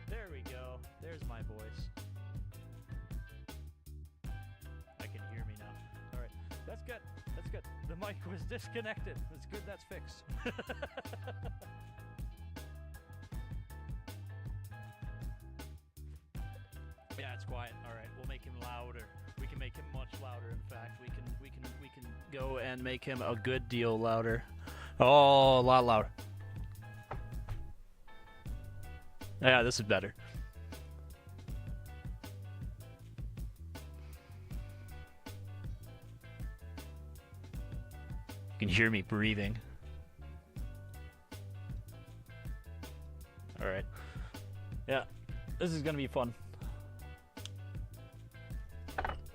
There we go. There's my voice. I can hear me now. Alright, that's good. That's good. The mic was disconnected. It's good that's fixed. Yeah, it's quiet. Alright, we'll make him louder. We can make him much louder, in fact. We can go and make him a good deal louder. Oh, a lot louder. Yeah, this is better. You can hear me breathing. Alright. Yeah, this is gonna be fun.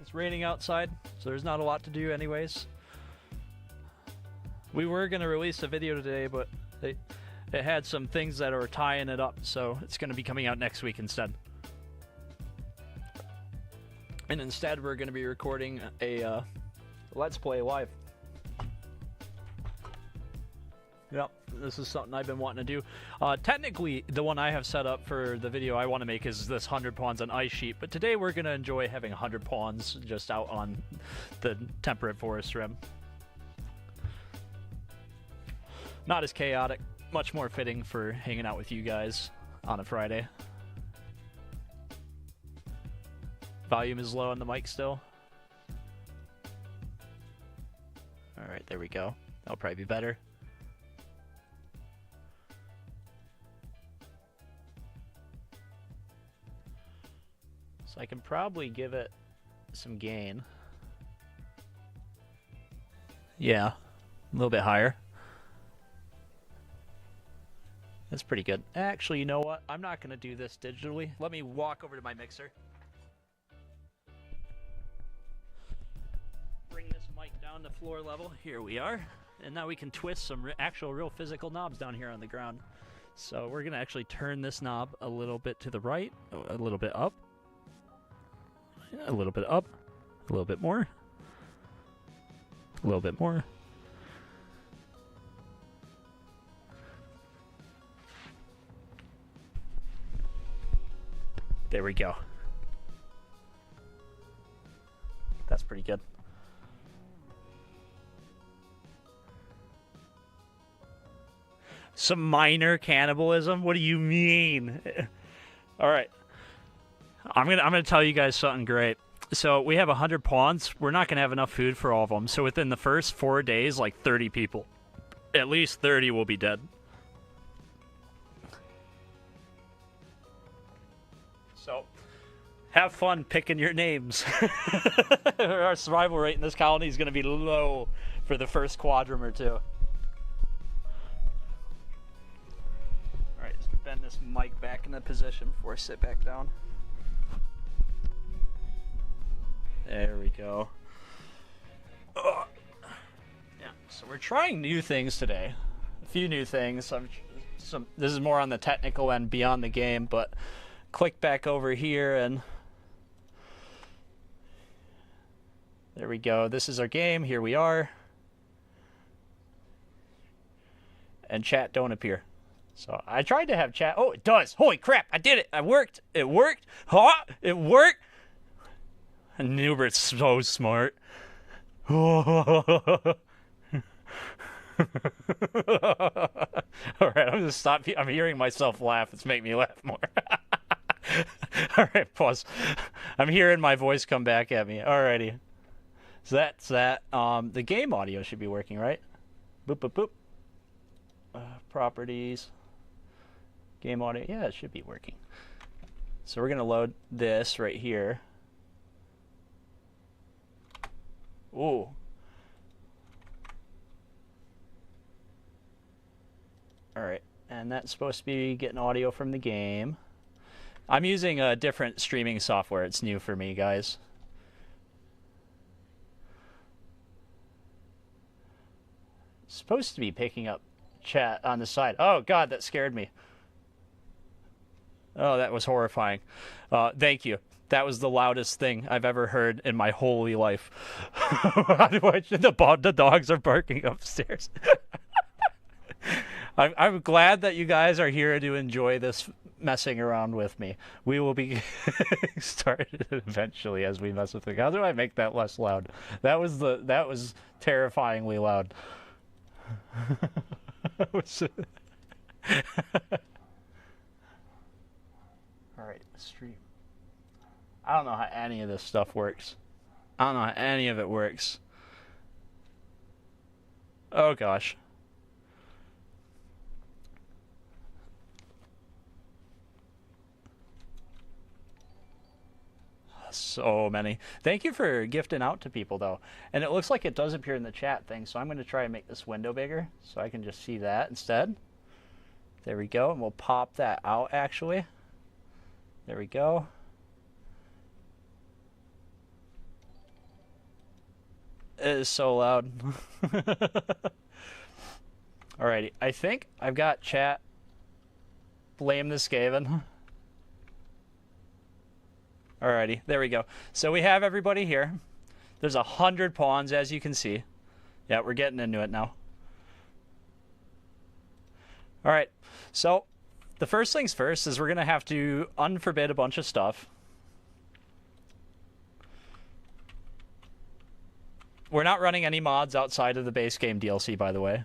It's raining outside, so there's not a lot to do anyways. We were gonna release a video today, but it had some things that are tying it up, so it's going to be coming out next week instead. And instead, we're going to be recording a Let's Play live. Yep, this is something I've been wanting to do. Technically, the one I have set up for the video I want to make is this 100 pawns on ice sheet, but today we're going to enjoy having 100 pawns just out on the temperate forest rim. Not as chaotic, much more fitting for hanging out with you guys on a Friday. Volume is low on the mic still. Alright, there we go. That'll probably be better. So I can probably give it some gain. Yeah, a little bit higher. That's pretty good. Actually, you know what? I'm not going to do this digitally. Let me walk over to my mixer. Bring this mic down to floor level. Here we are. And now we can twist some actual real physical knobs down here on the ground. So we're going to actually turn this knob a little bit to the right, a little bit up, a little bit up, a little bit more, a little bit more. There we go. That's pretty good. Some minor cannibalism? What do you mean? All right. I'm gonna tell you guys something great. So we have 100 pawns. We're not gonna have enough food for all of them. So within the first 4 days, like 30 people, at least 30 will be dead. So, have fun picking your names. Our survival rate in this colony is going to be low for the first quadrum or two. Alright, let's bend this mic back into position before I sit back down. There we go. Ugh. Yeah, so we're trying new things today. A few new things. This is more on the technical end beyond the game, but click back over here and there we go. This is our game. Here we are. And chat don't appear. So I tried to have chat. Oh, it does. Holy crap. I did it. I worked. It worked. Huh? It worked. And Noobert's so smart. All right, I'm going to stop. I'm hearing myself laugh. It's making me laugh more. All right, pause. I'm hearing my voice come back at me. Alrighty. So that's that. The game audio should be working, right? Boop, boop, boop. Properties. Game audio. Yeah, it should be working. So we're going to load this right here. Ooh. Alright, and that's supposed to be getting audio from the game. I'm using a different streaming software. It's new for me, guys. It's supposed to be picking up chat on the side. Oh, God, that scared me. Oh, that was horrifying. Thank you. That was the loudest thing I've ever heard in my holy life. The dogs are barking upstairs. I'm glad that you guys are here to enjoy this messing around with me. We will be started eventually as we mess with it. How do I make that less loud? That was terrifyingly loud. Alright, stream. I don't know how any of this stuff works. I don't know how any of it works. Oh gosh. So many. Thank you for gifting out to people though. And it looks like it does appear in the chat thing, so I'm going to try and make this window bigger so I can just see that instead. There we go, and we'll pop that out actually. There we go. It is so loud. Alrighty, I think I've got chat. Blame the Skaven. Alrighty, there we go. So we have everybody here. There's 100 pawns, as you can see. Yeah, we're getting into it now. Alright, so the first things first is we're going to have to unforbid a bunch of stuff. We're not running any mods outside of the base game DLC, by the way.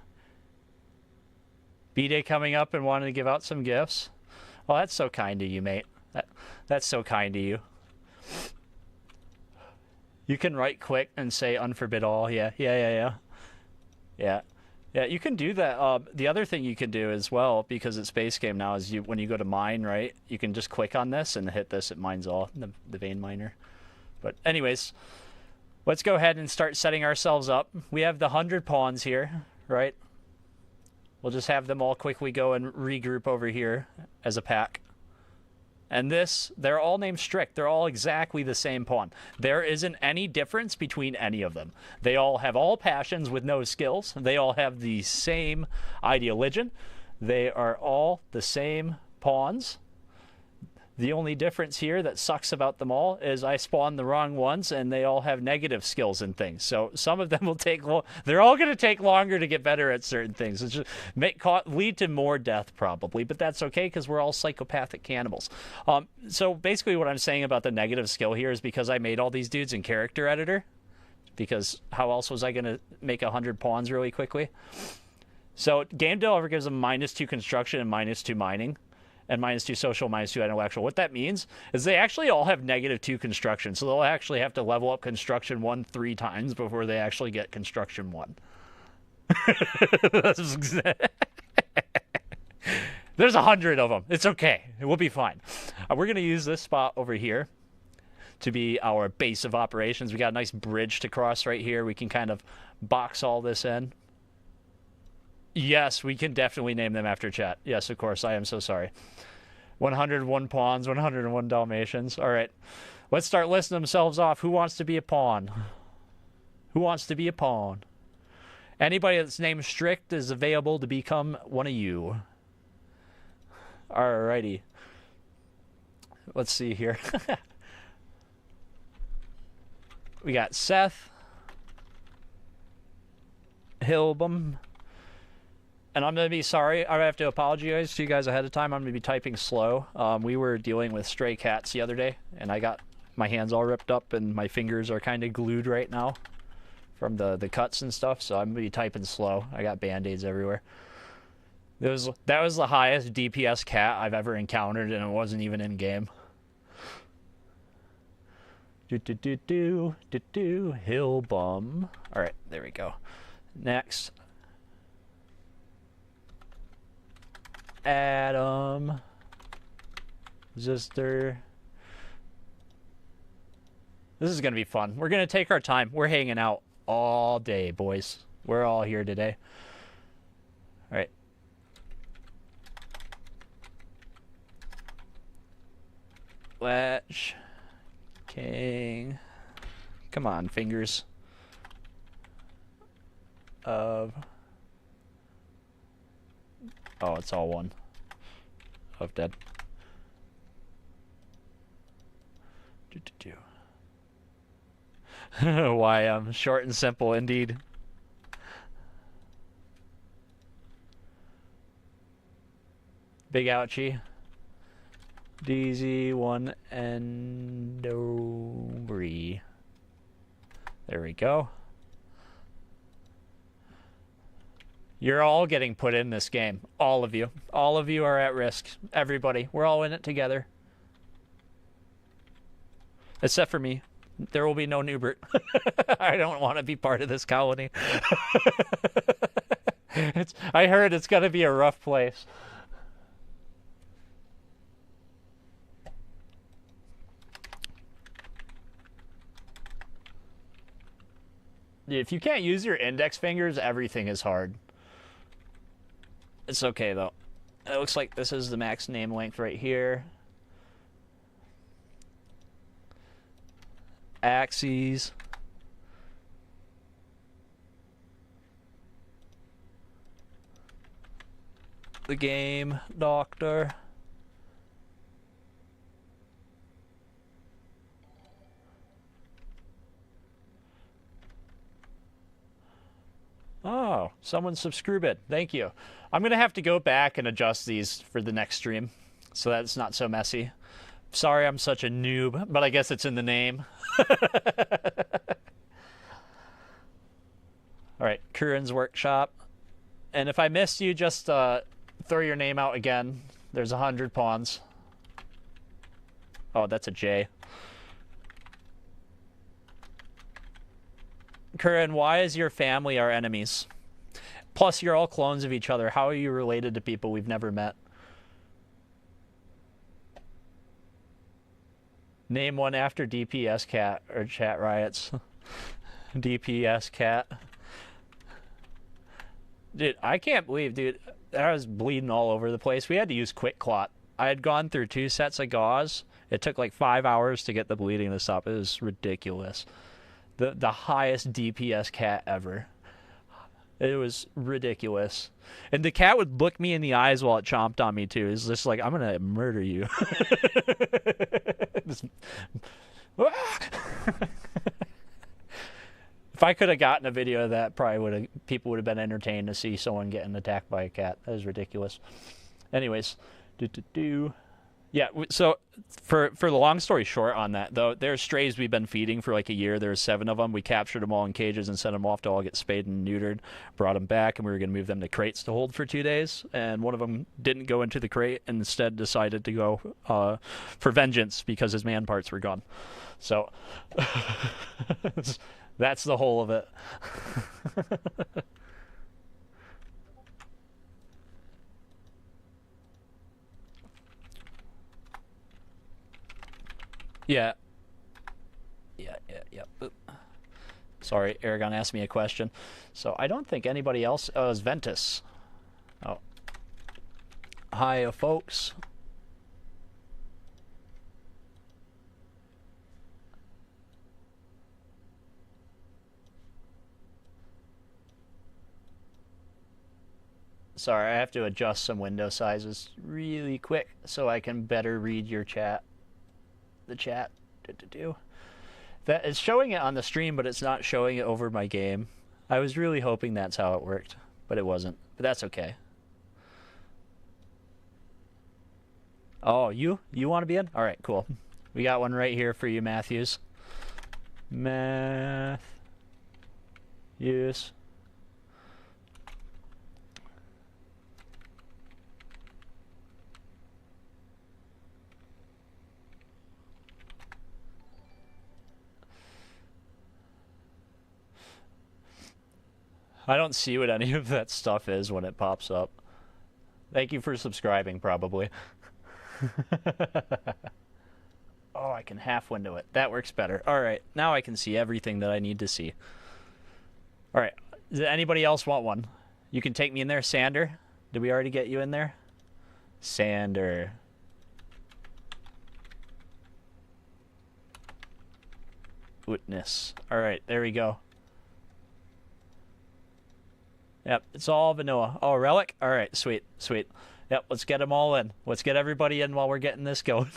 B-Day coming up and wanting to give out some gifts. Well, that's so kind of you, mate. That's so kind of you. You can right click and say unforbid all. Yeah. Yeah, you can do that. The other thing you can do as well, because it's base game now, is when you go to mine, right? You can just click on this and hit this. It mines all, the vein miner. But anyways, let's go ahead and start setting ourselves up. We have the 100 pawns here, right? We'll just have them all quickly go and regroup over here as a pack. And they're all named strict. They're all exactly the same pawn. There isn't any difference between any of them. They all have all passions with no skills. They all have the same ideologion. They are all the same pawns. The only difference here that sucks about them all is I spawned the wrong ones, and they all have negative skills and things. So some of them will take they're all going to take longer to get better at certain things. It's just lead to more death probably, but that's okay because we're all psychopathic cannibals. So basically what I'm saying about the negative skill here is because I made all these dudes in character editor, because how else was I going to make 100 pawns really quickly? So game developer gives them -2 construction and -2 mining, and -2 social, -2 intellectual. What that means is they actually all have -2 construction, so they'll actually have to level up construction 1 3 times before they actually get construction 1. There's 100 of them. It's okay. We'll be fine. We're going to use this spot over here to be our base of operations. We got a nice bridge to cross right here. We can kind of box all this in. Yes, we can definitely name them after chat. Yes, of course. I am so sorry. 101 pawns, 101 Dalmatians. All right. Let's start listing themselves off. Who wants to be a pawn? Who wants to be a pawn? Anybody that's named Strict is available to become one of you. All righty. Let's see here. We got Seth. Hilbum. And I'm going to be sorry. I have to apologize to you guys ahead of time. I'm going to be typing slow. We were dealing with stray cats the other day, and I got my hands all ripped up, and my fingers are kind of glued right now from the cuts and stuff, so I'm going to be typing slow. I got Band-Aids everywhere. That was the highest DPS cat I've ever encountered, and it wasn't even in-game. Hillbum. All right, there we go. Next. Adam. Zister. This is going to be fun. We're going to take our time. We're hanging out all day, boys. We're all here today. All right. Latch. King. Come on, fingers. Of. Oh, it's all one. Of dead. Why, short and simple indeed. Big ouchie. DZ1 and Dobry. There we go. You're all getting put in this game. All of you. All of you are at risk. Everybody. We're all in it together. Except for me. There will be no Noobert. I don't want to be part of this colony. I heard it's going to be a rough place. If you can't use your index fingers, everything is hard. It's okay, though. It looks like this is the max name length right here. Axes. The game doctor. Oh, someone subscribed. Thank you. I'm going to have to go back and adjust these for the next stream so that it's not so messy. Sorry I'm such a noob, but I guess it's in the name. All right, Curran's Workshop. And if I missed you, just throw your name out again. There's 100 pawns. Oh, that's a J. Curran, why is your family our enemies? Plus, you're all clones of each other. How are you related to people we've never met? Name one after DPS cat or chat riots. DPS cat. Dude, I can't believe, dude, I was bleeding all over the place. We had to use Quick Clot. I had gone through 2 sets of gauze. It took like 5 hours to get the bleeding to stop. It was ridiculous. The highest DPS cat ever. It was ridiculous. And the cat would look me in the eyes while it chomped on me too. It's just like, I'm gonna murder you. Just... If I could have gotten a video of that, probably people would have been entertained to see someone getting attacked by a cat. That is ridiculous. Anyways, yeah. So for the long story short on that though, there's strays we've been feeding for like a year. There's 7 of them. We captured them all in cages and sent them off to all get spayed and neutered. Brought them back, and we were gonna move them to crates to hold for 2 days. And one of them didn't go into the crate, and instead decided to go for vengeance because his man parts were gone. So. That's the whole of it. Yeah. Oop. Sorry, Aragon asked me a question. So I don't think anybody else... Oh, it was Ventus. Oh. Hi, folks. Sorry, I have to adjust some window sizes really quick so I can better read your chat. The chat. That is showing it on the stream, but it's not showing it over my game. I was really hoping that's how it worked, but it wasn't. But that's okay. Oh, you want to be in? All right, cool. We got one right here for you, Matthews. Matthews. I don't see what any of that stuff is when it pops up. Thank you for subscribing, probably. Oh, I can half window it. That works better. All right, now I can see everything that I need to see. All right, does anybody else want one? You can take me in there, Sander. Did we already get you in there? Sander. Witness. All right, there we go. Yep, it's all vanilla. Oh, relic? All right, sweet, sweet. Yep, let's get them all in. Let's get everybody in while we're getting this going.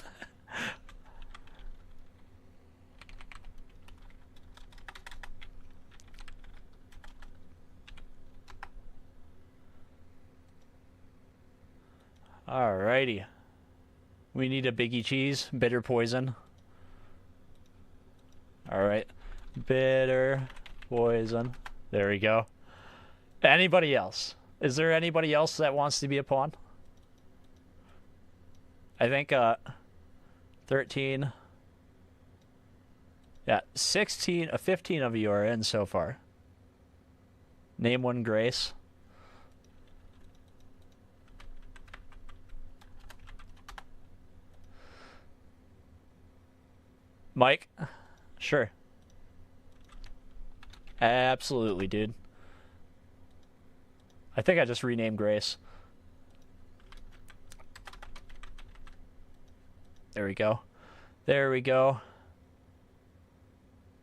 Alrighty. We need a biggie cheese. Bitter poison. Alright. Bitter poison. There we go. Anybody else? Is there anybody else that wants to be a pawn? I think 13. Yeah, 16, 15 of you are in so far. Name one Grace. Mike? Sure. Absolutely, dude. I think I just renamed Grace. There we go. There we go.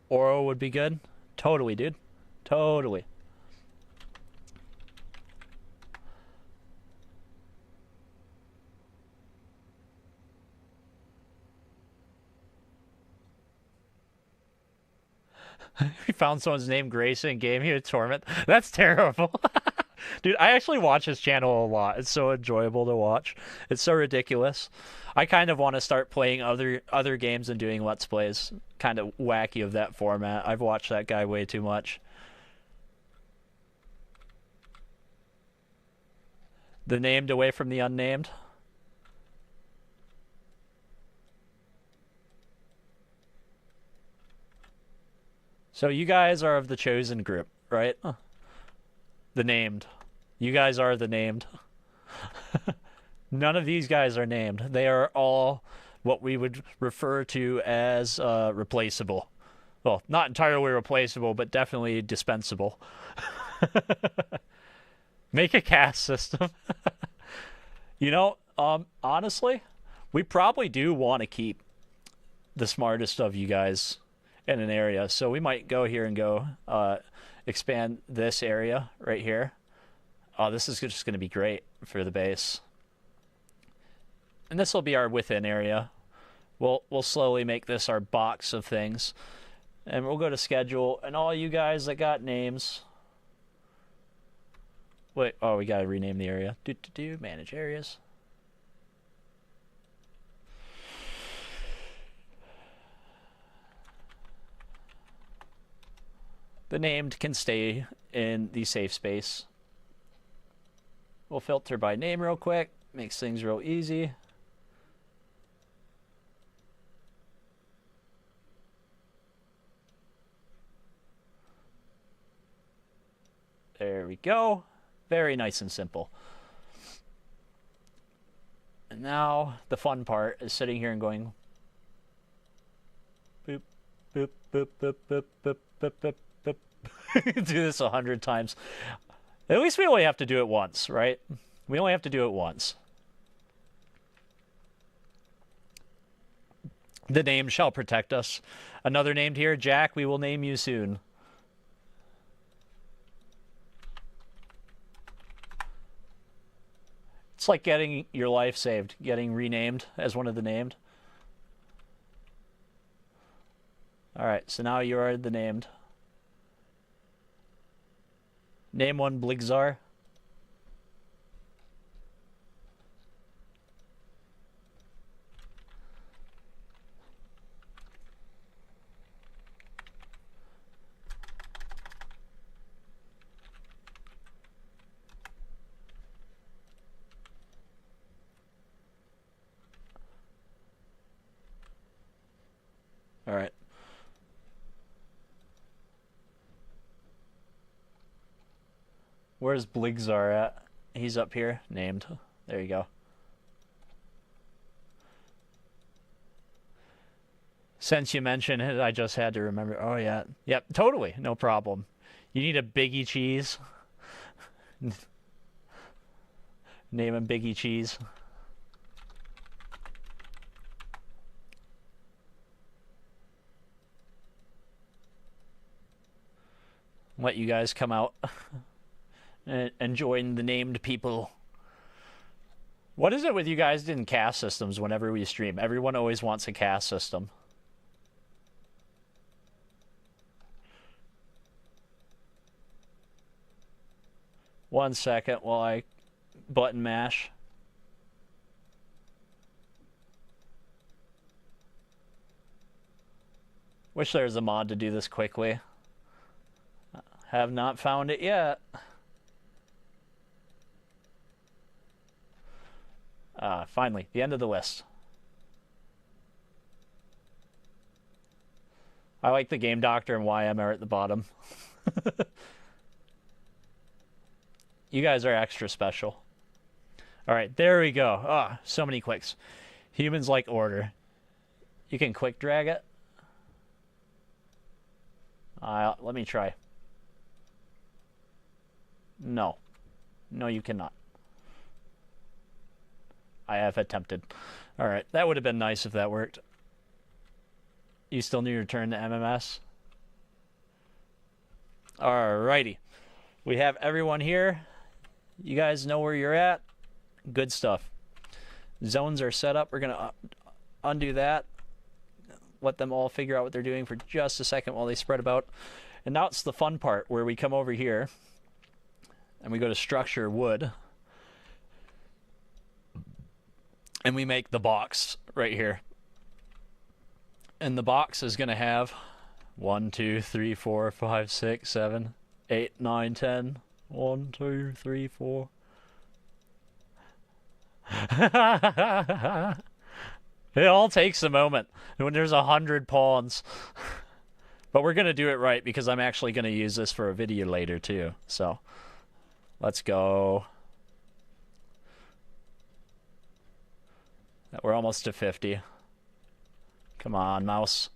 Oro would be good. Totally, dude. Totally. We found someone's name Grace in game here, Torment. That's terrible. Dude, I actually watch his channel a lot. It's so enjoyable to watch. It's so ridiculous. I kind of want to start playing other games and doing Let's Plays. Kind of wacky of that format. I've watched that guy way too much. The named away from the unnamed. So you guys are of the chosen group, right? The named. You guys are the named. None of these guys are named. They are all what we would refer to as replaceable. Well, not entirely replaceable, but definitely dispensable. Make a caste system. You know, honestly, we probably do want to keep the smartest of you guys in an area. So we might go here and go expand this area right here. Oh, this is just going to be great for the base. And this will be our within area. We'll slowly make this our box of things. And we'll go to schedule. And all you guys that got names. Wait, oh, we got to rename the area. Manage areas. The named can stay in the safe space. We'll filter by name real quick. Makes things real easy. There we go. Very nice and simple. And now the fun part is sitting here and going boop, boop, boop, boop, boop, boop, boop, boop, boop. Do this 100 times. At least we only have to do it once, right? We only have to do it once. The name shall protect us. Another named here, Jack, we will name you soon. It's like getting your life saved, getting renamed as one of the named. Alright, so now you are the named. Name one Bligzar. All right. Where's Bligzar at? He's up here, named. There you go. Since you mentioned it, I just had to remember. Oh, yeah. Yep, totally. No problem. You need a Biggie Cheese. Name him Biggie Cheese. Let you guys come out and join the named people. What is it with you guys in caste systems whenever we stream? Everyone always wants a caste system. One second while I button mash. Wish there was a mod to do this quickly. Have not found it yet. Finally, the end of the list. I like the Game Doctor and YM are at the bottom. You guys are extra special. Alright, there we go. Ah, so many clicks. Humans like order. You can quick drag it. Let me try. No. No, you cannot. I have attempted. Alright, that would have been nice if that worked. You still need to return to MMS? Alrighty. We have everyone here. You guys know where you're at. Good stuff. Zones are set up. We're going to undo that. Let them all figure out what they're doing for just a second while they spread about. And now it's the fun part where we come over here and we go to structure wood. And we make the box right here. And the box is going to have 1, 2, 3, 4, 5, 6, 7, 8, 9, 10. 1, 2, 3, 4. It all takes a moment when there's 100 pawns. But we're gonna do it right because I'm actually gonna use this for a video later too. So let's go. We're almost to 50. Come on, mouse.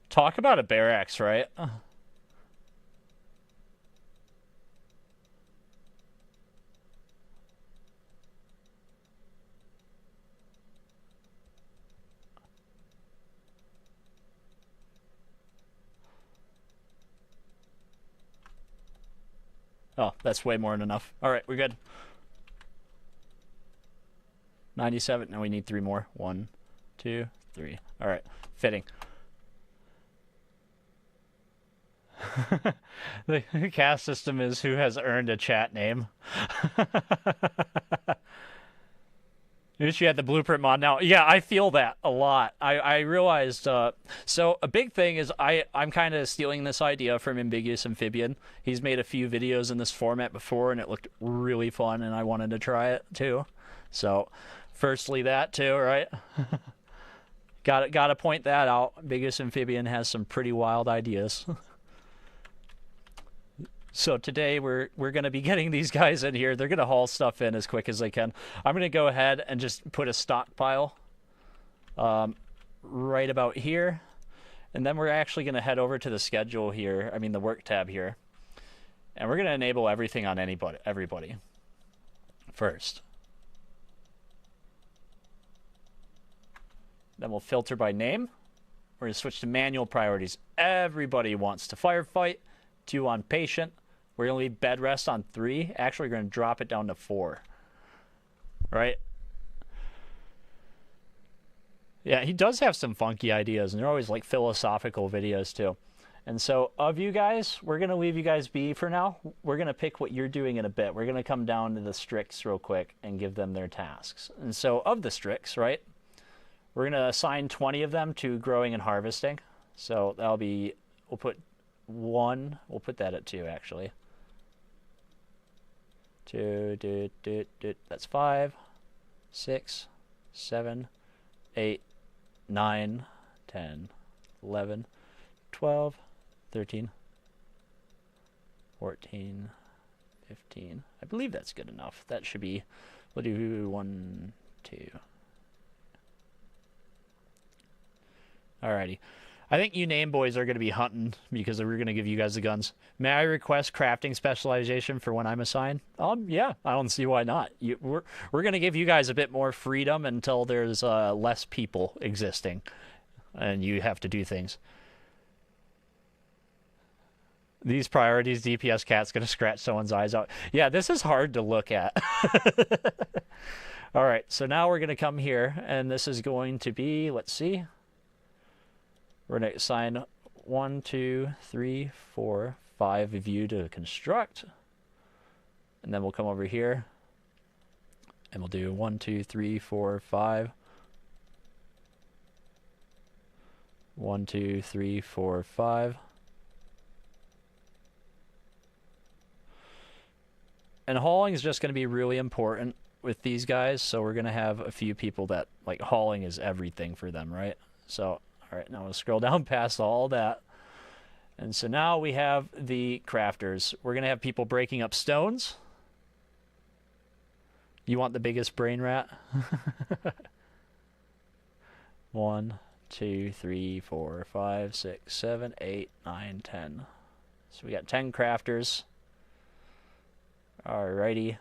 Talk about a barracks, right? Oh, that's way more than enough. All right, we're good. 97. Now we need 3 more. 1, 2, 3. All right, fitting. The cast system is who has earned a chat name. Wish you had the blueprint mod now. Yeah, I feel that a lot. I realized, so a big thing is I'm kind of stealing this idea from Ambiguous Amphibian. He's made a few videos in this format before, and it looked really fun, and I wanted to try it too. So, firstly, that too, right? Gotta point that out. Ambiguous Amphibian has some pretty wild ideas. So today we're going to be getting these guys in here. They're going to haul stuff in as quick as they can. I'm going to go ahead and just put a stockpile right about here. And then we're actually going to head over to the schedule here. I mean the work tab here. And we're going to enable everything on everybody first. Then we'll filter by name. We're going to switch to manual priorities. Everybody wants to firefight. 2 on patient. We're going to leave bed rest on 3. Actually, we're going to drop it down to 4. Right? Yeah, he does have some funky ideas, and they're always like philosophical videos too. And so, of you guys, we're going to leave you guys be for now. We're going to pick what you're doing in a bit. We're going to come down to the Strix real quick and give them their tasks. And so, of the Strix, right, we're going to assign 20 of them to growing and harvesting. So, that'll be, we'll put 1, we'll put that at 2 actually. 2, that's 5, 6, 7, 8, 9, 10, 11, 12, 13, 14, 15. I believe that's good enough. That should be, we'll do 1, 2. Alrighty. I think you name boys are going to be hunting because we're going to give you guys the guns. May I request crafting specialization for when I'm assigned? Yeah, I don't see why not. We're going to give you guys a bit more freedom until there's less people existing, and you have to do things. These priorities, DPS cat's going to scratch someone's eyes out. Yeah, this is hard to look at. All right, so now we're going to come here, and this is going to be, let's see. We're going to assign 1, 2, 3, 4, 5 of you to construct. And then we'll come over here. And we'll do 1, 2, 3, 4, 5. 1, 2, 3, 4, 5. And hauling is just going to be really important with these guys. So we're going to have a few people that, like, hauling is everything for them, right? So... all right, now I'm going to scroll down past all that. And so now we have the crafters. We're going to have people breaking up stones. You want the biggest brain rat? 1, 2, 3, 4, 5, 6, 7, 8, 9, 10. So we got 10 crafters. Alrighty.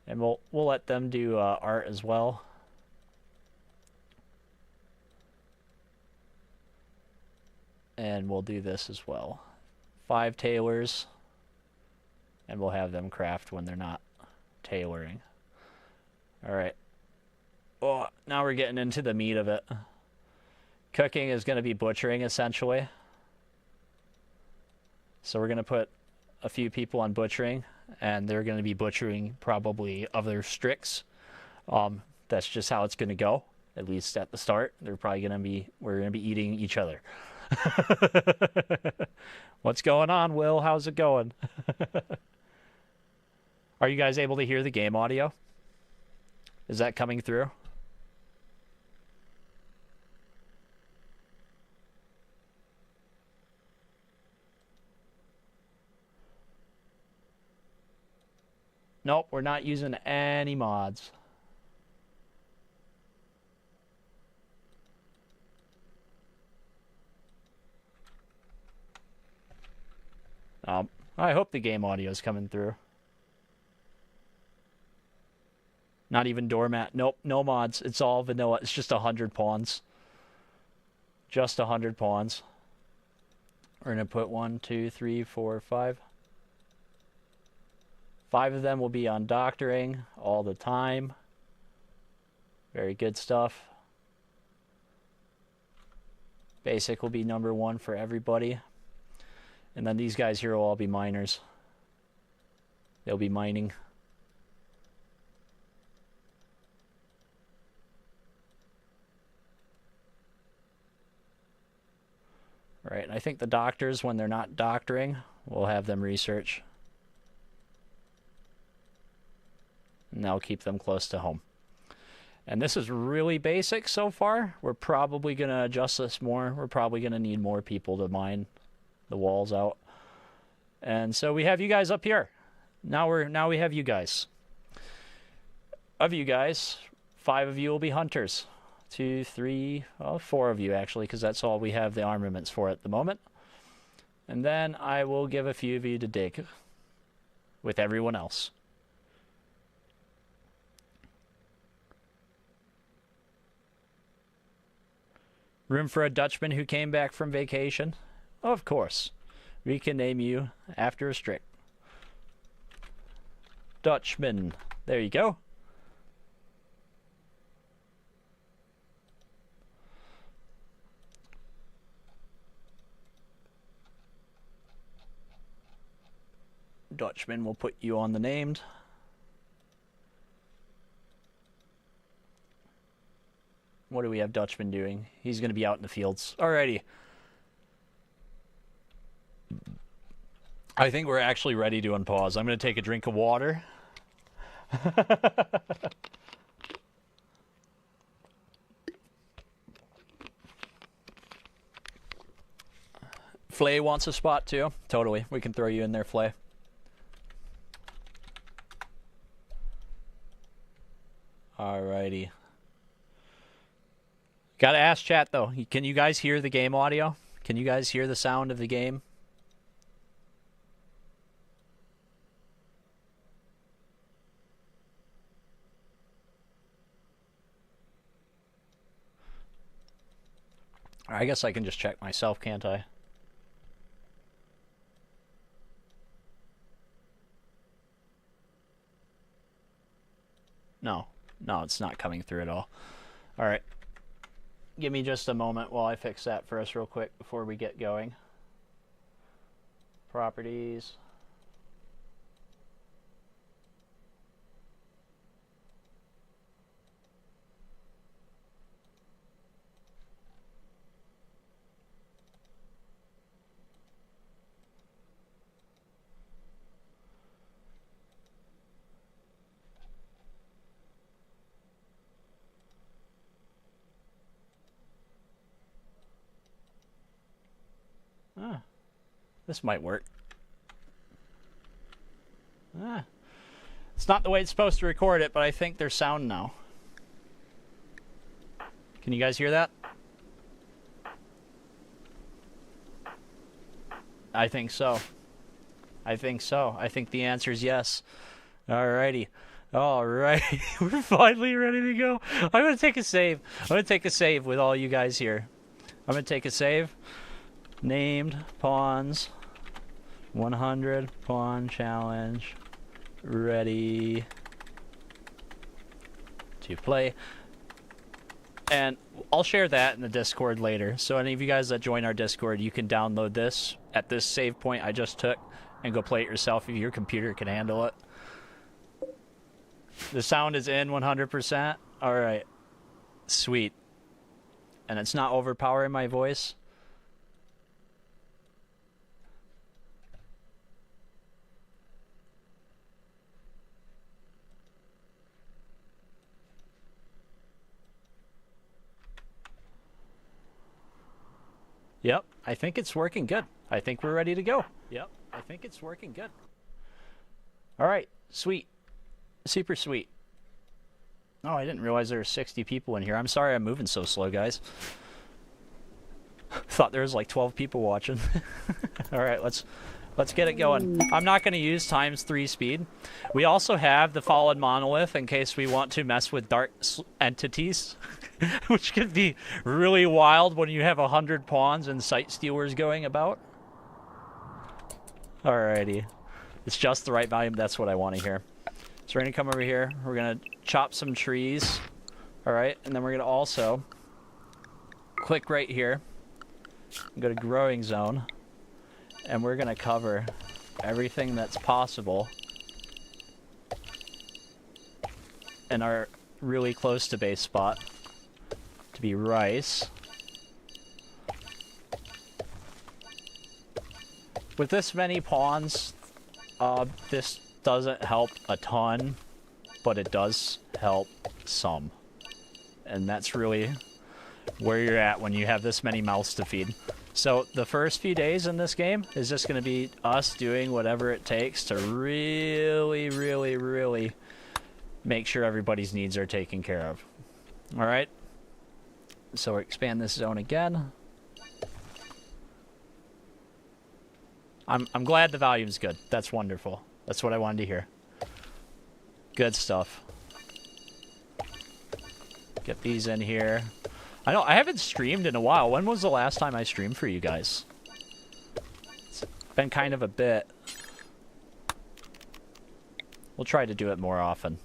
And we'll let them do art as well. And we'll do this as well. 5 tailors. And we'll have them craft when they're not tailoring. Alright. Oh, now we're getting into the meat of it. Cooking is going to be butchering, essentially. So we're going to put a few people on butchering, and they're going to be butchering probably other Strix. That's just how it's going to go, at least at the start. We're going to be eating each other. What's going on, Will? How's it going? Are you guys able to hear the game audio? Is that coming through? Nope, we're not using any mods. I hope the game audio is coming through. Not even doormat. Nope, no mods. It's all vanilla. It's just 100 pawns. Just 100 pawns. We're going to put 1, 2, 3, 4, 5. 5 of them will be on doctoring all the time. Very good stuff. Basic will be number 1 for everybody. And then these guys here will all be miners. They'll be mining. Right, and I think the doctors, when they're not doctoring, we'll have them research. And that'll keep them close to home. And this is really basic so far. We're probably going to adjust this more. We're probably going to need more people to mine the walls out. And so we have you guys up here. Now we have you guys. Of you guys, 5 of you will be hunters. 2, 3, well, 4 of you actually, because that's all we have the armaments for at the moment. And then I will give a few of you to dig with everyone else. Room for a Dutchman who came back from vacation? Of course. We can name you after a Strix. Dutchman. There you go. Dutchman will put you on the named. What do we have Dutchman doing? He's going to be out in the fields. Alrighty. I think we're actually ready to unpause. I'm going to take a drink of water. Flay wants a spot too. Totally. We can throw you in there, Flay. Alrighty. Gotta ask chat though. Can you guys hear the game audio? Can you guys hear the sound of the game? I guess I can just check myself, can't I? No. No, it's not coming through at all. Alright. Give me just a moment while I fix that for us real quick before we get going. Properties. This might work. It's not the way it's supposed to record it, but I think there's sound now. Can you guys hear that? I think so. I think so. I think the answer is yes. Alrighty. Alright. We're finally ready to go. I'm going to take a save. I'm going to take a save with all you guys here. I'm going to take a save. Named pawns. 100 pawn challenge. Ready to play. And I'll share that in the Discord later. So any of you guys that join our Discord, you can download this at this save point I just took and go play it yourself if your computer can handle it. The sound is in 100%. All right. Sweet. And it's not overpowering my voice. Yep, I think it's working good. I think we're ready to go. Yep, I think it's working good. All right, sweet. Super sweet. Oh, I didn't realize there were 60 people in here. I'm sorry I'm moving so slow, guys. Thought there was like 12 people watching. All right, let's get it going. I'm not going to use ×3 speed. We also have the Fallen Monolith in case we want to mess with dark entities, which could be really wild when you have 100 pawns and sight stealers going about. Alrighty. It's just the right volume. That's what I want to hear. So we're going to come over here. We're going to chop some trees. Alright, and then we're going to also click right here. Go to growing zone. And we're going to cover everything that's possible in our really close to base spot to be rice. With this many pawns, this doesn't help a ton, but it does help some. And that's really where you're at when you have this many mouths to feed. So the first few days in this game is just going to be us doing whatever it takes to really, really, really make sure everybody's needs are taken care of. All right? So we'll expand this zone again. I'm glad the volume's good. That's wonderful. That's what I wanted to hear. Good stuff. Get these in here. I know, I haven't streamed in a while. When was the last time I streamed for you guys? It's been kind of a bit. We'll try to do it more often.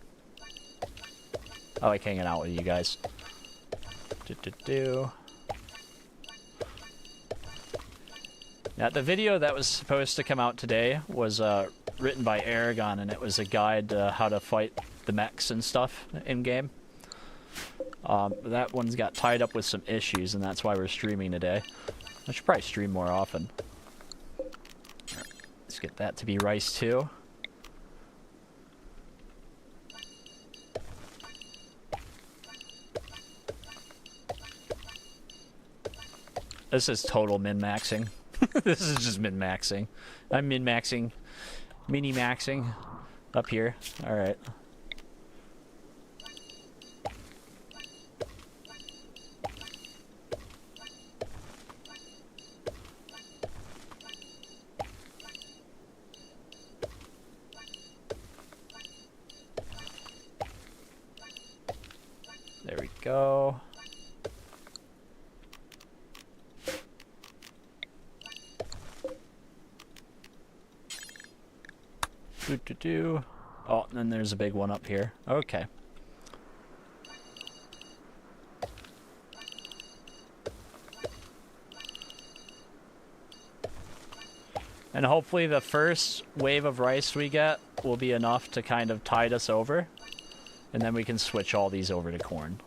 I like hanging out with you guys. Now, the video that was supposed to come out today was written by Aragon, and it was a guide to how to fight the mechs and stuff in-game. That one's got tied up with some issues, and that's why we're streaming today. I should probably stream more often. Right, let's get that to be rice, too. This is total min-maxing. This is just min-maxing. I'm min-maxing, mini-maxing up here. Alright. There we go. Oh, and then there's a big one up here. Okay. And hopefully the first wave of rice we get will be enough to kind of tide us over. And then we can switch all these over to corn.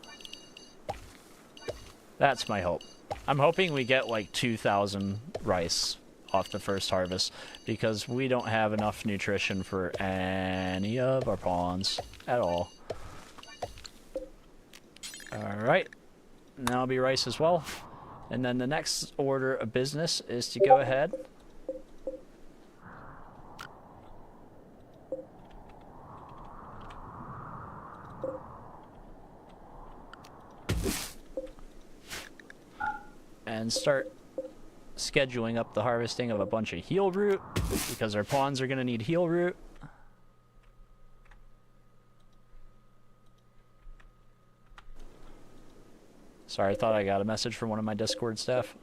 That's my hope. I'm hoping we get like 2,000 rice off the first harvest, because we don't have enough nutrition for any of our pawns at all. Alright, and that'll be rice as well. And then the next order of business is to go ahead and start scheduling up the harvesting of a bunch of heal root, because our pawns are going to need heal root. Sorry, I thought I got a message from one of my Discord staff.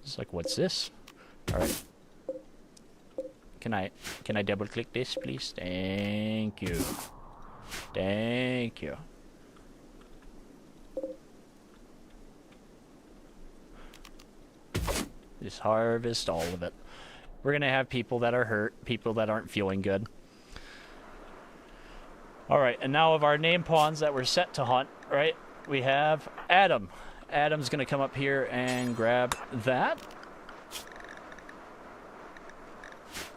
It's like, what's this? Alright. Can I double click this, please? Thank you. Thank you. Just harvest all of it. We're going to have people that are hurt, people that aren't feeling good. Alright, and now of our name pawns that we're set to hunt, right, we have Adam. Adam's going to come up here and grab that.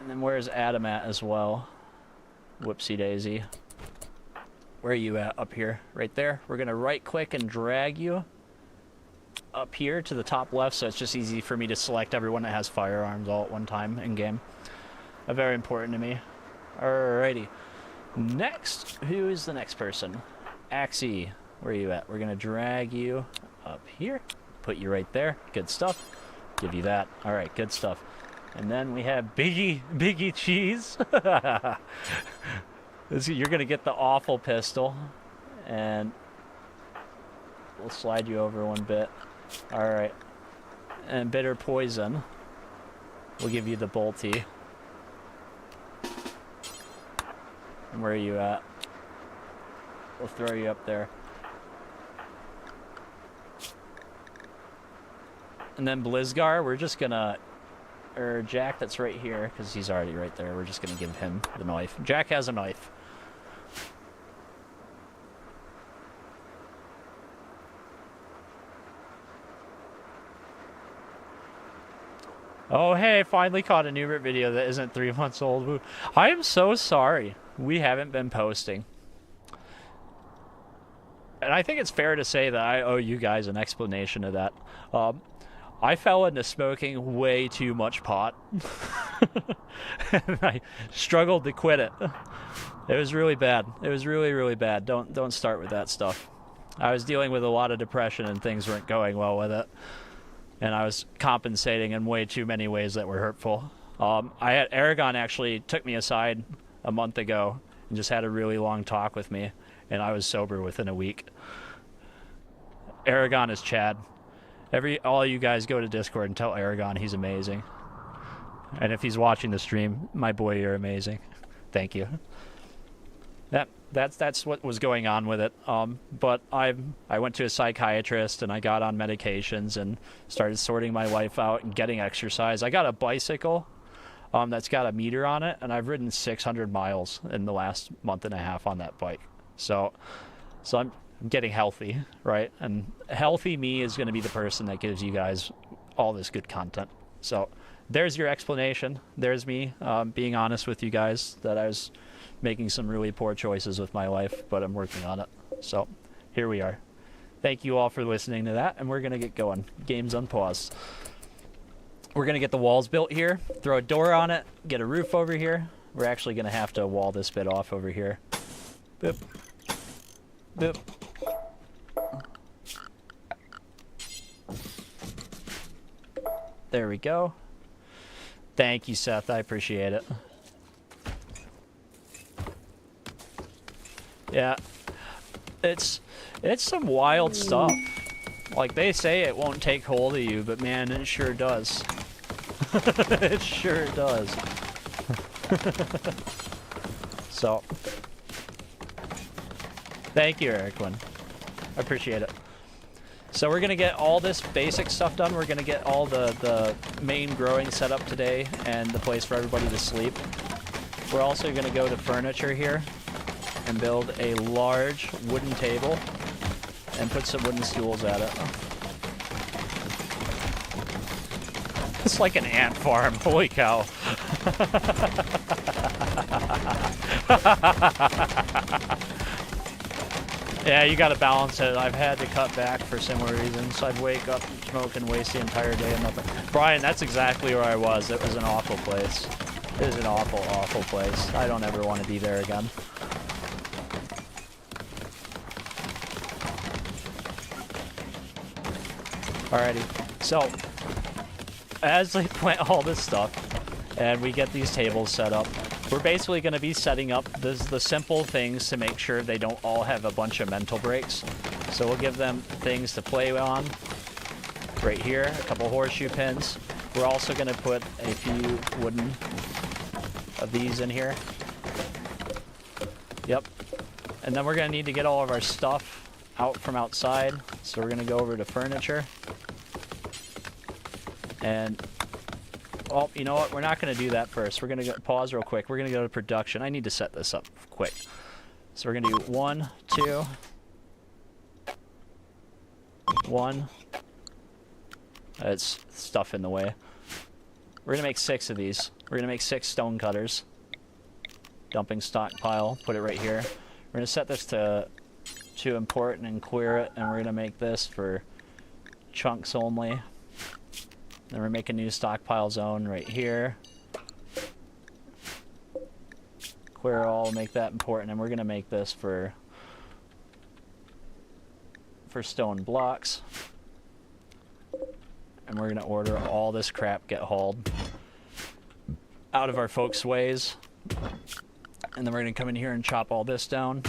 And then where's Adam at as well? Whoopsie daisy. Where are you at? Up here. Right there. We're going to right click and drag you up here to the top left, so it's just easy for me to select everyone that has firearms all at one time in game. Very important to me. Alrighty. Next, who is the next person? Axie. Where are you at? We're going to drag you up here. Put you right there. Good stuff. Give you that. Alright, good stuff. And then we have Biggie Cheese. You're going to get the awful pistol. And we'll slide you over one bit. Alright. And Bitter Poison. We'll give you the bolty. And where are you at? We'll throw you up there. And then Blizzgar, we're just going to... Or Jack, that's right here, because he's already right there. We're just going to give him the knife. Jack has a knife. Oh, hey, finally caught a Noobert video that isn't 3 months old. I am so sorry. We haven't been posting. And I think it's fair to say that I owe you guys an explanation of that. I fell into smoking way too much pot. And I struggled to quit it. It was really bad. It was really, really bad. Don't start with that stuff. I was dealing with a lot of depression and things weren't going well with it. And I was compensating in way too many ways that were hurtful. Aragon actually took me aside a month ago and just had a really long talk with me, and I was sober within a week. Aragon is Chad. All you guys go to Discord and tell Aragon he's amazing. And if he's watching the stream, my boy, you're amazing. Thank you. That's what was going on with it. But I went to a psychiatrist and I got on medications and started sorting my life out and getting exercise. I got a bicycle that's got a meter on it, and I've ridden 600 miles in the last month and a half on that bike. So I'm getting healthy, right? And healthy me is going to be the person that gives you guys all this good content. So there's your explanation. There's me being honest with you guys that I was making some really poor choices with my life, but I'm working on it. So here we are. Thank you all for listening to that, and we're going to get going. Game's on pause. We're going to get the walls built here, throw a door on it, get a roof over here. We're actually going to have to wall this bit off over here. Boop. Boop. There we go. Thank you, Seth. I appreciate it. Yeah. It's some wild stuff. Like, they say it won't take hold of you, but man, it sure does. It sure does. So, thank you, Eric-Win. I appreciate it. So we're going to get all this basic stuff done. We're going to get all the main growing set up today and the place for everybody to sleep. We're also going to go to furniture here and build a large wooden table and put some wooden stools at it. It's like an ant farm. Holy cow. Yeah, you gotta balance it. I've had to cut back for similar reasons. I'd wake up, smoke, and waste the entire day and nothing. Brian, that's exactly where I was. It was an awful place. It is an awful, awful place. I don't ever want to be there again. Alrighty, so as they plant all this stuff and we get these tables set up, we're basically going to be setting up the simple things to make sure they don't all have a bunch of mental breaks. So we'll give them things to play on right here, a couple horseshoe pins. We're also going to put a few wooden of these in here. Yep. And then we're going to need to get all of our stuff out from outside. So we're going to go over to furniture. And Oh, you know what? We're not going to do that first. We're going to pause real quick. We're going to go to production. I need to set this up quick. So we're going to do 1, 2, 1. It's stuff in the way. We're going to make 6 of these. We're going to make 6 stone cutters. Dumping stockpile. Put it right here. We're going to set this to import and clear it, and we're going to make this for chunks only. Then we're making a new stockpile zone right here. Clear all, make that important, and we're going to make this for stone blocks. And we're going to order all this crap get hauled out of our folks' ways. And then we're going to come in here and chop all this down.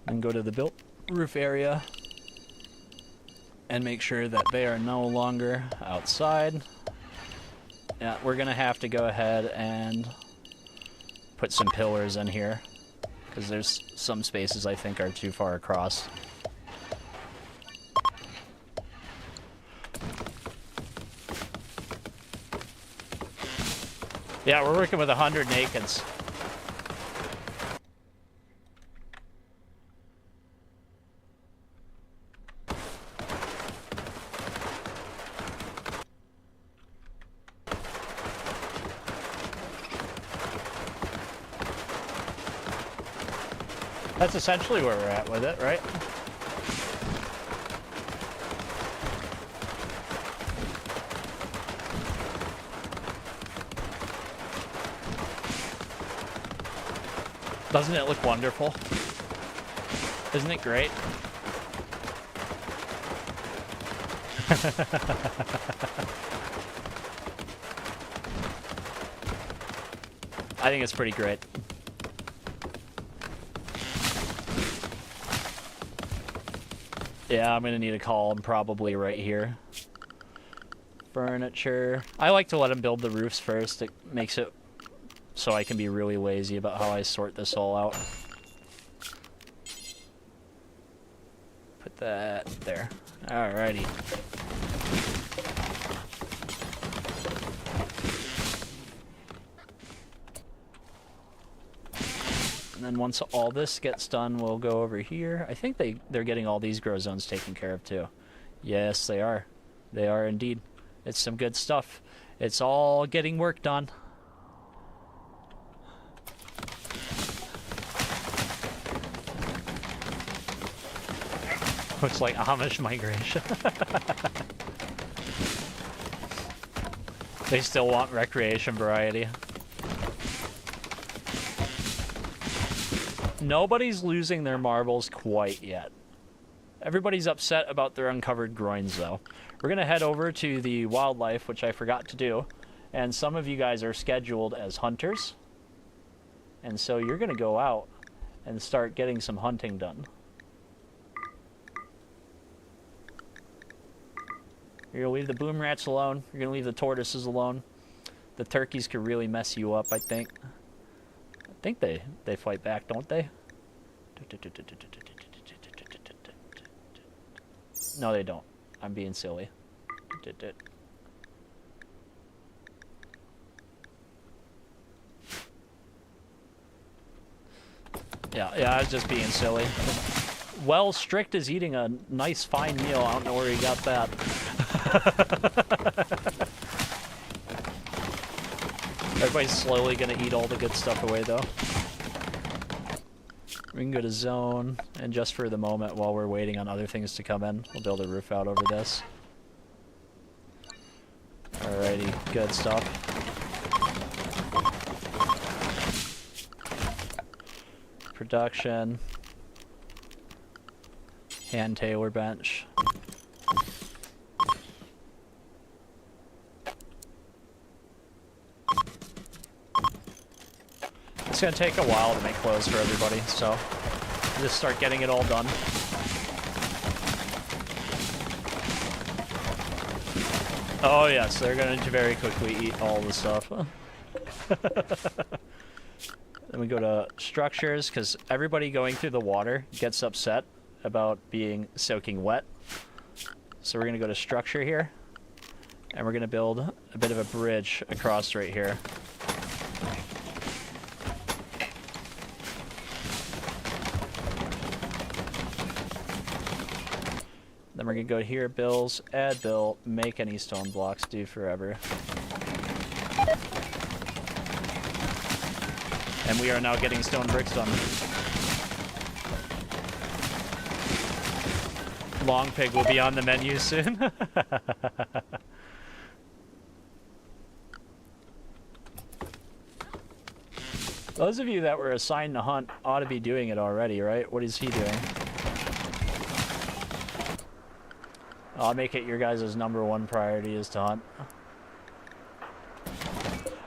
And go to the built roof area. And make sure that they are no longer outside. Yeah, we're going to have to go ahead and put some pillars in here. Because there's some spaces I think are too far across. Yeah, we're working with 100 nakeds. That's essentially where we're at with it, right? Doesn't it look wonderful? Isn't it great? I think it's pretty great. Yeah, I'm gonna need a column probably right here. Furniture. I like to let him build the roofs first. It makes it so I can be really lazy about how I sort this all out. Put that there. Alrighty. And then once all this gets done, we'll go over here. I think they're getting all these grow zones taken care of too. Yes, they are. They are indeed. It's some good stuff. It's all getting worked on. Looks like Amish migration. They still want recreation variety. Nobody's losing their marbles quite yet. Everybody's upset about their uncovered groins, though. We're going to head over to the wildlife, which I forgot to do. And some of you guys are scheduled as hunters. And so you're going to go out and start getting some hunting done. You're going to leave the boom rats alone. You're going to leave the tortoises alone. The turkeys could really mess you up, I think. I think they fight back, don't they? No, they don't. I'm being silly. Yeah, I was just being silly. Well, Strict is eating a nice fine meal. I don't know where he got that. Everybody's slowly gonna eat all the good stuff away, though. We can go to zone, and just for the moment, while we're waiting on other things to come in, we'll build a roof out over this. Alrighty, good stuff. Production. Hand tailor bench. It's gonna take a while to make clothes for everybody, so just start getting it all done. Oh yes, they're gonna very quickly eat all the stuff. Then we go to structures, because everybody going through the water gets upset about being soaking wet. So we're gonna go to structure here. And we're going to build a bit of a bridge across right here. Then we're going to go here, bills, add bill, make any stone blocks, do forever. And we are now getting stone bricks done. Long pig will be on the menu soon. Those of you that were assigned to hunt ought to be doing it already, right? What is he doing? I'll make it your guys' #1 priority is to hunt.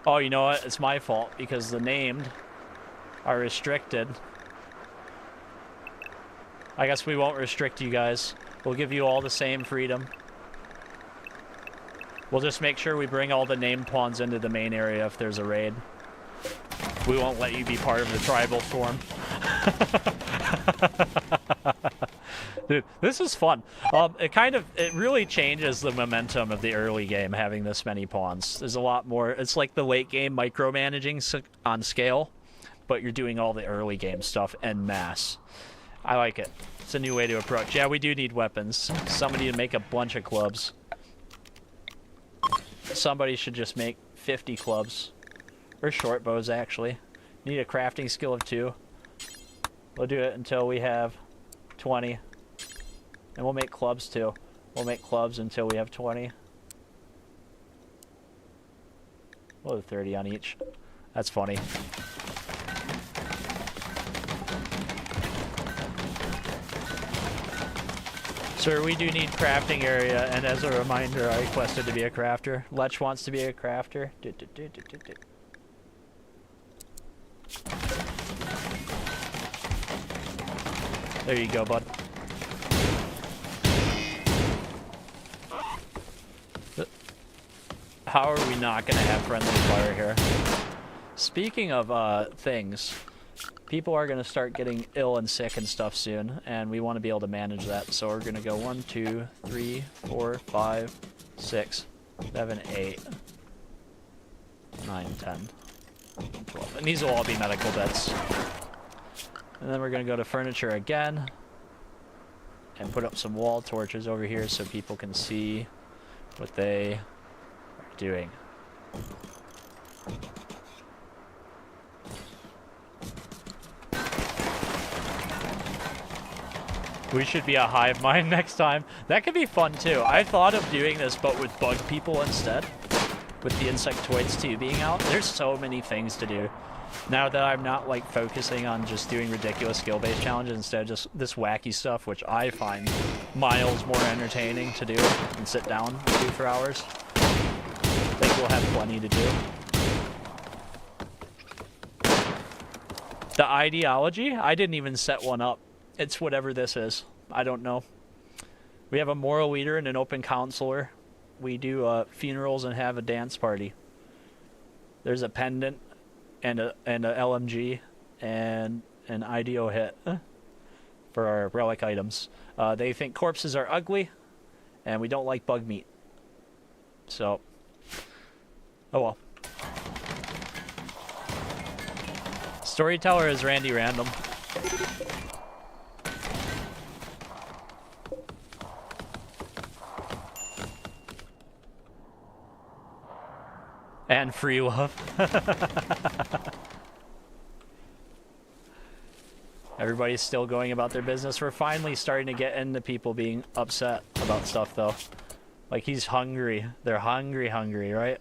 Oh, you know what? It's my fault because the named are restricted. I guess we won't restrict you guys. We'll give you all the same freedom. We'll just make sure we bring all the named pawns into the main area if there's a raid. We won't let you be part of the tribal swarm. Dude, this is fun. It really changes the momentum of the early game having this many pawns. There's a lot more. It's like the late game micromanaging on scale, but you're doing all the early game stuff en masse. I like it. It's a new way to approach. Yeah, we do need weapons. Somebody to make a bunch of clubs. Somebody should just make 50 clubs. Or short bows, actually. Need a crafting skill of 2. We'll do it until we have 20. And we'll make clubs, too. We'll make clubs until we have 20. We'll have 30 on each. That's funny. Sir, we do need crafting area, and as a reminder, I requested to be a crafter. Lech wants to be a crafter. There you go, bud. How are we not going to have friendly fire here? Speaking of things, people are going to start getting ill and sick and stuff soon, and we want to be able to manage that. So we're going to go 1, 2, 3, 4, 5, 6, 7, 8, 9, 10, 12. And these will all be medical beds. And then we're going to go to furniture again and put up some wall torches over here so people can see what they are doing. We should be a hive mind next time. That could be fun too. I thought of doing this but with bug people instead. With the insectoids too being out. There's so many things to do. Now that I'm not like focusing on just doing ridiculous skill-based challenges, instead of just this wacky stuff, which I find miles more entertaining to do and sit down and do for hours. I think we'll have plenty to do. The ideology? I didn't even set one up. It's whatever this is. I don't know. We have a moral leader and an open counselor. We do funerals and have a dance party. There's a pendant and a LMG and an IDO hit for our relic items. They think corpses are ugly, and we don't like bug meat. So, oh well. Storyteller is Randy Random. And free love. Everybody's still going about their business. We're finally starting to get into people being upset about stuff, though. Like, he's hungry. They're hungry, right?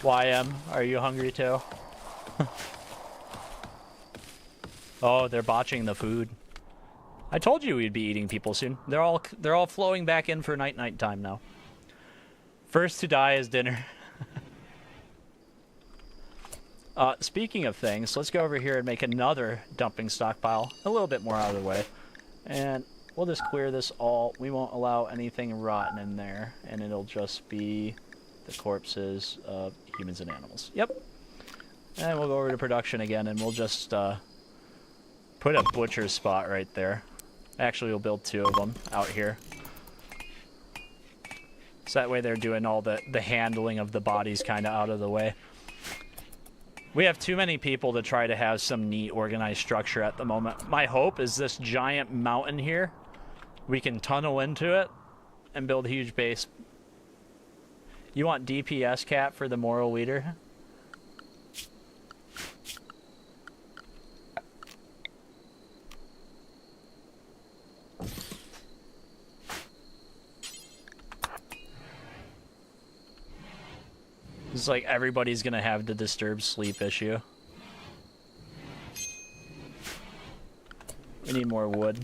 YM, are you hungry too? Oh, they're botching the food. I told you we'd be eating people soon. They're all flowing back in for night time now. First to die is dinner. Speaking of things, let's go over here and make another dumping stockpile. A little bit more out of the way. And we'll just clear this all. We won't allow anything rotten in there, and it'll just be the corpses of humans and animals. Yep. And we'll go over to production again, and we'll just put a butcher spot right there. Actually, we'll build 2 of them out here. So that way they're doing all the handling of the bodies kind of out of the way. We have too many people to try to have some neat organized structure at the moment. My hope is this giant mountain here, we can tunnel into it and build a huge base. You want DPS cap for the moral leader? It's like everybody's gonna have the disturbed sleep issue. We need more wood.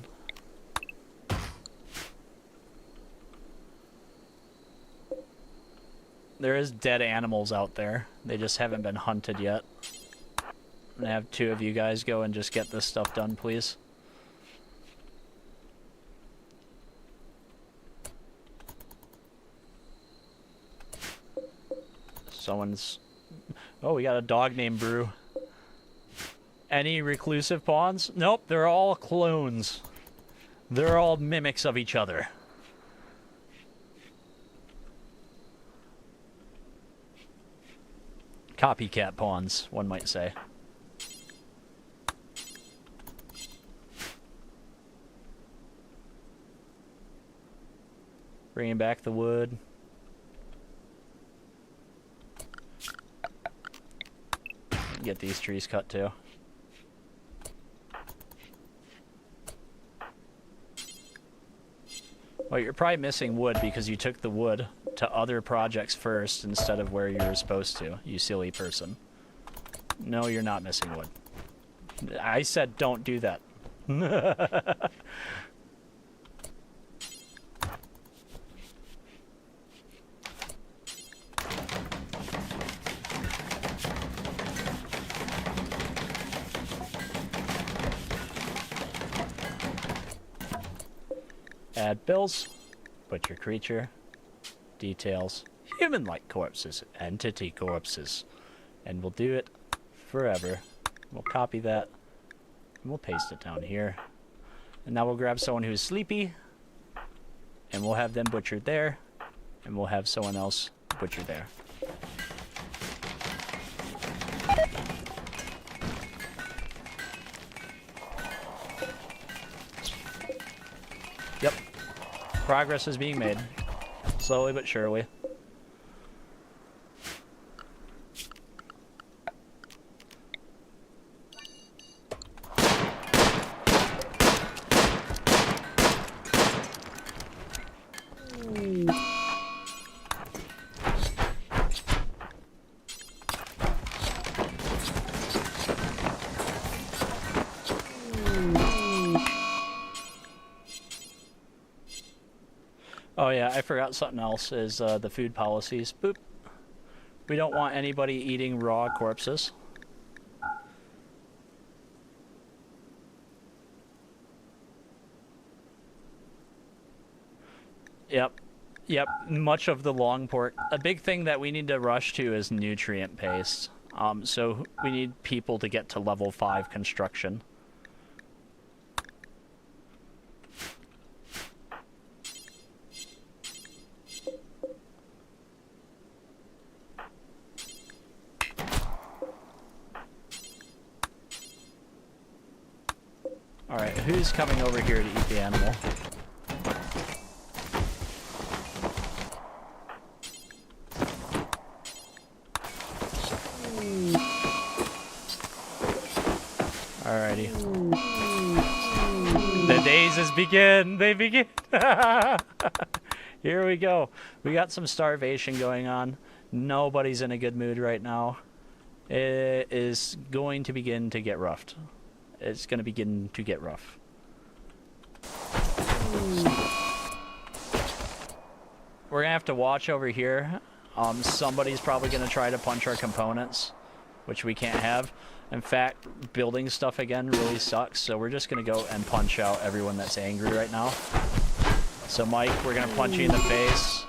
There is dead animals out there. They just haven't been hunted yet. I'm gonna have 2 of you guys go and just get this stuff done, please. Someone's... Oh, we got a dog named Brew. Any reclusive pawns? Nope, they're all clones. They're all mimics of each other. Copycat pawns, one might say. Bringing back the wood. Get these trees cut too. Well, you're probably missing wood because you took the wood to other projects first instead of where you were supposed to, you silly person. No, you're not missing wood. I said don't do that. Add bills, butcher creature, details, human-like corpses, entity corpses, and we'll do it forever. We'll copy that, and we'll paste it down here. And now we'll grab someone who's sleepy, and we'll have them butchered there, and we'll have someone else butchered there. Yep. Progress is being made. Slowly but surely. Oh yeah, I forgot something else is the food policies. Boop. We don't want anybody eating raw corpses. Yep. Yep, much of the long pork. A big thing that we need to rush to is nutrient paste. So we need people to get to level 5 construction. Alright, who's coming over here to eat the animal? Alrighty. The days begin! They begin! Here we go. We got some starvation going on. Nobody's in a good mood right now. It is going to begin to get roughed. It's going to begin to get rough. We're going to have to watch over here. Somebody's probably going to try to punch our components, which we can't have. In fact, building stuff again really sucks, so we're just going to go and punch out everyone that's angry right now. So Mike, we're going to punch you in the face.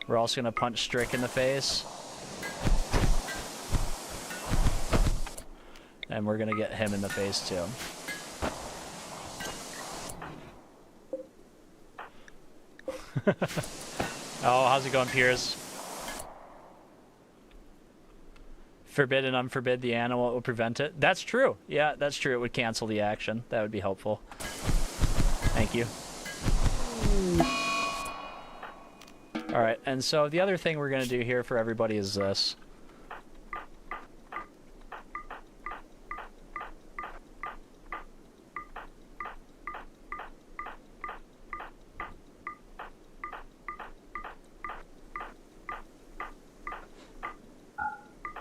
We're also going to punch Strick in the face. And we're going to get him in the face too. Oh, how's it going, Piers? Forbid and unforbid the animal, it will prevent it. That's true. Yeah, that's true. It would cancel the action. That would be helpful. Thank you. Alright, and so the other thing we're going to do here for everybody is this.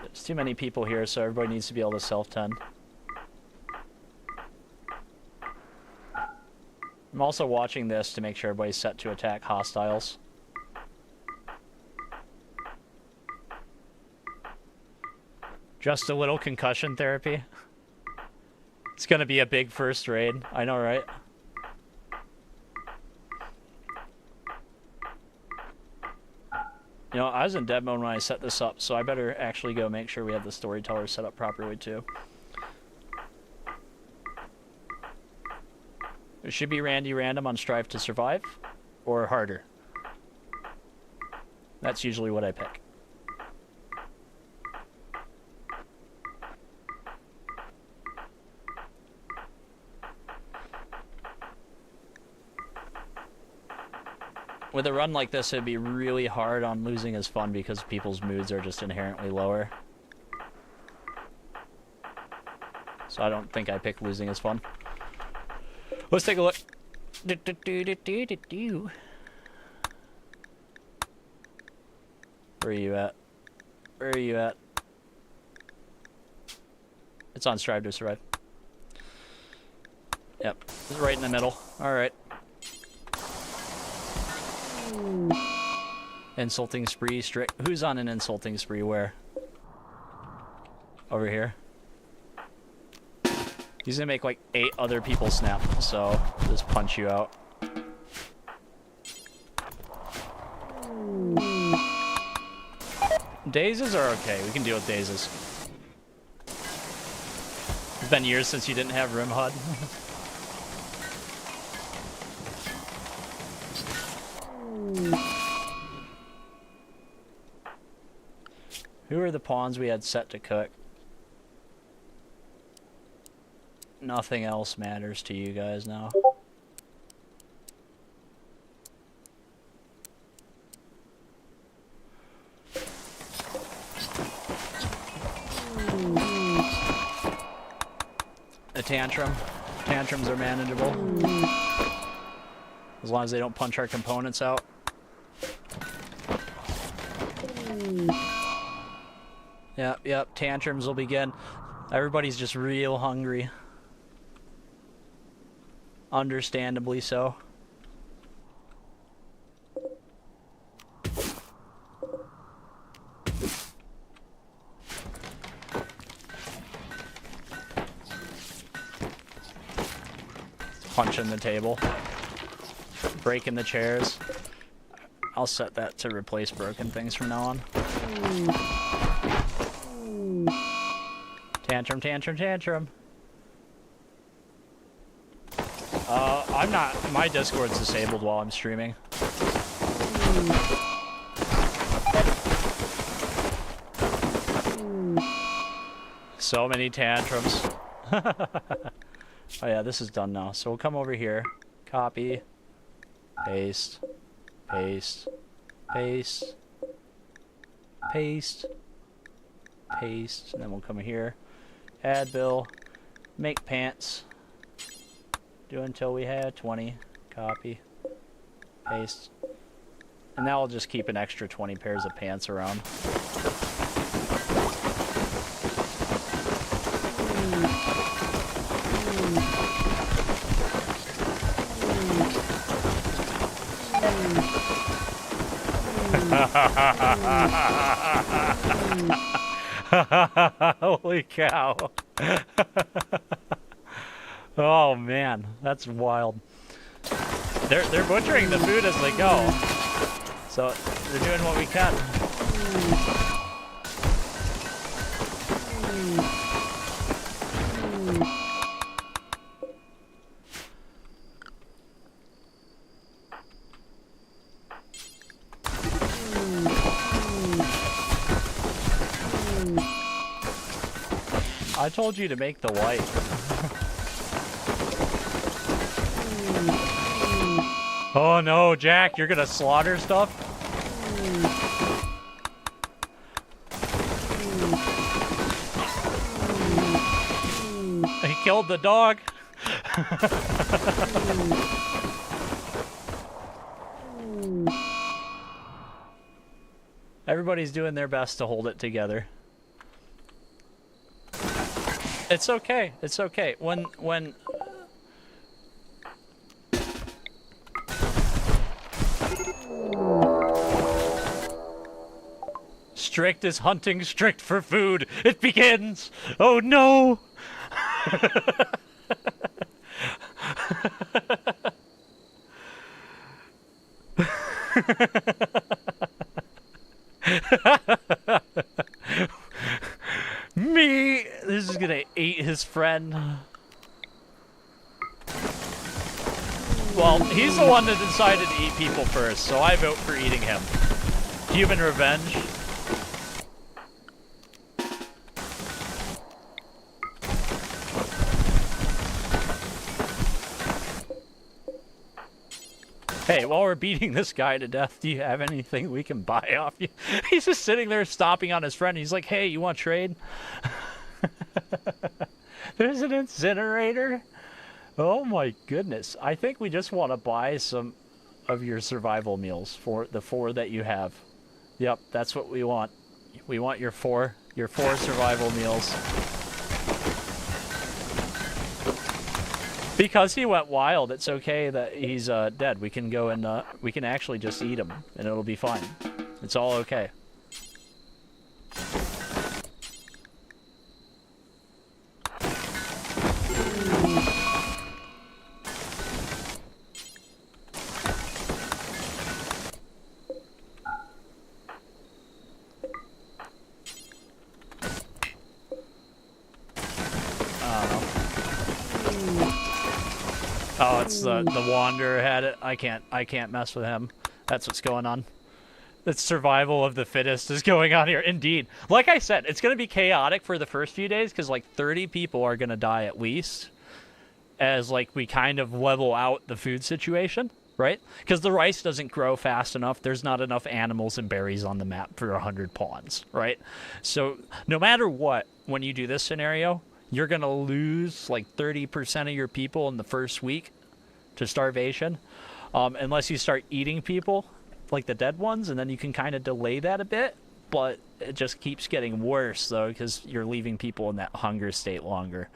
There's too many people here, so everybody needs to be able to self-tend. I'm also watching this to make sure everybody's set to attack hostiles. Just a little concussion therapy. It's gonna be a big first raid. I know, right? You know, I was in dead mode when I set this up, so I better actually go make sure we have the storyteller set up properly too. It should be Randy Random on Strive to Survive, or harder. That's usually what I pick. With a run like this, it'd be really hard on losing is fun because people's moods are just inherently lower. So I don't think I picked losing is fun. Let's take a look. Where are you at? Where are you at? It's on Strive to Survive. Yep, it's right in the middle. Alright. Insulting spree, strict. Who's on an insulting spree? Where? Over here. He's gonna make like 8 other people snap, so just punch you out. Dazes are okay. We can deal with dazes. It's been years since you didn't have Rim HUD. Who are the pawns we had set to cook? Nothing else matters to you guys now. A tantrum. Tantrums are manageable. As long as they don't punch our components out. Yep, tantrums will begin. Everybody's just real hungry. Understandably so. Punching the table. Breaking the chairs. I'll set that to replace broken things from now on. Tantrum, tantrum, tantrum. I'm not... My Discord's disabled while I'm streaming. So many tantrums. Oh yeah, this is done now. So we'll come over here. Copy. Paste. Paste. Paste. Paste. Paste. And then we'll come here. Add bill. Make pants. Do until we had 20. Copy. Paste. And now I'll just keep an extra 20 pairs of pants around. Holy cow. Oh man, that's wild. They're butchering the food as they go, so they're doing what we can. I told you to make the white. Oh no, Jack, you're gonna slaughter stuff? He killed the dog. Everybody's doing their best to hold it together. It's okay. It's okay. When strict is hunting, strict for food. It begins. Oh no. Me! This is gonna eat his friend. Well, he's the one that decided to eat people first, so I vote for eating him. Human revenge. Hey, while we're beating this guy to death, do you have anything we can buy off you? He's just sitting there stomping on his friend. He's like, hey, you want to trade? There's an incinerator? Oh my goodness. I think we just want to buy some of your survival meals for the 4 that you have. Yep, that's what we want. We want your 4 survival meals. Because he went wild, it's okay that he's dead. We can go and we can actually just eat him, and it'll be fine. It's all okay. Oh, it's the Wanderer had it. I can't mess with him. That's what's going on. The survival of the fittest is going on here. Indeed. Like I said, it's going to be chaotic for the first few days because like 30 people are going to die at least as like we kind of level out the food situation, right? Because the rice doesn't grow fast enough. There's not enough animals and berries on the map for 100 pawns, right? So no matter what, when you do this scenario, you're going to lose like 30% of your people in the first week to starvation, unless you start eating people, like the dead ones, and then you can kind of delay that a bit, but it just keeps getting worse, though, because you're leaving people in that hunger state longer.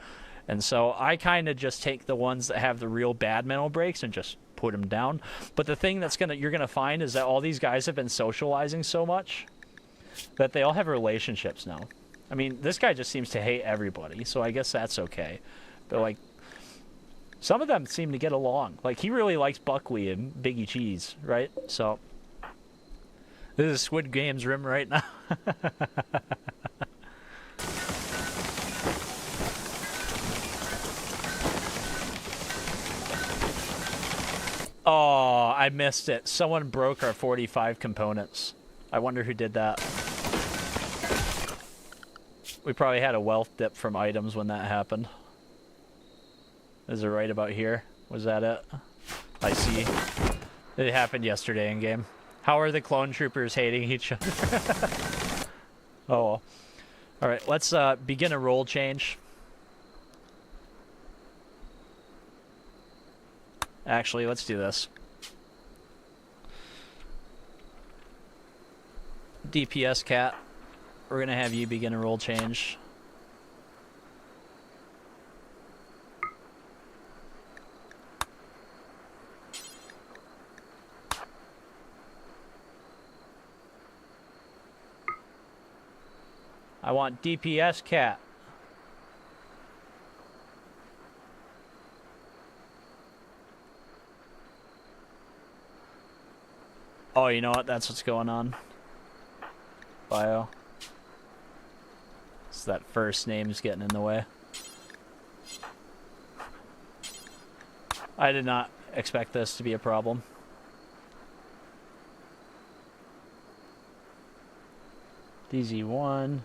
And so I kind of just take the ones that have the real bad mental breaks and just put them down. But the thing that's you're gonna find is that all these guys have been socializing so much that they all have relationships now. I mean, this guy just seems to hate everybody, so I guess that's okay. But, like, some of them seem to get along. Like, he really likes Buckwheat and Biggie Cheese, right? So, this is Squid Game's Rim right now. Oh, I missed it. Someone broke our 45 components. I wonder who did that. We probably had a wealth dip from items when that happened. Is it right about here? Was that it? I see. It happened yesterday in game. How are the clone troopers hating each other? Oh well. Alright, let's begin a role change. Actually, let's do this. DPS cat. We're gonna have you begin a role change. I want DPS cat. Oh, you know what? That's what's going on. Bio. So that first name's getting in the way. I did not expect this to be a problem. DZ1.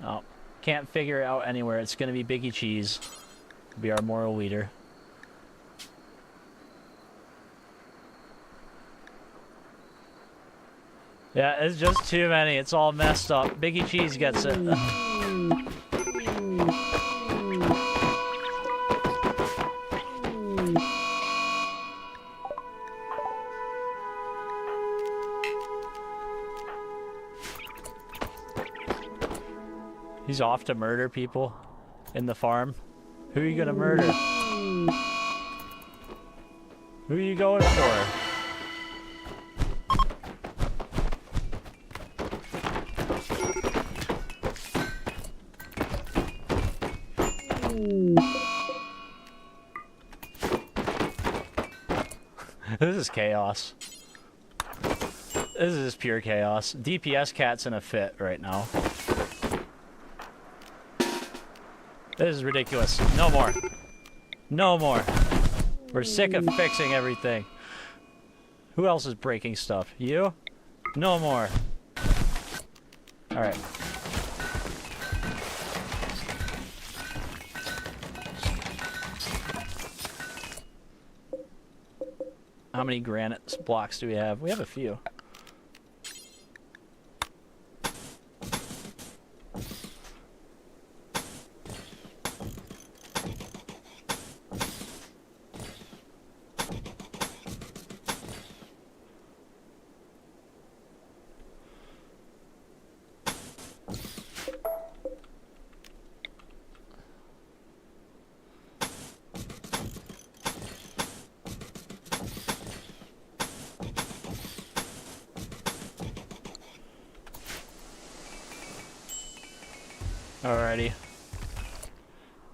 Oh, can't figure it out anywhere. It's gonna be Biggie Cheese. Be our moral leader. Yeah, it's just too many. It's all messed up. Biggie Cheese gets it. He's off to murder people in the farm. Who are you gonna murder? Who are you going for? This is chaos. This is pure chaos. DPS cat's in a fit right now. This is ridiculous. No more. No more. We're sick of fixing everything. Who else is breaking stuff? You? No more. Alright. How many granite blocks do we have? We have a few. Alrighty.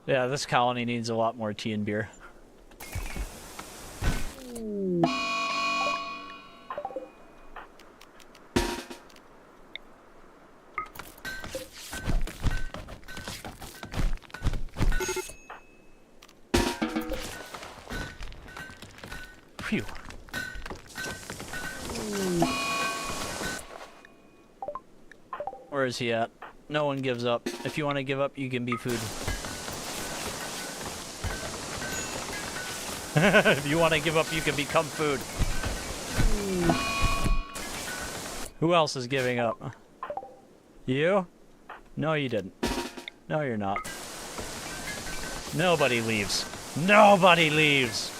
Yeah, this colony needs a lot more tea and beer. Phew. Where is he at? No one gives up. If you want to give up, you can be food. If you want to give up, you can become food. Who else is giving up? You? No, you didn't. No, you're not. Nobody leaves. Nobody leaves!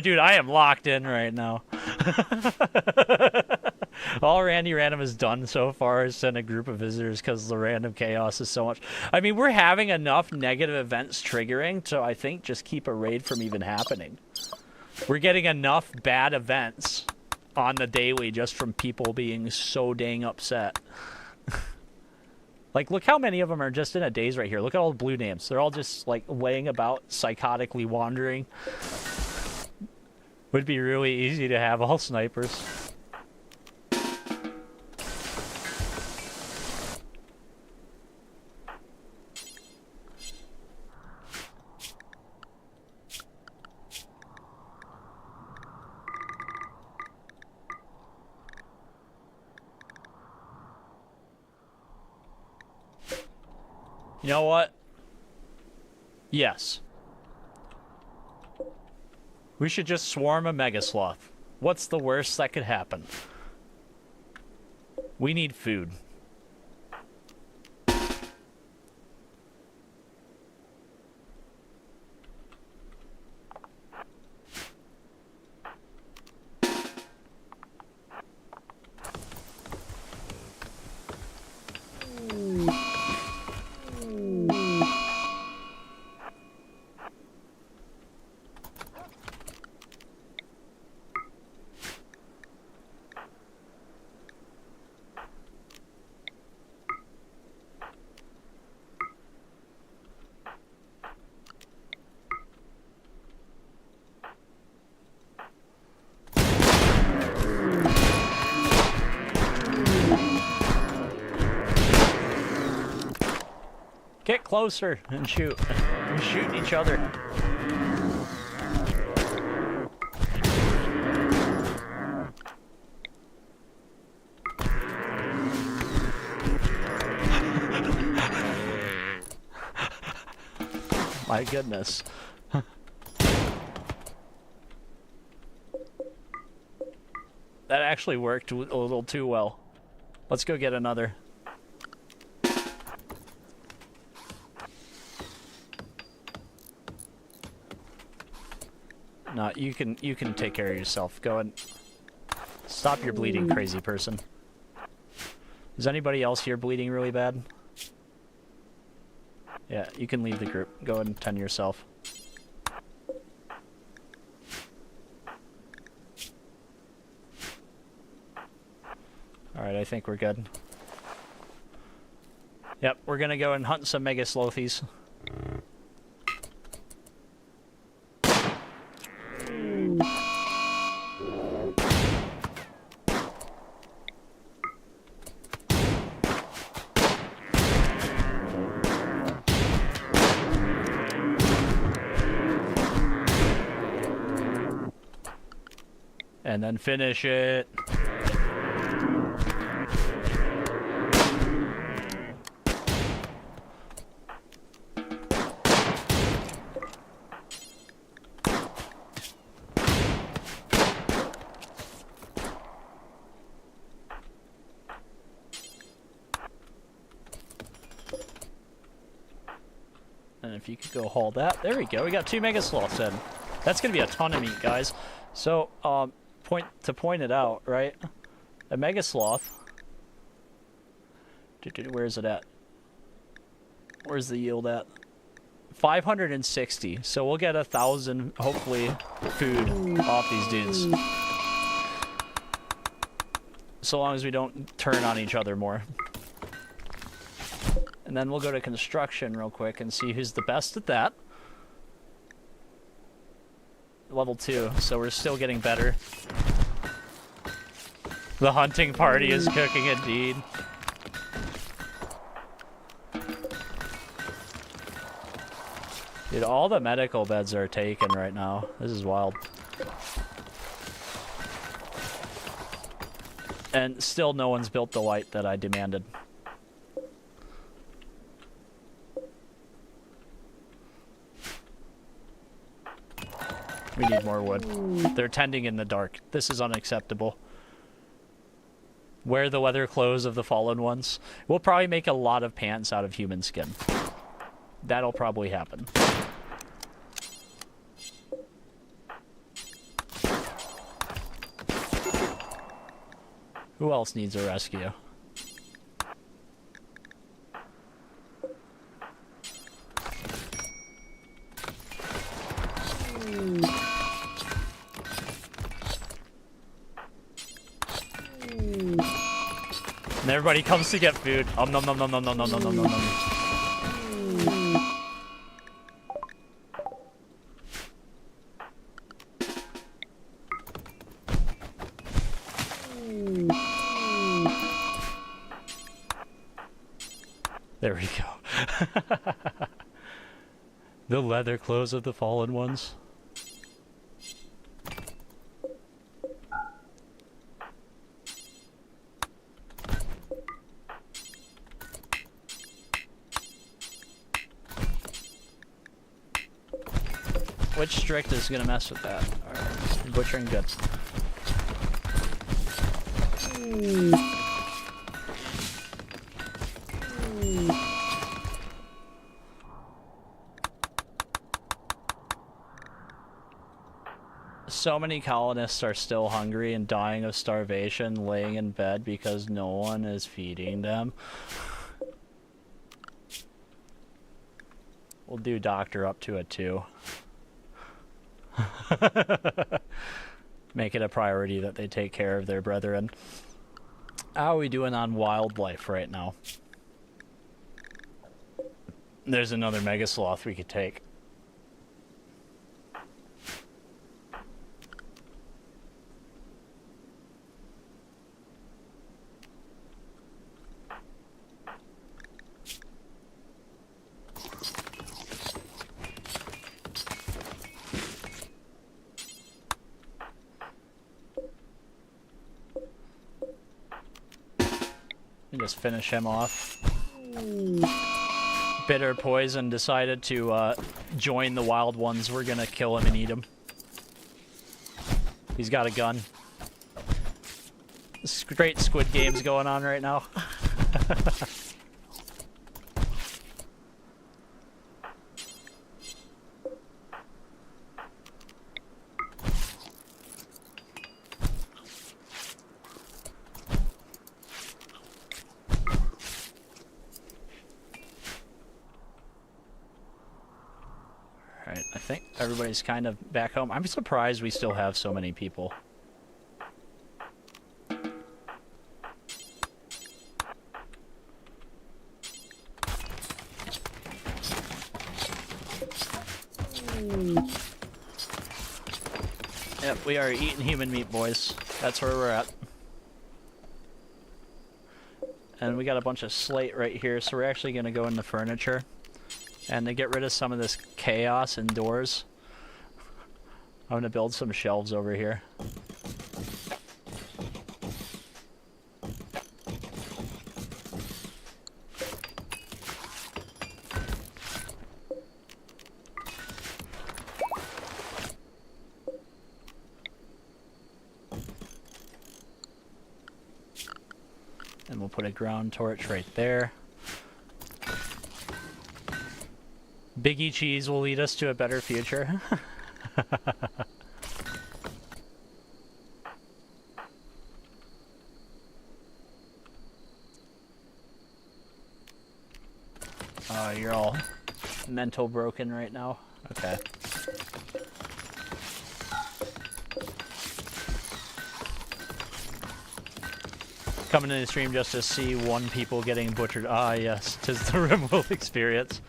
Dude, I am locked in right now. All Randy Random has done so far is send a group of visitors because the random chaos is so much. I mean, we're having enough negative events triggering, so I think just keep a raid from even happening. We're getting enough bad events on the daily just from people being so dang upset. Like, look how many of them are just in a daze right here. Look at all the blue names. They're all just, like, laying about, psychotically wandering. Would be really easy to have all snipers. You know what? Yes. We should just swarm a mega sloth. What's the worst that could happen? We need food. closer and shoot. We're shooting each other. My goodness. That actually worked a little too well. Let's go get another. No, you can take care of yourself. Go and stop your bleeding, crazy person. Is anybody else here bleeding really bad? Yeah, you can leave the group. Go and tend yourself. Alright, I think we're good. Yep, we're gonna go and hunt some mega slothies. And then finish it. And if you could go haul that. There we go. We got 2 mega sloths in. That's going to be a ton of meat, guys. So, point it out, right? A mega sloth. Where is it at? Where's the yield at? 560. So we'll get 1,000, hopefully, food off these dudes. So long as we don't turn on each other more. And then we'll go to construction real quick and see who's the best at that. Level 2, so we're still getting better. The hunting party is cooking indeed. Dude, all the medical beds are taken right now. This is wild. And still no one's built the light that I demanded. We need more wood. They're tending in the dark. This is unacceptable. Wear the leather clothes of the fallen ones. We'll probably make a lot of pants out of human skin. That'll probably happen. Who else needs a rescue? And everybody comes to get food. Nom nom nom nom nom nom nom nom nom nom. There we go. The leather clothes of the fallen ones. Which strict is gonna mess with that? Alright, butchering good. So many colonists are still hungry and dying of starvation, laying in bed because no one is feeding them. We'll do doctor up to a 2. Make it a priority that they take care of their brethren. How are we doing on wildlife right now? There's another mega sloth we could take. just finish him off. Bitter Poison decided to join the wild ones. We're gonna kill him and eat him. He's got a gun. This great Squid Games going on right now. Alright, I think everybody's kind of back home. I'm surprised we still have so many people. Yep, we are eating human meat, boys. That's where we're at. And we got a bunch of slate right here, so we're actually going to go into furniture. And to get rid of some of this chaos indoors, I'm going to build some shelves over here. And we'll put a ground torch right there. Biggie Cheese will lead us to a better future. Oh, you're all mental broken right now? Okay. Coming to the stream just to see one people getting butchered. Ah, yes, 'tis the Rimworld experience.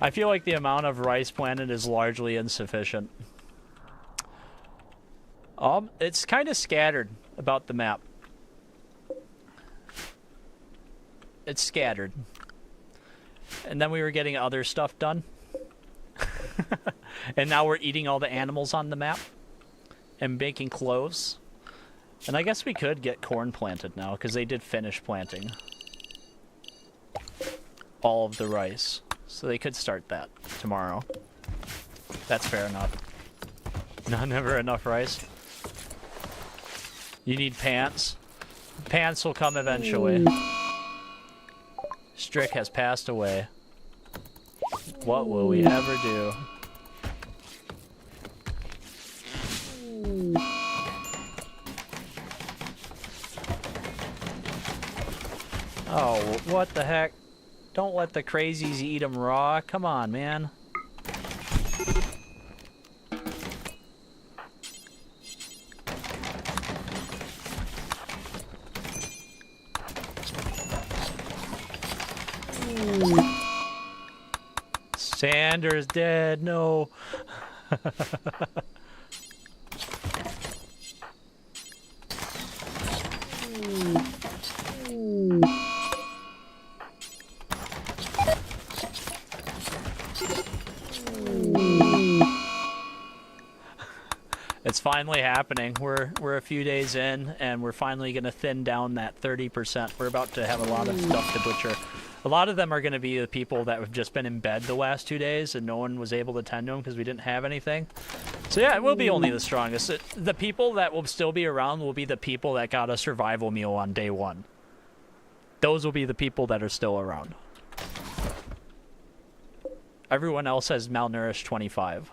I feel like the amount of rice planted is largely insufficient. It's kind of scattered about the map. It's scattered. And then we were getting other stuff done. And now we're eating all the animals on the map. And making cloves. And I guess we could get corn planted now, because they did finish planting all of the rice. So they could start that tomorrow. That's fair enough. No, never enough rice. You need pants. Pants will come eventually. Strick has passed away. What will we ever do? Oh, what the heck? Don't let the crazies eat them raw. Come on, man. Sanders dead. No. It's finally happening. We're a few days in, and we're finally going to thin down that 30%. We're about to have a lot of stuff to butcher. A lot of them are going to be the people that have just been in bed the last 2 days, and no one was able to tend to them because we didn't have anything. So yeah, it will be only the strongest. The people that will still be around will be the people that got a survival meal on day 1. Those will be the people that are still around. Everyone else has malnourished 25.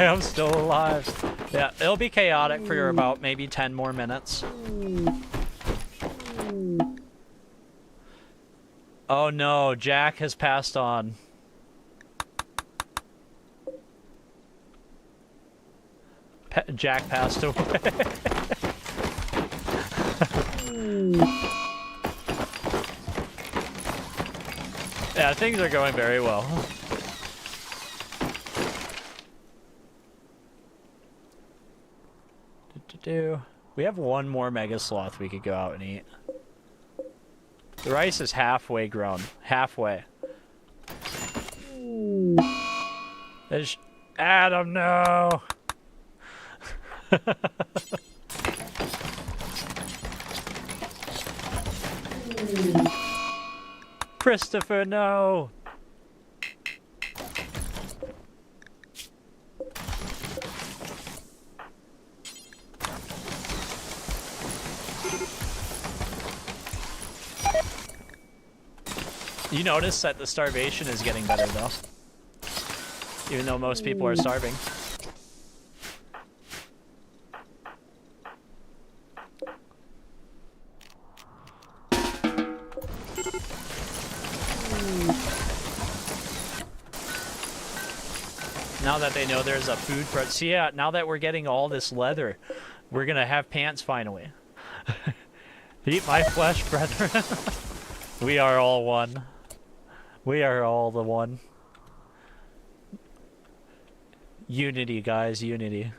I'm still alive. Yeah, it'll be chaotic for about maybe 10 more minutes. Oh no, Jack has passed on. Jack passed away. Yeah, things are going very well. Do. We have one more mega sloth we could go out and eat. The rice is halfway grown. Halfway. There's Adam, no! Christopher, no! You notice that the starvation is getting better, though. Even though most people are starving. Now that they know there's a food for it. See, yeah, now that we're getting all this leather, we're gonna have pants finally. Eat my flesh, brethren. We are all one. We are all the one. Unity, guys, unity.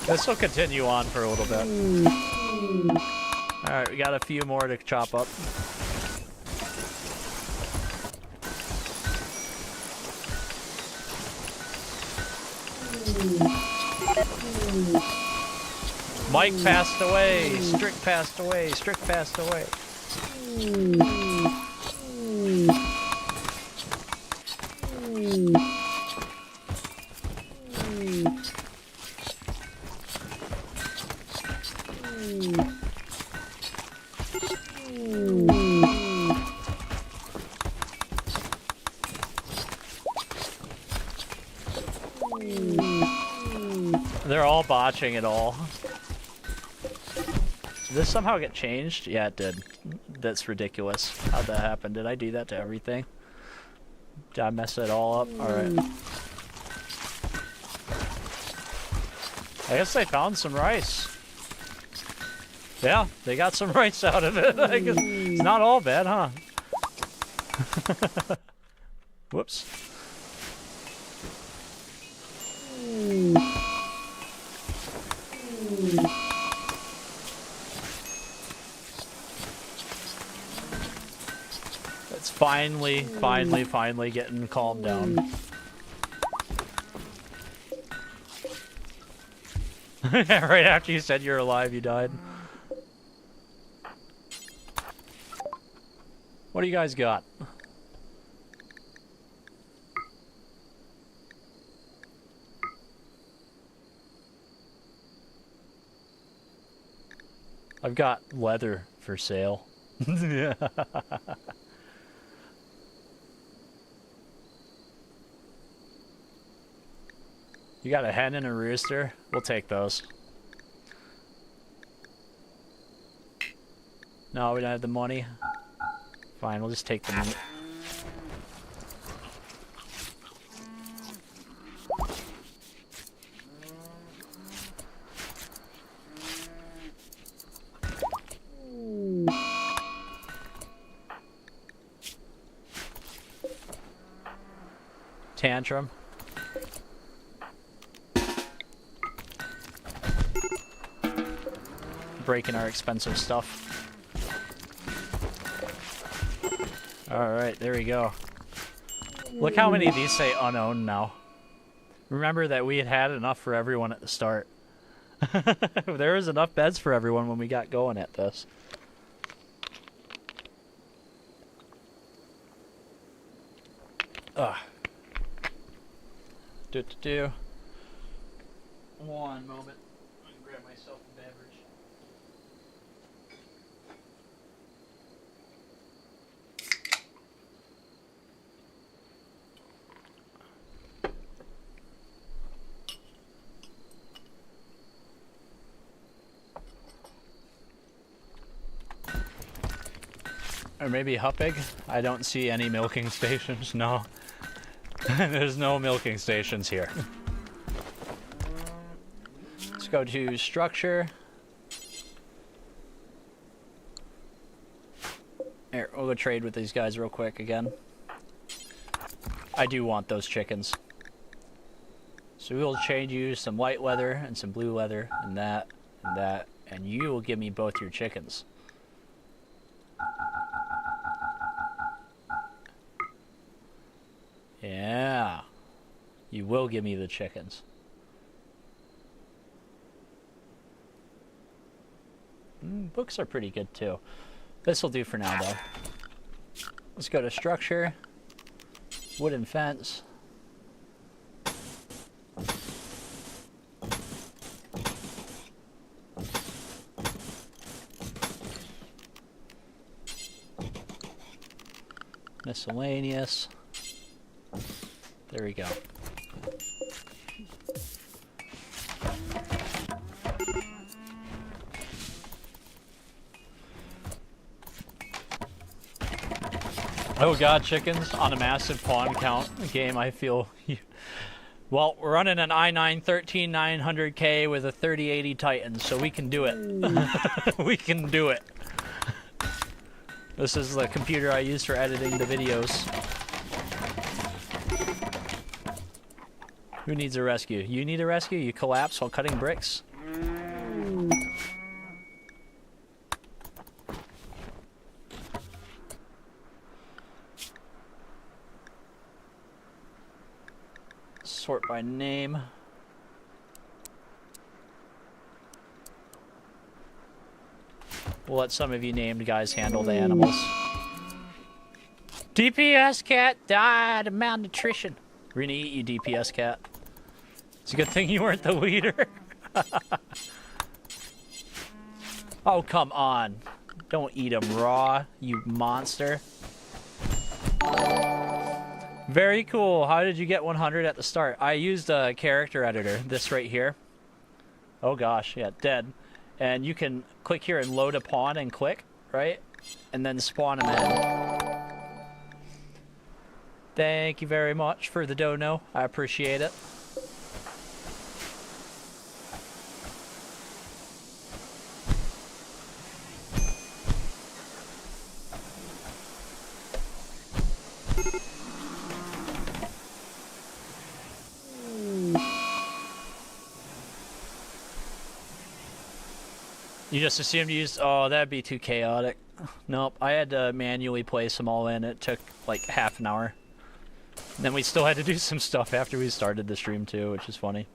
This will continue on for a little bit. Alright, we got a few more to chop up. Mike passed away. Strick passed away. Strick passed away. They're all botching it all. Did this somehow get changed? Yeah, it did. That's ridiculous. How'd that happen? Did I do that to everything? Did I mess it all up? Alright. I guess they found some rice. Yeah, they got some rice out of it. I guess it's not all bad, huh? Whoops. It's finally getting calmed down. Right after you said you're alive, you died. What do you guys got? I've got leather for sale. Yeah. You got a hen and a rooster? We'll take those. No, we don't have the money. Fine, we'll just take the meat. Tantrum. Breaking our expensive stuff. Alright, there we go. Look how many of these say unowned now. Remember that we had enough for everyone at the start. There was enough beds for everyone when we got going at this. Ugh. Do. One moment. I'm gonna grab myself a beverage. Or maybe Huppig? I don't see any milking stations, no. There's no milking stations here. Let's go to structure. Here, we'll go trade with these guys real quick again. I do want those chickens. So we will trade you some white leather and some blue leather and that, and you will give me both your chickens. Yeah. You will give me the chickens. Books are pretty good too. This will do for now though. Let's go to structure. Wooden fence. Miscellaneous. There we go. Oh god, chickens on a massive pawn count game, I feel. Well, we're running an i9 13900K with a 3080 Titan, so we can do it. We can do it. This is the computer I use for editing the videos. Who needs a rescue? You need a rescue? You collapse while cutting bricks? Sort by name. We'll let some of you named guys handle the animals. DPS cat died of malnutrition. We're gonna eat you, DPS cat. It's a good thing you weren't the leader. Oh, come on. Don't eat him raw, you monster. Very cool. How did you get 100 at the start? I used a character editor, this right here. Oh gosh, yeah, dead. And you can click here and load a pawn and click, right? And then spawn him in. Thank you very much for the dono. I appreciate it. You just assumed you used... Oh, that'd be too chaotic. Nope, I had to manually place them all in. It took like half an hour. And then we still had to do some stuff after we started the stream too, which is funny.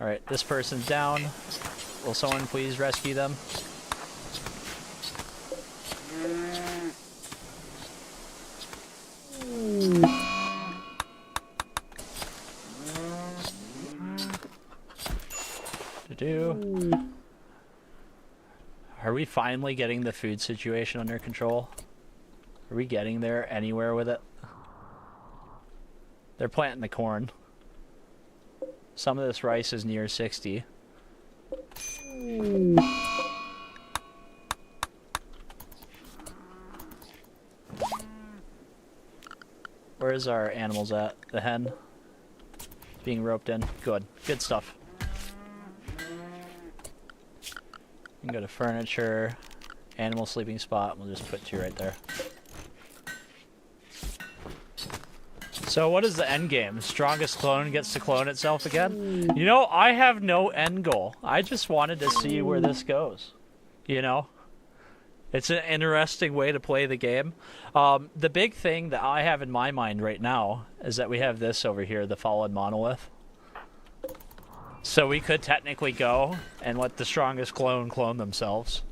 Alright, this person's down. Will someone please rescue them? Are we finally getting the food situation under control? Are we getting there anywhere with it? They're planting the corn. Some of this rice is near 60. Where's our animals at? The hen? Being roped in. Good. Good stuff. You can go to furniture, animal sleeping spot, we'll just put 2 right there. So what is the end game? Strongest clone gets to clone itself again? You know, I have no end goal. I just wanted to see where this goes. You know? It's an interesting way to play the game. The big thing that I have in my mind right now is that we have this over here, the Fallen Monolith. So we could technically go and let the strongest clone themselves.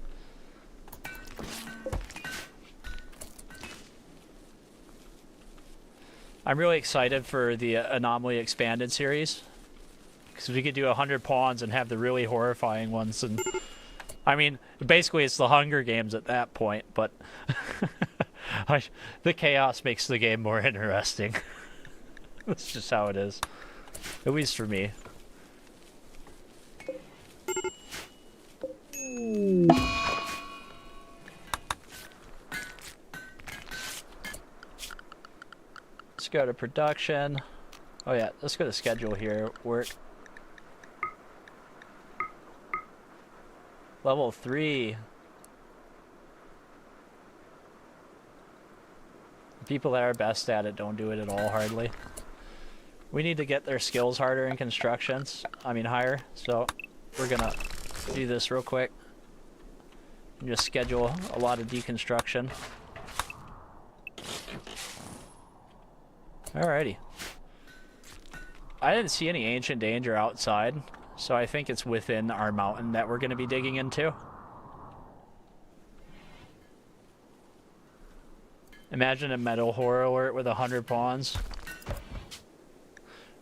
I'm really excited for the Anomaly Expanded series. Because we could do 100 pawns and have the really horrifying ones. And I mean, basically it's the Hunger Games at that point, but the chaos makes the game more interesting. That's just how it is. At least for me. Let's go to production. Oh yeah, let's go to schedule here. Work. Level 3. The people that are best at it don't do it at all, hardly. We need to get their skills harder in constructions. I mean higher. So we're gonna do this real quick. And just schedule a lot of deconstruction. Alrighty. I didn't see any ancient danger outside, so I think it's within our mountain that we're gonna be digging into. Imagine a metal horror alert with 100 pawns.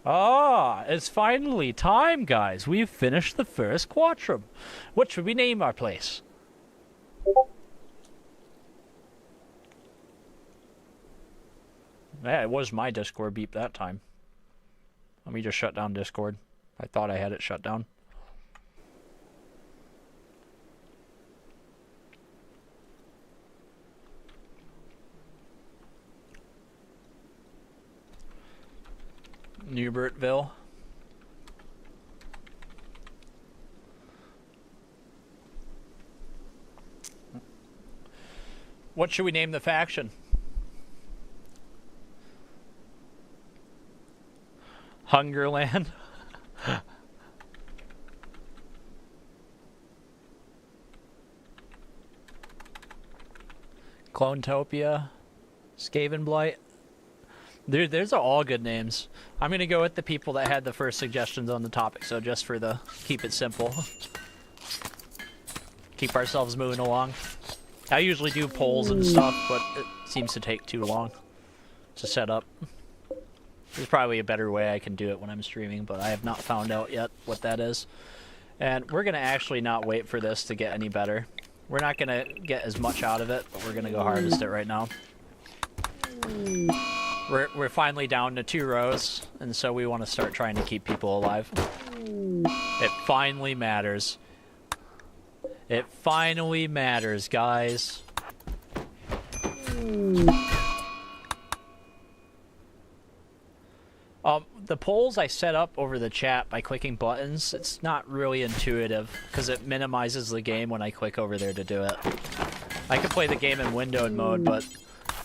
Ah, it's finally time, guys. We've finished the first quattrum. What should we name our place? Yeah, it was my Discord beep that time. Let me just shut down Discord. I thought I had it shut down. Noobertville. What should we name the faction? Hungerland. Clonetopia. Skavenblight. Dude, there's all good names. I'm gonna go with the people that had the first suggestions on the topic, so just for the keep it simple. Keep ourselves moving along. I usually do polls and stuff, but it seems to take too long to set up. There's probably a better way I can do it when I'm streaming, but I have not found out yet what that is. And we're gonna actually not wait for this to get any better. We're not gonna get as much out of it, but we're gonna go harvest it right now. We're finally down to 2 rows, and so we want to start trying to keep people alive. It finally matters. It finally matters, guys. The polls I set up over the chat by clicking buttons, it's not really intuitive, because it minimizes the game when I click over there to do it. I can play the game in windowed mode, but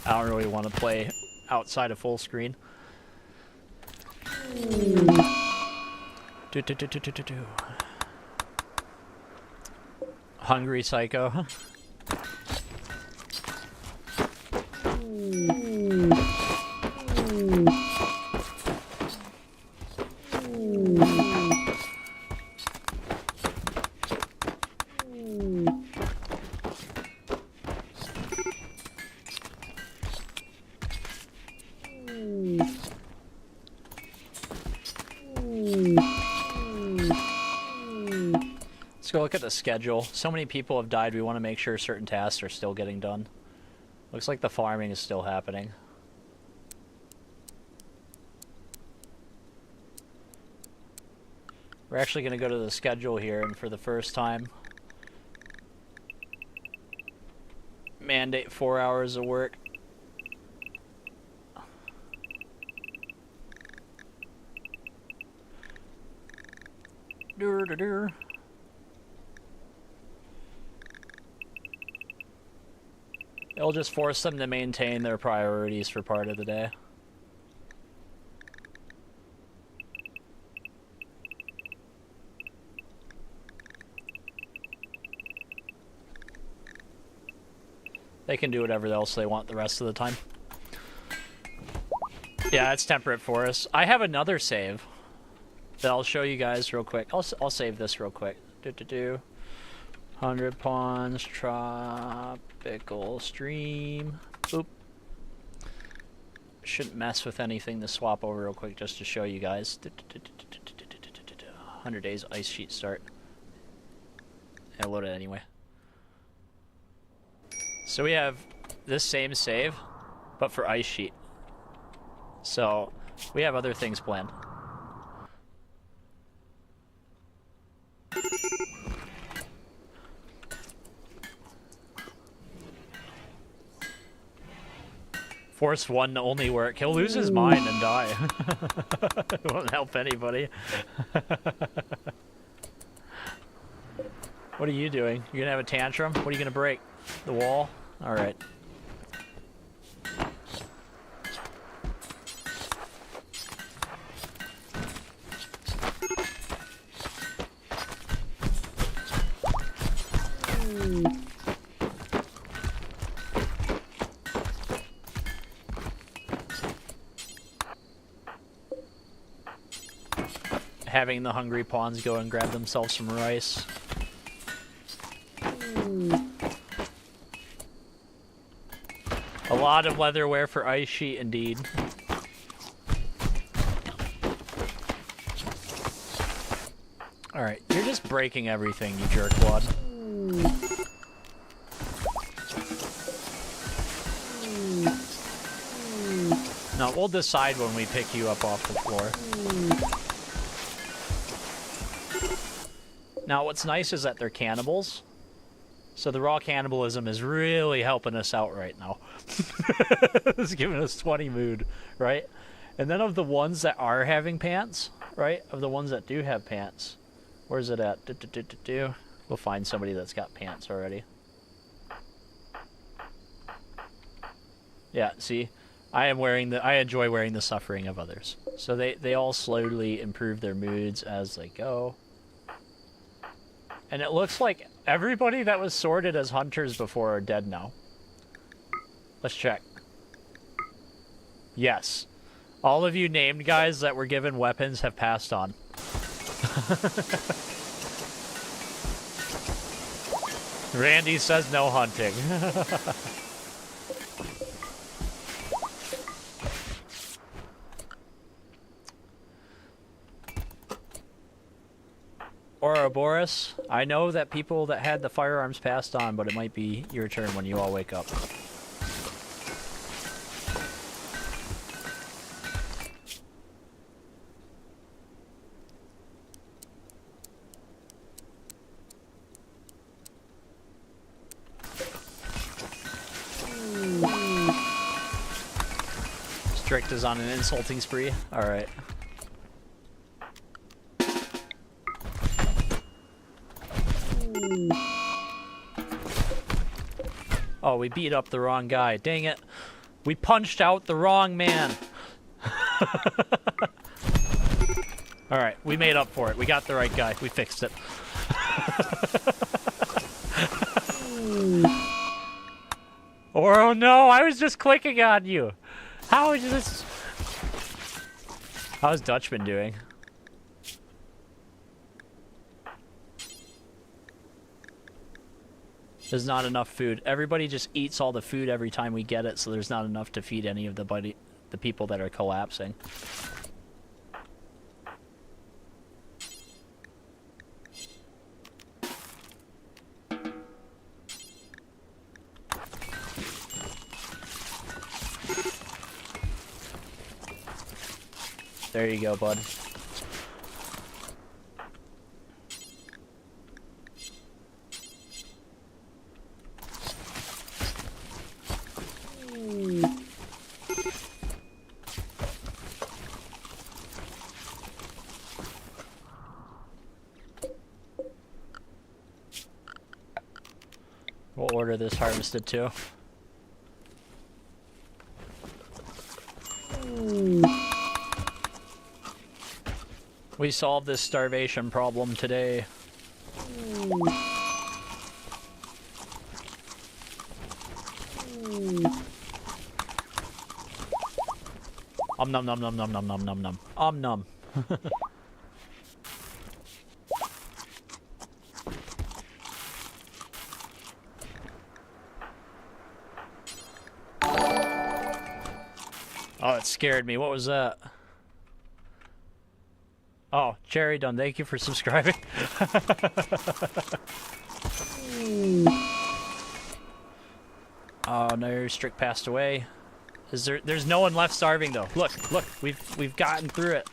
I don't really want to play outside of full screen. Hungry psycho. Let's go look at the schedule. So many people have died, we want to make sure certain tasks are still getting done. Looks like the farming is still happening. We're actually going to go to the schedule here, and for the first time, mandate 4 hours of work. It'll just force them to maintain their priorities for part of the day. They can do whatever else they want the rest of the time. Yeah, it's temperate forest. I have another save that I'll show you guys real quick. I'll save this real quick. 100 pawns, tropical stream. Oop. Shouldn't mess with anything to swap over real quick just to show you guys. 100 days ice sheet start. I'll load it anyway. So we have this same save, but for ice sheet. So we have other things planned. Force 1 to only work. He'll lose his mind and die. It won't help anybody. What are you doing? You're gonna have a tantrum? What are you gonna break? The wall? Alright. Having the hungry pawns go and grab themselves some rice. A lot of leatherware for ice sheet, indeed. Alright, you're just breaking everything, you jerkwad. No, we'll decide when we pick you up off the floor. Now, what's nice is that they're cannibals. So the raw cannibalism is really helping us out right now. It's giving us 20 mood, right? And then of the ones that are having pants, right? Of the ones that do have pants, where's it at? We'll find somebody that's got pants already. Yeah, see? I enjoy wearing the suffering of others. So they all slowly improve their moods as they go. And it looks like everybody that was sorted as hunters before are dead now. Let's check. Yes. All of you named guys that were given weapons have passed on. Randy says no hunting. Ouroboros, I know that people that had the firearms passed on, but it might be your turn when you all wake up. Strict is on an insulting spree. Alright. Oh, we beat up the wrong guy. Dang it. We punched out the wrong man. Alright, we made up for it. We got the right guy. We fixed it. Oh no, I was just clicking on you. How is this? How's Dutchman doing? There's not enough food. Everybody just eats all the food every time we get it, so there's not enough to feed any of the people that are collapsing. There you go, bud. We'll order this harvested too. We solved this starvation problem today. Nom nom nom nom nom nom nom nom. Nom. Oh, it scared me. What was that? Oh, Cherry Dunn, thank you for subscribing. Oh no, Strick passed away. There's no one left starving though. Look, we've gotten through it.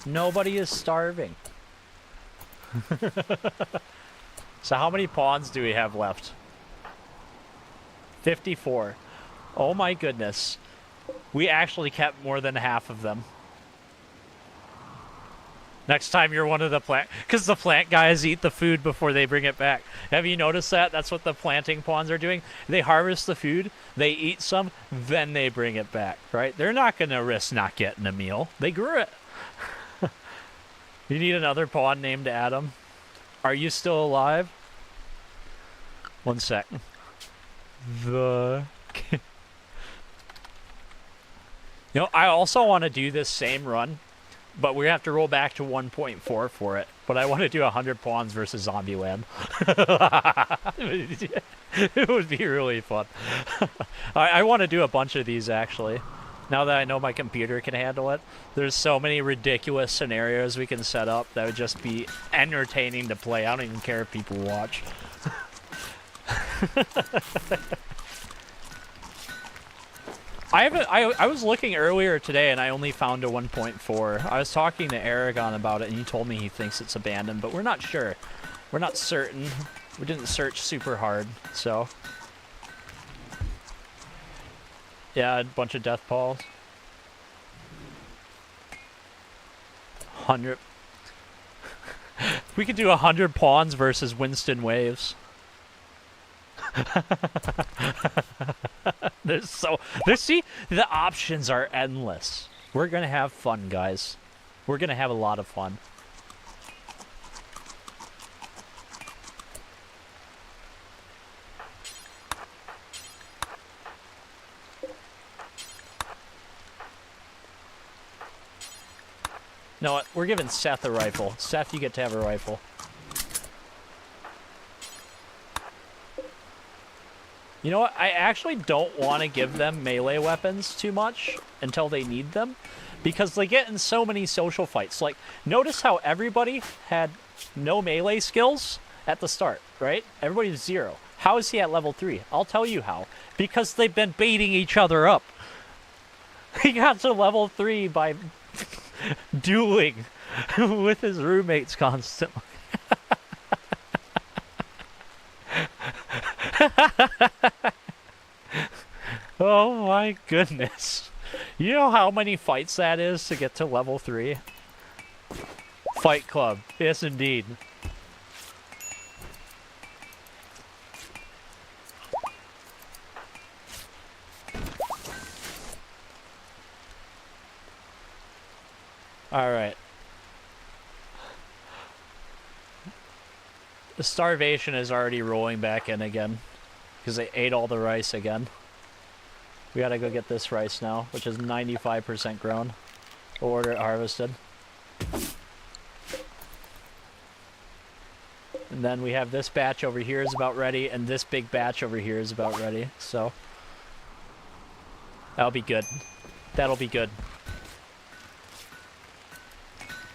Nobody is starving. So how many pawns do we have left? 54. Oh my goodness. We actually kept more than half of them. Next time you're one of the plant... Because the plant guys eat the food before they bring it back. Have you noticed that? That's what the planting pawns are doing. They harvest the food, they eat some, then they bring it back, right? They're not going to risk not getting a meal. They grew it. You need another pawn named Adam. Are you still alive? One sec. You know, I also want to do this same run, but we have to roll back to 1.4 for it. But I want to do 100 pawns versus Zombieland. It would be really fun. I want to do a bunch of these, actually. Now that I know my computer can handle it. There's so many ridiculous scenarios we can set up that would just be entertaining to play. I don't even care if people watch. I was looking earlier today and I only found a 1.4. I was talking to Aragon about it and he told me he thinks it's abandoned, but we're not sure. We're not certain. We didn't search super hard, so. Yeah, a bunch of death balls. 100. We could do 100 pawns versus Winston Waves. See, the options are endless. We're gonna have fun, guys. We're gonna have a lot of fun. No, we're giving Seth a rifle. Seth, you get to have a rifle. You know what? I actually don't want to give them melee weapons too much until they need them, because they get in so many social fights. Like, notice how everybody had no melee skills at the start, right? Everybody's 0. How is he at level 3? I'll tell you how. Because they've been baiting each other up. He got to level 3 by dueling with his roommates constantly. Oh my goodness. You know how many fights that is to get to level 3? Fight Club. Yes, indeed. Alright. The starvation is already rolling back in again, because they ate all the rice again. We gotta go get this rice now, which is 95% grown. We'll order it harvested. And then we have this batch over here is about ready, and this big batch over here is about ready, so. That'll be good. That'll be good.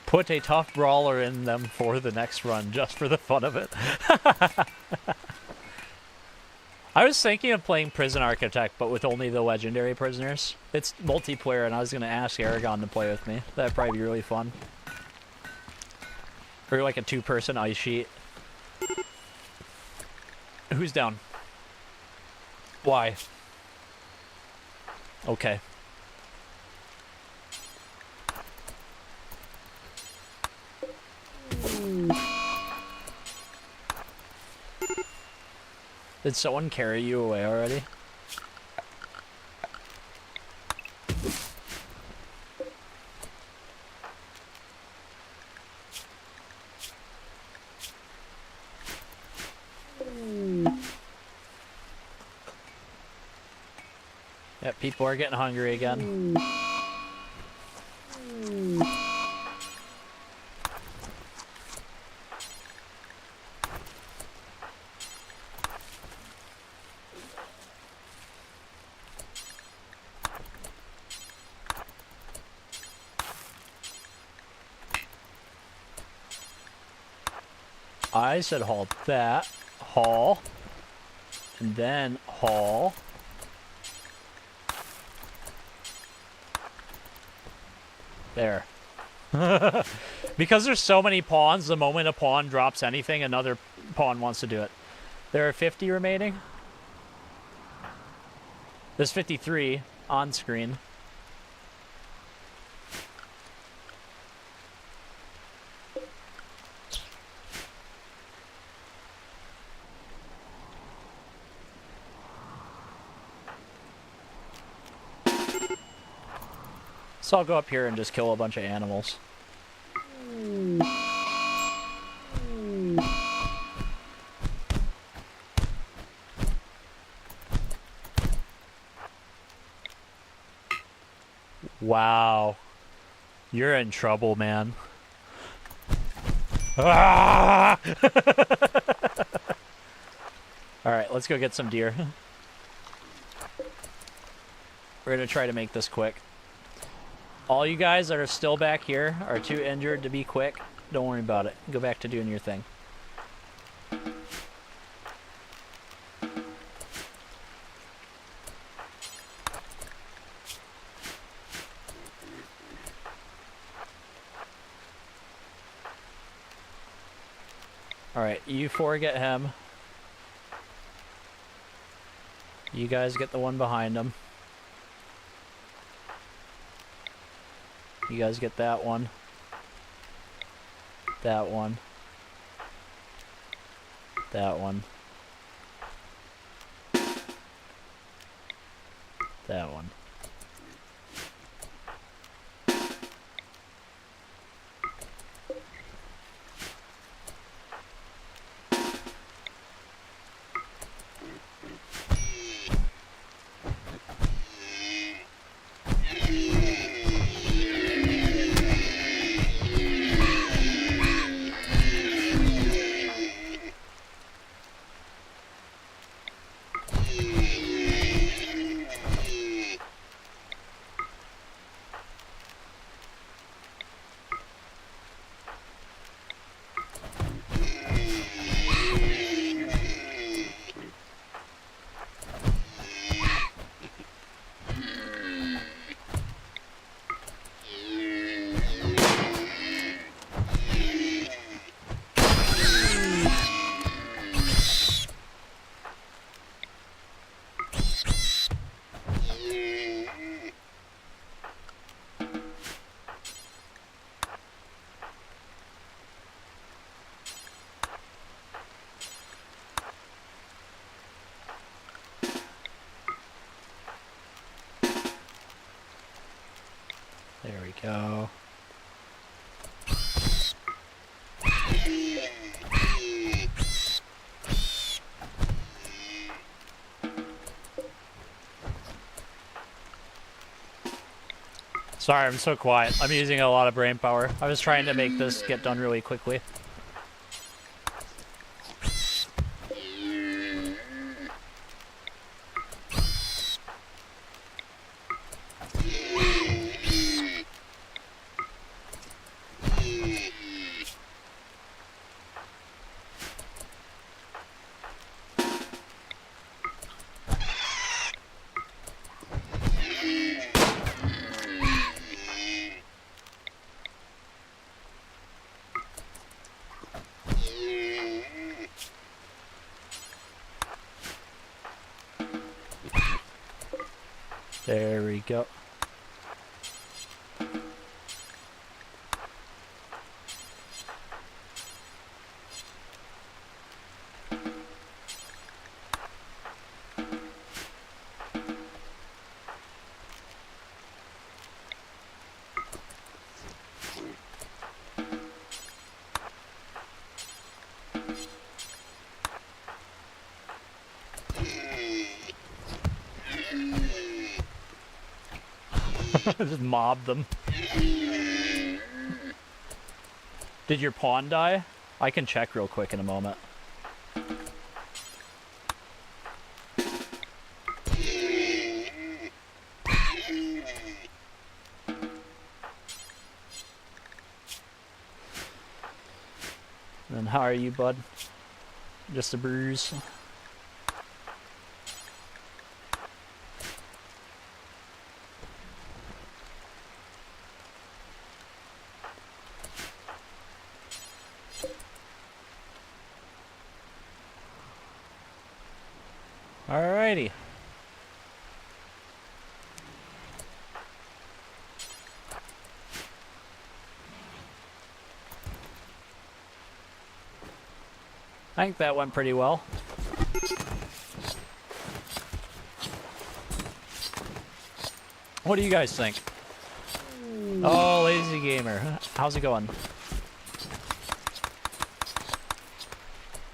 Put a tough brawler in them for the next run, just for the fun of it. I was thinking of playing Prison Architect, but with only the legendary prisoners. It's multiplayer, and I was going to ask Aragon to play with me. That'd probably be really fun. Or like a 2-person ice sheet. Who's down? Why? Okay. Did someone carry you away already? Yeah, people are getting hungry again. I said haul that, haul, and then haul. There. Because there's so many pawns, the moment a pawn drops anything, another pawn wants to do it. There are 50 remaining. There's 53 on screen. So I'll go up here and just kill a bunch of animals. Wow. You're in trouble, man. Ah! Alright, let's go get some deer. We're gonna try to make this quick. All you guys that are still back here are too injured to be quick. Don't worry about it. Go back to doing your thing. Alright, you four get him. You guys get the one behind him. You guys get that one. That one. That one. That one. There we go. Sorry, I'm so quiet. I'm using a lot of brain power. I was trying to make this get done really quickly. There we go. Just mob them. Did your pawn die? I can check real quick in a moment. And how are you, bud? Just a bruise. Alrighty. I think that went pretty well. What do you guys think? Oh, lazy gamer. How's it going?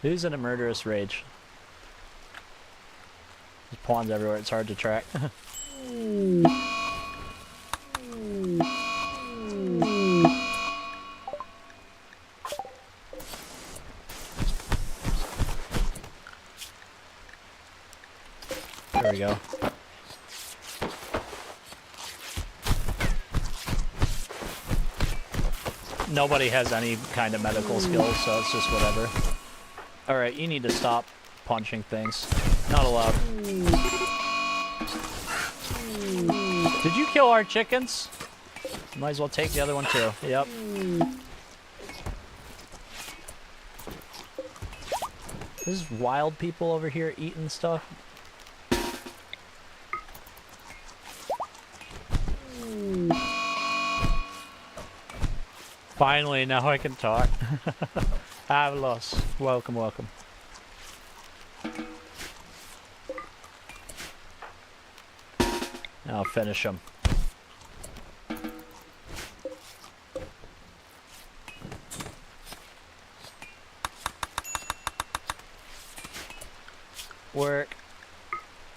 Who's in a murderous rage? There's pawns everywhere, it's hard to track. There we go. Nobody has any kind of medical skills, so it's just whatever. Alright, you need to stop punching things. Not allowed. Did you kill our chickens? Might as well take the other one too. Yep. There's wild people over here eating stuff. Finally, now I can talk. Avalos, welcome, welcome. I'll finish them. Work.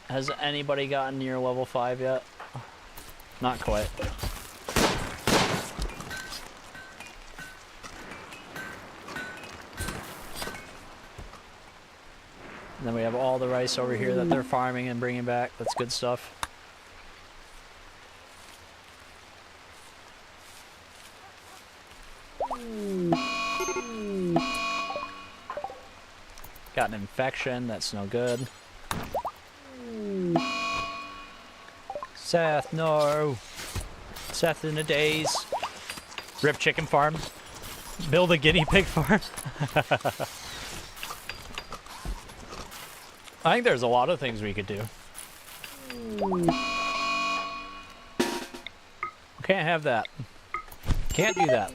Has anybody gotten near level 5 yet? Not quite. And then we have all the rice over here that they're farming and bringing back. That's good stuff. Got an infection. That's no good. Seth, no. Seth in a daze. Rip chicken farm. Build a guinea pig farm. I think there's a lot of things we could do. Can't have that. Can't do that.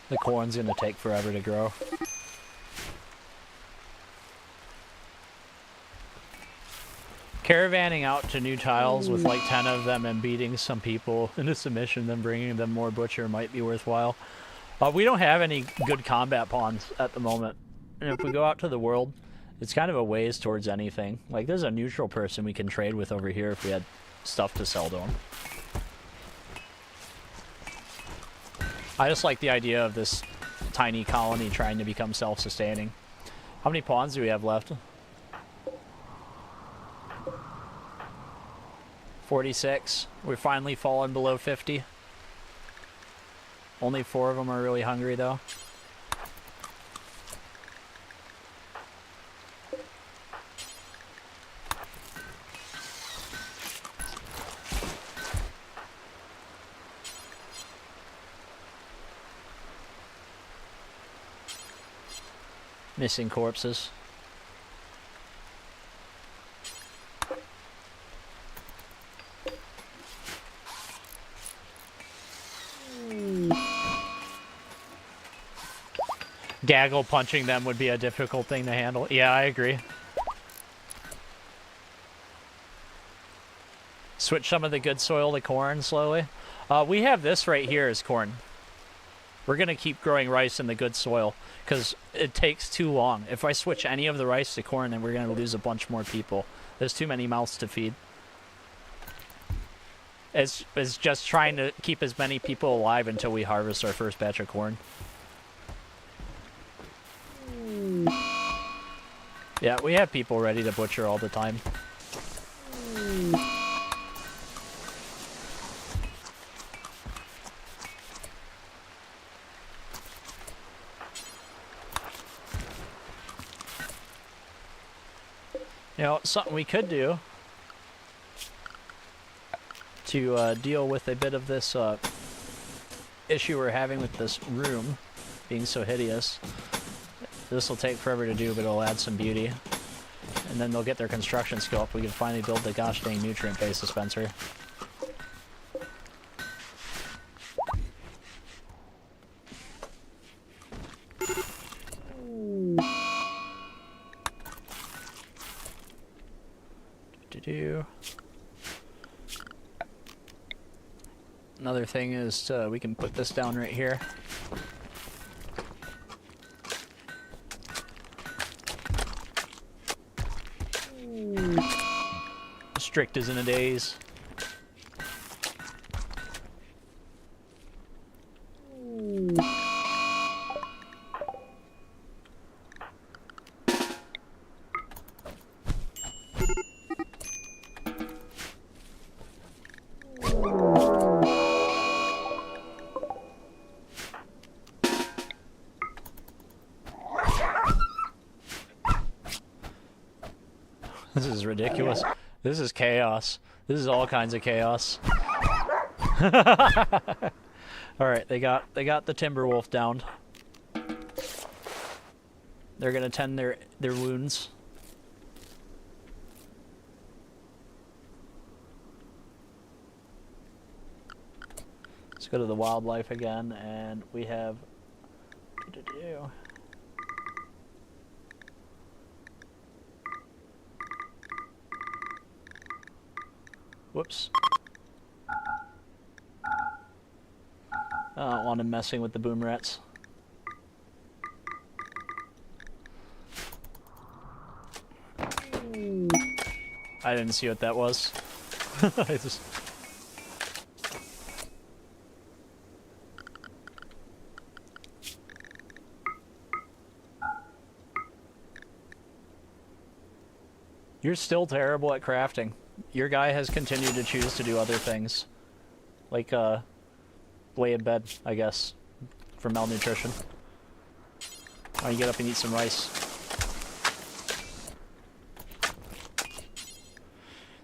The corn's gonna take forever to grow. Caravanning out to new tiles with like 10 of them and beating some people into submission, then bringing them more butcher might be worthwhile. We don't have any good combat pawns at the moment. And if we go out to the world, it's kind of a ways towards anything. Like there's a neutral person we can trade with over here if we had stuff to sell to them. I just like the idea of this tiny colony trying to become self-sustaining. How many pawns do we have left? 46. We're finally fallen below 50. Only 4 of them are really hungry though. Missing corpses. Gaggle punching them would be a difficult thing to handle. Yeah, I agree. Switch some of the good soil to corn slowly. We have this right here as corn. We're going to keep growing rice in the good soil because it takes too long. If I switch any of the rice to corn, then we're going to lose a bunch more people. There's too many mouths to feed. It's just trying to keep as many people alive until we harvest our first batch of corn. Yeah, we have people ready to butcher all the time. You know, something we could do to deal with a bit of this issue we're having with this room being so hideous. This will take forever to do, but it'll add some beauty. And then they'll get their construction skill up. We can finally build the gosh dang nutrient-based dispenser. Another thing is we can put this down right here. Strict as in a daze. This is ridiculous. This is chaos. This is all kinds of chaos. Alright, they got the timber wolf down. They're gonna tend their wounds. Let's go to the wildlife again, and we have whoops. I don't want him messing with the boom rats. I didn't see what that was. I just... You're still terrible at crafting. Your guy has continued to choose to do other things. Like, lay in bed, I guess, for malnutrition. Why don't you get up and eat some rice?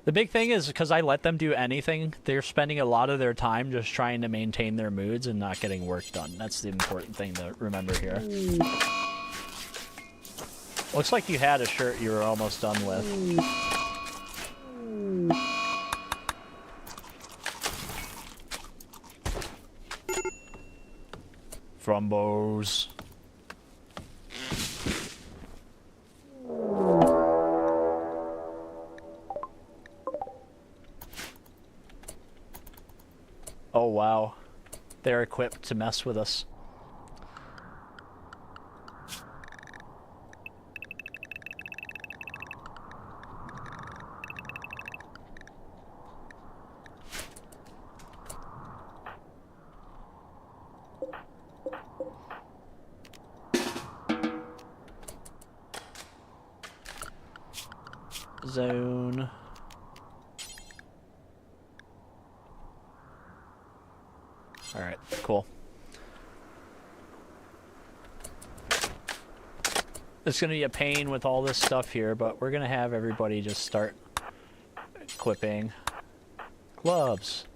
The big thing is, because I let them do anything, they're spending a lot of their time just trying to maintain their moods and not getting work done. That's the important thing to remember here. Looks like you had a shirt you were almost done with. Frumbos. Oh wow. They're equipped to mess with us. Zone. Alright, cool. It's gonna be a pain with all this stuff here, but we're gonna have everybody just start equipping gloves.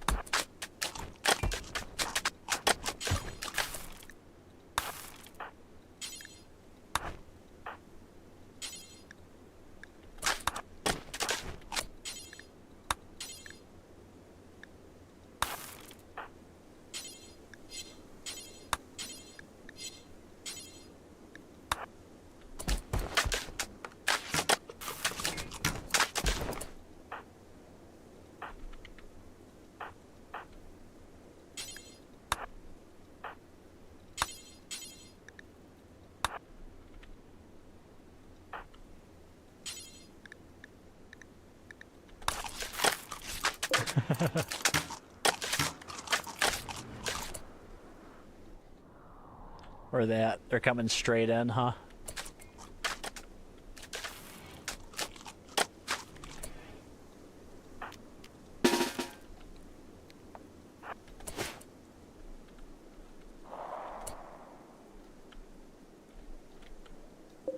Or that. They're coming straight in, huh?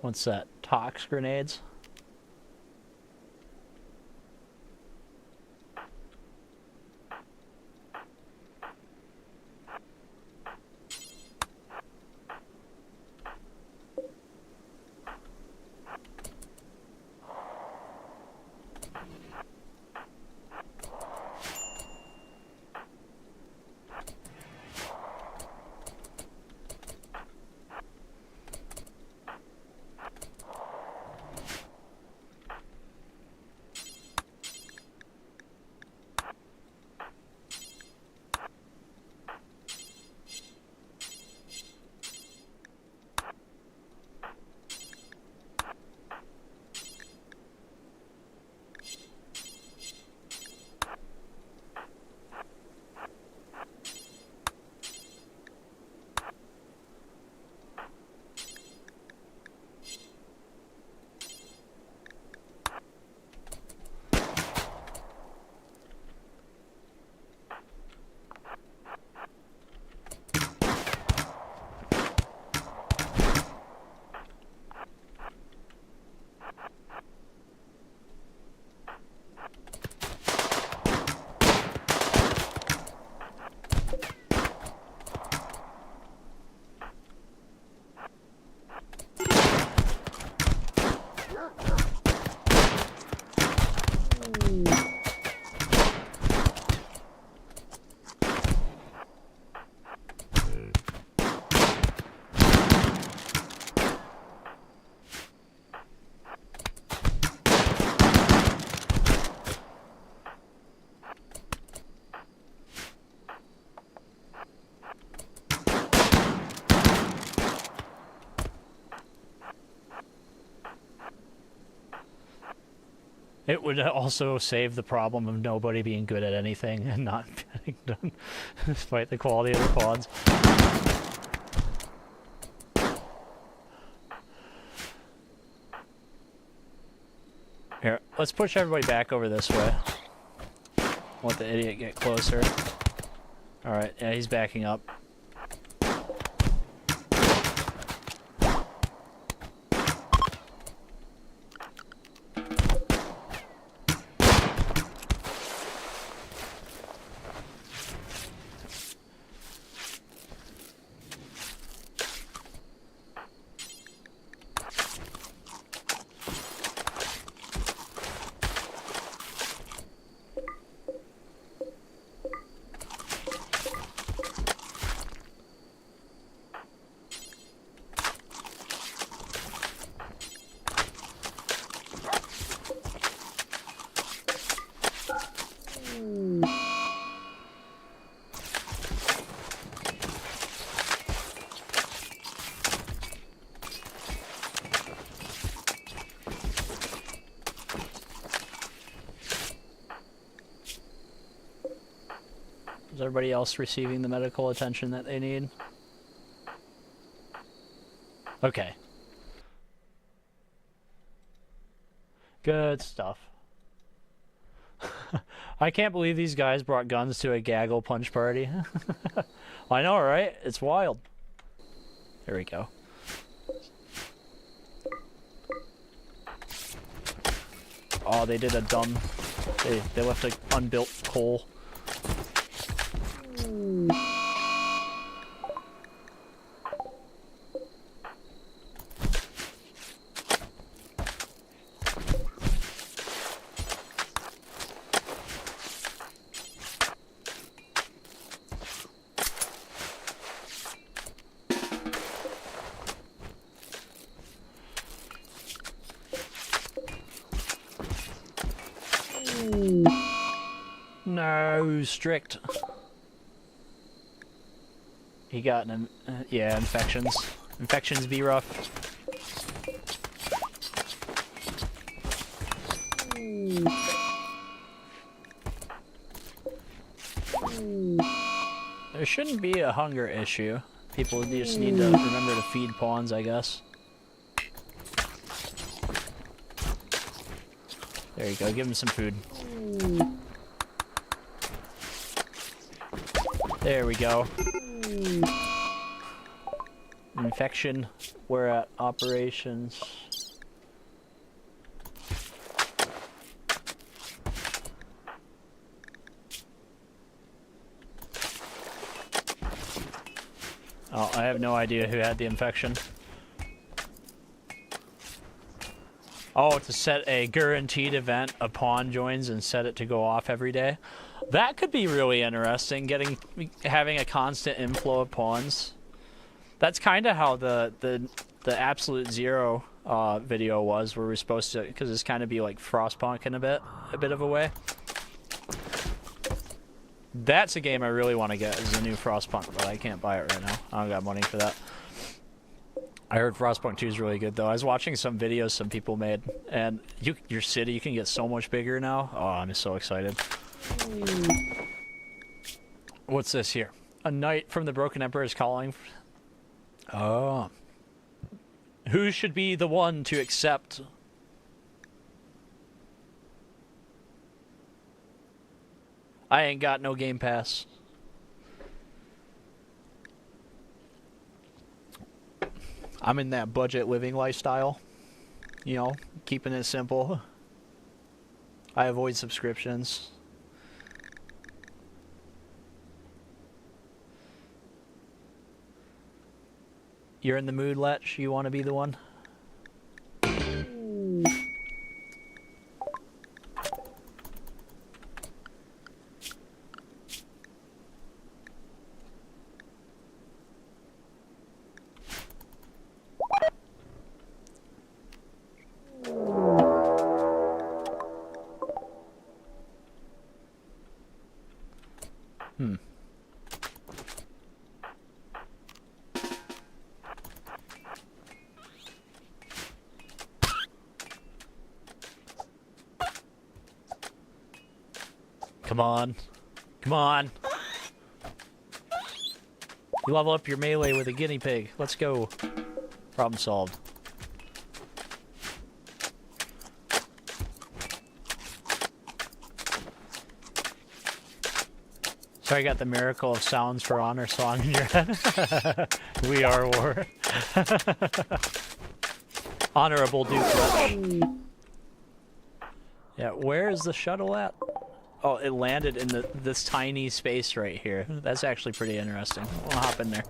What's that? Tox grenades? It would also save the problem of nobody being good at anything and not getting done, despite the quality of the pods. Here, let's push everybody back over this way. Let the idiot get closer. Alright, yeah, he's backing up. Is everybody else receiving the medical attention that they need? Okay. Good stuff. I can't believe these guys brought guns to a gaggle punch party. I know, right? It's wild. There we go. Oh, they did a dumb... They left an unbuilt hole. No, strict. He got an, yeah, infections. Infections be rough. There shouldn't be a hunger issue. People just need to remember to feed pawns, I guess. There you go, give him some food. There we go. Infection, we're at operations. Oh, I have no idea who had the infection. Oh, to set a guaranteed event, a pawn joins and set it to go off every day. That could be really interesting, having a constant inflow of pawns. That's kind of how the Absolute Zero video was, where we're supposed to, because it's kind of be like Frostpunk in a bit of a way. That's a game I really want to get, is a new Frostpunk, but I can't buy it right now. I don't got money for that. I heard Frostpunk 2 is really good, though. I was watching some videos some people made, and your city, you can get so much bigger now. Oh, I'm just so excited. What's this here? A knight from the Broken Emperor is calling. Oh. Who should be the one to accept? I ain't got no Game Pass. I'm in that budget living lifestyle. You know, keeping it simple. I avoid subscriptions. You're in the mood, Letch? You want to be the one? Come on. Come on. You level up your melee with a guinea pig. Let's go. Problem solved. So I got the Miracle of Sounds for Honor song in your head. We are war. Honorable Duke Rush. Yeah, where is the shuttle at? Oh, it landed in this tiny space right here. That's actually pretty interesting. We'll hop in there.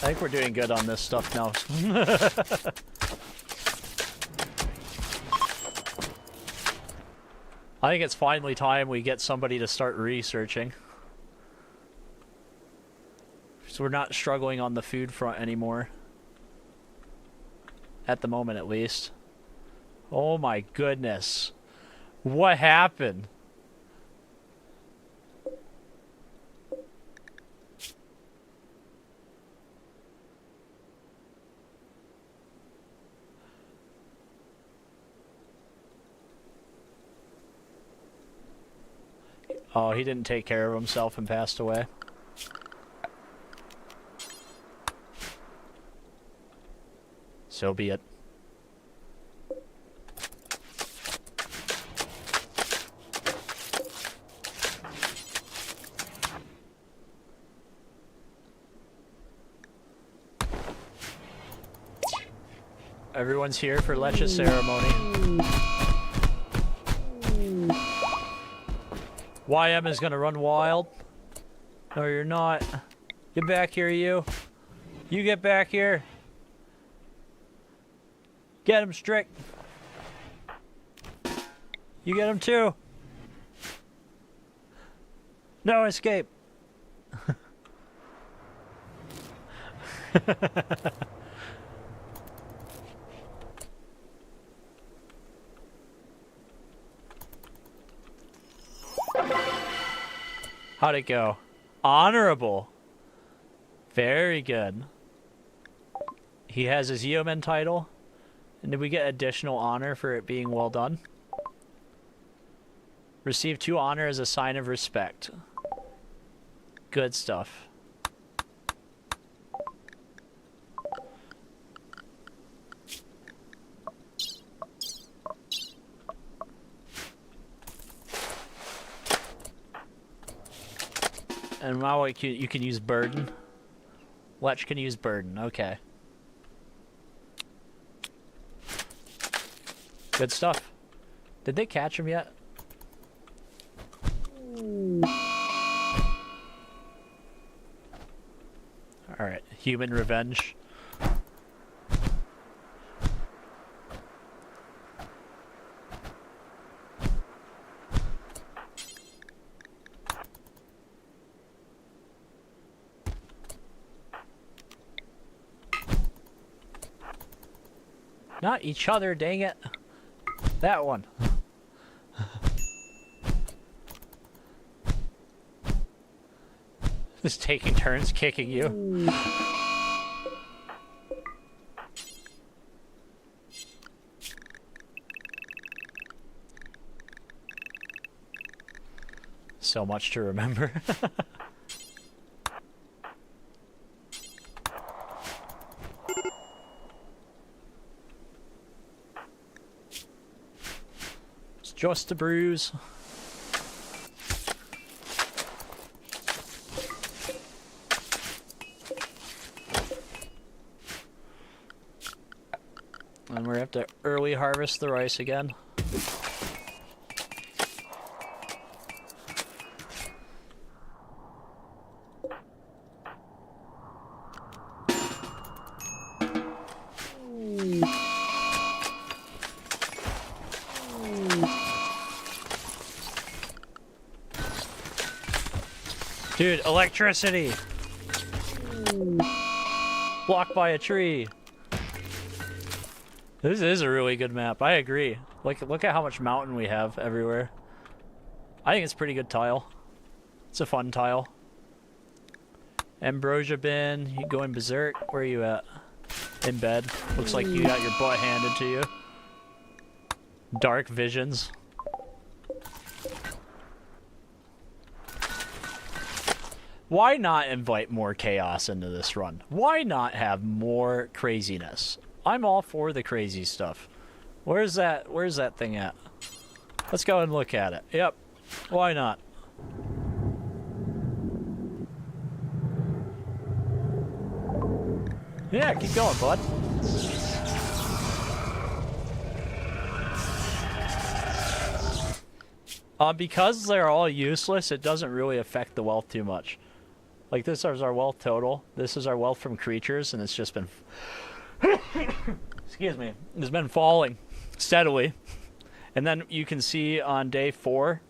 I think we're doing good on this stuff now. I think it's finally time we get somebody to start researching. So we're not struggling on the food front anymore. At the moment, at least. Oh my goodness. What happened? Oh, he didn't take care of himself and passed away. So be it. Everyone's here for Leche's ceremony. YM is gonna run wild. No, you're not. Get back here, you. You get back here. Get him, Strick. You get him too. No escape. How'd it go? Honorable. Very good. He has his Yeoman title. And did we get additional honor for it being well done? Receive 2 honor as a sign of respect. Good stuff. And now you can use burden. Lech can use burden. Okay. Good stuff. Did they catch him yet? Alright, human revenge. Not each other, dang it. That one. Just taking turns kicking you. So much to remember. It's just a bruise. And we have to early harvest the rice again. Dude, electricity! Blocked by a tree. This is a really good map, I agree. Look at how much mountain we have everywhere. I think it's a pretty good tile. It's a fun tile. Ambrosia bin, you going berserk? Where are you at? In bed. Looks like you got your butt handed to you. Dark visions. Why not invite more chaos into this run? Why not have more craziness? I'm all for the crazy stuff. Where's that thing at? Let's go and look at it. Yep. Why not? Yeah, keep going, bud. Because they're all useless, it doesn't really affect the wealth too much. Like, this is our wealth total. This is our wealth from creatures, and it's just been... Excuse me. It's been falling steadily. And then you can see on day 4,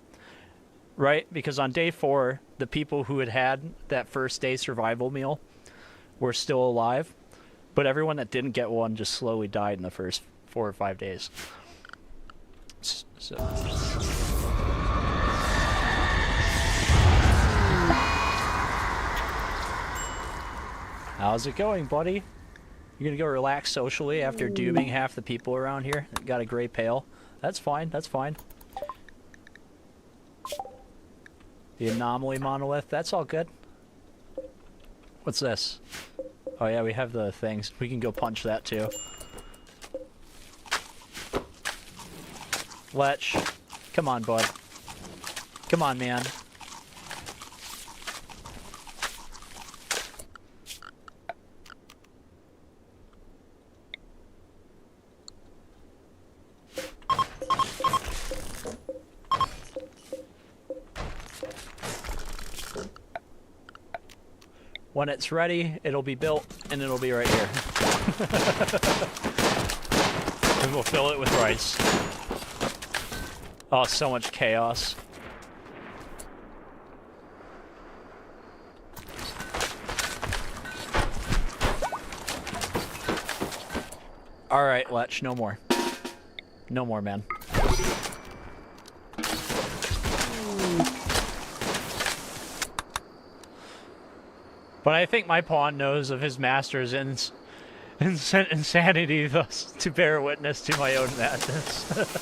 right? Because on day 4, the people who had that first day survival meal were still alive. But everyone that didn't get one just slowly died in the first 4 or 5 days. So... How's it going, buddy? You're gonna go relax socially after dooming half the people around here? Got a gray pail. That's fine, that's fine. The anomaly monolith, that's all good. What's this? Oh yeah, we have the things. We can go punch that too. Lech. Come on, bud. Come on, man. When it's ready, it'll be built, and it'll be right here. And we'll fill it with rice. Oh, so much chaos. Alright, Lech, no more. No more, man. But I think my pawn knows of his master's insanity, thus to bear witness to my own madness.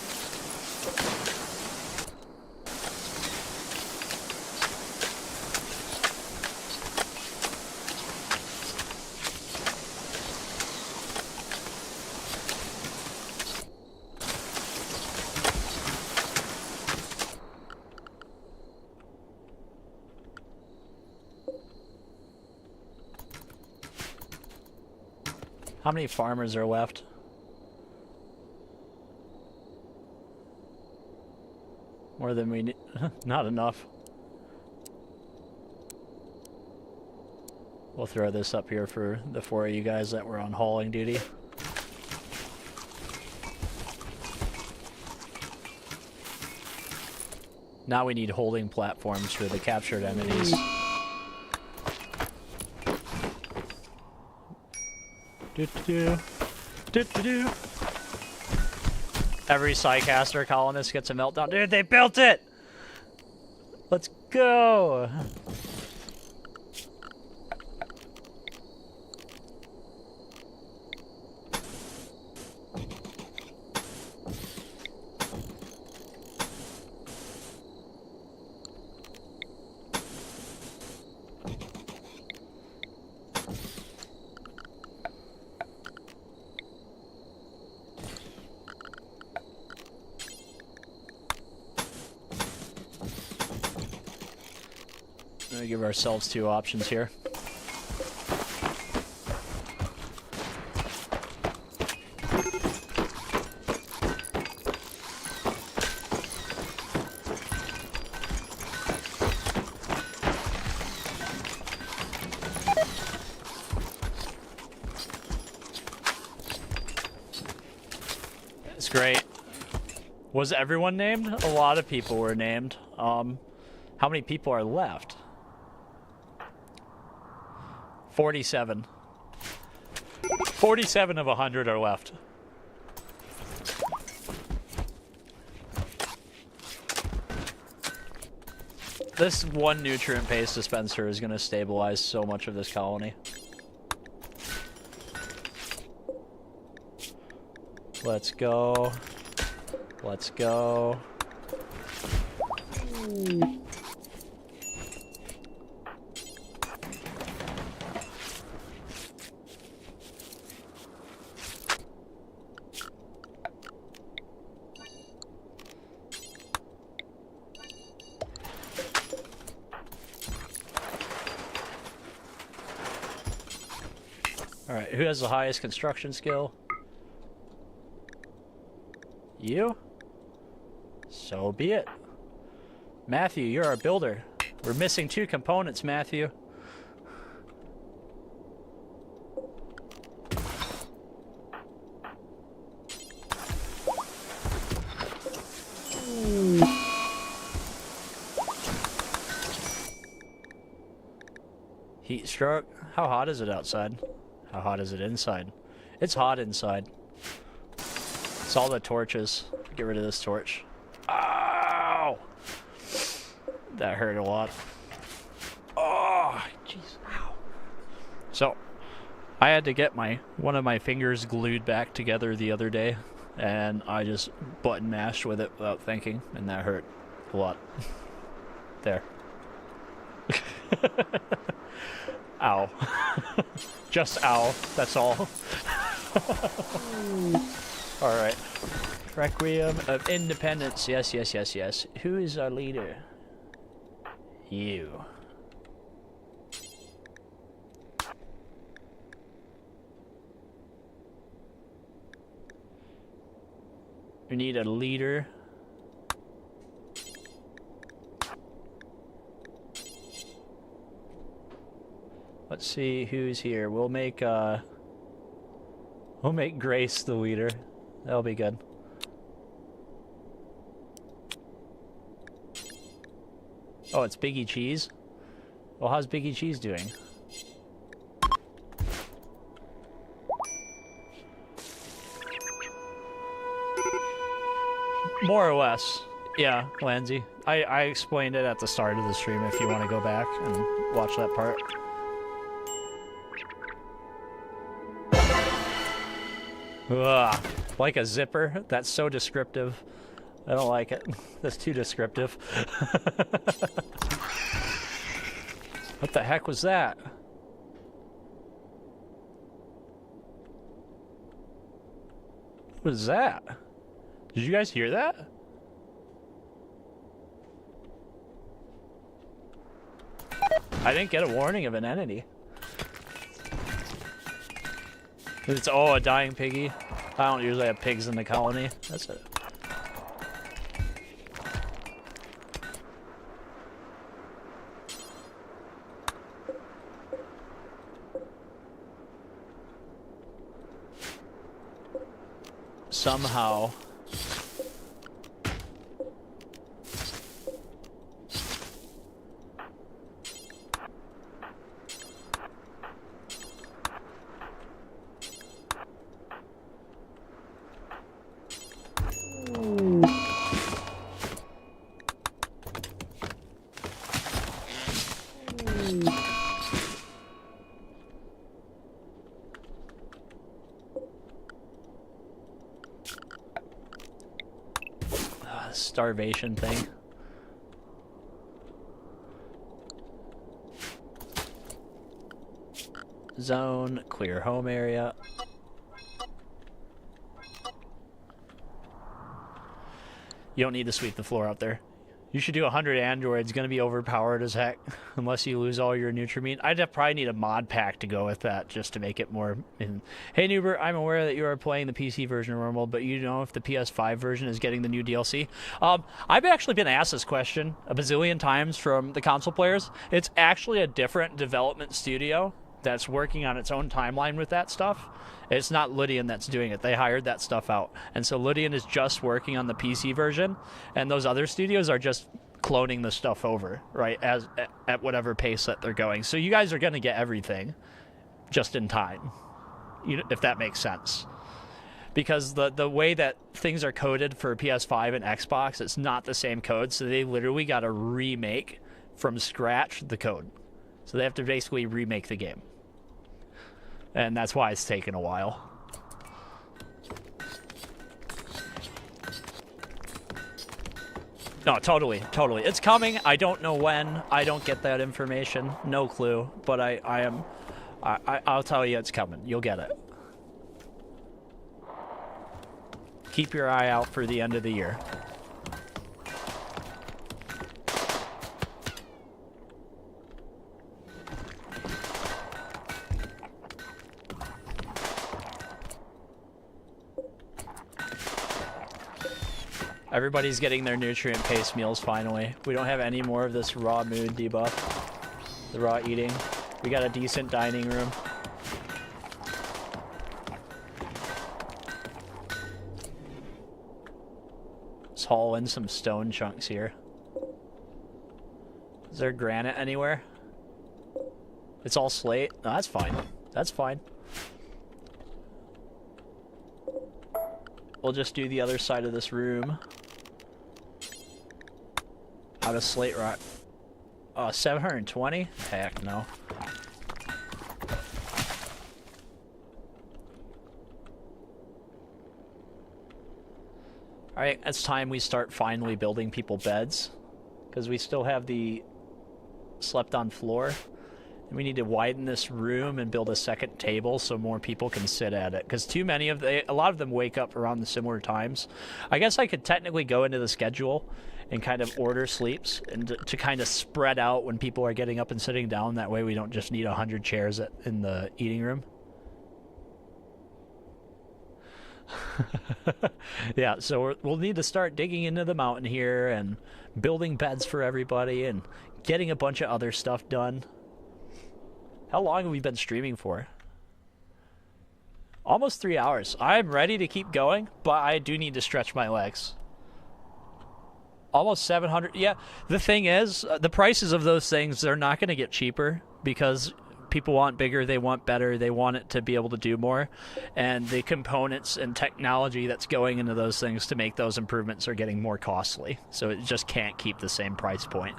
How many farmers are left? More than we need. Not enough. We'll throw this up here for the 4 of you guys that were on hauling duty. Now we need holding platforms for the captured entities. Do-do-do. Every Psycaster colonist gets a meltdown. Dude, they built it! Let's go! We'll give ourselves 2 options here. It's great. Was everyone named? A lot of people were named. How many people are left? 47. 47 of 100 are left. This one nutrient paste dispenser is going to stabilize so much of this colony. Let's go. Let's go. Alright, who has the highest construction skill? You? So be it. Matthew, you're our builder. We're missing 2 components, Matthew. Heat stroke? How hot is it outside? How hot is it inside? It's hot inside. It's all the torches. Get rid of this torch. Ow! That hurt a lot. Oh, jeez. Ow. So, I had to get one of my fingers glued back together the other day, and I just button mashed with it without thinking, and that hurt a lot. There. Ow. Just ow. That's all. Alright. Requiem of Independence. Yes, yes, yes, yes. Who is our leader? You. We need a leader. Let's see who's here. We'll make Grace the leader. That'll be good. Oh, it's Biggie Cheese? Well, how's Biggie Cheese doing? More or less. Yeah, Lanzy. I explained it at the start of the stream if you want to go back and watch that part. Ugh, like a zipper? That's so descriptive. I don't like it. That's too descriptive. What the heck was that? What was that? Did you guys hear that? I didn't get a warning of an entity. It's, oh, a dying piggy. I don't usually have pigs in the colony. That's it. Somehow. Starvation thing. Zone, clear home area. You don't need to sweep the floor out there. You should do 100 androids. Gonna be overpowered as heck unless you lose all your Nutrimine. I'd probably need a mod pack to go with that just to make it more. Hey Noobert, I'm aware that you are playing the PC version of Rimworld, but you know if the PS5 version is getting the new DLC. I've actually been asked this question a bazillion times from the console players. It's actually a different development studio that's working on its own timeline with that stuff. It's not Lydian that's doing it. They hired that stuff out. And so Lydian is just working on the PC version, and those other studios are just cloning the stuff over, right, at whatever pace that they're going. So you guys are going to get everything just in time, if that makes sense. Because the way that things are coded for PS5 and Xbox, it's not the same code, so they literally got to remake from scratch the code. So they have to basically remake the game. And that's why it's taken a while. No, totally. It's coming. I don't know when. I don't get that information. No clue. But I'll tell you it's coming. You'll get it. Keep your eye out for the end of the year. Everybody's getting their nutrient-paced meals finally. We don't have any more of this raw mood debuff. The raw eating. We got a decent dining room. Let's haul in some stone chunks here. Is there granite anywhere? It's all slate? No, that's fine. That's fine. We'll just do the other side of this room. Out of slate rock. 720? Heck no. Alright, it's time we start finally building people beds. Because we still have the slept on floor. And we need to widen this room and build a second table so more people can sit at it. Because too many of a lot of them wake up around the similar times. I guess I could technically go into the schedule and kind of order sleeps and to kind of spread out when people are getting up and sitting down. That way we don't just need 100 chairs in the eating room. Yeah, so we'll need to start digging into the mountain here and building beds for everybody and getting a bunch of other stuff done. How long have we been streaming for? Almost 3 hours. I'm ready to keep going, but I do need to stretch my legs. Almost 700. Yeah, the thing is, the prices of those things, they're not going to get cheaper because people want bigger, they want better, they want it to be able to do more. And the components and technology that's going into those things to make those improvements are getting more costly. So it just can't keep the same price point.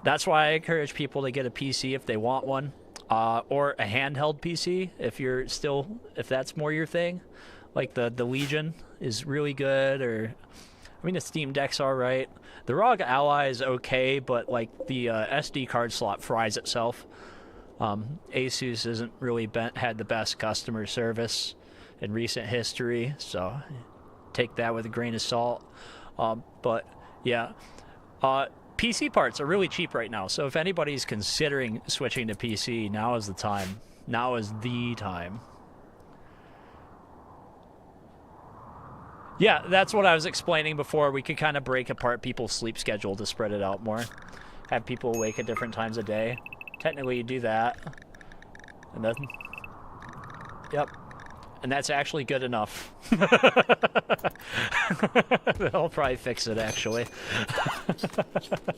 That's why I encourage people to get a PC if they want one. Or a handheld PC if that's more your thing. Like the Legion is really good, or I mean the Steam Deck's alright. The ROG Ally is okay, but like the SD card slot fries itself. Asus hasn't really had the best customer service in recent history, so take that with a grain of salt. But yeah, PC parts are really cheap right now, so if anybody's considering switching to PC, now is the time. Now is the time. Yeah, that's what I was explaining before. We could kind of break apart people's sleep schedule to spread it out more. Have people awake at different times of day. Technically, you do that. And then... Yep. And that's actually good enough. They'll probably fix it, actually.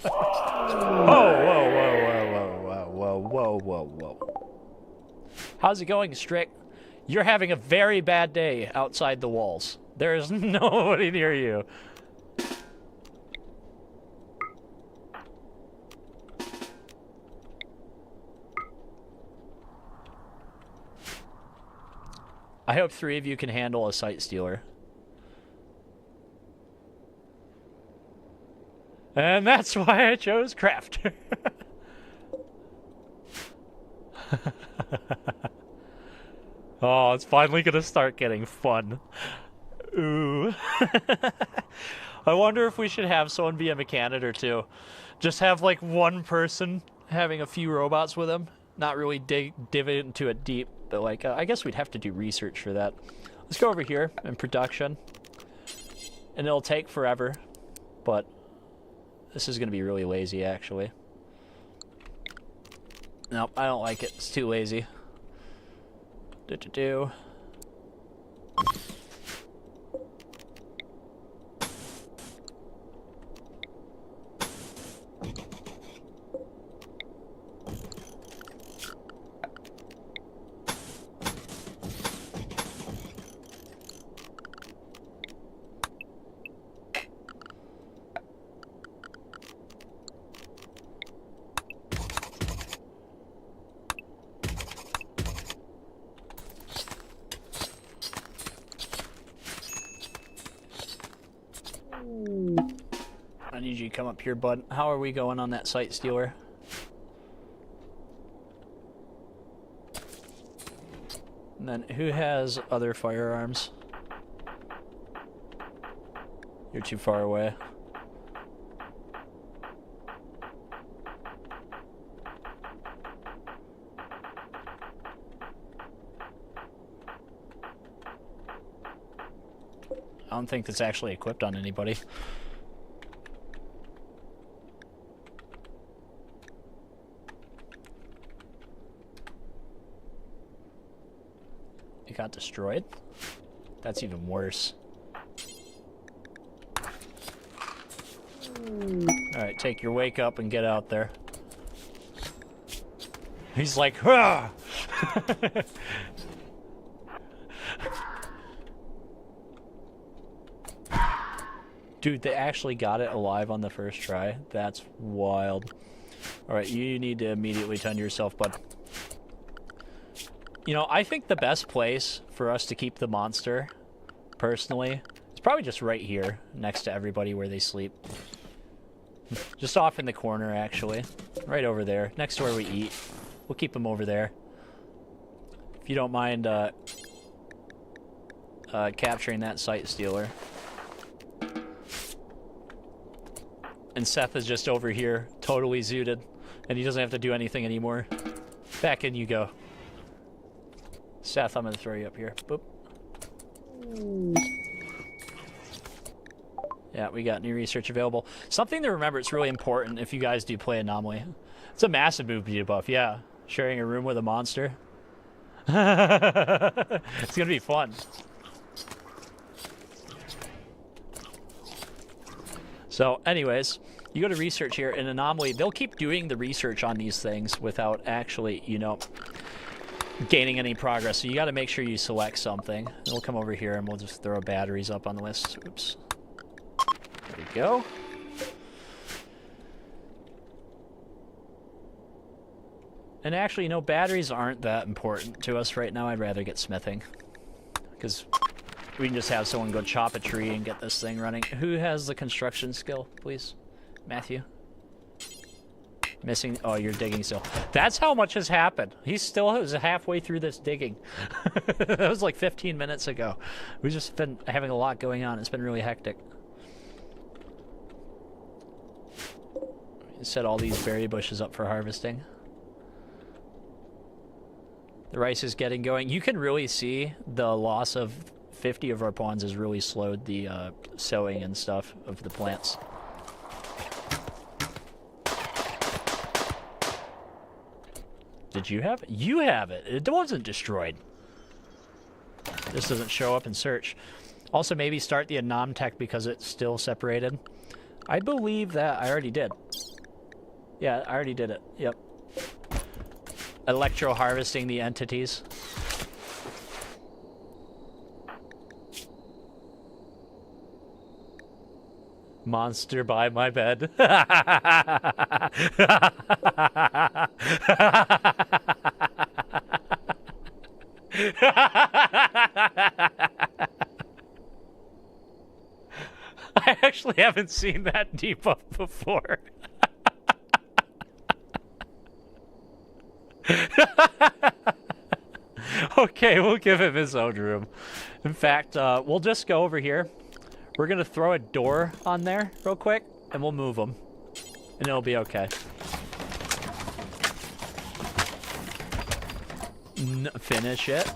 Whoa. How's it going, Strick? You're having a very bad day outside the walls. There's nobody near you. I hope 3 of you can handle a sight stealer. And that's why I chose Crafter. Oh, it's finally gonna start getting fun. Ooh. I wonder if we should have someone be a mechanic or two. Just have like one person having a few robots with him. Not really dive into it deep, but like I guess we'd have to do research for that. Let's go over here in production. And it'll take forever, but this is gonna be really lazy actually. Nope, I don't like it. It's too lazy. Do. you come up here, bud. How are we going on that sight stealer? And then who has other firearms? You're too far away. I don't think that's actually equipped on anybody. It got destroyed? That's even worse. Alright, take your wake up and get out there. He's like, "Hah!" Dude, they actually got it alive on the first try. That's wild. Alright, you need to immediately tend to yourself, bud. You know, I think the best place for us to keep the monster, personally, is probably just right here, next to everybody where they sleep. Just off in the corner, actually. Right over there, next to where we eat. We'll keep him over there. If you don't mind capturing that sight stealer. And Seth is just over here, totally zooted, and he doesn't have to do anything anymore. Back in you go. Seth, I'm gonna throw you up here. Boop. Yeah, we got new research available. Something to remember, it's really important if you guys do play Anomaly. It's a massive move to buff, yeah. Sharing a room with a monster. It's gonna be fun. So, anyways, you go to research here in Anomaly. They'll keep doing the research on these things without actually, you know, gaining any progress. So you got to make sure you select something. And we'll come over here and we'll just throw batteries up on the list. Oops. There we go. And actually, you know, batteries aren't that important to us right now. I'd rather get smithing, because we can just have someone go chop a tree and get this thing running. Who has the construction skill, please? Matthew? Missing. Oh, you're digging still. That's how much has happened. He still is halfway through this digging. That was like 15 minutes ago. We've just been having a lot going on. It's been really hectic. Set all these berry bushes up for harvesting. The rice is getting going. You can really see the loss of 50 of our pawns has really slowed the sowing and stuff of the plants. Did you have it? You have it. It wasn't destroyed. This doesn't show up in search. Also, maybe start the Anom tech because it's still separated. I believe that I already did. Yeah, I already did it. Yep. Electro harvesting the entities. Monster by my bed. I actually haven't seen that debuff before. Okay, we'll give him his own room. In fact, we'll just go over here. We're gonna throw a door on there real quick, and we'll move them. And it'll be okay. Finish it.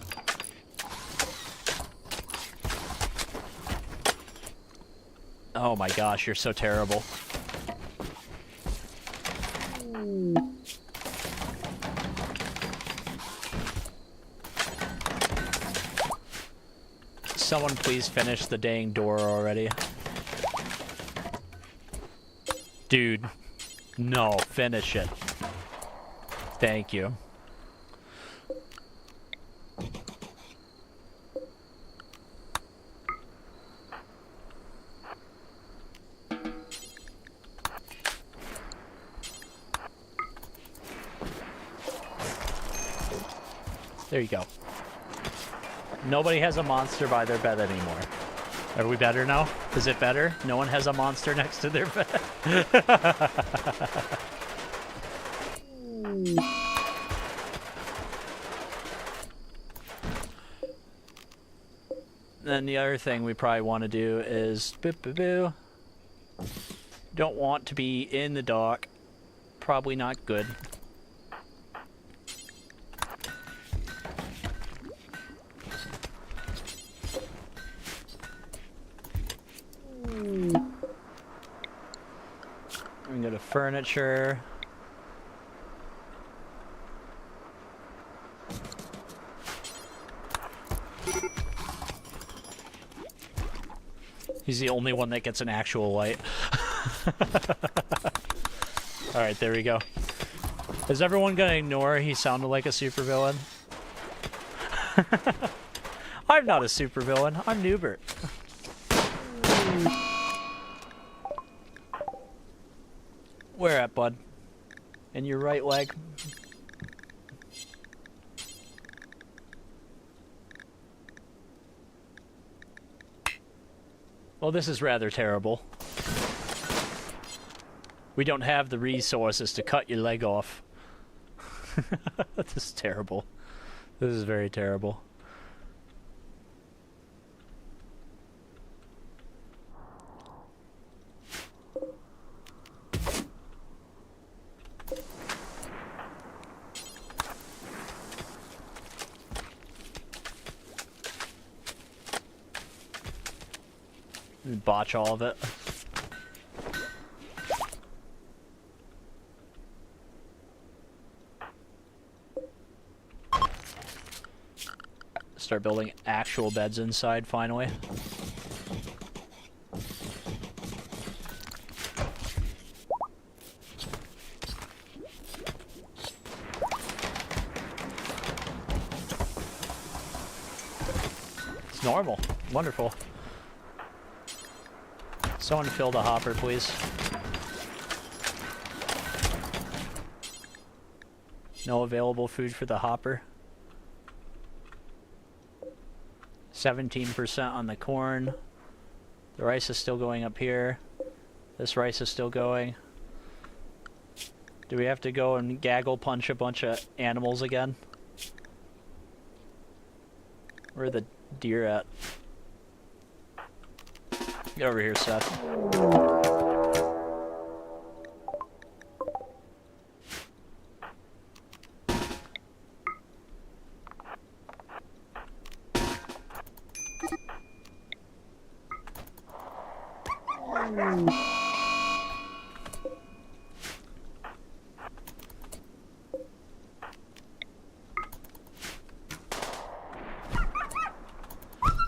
Oh my gosh, you're so terrible. Someone please finish the dang door already. Dude. No, finish it. Thank you. There you go. Nobody has a monster by their bed anymore. Are we better now? Is it better? No one has a monster next to their bed. Then the other thing we probably want to do is don't want to be in the dock. Probably not good. We can go to furniture. He's the only one that gets an actual light. Alright, there we go. Is everyone gonna ignore he sounded like a supervillain? I'm not a supervillain. I'm Noobert. Where at, bud? In your right leg? Well, this is rather terrible. We don't have the resources to cut your leg off. This is terrible. This is very terrible. Botch all of it. Start building actual beds inside finally. It's normal. Wonderful. Someone fill the hopper, please. No available food for the hopper. 17% on the corn. The rice is still going up here. This rice is still going. Do we have to go and gaggle punch a bunch of animals again? Where are the deer at? Get over here, Seth.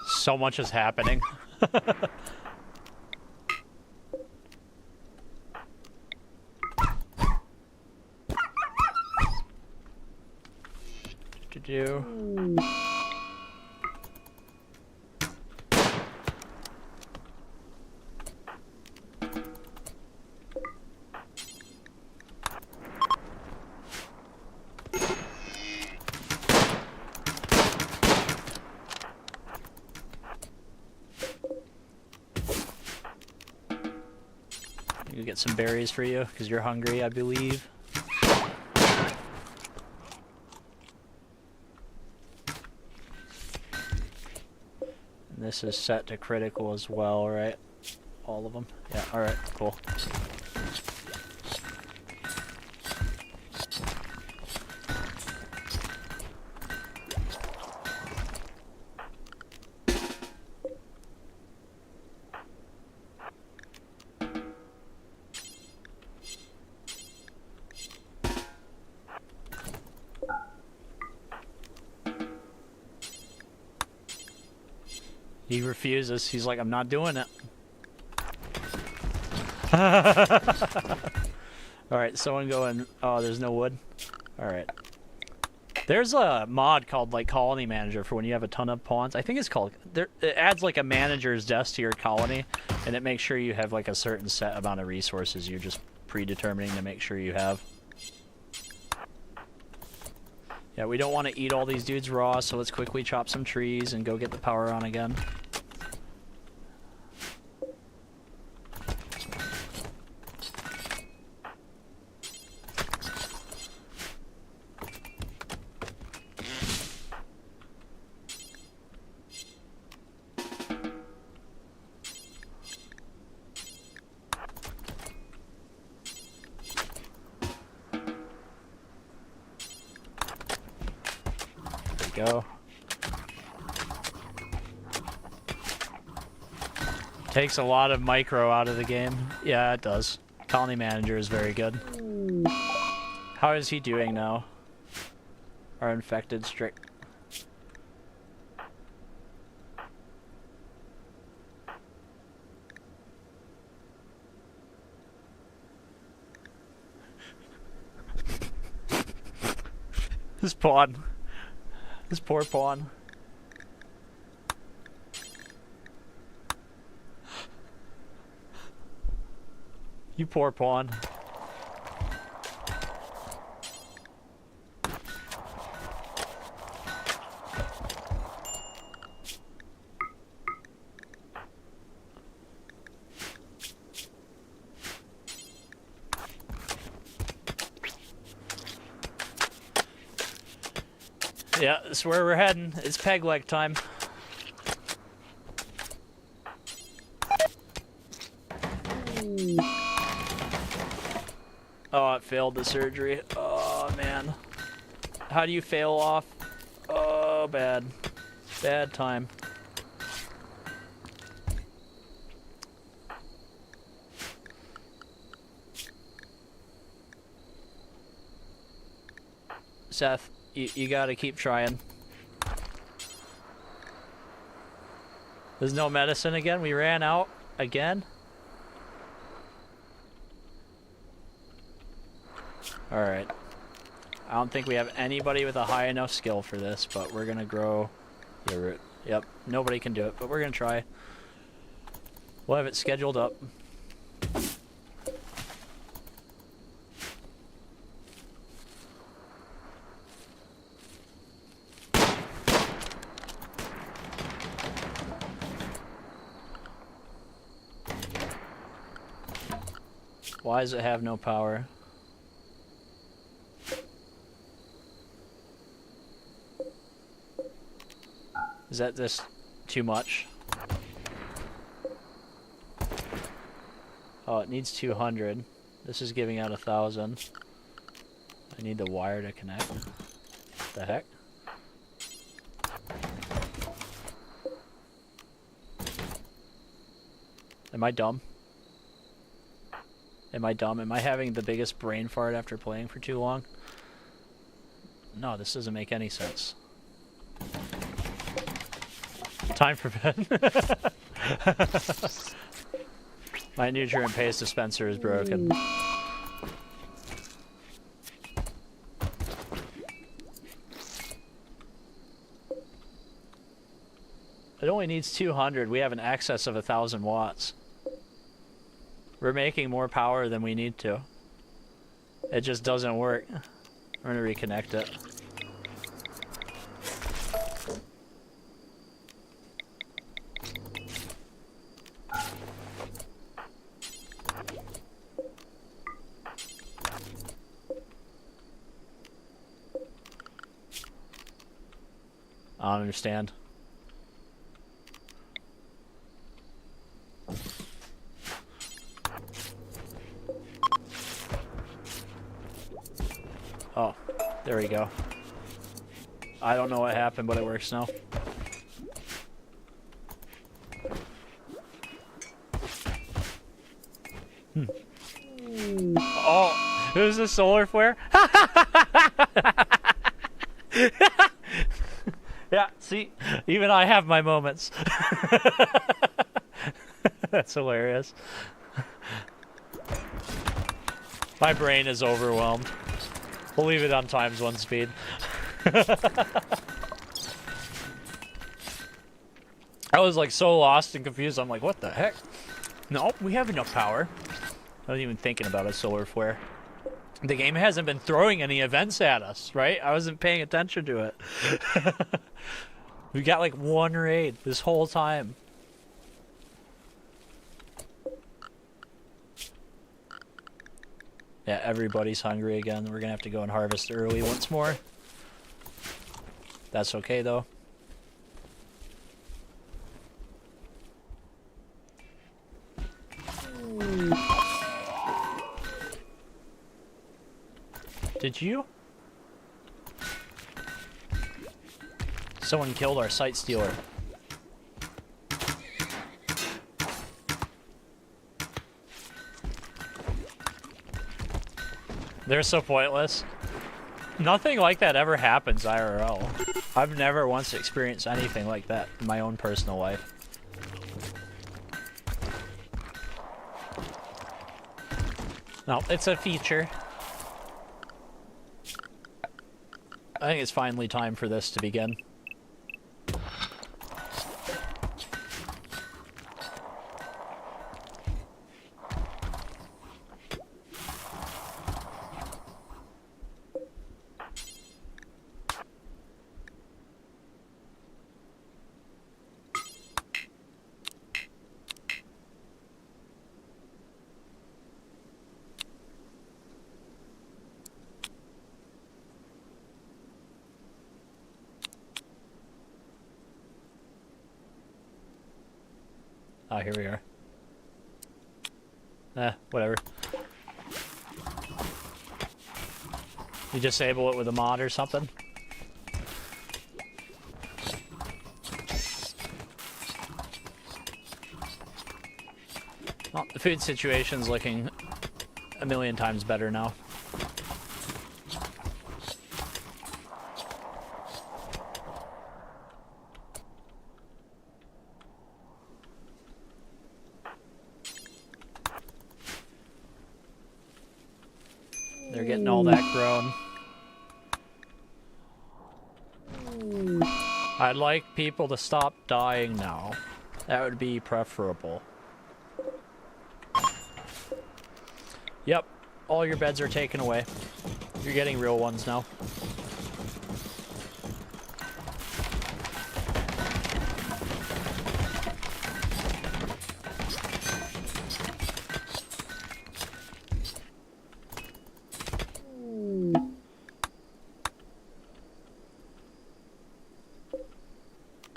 So much is happening. To do. I'll get some berries for you because you're hungry, I believe. And this is set to critical as well, right? All of them? Yeah, alright, cool. He refuses. He's like, I'm not doing it. Alright, someone go and... Oh, there's no wood? Alright. There's a mod called, like, Colony Manager for when you have a ton of pawns. I think it's called... It adds, like, a manager's desk to your colony, and it makes sure you have, like, a certain set amount of resources you're just predetermining to make sure you have. Yeah, we don't want to eat all these dudes raw, so let's quickly chop some trees and go get the power on again. we go. Takes a lot of micro out of the game. Yeah, it does. Colony manager is very good. How is he doing now? Our infected strict. This pawn. This poor pawn. You poor pawn. Yeah, that's where we're heading. It's peg leg time. Oh, it failed the surgery. Oh, man. How do you fail off? Oh, bad. Bad time. Seth, you gotta keep trying. There's no medicine again? We ran out again? Alright. I don't think we have anybody with a high enough skill for this, but we're gonna grow your root. Yep, nobody can do it, but we're gonna try. We'll have it scheduled up. Why does it have no power? Is that just too much? Oh, it needs 200. This is giving out 1,000. I need the wire to connect. What the heck? Am I dumb? Am I dumb? Am I having the biggest brain fart after playing for too long? No, this doesn't make any sense. Time for bed. My nutrient paste dispenser is broken. It only needs 200. We have an excess of 1,000 watts. We're making more power than we need to. It just doesn't work. We're gonna reconnect it. I don't understand. Oh, there we go. I don't know what happened, but it works now. Oh, it was a solar flare? Yeah, see, even I have my moments. That's hilarious. My brain is overwhelmed. We'll leave it on ×1 speed. I was like so lost and confused. I'm like, what the heck? No, we have enough power. I wasn't even thinking about a solar flare. The game hasn't been throwing any events at us, right? I wasn't paying attention to it. We got like one raid this whole time. Yeah, everybody's hungry again. We're gonna have to go and harvest early once more. That's okay though. Did you? Someone killed our sight stealer. They're so pointless. Nothing like that ever happens IRL. I've never once experienced anything like that in my own personal life. No, it's a feature. I think it's finally time for this to begin. Oh, here we are. Whatever. You disable it with a mod or something? Well, the food situation's looking a million times better now. They're getting all that grown. I'd like people to stop dying now. That would be preferable. Yep, all your beds are taken away. You're getting real ones now.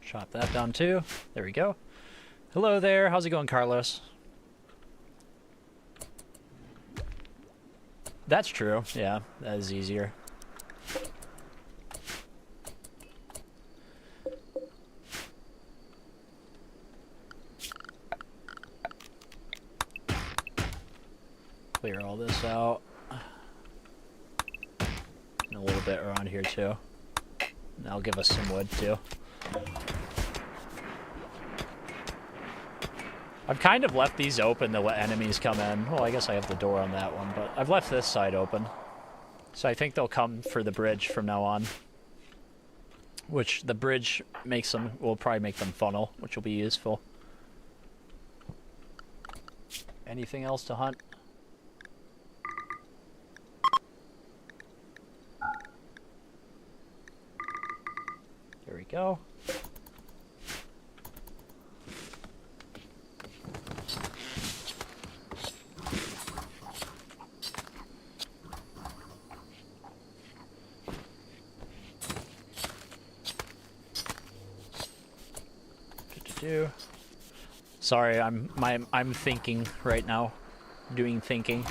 Chop that down too. There we go. Hello there. How's it going, Carlos? That's true. Yeah, that is easier. Clear all this out. And a little bit around here too. And that'll give us some wood too. I've kind of left these open to let enemies come in. Well, I guess I have the door on that one, but I've left this side open. So I think they'll come for the bridge from now on. Which the bridge will probably make them funnel, which will be useful. Anything else to hunt? There we go. Sorry, I'm thinking right now. Doing thinking.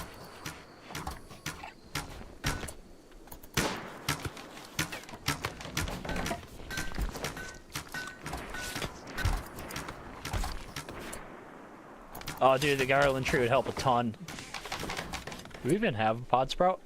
Oh dude, the garland tree would help a ton. Do we even have a pod sprout?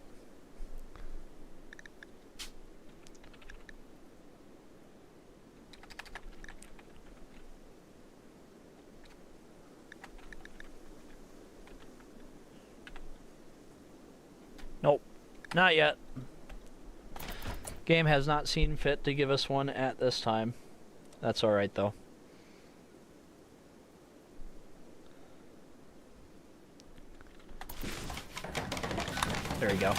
Nope, not yet. Game has not seen fit to give us one at this time. That's alright though. There we go.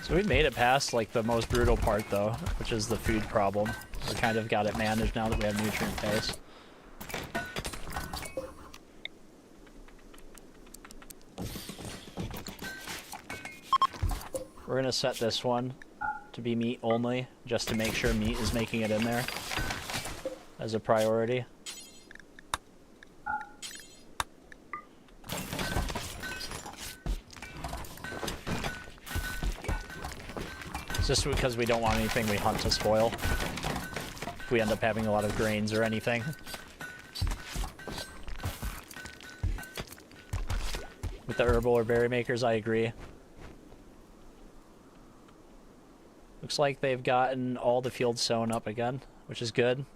So we made it past like the most brutal part though, which is the food problem. We kind of got it managed now that we have nutrient base. We're gonna set this one to be meat only, just to make sure meat is making it in there as a priority. Just because we don't want anything we hunt to spoil. If we end up having a lot of grains or anything. With the herbal or berry makers, I agree. Looks like they've gotten all the fields sown up again, which is good.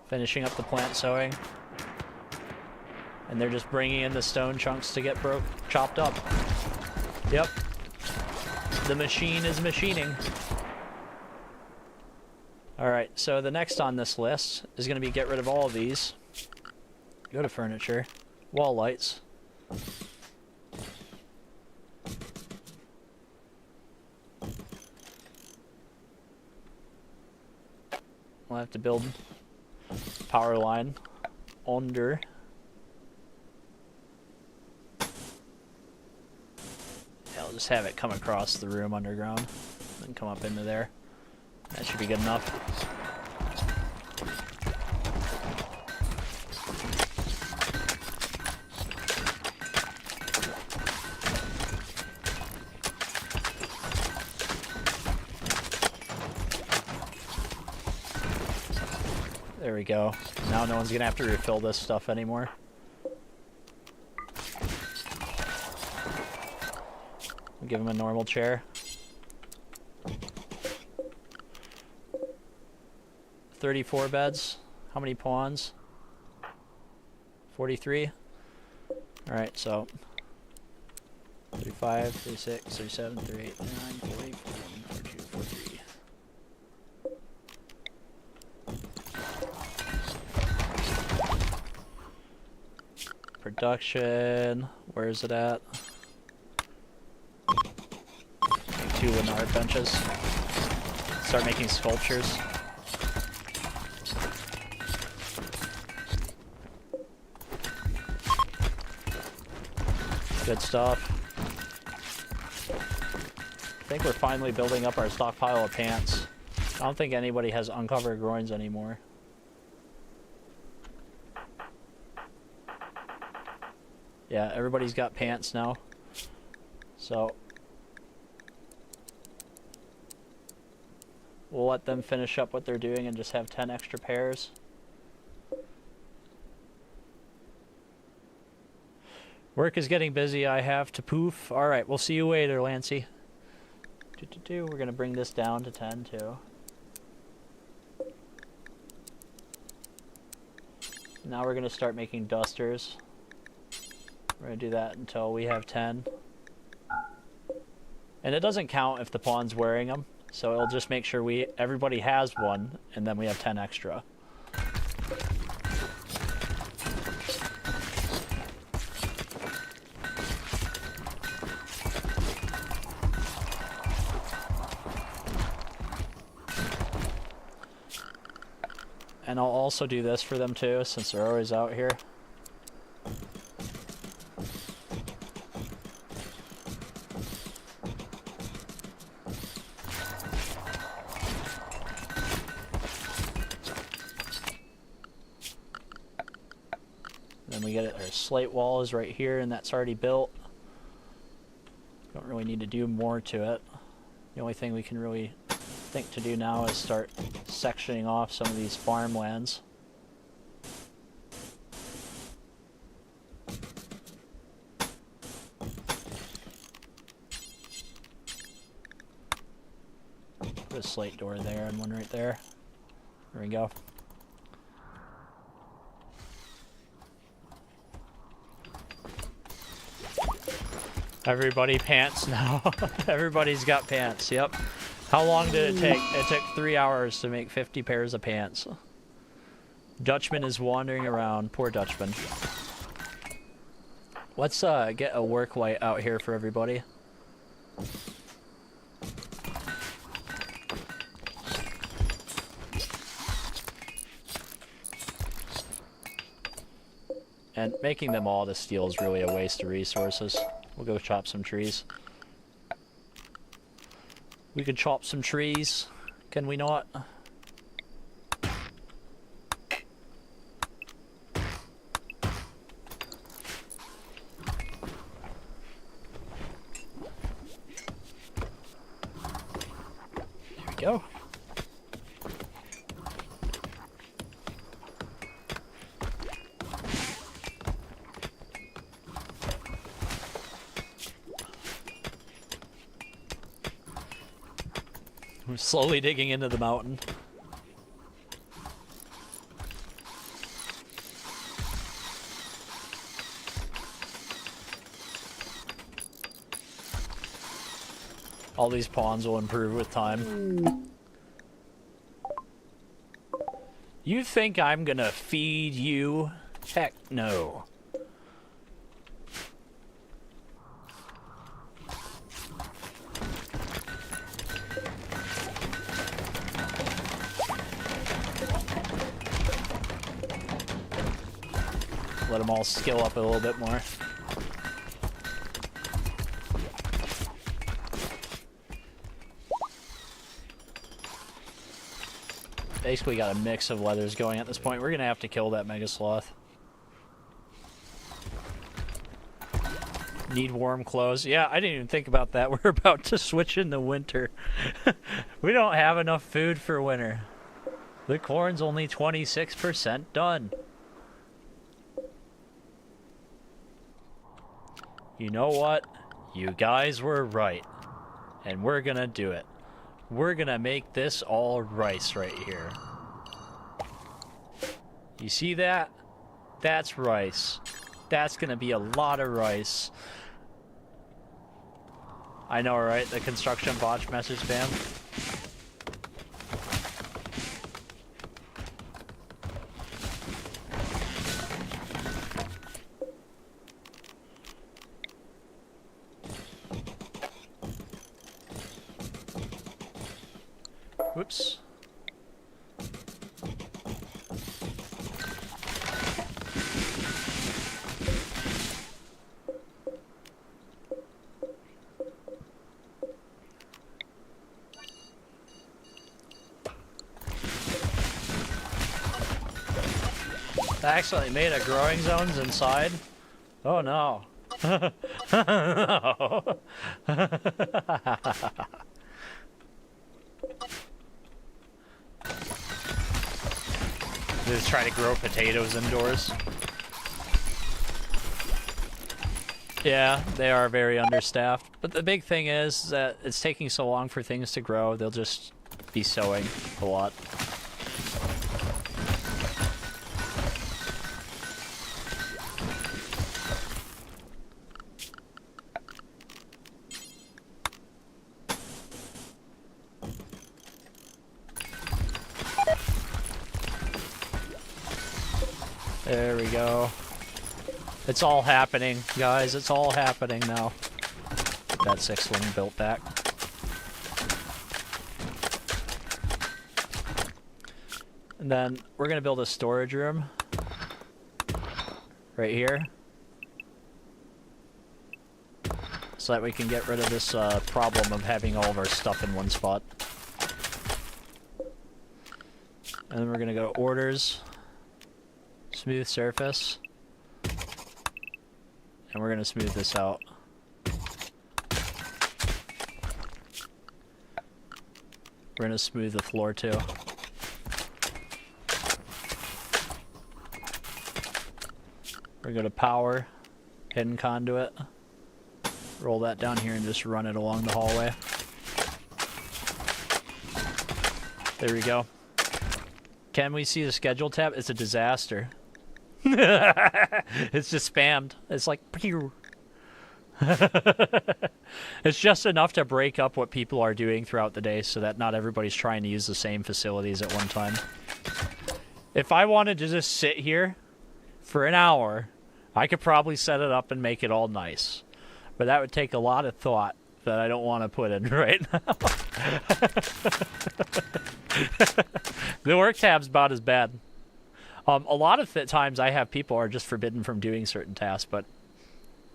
Finishing up the plant sowing. And they're just bringing in the stone chunks to get chopped up. Yep. The machine is machining. Alright, so the next on this list is going to be get rid of all of these. Go to furniture. Wall lights. We'll have to build power line under. Yeah, I'll just have it come across the room underground and come up into there. That should be good enough. There we go. Now no one's gonna have to refill this stuff anymore. We'll give him a normal chair. 34 beds. How many pawns? 43. Alright, so 35, 36, 37, 38, 39, 40, 41, 42, 43. Production. Where is it at? 2 wooden art benches. Start making sculptures. Good stuff. I think we're finally building up our stockpile of pants. I don't think anybody has uncovered groins anymore. Yeah, everybody's got pants now. So we'll let them finish up what they're doing and just have 10 extra pairs. Work is getting busy. I have to poof. Alright, we'll see you later, Lancey. We're going to bring this down to 10 too. Now we're going to start making dusters. We're going to do that until we have 10. And it doesn't count if the pawn's wearing them. So it'll just make sure everybody has one, and then we have 10 extra. And I'll also do this for them too, since they're always out here. Then we get it, our slate wall is right here, and that's already built. Don't really need to do more to it. The only thing we can really think to do now is start sectioning off some of these farmlands. Put a slate door there and one right there. There we go. Everybody pants now. Everybody's got pants, yep. How long did it take? It took 3 hours to make 50 pairs of pants. Dutchman is wandering around. Poor Dutchman. Let's get a work light out here for everybody. And making them all to steel is really a waste of resources. We'll go chop some trees. We could chop some trees, can we not? We're slowly digging into the mountain. All these pawns will improve with time. You think I'm gonna feed you? Heck no. Let them all skill up a little bit more. Basically got a mix of leathers going at this point. We're gonna have to kill that mega sloth. Need warm clothes. Yeah, I didn't even think about that. We're about to switch into winter. We don't have enough food for winter. The corn's only 26% done. You know what? You guys were right. And we're gonna do it. We're gonna make this all rice right here. You see that? That's rice. That's gonna be a lot of rice. I know, right? The construction botch message spam. Whoops. I accidentally made a growing zones inside. Oh no. No. Just trying to grow potatoes indoors. Yeah, they are very understaffed. But the big thing is that it's taking so long for things to grow, they'll just be sowing a lot. There we go. It's all happening, guys. It's all happening now. Get that 6th one built back. And then we're gonna build a storage room right here, so that we can get rid of this problem of having all of our stuff in one spot. And then we're gonna go to orders. Smooth surface, and we're gonna smooth this out. We're gonna smooth the floor too. We're gonna power, hidden conduit, roll that down here and just run it along the hallway. There we go. Can we see the schedule tab? It's a disaster. It's just spammed. It's like, pew. It's just enough to break up what people are doing throughout the day so that not everybody's trying to use the same facilities at one time. If I wanted to just sit here for an hour, I could probably set it up and make it all nice. But that would take a lot of thought that I don't want to put in right now. The work tab's about as bad. A lot of times I have people are just forbidden from doing certain tasks, but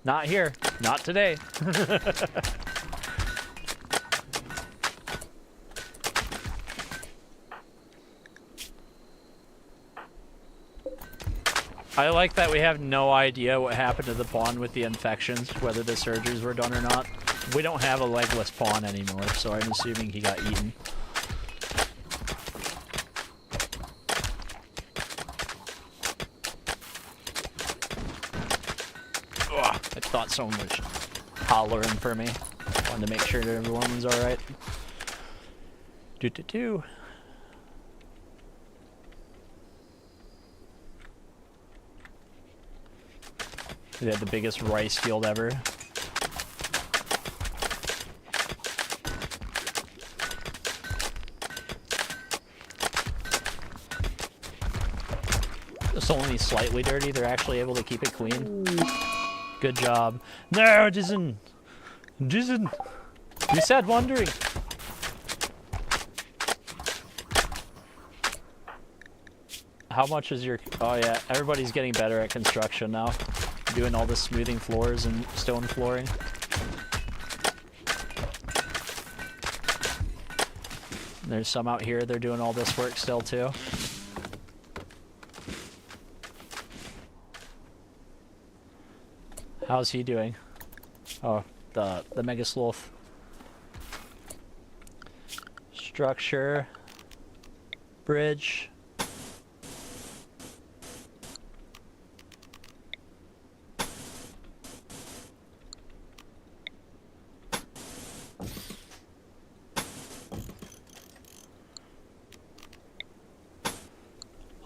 not here. Not today. I like that we have no idea what happened to the pawn with the infections, whether the surgeries were done or not. We don't have a legless pawn anymore, so I'm assuming he got eaten. Ugh, I thought someone was hollering for me. Wanted to make sure that everyone was alright. Do. We had the biggest rice field ever. It's only slightly dirty. They're actually able to keep it clean. Good job. No, Jizen. You said wandering. How much is your... Oh yeah, everybody's getting better at construction now. Doing all the smoothing floors and stone flooring. There's some out here, they're doing all this work still too. How's he doing? Oh, the Mega Sloth. Structure. Bridge.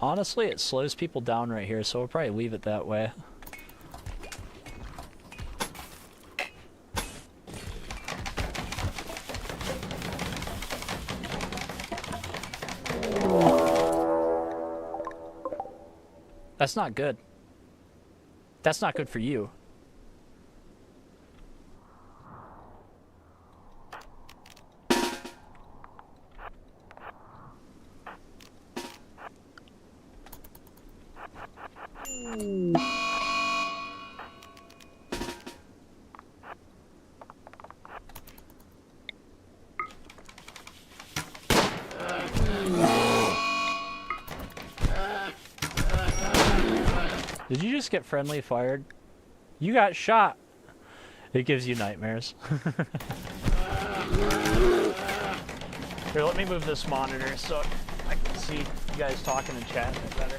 Honestly, it slows people down right here, so we'll probably leave it that way. That's not good. That's not good for you. Did you just get friendly fired? You got shot. It gives you nightmares. Here, let me move this monitor so I can see you guys talking and chatting better.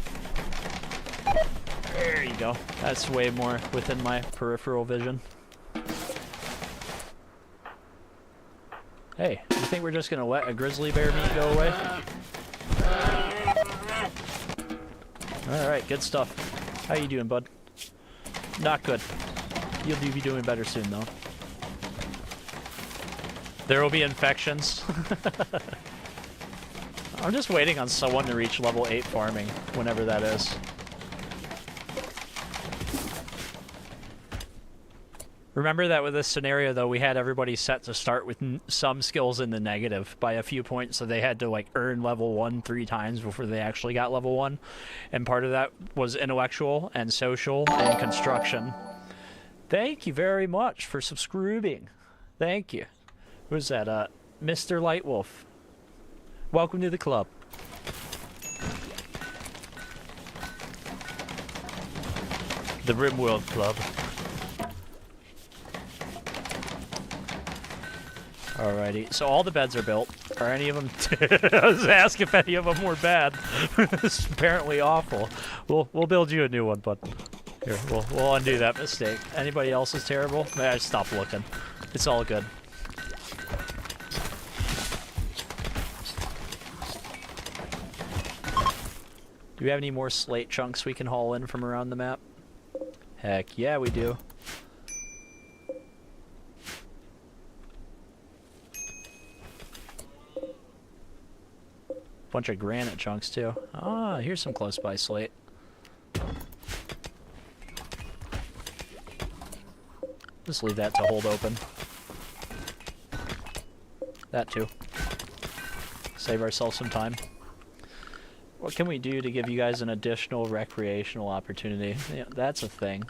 There you go. That's way more within my peripheral vision. Hey, you think we're just gonna let a grizzly bear meat go away? Alright, good stuff. How you doing, bud? Not good. You'll be doing better soon, though. There will be infections. I'm just waiting on someone to reach level 8 farming, whenever that is. Remember that with this scenario, though, we had everybody set to start with some skills in the negative by a few points, so they had to, like, earn level 1 3 times before they actually got level 1. And part of that was intellectual and social and construction. Thank you very much for subscribing. Thank you. Who's that? Mr. Lightwolf. Welcome to the club. The Rimworld Club. Alrighty, so all the beds are built. Are any of them... I was asking if any of them were bad. It's apparently awful. We'll build you a new one, bud. Here, we'll undo that mistake. Anybody else is terrible? I stop looking. It's all good. Do we have any more slate chunks we can haul in from around the map? Heck yeah, we do. Bunch of granite chunks too. Ah, here's some close by slate. Just leave that to hold open. That too. Save ourselves some time. What can we do to give you guys an additional recreational opportunity? Yeah, that's a thing.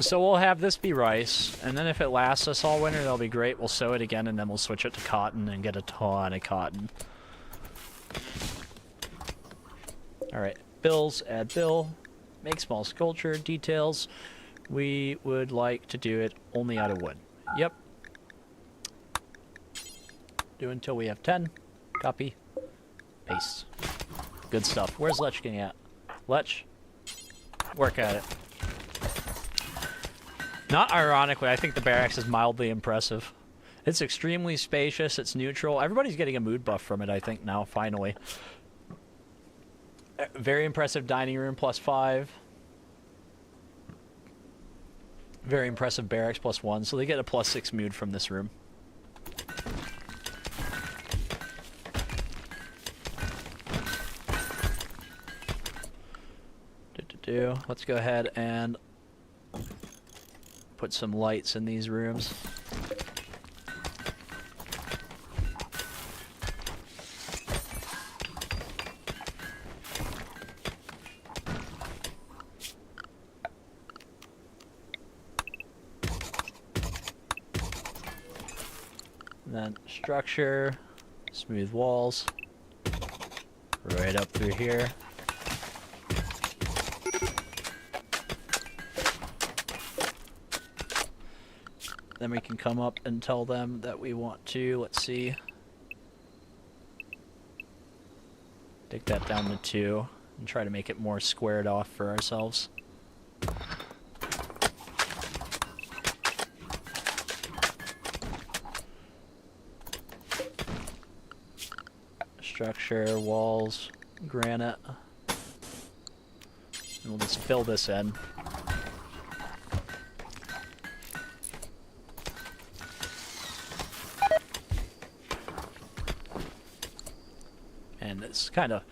So we'll have this be rice, and then if it lasts us all winter, that'll be great. We'll sow it again, and then we'll switch it to cotton and get a ton of cotton. Alright, bills, add bill, make small sculpture, details. We would like to do it only out of wood. Yep. Do until we have 10. Copy. Paste. Good stuff. Where's Lech getting at? Lech? Work at it. Not ironically, I think the barracks is mildly impressive. It's extremely spacious, it's neutral. Everybody's getting a mood buff from it, I think, now, finally. Very impressive dining room, +5. Very impressive barracks, +1. So they get a +6 mood from this room. Let's go ahead and put some lights in these rooms. And then structure, smooth walls, right up through here. Then we can come up and tell them that we want to, let's see, take that down to 2 and try to make it more squared off for ourselves. Structure, walls, granite, and we'll just fill this in. And it's kind of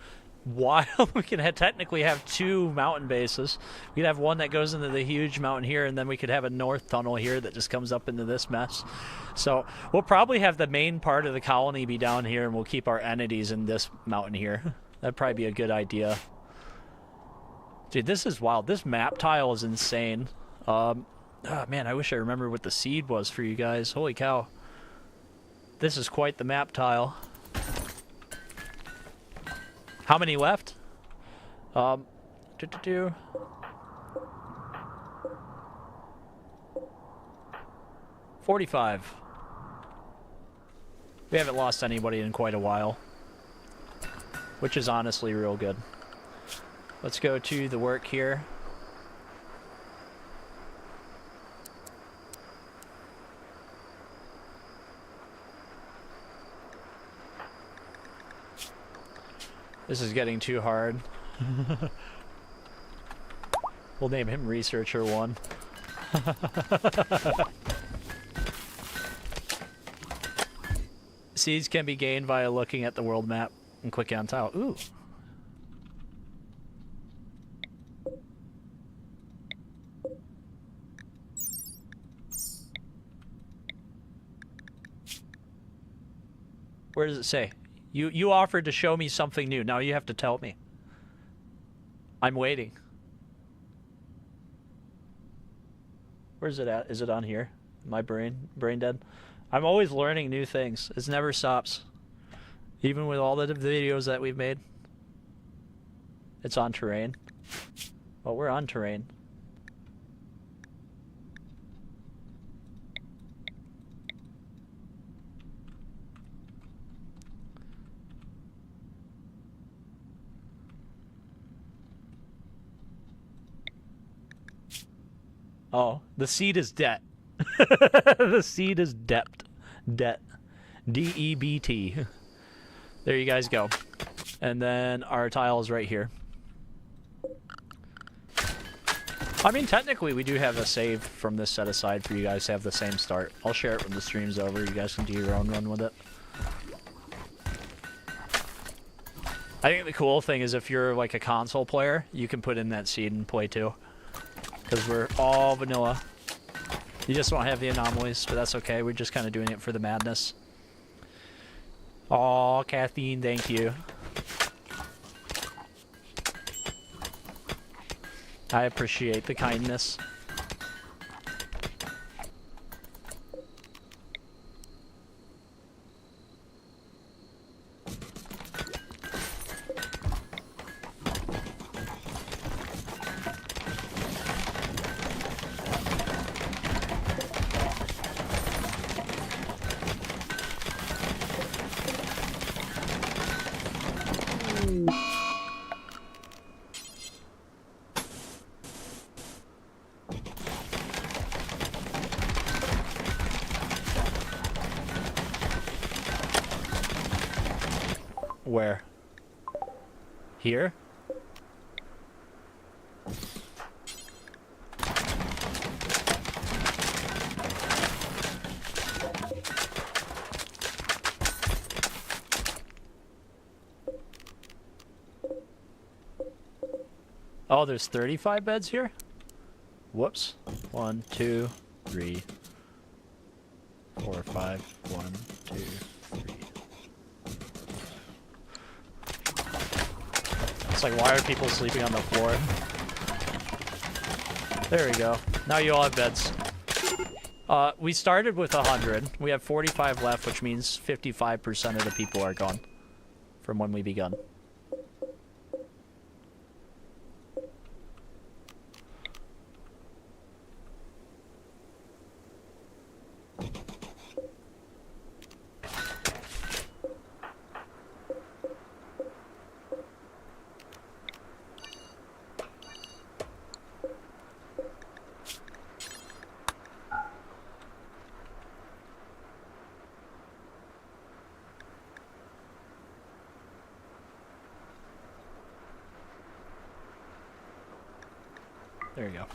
wild. We can technically have 2 mountain bases. We could have one that goes into the huge mountain here, and then we could have a north tunnel here that just comes up into this mess. So we'll probably have the main part of the colony be down here, and we'll keep our entities in this mountain here. That'd probably be a good idea. Dude, this is wild. This map tile is insane. Oh, man, I wish I remember what the seed was for you guys. Holy cow. This is quite the map tile. How many left? 45. We haven't lost anybody in quite a while, which is honestly real good. Let's go to the work here. This is getting too hard. We'll name him Researcher 1. Seeds can be gained via looking at the world map and clicking on tile. Ooh. Where does it say? You offered to show me something new. Now you have to tell me. I'm waiting. Where's it at? Is it on here? My brain dead? I'm always learning new things. It never stops. Even with all the videos that we've made. It's on terrain. Well, we're on terrain. Oh, the seed is debt. The seed is debt. Debt. D-E-B-T. There you guys go. And then our tile is right here. I mean, technically, we do have a save from this set aside for you guys to have the same start. I'll share it when the stream's over. You guys can do your own run with it. I think the cool thing is if you're like a console player, you can put in that seed and play too. Because we're all vanilla. You just won't have the anomalies, but that's okay. We're just kind of doing it for the madness. Aw, Kathleen, thank you. I appreciate the kindness. Where? Here? Oh, there's 35 beds here? Whoops. 1, 2, 3, 4, 5. 1, 2, 3. It's like, why are people sleeping on the floor? There we go. Now you all have beds. We started with 100. We have 45 left, which means 55% of the people are gone from when we begun. There you go.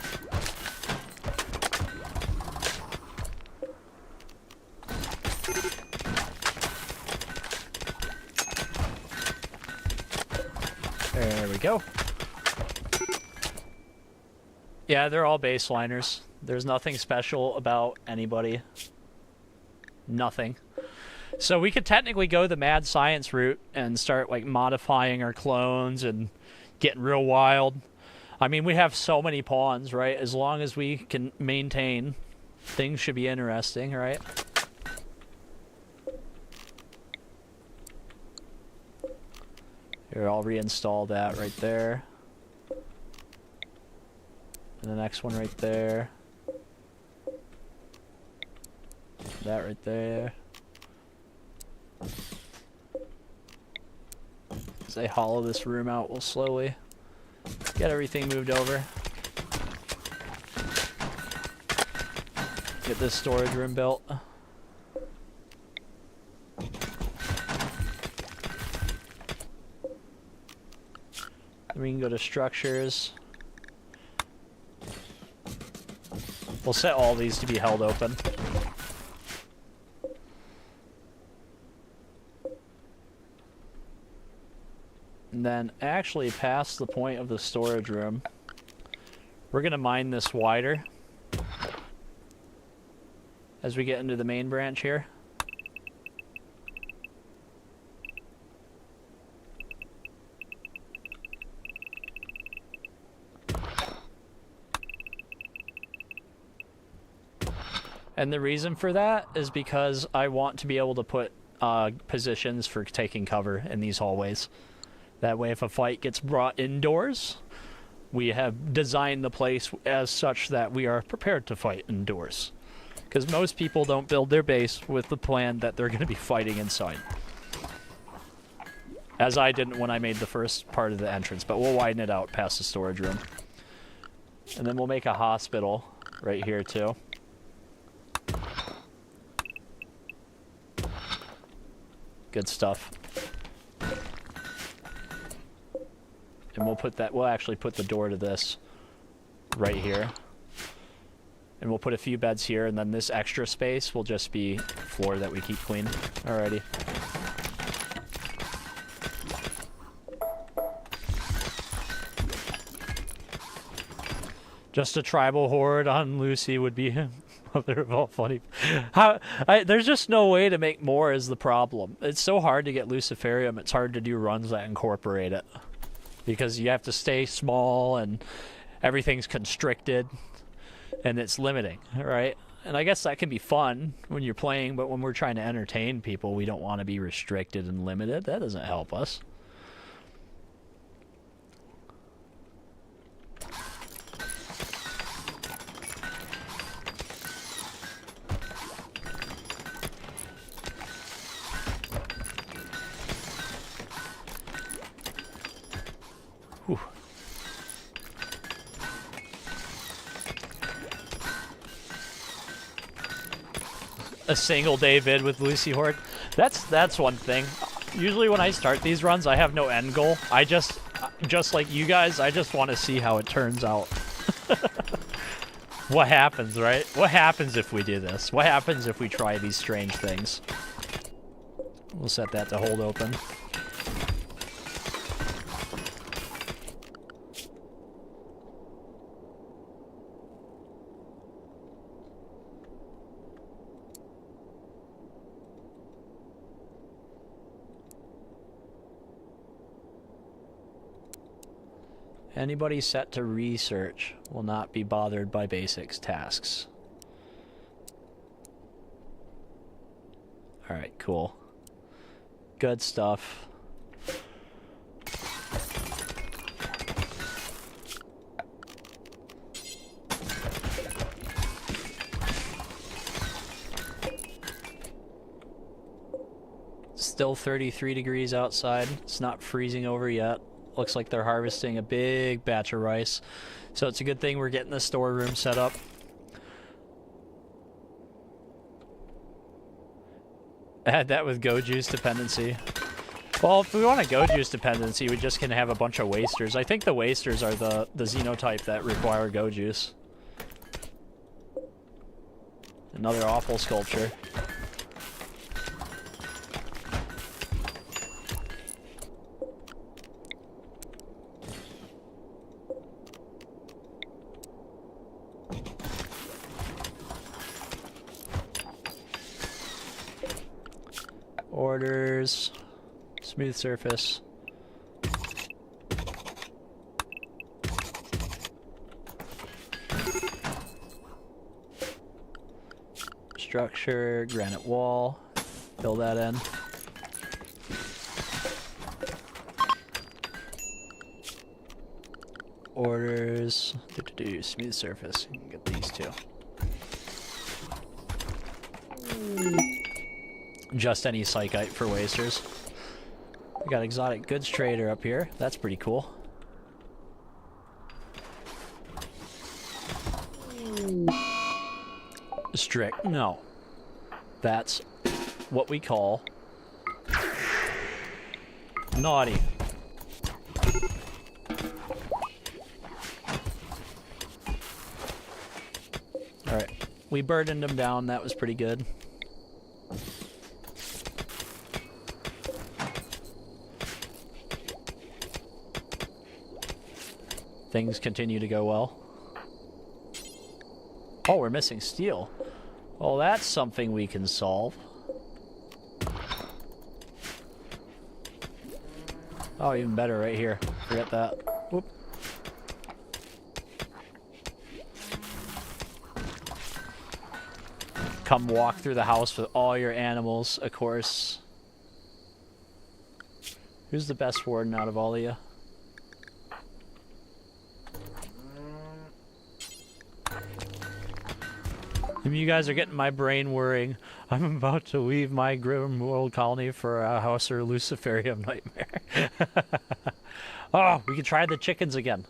There we go. Yeah, they're all baseliners. There's nothing special about anybody. Nothing. So we could technically go the mad science route and start like modifying our clones and getting real wild. I mean, we have so many pawns, right? As long as we can maintain, things should be interesting, right? Here, I'll reinstall that right there. And the next one right there. That right there. As I hollow this room out, we'll slowly get everything moved over. Get this storage room built. Then we can go to structures. We'll set all these to be held open. And then actually past the point of the storage room, we're going to mine this wider as we get into the main branch here. And the reason for that is because I want to be able to put positions for taking cover in these hallways. That way, if a fight gets brought indoors, we have designed the place as such that we are prepared to fight indoors. Because most people don't build their base with the plan that they're going to be fighting inside. As I didn't when I made the first part of the entrance, but we'll widen it out past the storage room. And then we'll make a hospital right here too. Good stuff. And we'll actually put the door to this right here. And we'll put a few beds here, and then this extra space will just be floor that we keep clean. Alrighty. Just a tribal horde on Lucy would be mother of all funny. There's just no way to make more is the problem. It's so hard to get Luciferium, it's hard to do runs that incorporate it. Because you have to stay small and everything's constricted and it's limiting, right? And I guess that can be fun when you're playing, but when we're trying to entertain people, we don't want to be restricted and limited. That doesn't help us. Whew. A single day vid with Lucy Horde. That's one thing. Usually when I start these runs, I have no end goal. I just like you guys, I just want to see how it turns out. What happens, right? What happens if we do this? What happens if we try these strange things? We'll set that to hold open. Anybody set to research will not be bothered by basics tasks. Alright, cool. Good stuff. Still 33 degrees outside. It's not freezing over yet. Looks like they're harvesting a big batch of rice. So it's a good thing we're getting the storeroom set up. Add that with go juice dependency. Well, if we want a go juice dependency, we just can have a bunch of wasters. I think the wasters are the xenotype that require go juice. Another awful sculpture. Orders, smooth surface. Structure, granite wall, fill that in. Orders, smooth surface, get these two. Just any psychite for wasters. We got exotic goods trader up here. That's pretty cool. Strict. No. That's what we call naughty. Alright. We burdened them down. That was pretty good. Things continue to go well. Oh, we're missing steel. Well, that's something we can solve. Oh, even better right here. Forget that. Whoop. Come walk through the house with all your animals, of course. Who's the best warden out of all of you? You guys are getting my brain worrying. I'm about to leave my Rimworld colony for a House or Luciferium nightmare. Oh, we can try the chickens again.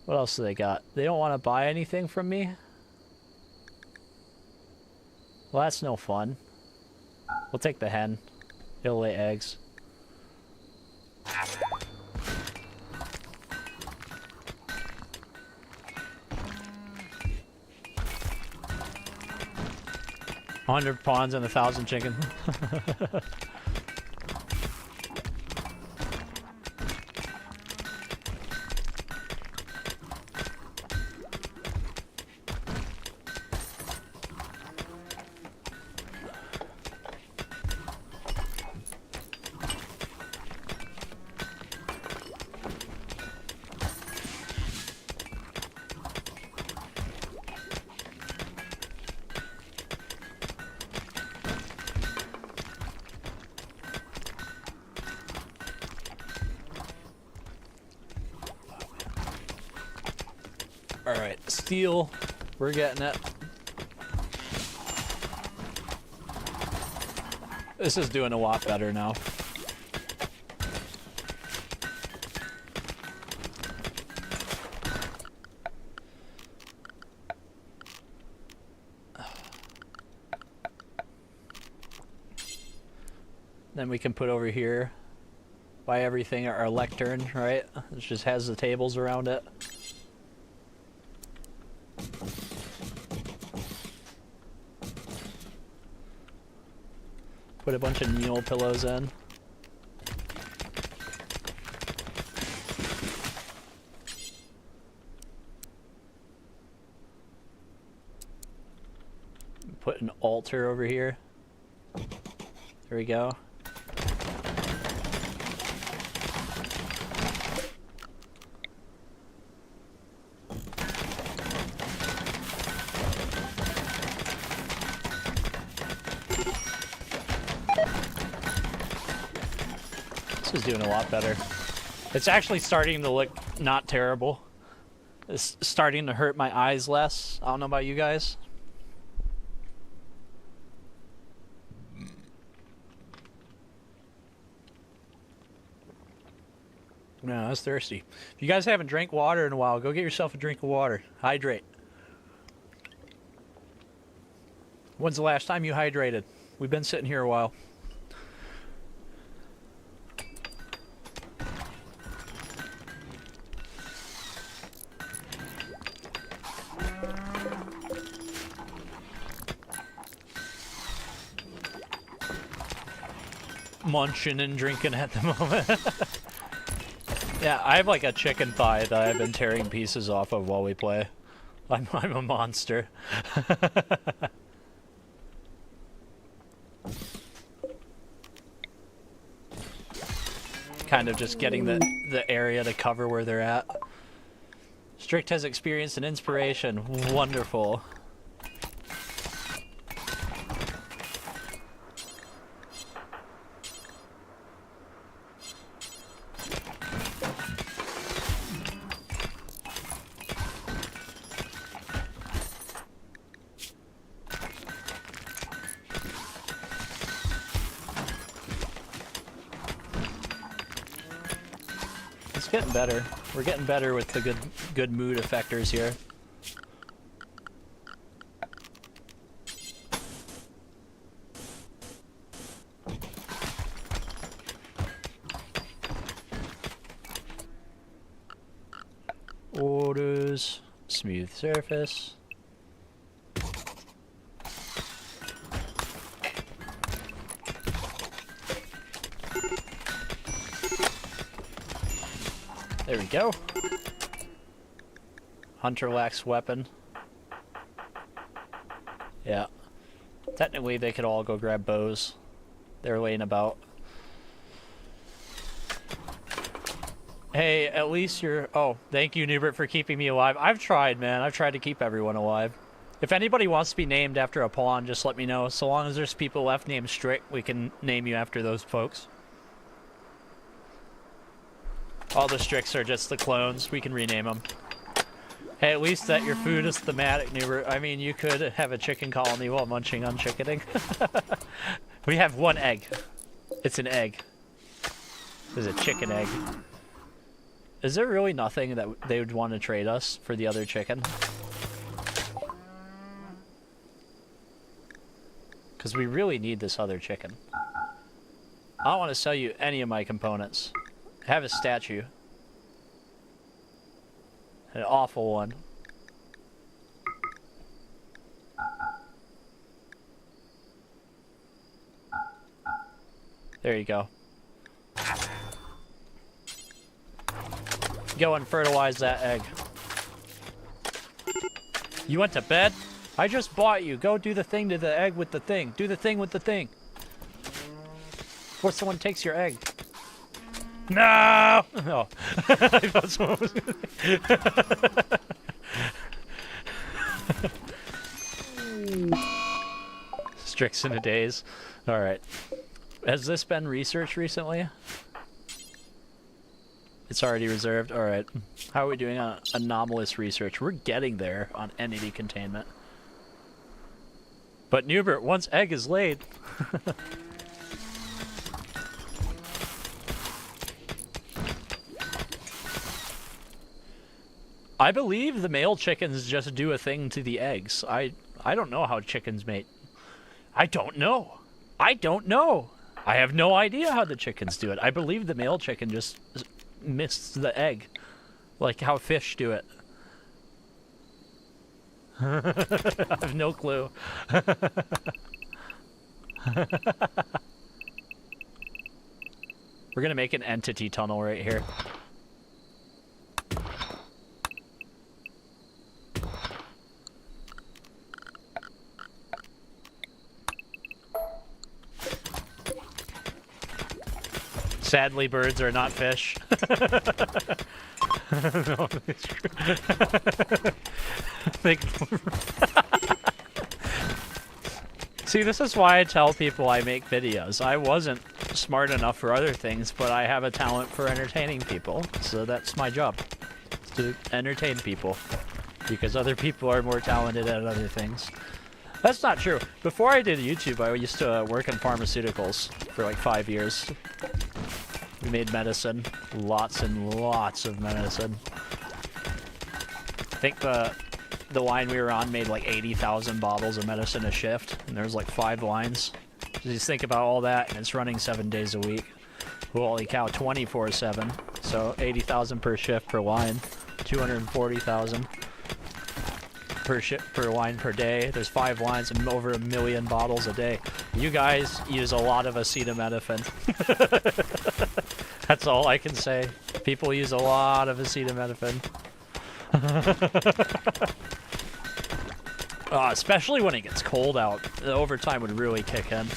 What else do they got? They don't want to buy anything from me? Well, that's no fun. We'll take the hen. It'll lay eggs. 100 pawns and 1,000 chicken. Alright, steel. We're getting it. This is doing a lot better now. Then we can put over here by everything our lectern, right? It just has the tables around it. Put a bunch of mule pillows in. Put an altar over here. There we go. This is doing a lot better. It's actually starting to look not terrible. It's starting to hurt my eyes less. I don't know about you guys. No, I was thirsty. If you guys haven't drank water in a while, go get yourself a drink of water. Hydrate. When's the last time you hydrated? We've been sitting here a while. Munching and drinking at the moment. Yeah, I have like a chicken thigh that I've been tearing pieces off of while we play. I'm a monster. Kind of just getting the area to cover where they're at. Strict has experienced an inspiration. Wonderful. It's getting better. We're getting better with the good mood effectors here. Orders, smooth surface. There we go. Hunter lacks weapon. Yeah. Technically, they could all go grab bows. They're laying about. Hey, at least you're... Oh, thank you, Noobert, for keeping me alive. I've tried, man. I've tried to keep everyone alive. If anybody wants to be named after a pawn, just let me know. So long as there's people left named Strict, we can name you after those folks. All the Stricts are just the clones. We can rename them. Hey, at least that your food is thematic, Noobert. I mean, you could have a chicken colony while munching on chickening. We have one egg. It's an egg. It's a chicken egg. Is there really nothing that they would want to trade us for the other chicken? Because we really need this other chicken. I don't want to sell you any of my components. I have a statue. An awful one. There you go. Go and fertilize that egg. You went to bed? I just bought you. Go do the thing to the egg with the thing. Do the thing with the thing. Before someone takes your egg. No! Oh. I thought someone was Strix in a daze. Alright. Has this been researched recently? It's already reserved? Alright. How are we doing on anomalous research? We're getting there on entity containment. But Noobert, once egg is laid... I believe the male chickens just do a thing to the eggs. I don't know how chickens mate. I don't know. I don't know. I have no idea how the chickens do it. I believe the male chicken just missed the egg. Like how fish do it. I have no clue. We're gonna make an entity tunnel right here. Sadly, birds are not fish. No, it's true. See, this is why I tell people I make videos. I wasn't smart enough for other things, but I have a talent for entertaining people. So that's my job, to entertain people. Because other people are more talented at other things. That's not true. Before I did YouTube, I used to work in pharmaceuticals for like 5 years. We made medicine. Lots and lots of medicine. I think the line we were on made like 80,000 bottles of medicine a shift, and there was like 5 lines. Just think about all that, and it's running 7 days a week. Holy cow, 24/7. So 80,000 per shift per line, 240,000 per line per day. There's 5 lines and over 1 million bottles a day. You guys use a lot of acetaminophen. That's all I can say. People use a lot of acetaminophen. Especially when it gets cold out. The overtime would really kick in.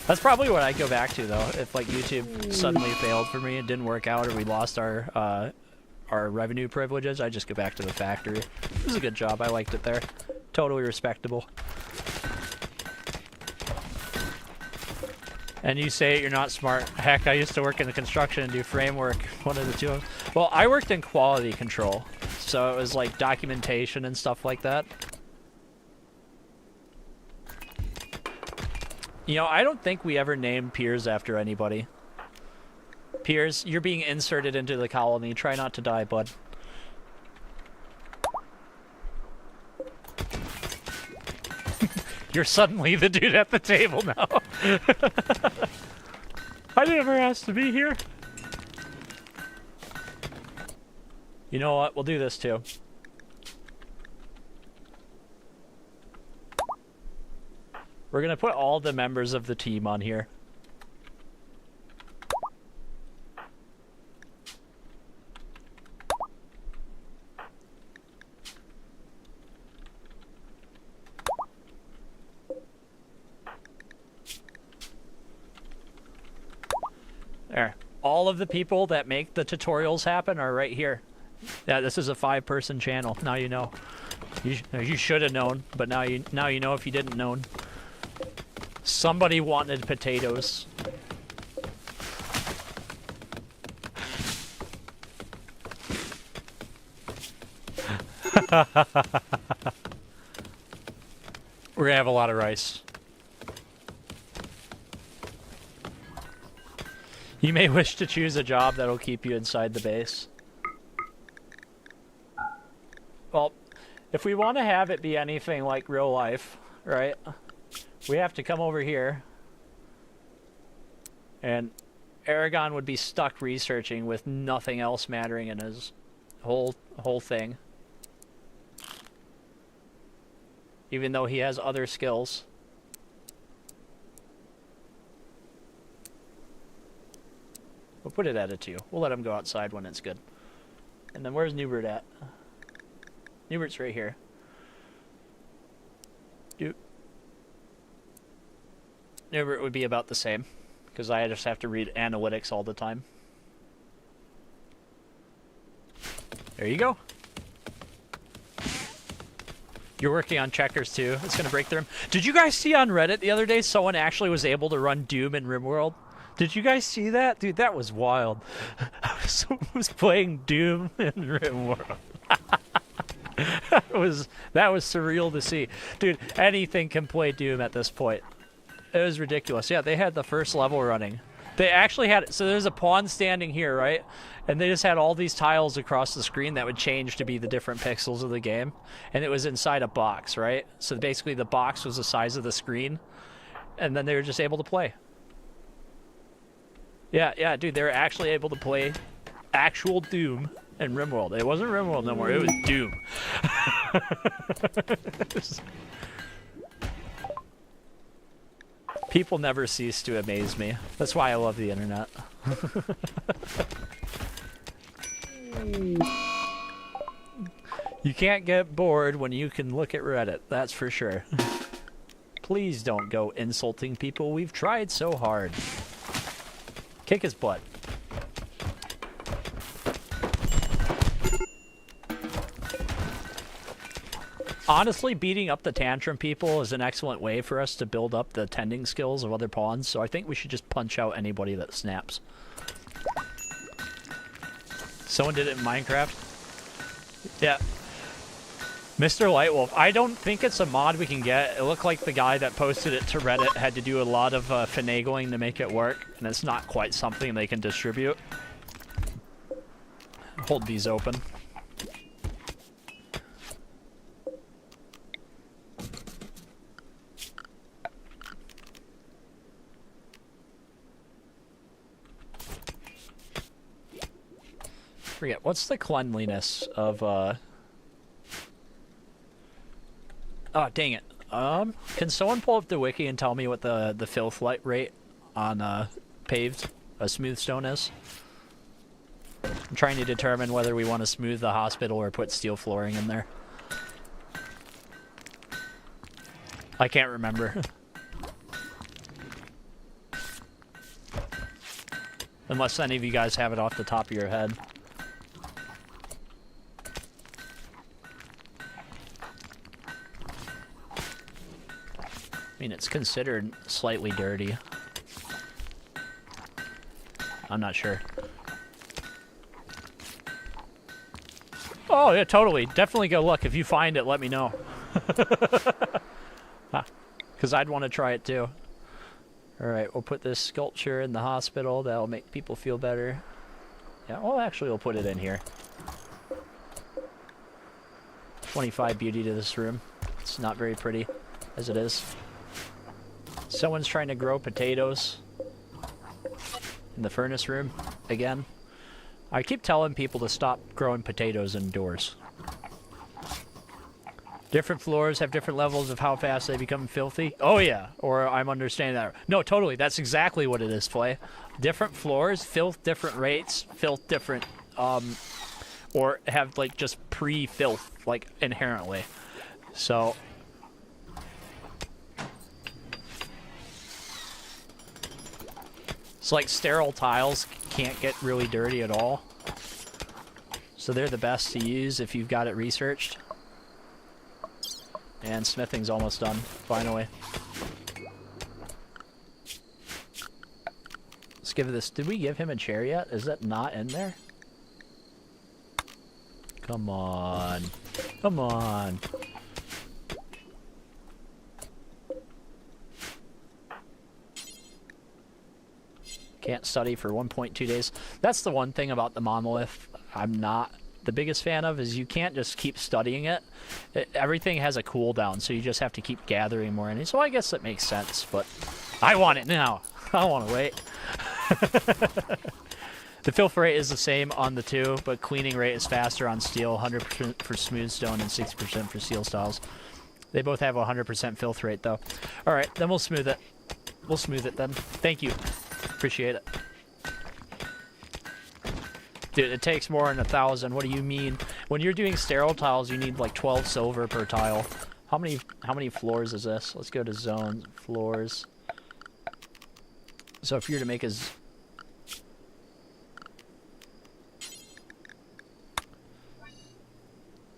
That's probably what I'd go back to, though. If like YouTube suddenly failed for me and didn't work out, or we lost our revenue privileges, I'd just go back to the factory. It was a good job. I liked it there. Totally respectable. And you say you're not smart. Heck, I used to work in the construction and do framework. One of the two. Well, I worked in quality control. So it was like documentation and stuff like that. You know, I don't think we ever named Piers after anybody. Piers, you're being inserted into the colony. Try not to die, bud. You're suddenly the dude at the table now. I never asked to be here. You know what? We'll do this too. We're gonna put all the members of the team on here. There. All of the people that make the tutorials happen are right here. Yeah, this is a 5-person channel. Now you know. You should have known, but now you know if you didn't know. Somebody wanted potatoes. We're gonna have a lot of rice. You may wish to choose a job that'll keep you inside the base. Well, if we want to have it be anything like real life, right? We have to come over here. And Aragon would be stuck researching with nothing else mattering in his whole thing. Even though he has other skills. We'll put it at a 2. We'll let him go outside when it's good. And then where's Noobert at? Noobert's right here. Noobert would be about the same, because I just have to read analytics all the time. There you go. You're working on checkers too. It's gonna break through. Did you guys see on Reddit the other day someone actually was able to run Doom in Rimworld? Did you guys see that? Dude, that was wild. Someone was playing Doom in Rimworld. That was surreal to see. Dude, anything can play Doom at this point. It was ridiculous. Yeah, they had the first level running. They actually had, so there's a pawn standing here, right? And they just had all these tiles across the screen that would change to be the different pixels of the game. And it was inside a box, right? So basically the box was the size of the screen. And then they were just able to play. Yeah, dude, they were actually able to play actual Doom in Rimworld. It wasn't Rimworld no more, it was Doom. People never cease to amaze me. That's why I love the internet. You can't get bored when you can look at Reddit, that's for sure. Please don't go insulting people. We've tried so hard. Kick his butt. Honestly, beating up the tantrum people is an excellent way for us to build up the tending skills of other pawns, so I think we should just punch out anybody that snaps. Someone did it in Minecraft? Yeah. Mr. Lightwolf. I don't think it's a mod we can get. It looked like the guy that posted it to Reddit had to do a lot of finagling to make it work, and it's not quite something they can distribute. Hold these open. Forget, what's the cleanliness of, Oh, dang it. Can someone pull up the wiki and tell me what the filth light rate on, paved, smooth stone is? I'm trying to determine whether we want to smooth the hospital or put steel flooring in there. I can't remember. Unless any of you guys have it off the top of your head. I mean, it's considered slightly dirty. I'm not sure. Oh, yeah, totally. Definitely go look. If you find it, let me know. Because I'd want to try it too. Alright, we'll put this sculpture in the hospital. That'll make people feel better. Yeah, well, actually, we'll put it in here. 25 beauty to this room. It's not very pretty, as it is. Someone's trying to grow potatoes in the furnace room again. I keep telling people to stop growing potatoes indoors. Different floors have different levels of how fast they become filthy. Oh yeah, or I'm understanding that. No, totally, that's exactly what it is, Flay. Different floors, filth different rates, filth different, or have like just pre-filth, like inherently. So... it's like sterile tiles can't get really dirty at all. So they're the best to use if you've got it researched. And smithing's almost done, finally. Let's give this... did we give him a chair yet? Is that not in there? Come on. Come on. Can't study for 1.2 days. That's the one thing about the monolith I'm not the biggest fan of, is you can't just keep studying it. Everything has a cooldown, so you just have to keep gathering more in it. So I guess that makes sense, but I want it now. I don't want to wait. The filth rate is the same on the two, but cleaning rate is faster on steel, 100% for smooth stone and 60% for steel styles. They both have a 100% filth rate, though. All right, then we'll smooth it. We'll smooth it then. Thank you. Appreciate it. Dude, it takes more than 1,000. What do you mean? When you're doing sterile tiles, you need like 12 silver per tile. How many floors is this? Let's go to zones, floors. So if you're to make a...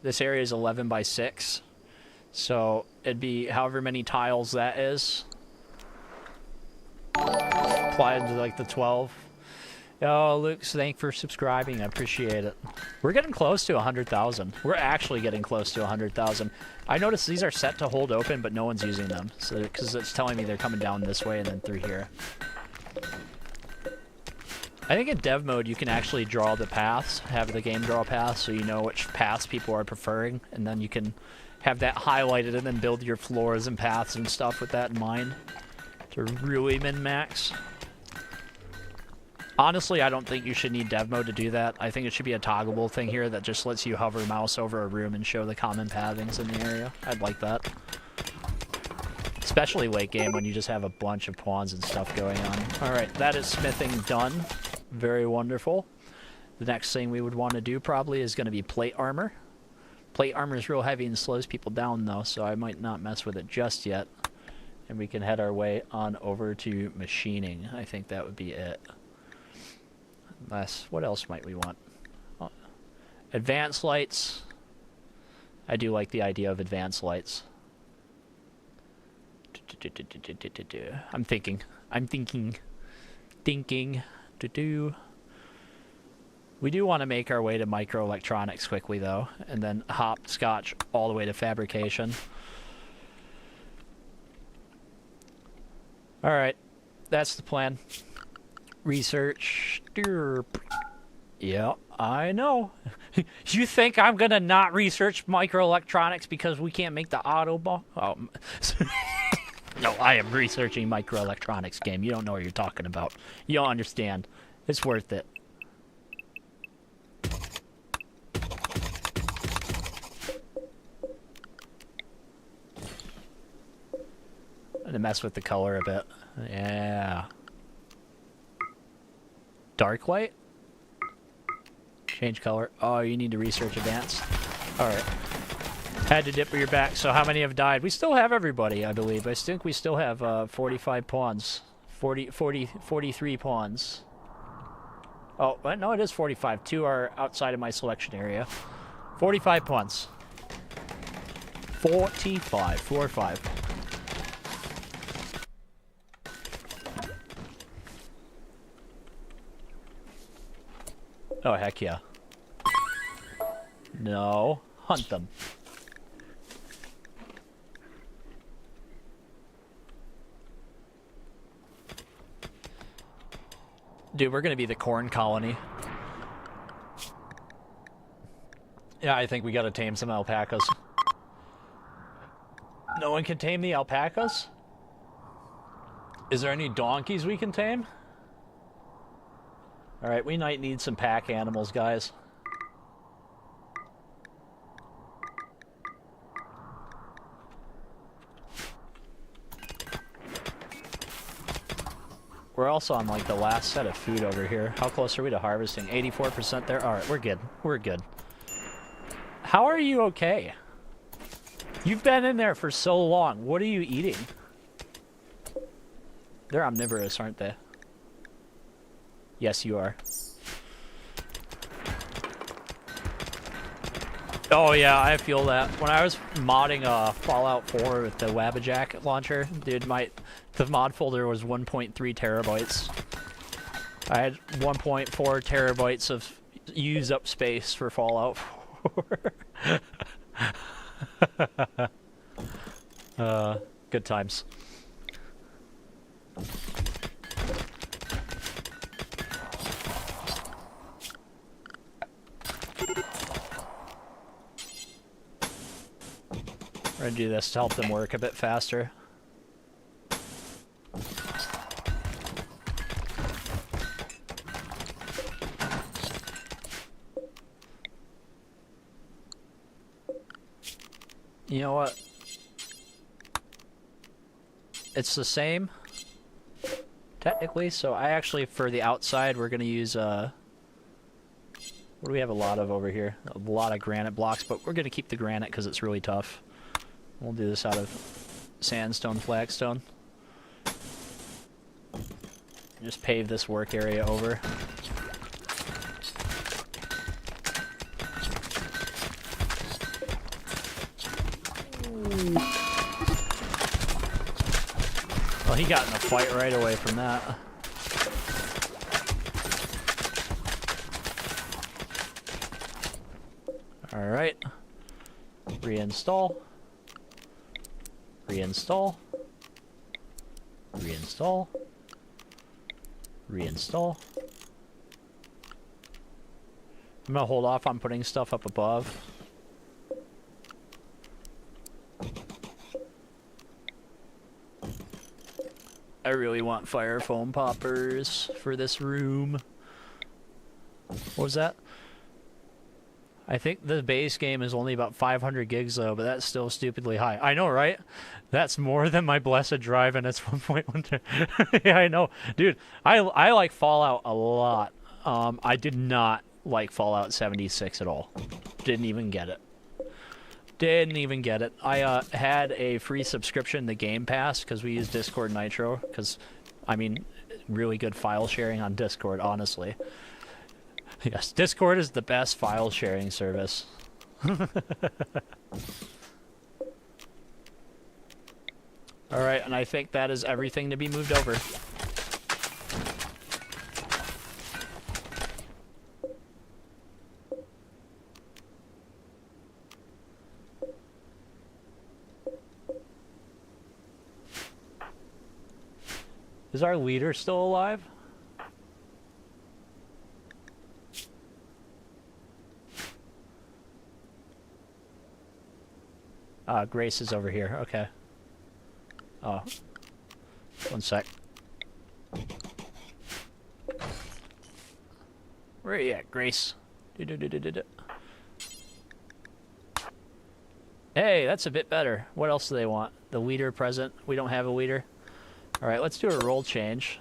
this area is 11 by 6. So it'd be however many tiles that is. Applied to like the 12. Oh, Luke, thanks for subscribing. I appreciate it. We're getting close to 100,000. We're actually getting close to 100,000. I noticed these are set to hold open, but no one's using them. So, because it's telling me they're coming down this way and then through here. I think in dev mode you can actually draw the paths, have the game draw paths, so you know which paths people are preferring, and then you can have that highlighted and then build your floors and paths and stuff with that in mind to really min-max. Honestly, I don't think you should need dev mode to do that. I think it should be a toggleable thing here that just lets you hover mouse over a room and show the common pathings in the area. I'd like that. Especially late game when you just have a bunch of pawns and stuff going on. Alright, that is smithing done. Very wonderful. The next thing we would want to do probably is going to be plate armor. Plate armor is real heavy and slows people down though, so I might not mess with it just yet. And we can head our way on over to machining. I think that would be it. What else might we want? Oh, advanced lights. I do like the idea of advanced lights. I'm thinking. We do want to make our way to microelectronics quickly though, and then hopscotch all the way to fabrication. Alright, that's the plan. Research. Yeah, I know. You think I'm gonna not research microelectronics because we can't make the auto ball? Oh. No, I am researching microelectronics game. You don't know what you're talking about. You don't understand. It's worth it. I'm gonna mess with the color a bit. Yeah. Dark light? Change color. Oh, you need to research advanced. Alright. Had to dip your back. So how many have died? We still have everybody, I believe. I think we still have 45 pawns. 43 pawns. Oh, no, it is 45. 2 are outside of my selection area. 45 pawns. 45. 4-5. Oh, heck yeah. No. Hunt them. Dude, we're gonna be the corn colony. Yeah, I think we gotta tame some alpacas. No one can tame the alpacas? Is there any donkeys we can tame? Alright, we might need some pack animals, guys. We're also on like the last set of food over here. How close are we to harvesting? 84% there. Alright, we're good. We're good. How are you okay? You've been in there for so long. What are you eating? They're omnivorous, aren't they? Yes, you are. Oh yeah, I feel that. When I was modding Fallout 4 with the Wabbajack launcher, dude, the mod folder was 1.3 terabytes. I had 1.4 terabytes of use up space for Fallout 4. Good times. We're gonna do this to help them work a bit faster. You know what? It's the same, technically, so I actually, for the outside, we're gonna use, what do we have a lot of over here? A lot of granite blocks, but we're gonna keep the granite because it's really tough. We'll do this out of sandstone, flagstone. Just pave this work area over. Well, he got in a fight right away from that. Alright. Reinstall. Reinstall. Reinstall. Reinstall. I'm gonna hold off on putting stuff up above. I really want fire foam poppers for this room. What was that? I think the base game is only about 500 gigs though, but that's still stupidly high. I know, right? That's more than my blessed drive, and it's 1.1. Yeah, I know, dude. I like Fallout a lot. I did not like Fallout 76 at all. Didn't even get it. Didn't even get it. I had a free subscription to Game Pass because we use Discord Nitro. Because, I mean, really good file sharing on Discord, honestly. Yes, Discord is the best file sharing service. Alright, and I think that is everything to be moved over. Is our leader still alive? Grace is over here. Okay. Oh. One sec. Where are you at, Grace? Hey, that's a bit better. What else do they want? The leader present. We don't have a leader. Alright, let's do a role change.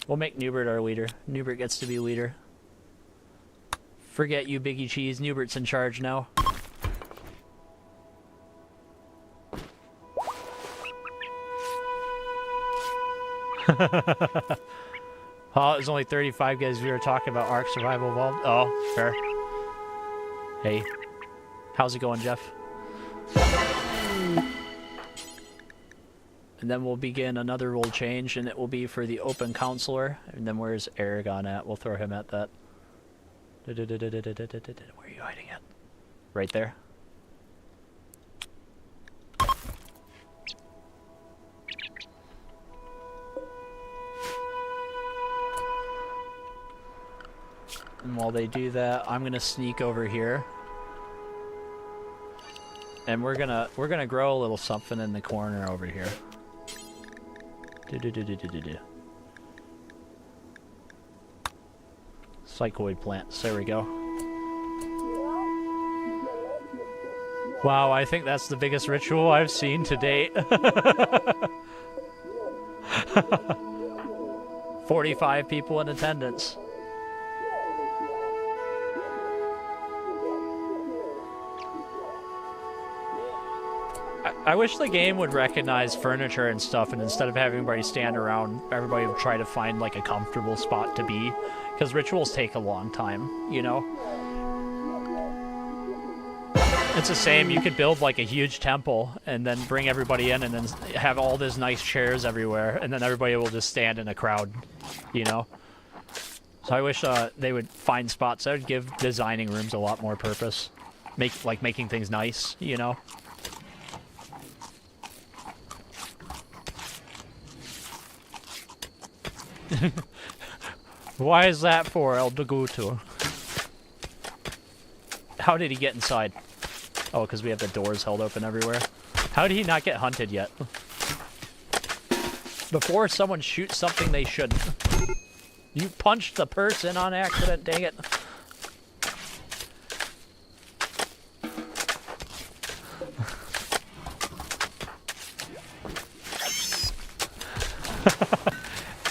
We'll make Noobert our leader. Noobert gets to be leader. Forget you, Biggie Cheese. Noobert's in charge now. Oh, it was only 35 guys. We were talking about Ark Survival Evolved. Oh, fair. Hey. How's it going, Jeff? And then we'll begin another role change, and it will be for the open counselor. And then where's Aragon at? We'll throw him at that. Where are you hiding at? Right there. And while they do that, I'm gonna sneak over here. And we're gonna grow a little something in the corner over here. Psychoid plants. There we go. Wow, I think that's the biggest ritual I've seen to date. 45 people in attendance. I wish the game would recognize furniture and stuff, and instead of having everybody stand around, everybody would try to find like a comfortable spot to be, because rituals take a long time, you know? It's the same, you could build like a huge temple and then bring everybody in and then have all these nice chairs everywhere, and then everybody will just stand in a crowd, you know? So I wish they would find spots that would give designing rooms a lot more purpose. Making things nice, you know? Why is that for, El Daguto? How did he get inside? Oh, because we have the doors held open everywhere. How did he not get hunted yet? Before someone shoots something they shouldn't. You punched the person on accident, dang it.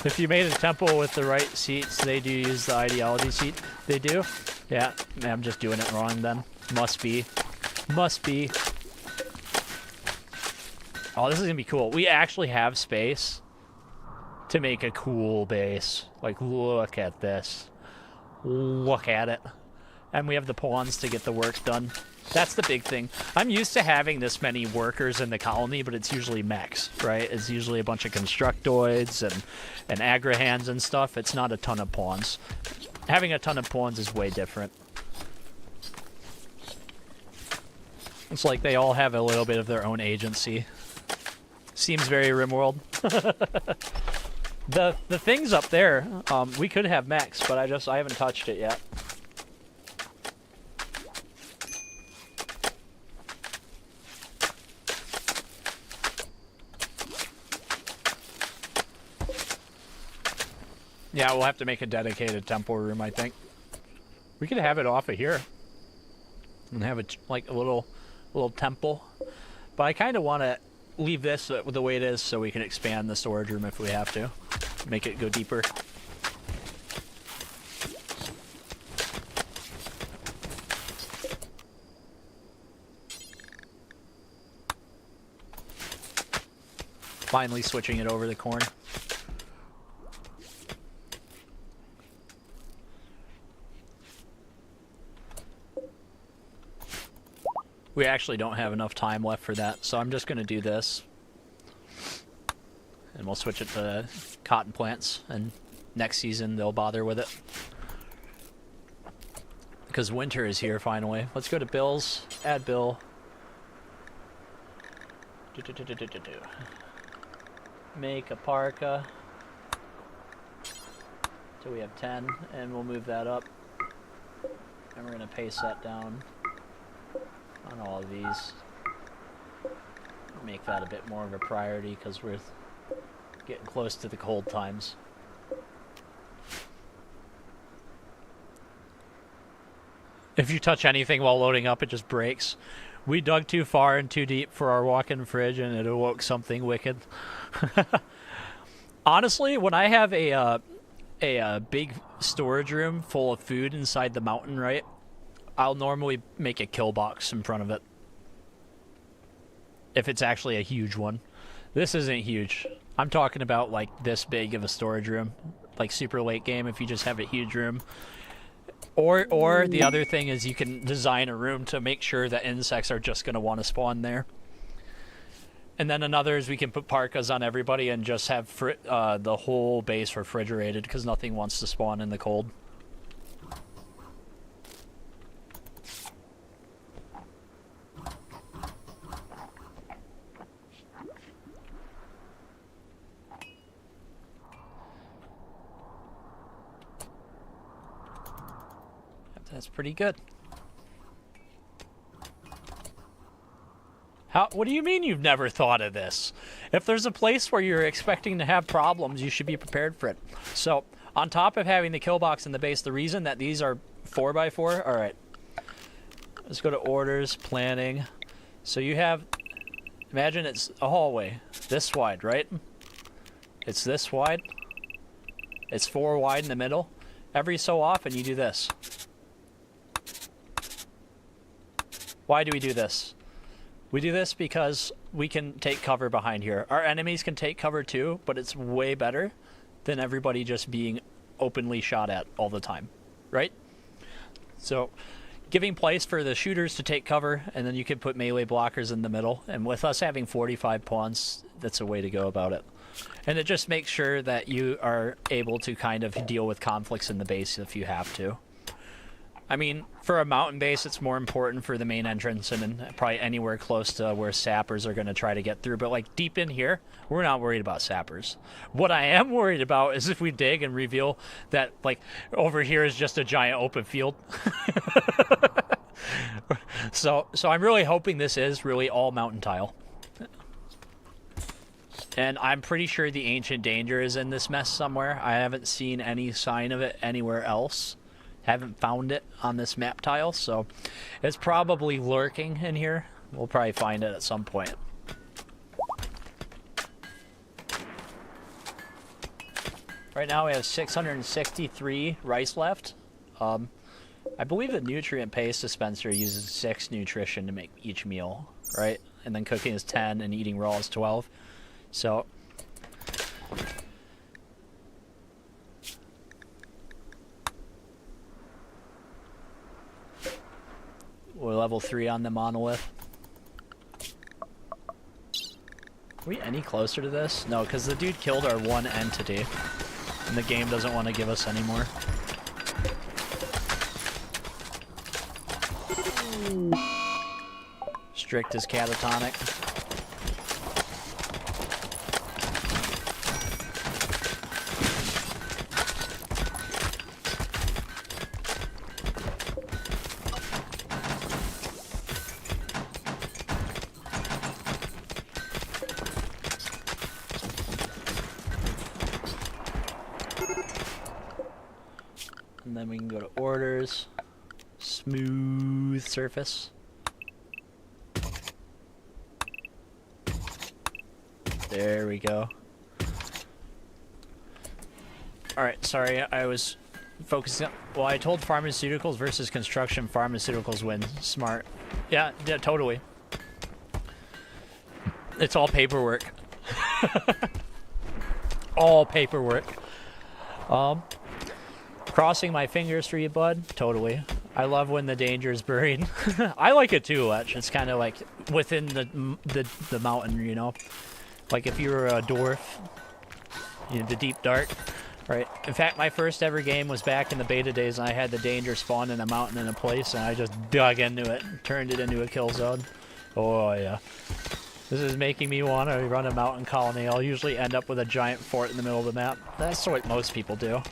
If you made a temple with the right seats, they do use the ideology seat. They do? Yeah, I'm just doing it wrong then. Must be. Must be. Oh, this is gonna be cool. We actually have space to make a cool base. Like, look at this. Look at it. And we have the pawns to get the work done. That's the big thing. I'm used to having this many workers in the colony, but it's usually mechs, right? It's usually a bunch of constructoids and agrahans and stuff. It's not a ton of pawns. Having a ton of pawns is way different. It's like they all have a little bit of their own agency. Seems very Rimworld. The things up there, we could have mechs, but I haven't touched it yet. Yeah, we'll have to make a dedicated temple room, I think. We could have it off of here. And have it like a little temple. But I kind of want to leave this the way it is so we can expand the storage room if we have to. Make it go deeper. Finally switching it over to corn. We actually don't have enough time left for that, so I'm just going to do this. And we'll switch it to cotton plants, and next season they'll bother with it. Because winter is here finally. Let's go to bills, add bill. Make a parka. So we have 10, and we'll move that up. And we're going to paste that down on all of these. Make that a bit more of a priority because we're getting close to the cold times. If you touch anything while loading up, it just breaks. We dug too far and too deep for our walk-in fridge, and it awoke something wicked. Honestly, when I have a big storage room full of food inside the mountain, right, I'll normally make a kill box in front of it. If it's actually a huge one. This isn't huge. I'm talking about like this big of a storage room. Like super late game if you just have a huge room. Or the other thing is you can design a room to make sure that insects are just going to want to spawn there. And then another is we can put parkas on everybody and just have the whole base refrigerated because nothing wants to spawn in the cold. That's pretty good. What do you mean you've never thought of this? If there's a place where you're expecting to have problems, you should be prepared for it. So, on top of having the kill box in the base, the reason that these are 4x4, alright. Let's go to orders, planning. So you have, imagine it's a hallway, this wide, right? It's this wide. It's 4 wide in the middle. Every so often you do this. Why do we do this? We do this because we can take cover behind here. Our enemies can take cover too, but it's way better than everybody just being openly shot at all the time, right? So giving place for the shooters to take cover, and then you can put melee blockers in the middle. And with us having 45 pawns, that's a way to go about it. And it just makes sure that you are able to kind of deal with conflicts in the base if you have to. I mean, for a mountain base, it's more important for the main entrance and probably anywhere close to where sappers are going to try to get through. But, like, deep in here, we're not worried about sappers. What I am worried about is if we dig and reveal that, like, over here is just a giant open field. So I'm really hoping this is really all mountain tile. And I'm pretty sure the Ancient Danger is in this mess somewhere. I haven't seen any sign of it anywhere else. Haven't found it on this map tile, so it's probably lurking in here. We'll probably find it at some point. Right now we have 663 rice left. I believe the nutrient paste dispenser uses 6 nutrition to make each meal, right? And then cooking is 10 and eating raw is 12. So we're level 3 on the monolith. Are we any closer to this? No, because the dude killed our one entity. And the game doesn't want to give us any more. Strict is catatonic. then we can go to orders, smooth surface. There we go. Alright, sorry, I was focusing on... Well, I told pharmaceuticals versus construction, pharmaceuticals win. Smart. Yeah, totally. It's all paperwork. All paperwork. Crossing my fingers for you, bud. Totally. I love when the danger is buried. I like it too, Letch. It's kind of like within the mountain, you know? Like if you were a dwarf, you know, the deep dark. Right. In fact, my first ever game was back in the beta days, and I had the danger spawn in a mountain in a place, and I just dug into it and turned it into a kill zone. Oh, yeah. This is making me want to run a mountain colony. I'll usually end up with a giant fort in the middle of the map. That's what most people do.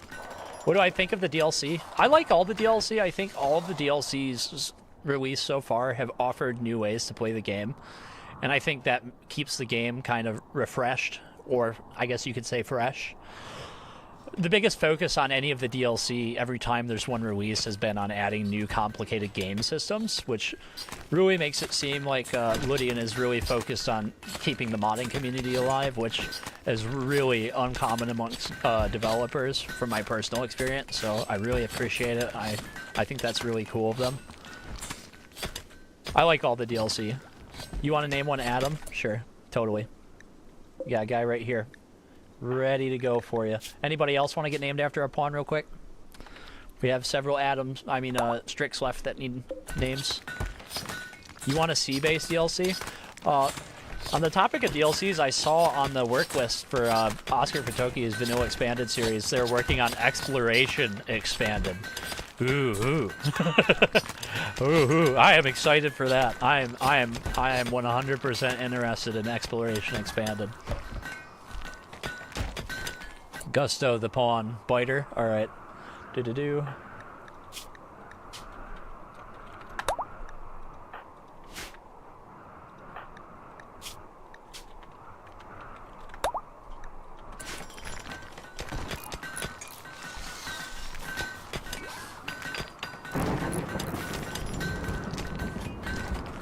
What do I think of the DLC? I like all the DLC. I think all of the DLCs released so far have offered new ways to play the game. And I think that keeps the game kind of refreshed, or I guess you could say fresh. The biggest focus on any of the DLC every time there's one release has been on adding new complicated game systems, which really makes it seem like Ludian is really focused on keeping the modding community alive, which is really uncommon amongst developers from my personal experience, so I really appreciate it. I think that's really cool of them. I like all the DLC. You want to name one Adam? Sure, totally. Yeah, guy right here. Ready to go for you. Anybody else want to get named after a pawn real quick? We have several Strix left that need names. You want a sea-based DLC? On the topic of DLCs, I saw on the work list for Oscar Kotoki's Vanilla Expanded series, they're working on Exploration Expanded. Ooh. Ooh. I am excited for that. I am 100% interested in Exploration Expanded. Gusto the pawn biter. All right. Do.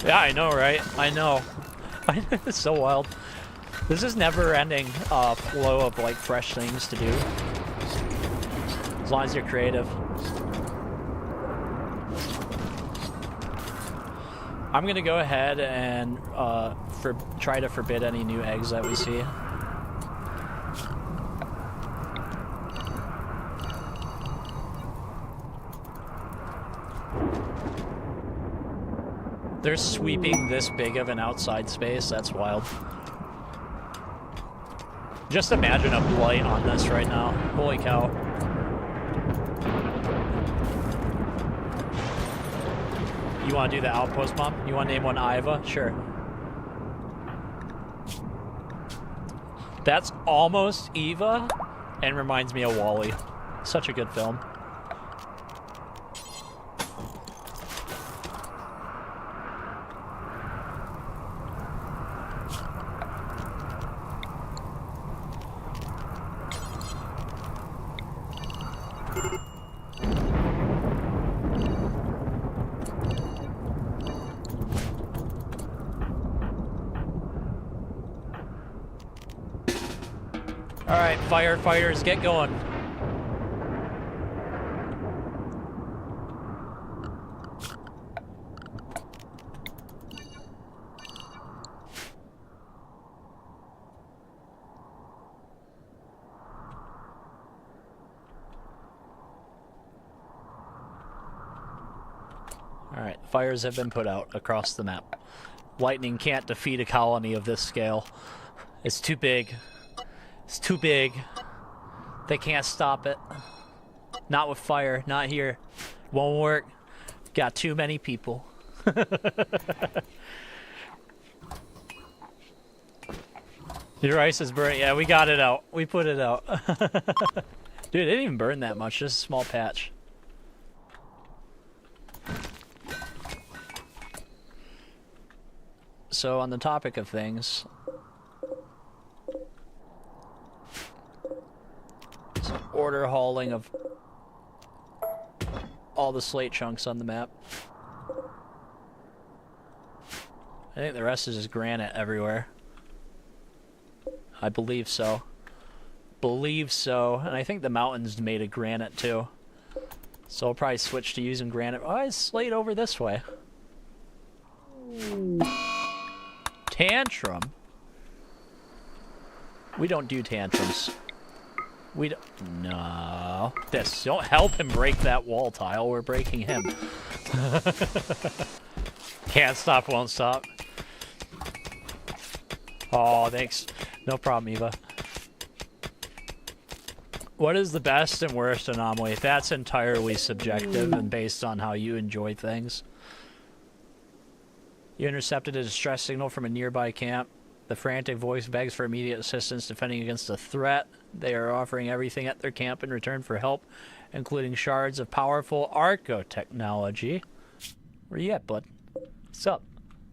Yeah, I know, right? I know. It's so wild. This is never-ending flow of like fresh things to do, as long as you're creative. I'm gonna go ahead and try to forbid any new eggs that we see. They're sweeping this big of an outside space. That's wild. Just imagine a blight on this right now. Holy cow. You want to do the outpost, Mom? You want to name one Iva? Sure. That's almost Eva and reminds me of Wall-E. Such a good film. Alright, firefighters, get going. Alright, fires have been put out across the map. Lightning can't defeat a colony of this scale. It's too big. It's too big. They can't stop it. Not with fire. Not here. Won't work. Got too many people. Your ice is burnt. Yeah, we got it out. We put it out. Dude, it didn't even burn that much. Just a small patch. So on the topic of things, order hauling of all the slate chunks on the map. I think the rest is just granite everywhere. I believe so. And I think the mountain's made of granite too. So I'll probably switch to using granite. Oh, it's slate over this way. Tantrum? We don't do tantrums. We don't. No. This. Don't help him break that wall tile. We're breaking him. Can't stop, won't stop. Oh, thanks. No problem, Eva. What is the best and worst anomaly? That's entirely subjective and based on how you enjoy things. You intercepted a distress signal from a nearby camp. The frantic voice begs for immediate assistance defending against a threat. They are offering everything at their camp in return for help, including shards of powerful Arco technology. Where you at, bud? What's up?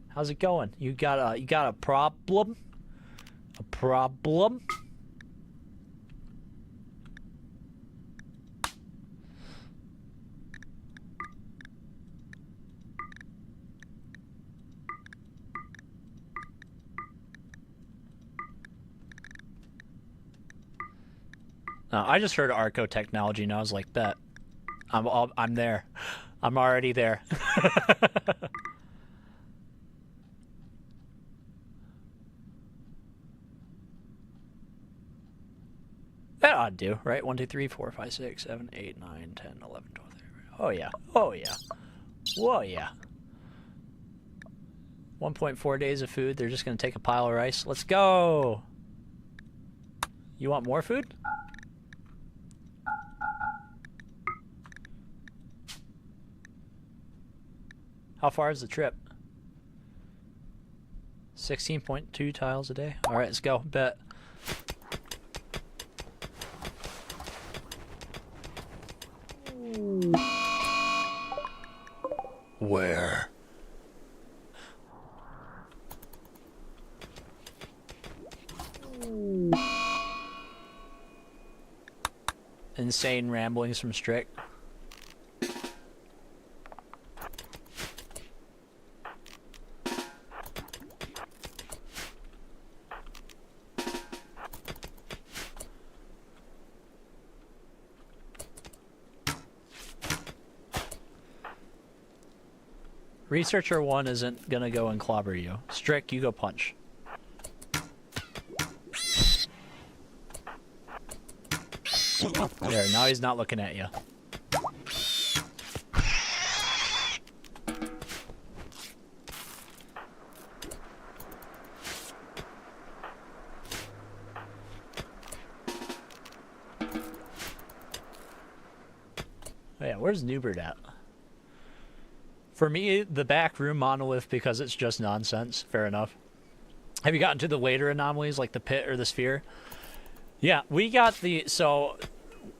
How's it going? You got a problem? A problem? I just heard Arco technology and I was like, bet. I'm there. I'm already there. That ought to do, right? 1, 2, 3, 4, 5, 6, 7, 8, 9, 10, 11, 12. Oh yeah. Oh yeah. Whoa yeah. 1.4 days of food. They're just gonna take a pile of rice. Let's go. You want more food? How far is the trip? 16.2 tiles a day. All right, let's go. Bet. Where? Insane ramblings from Strick. Researcher 1 isn't gonna go and clobber you. Strick, you go punch. There, now he's not looking at you. Oh yeah, where's Noobert at? For me, the back room monolith because it's just nonsense. Fair enough. Have you gotten to the later anomalies like the pit or the sphere? Yeah, we got the... So,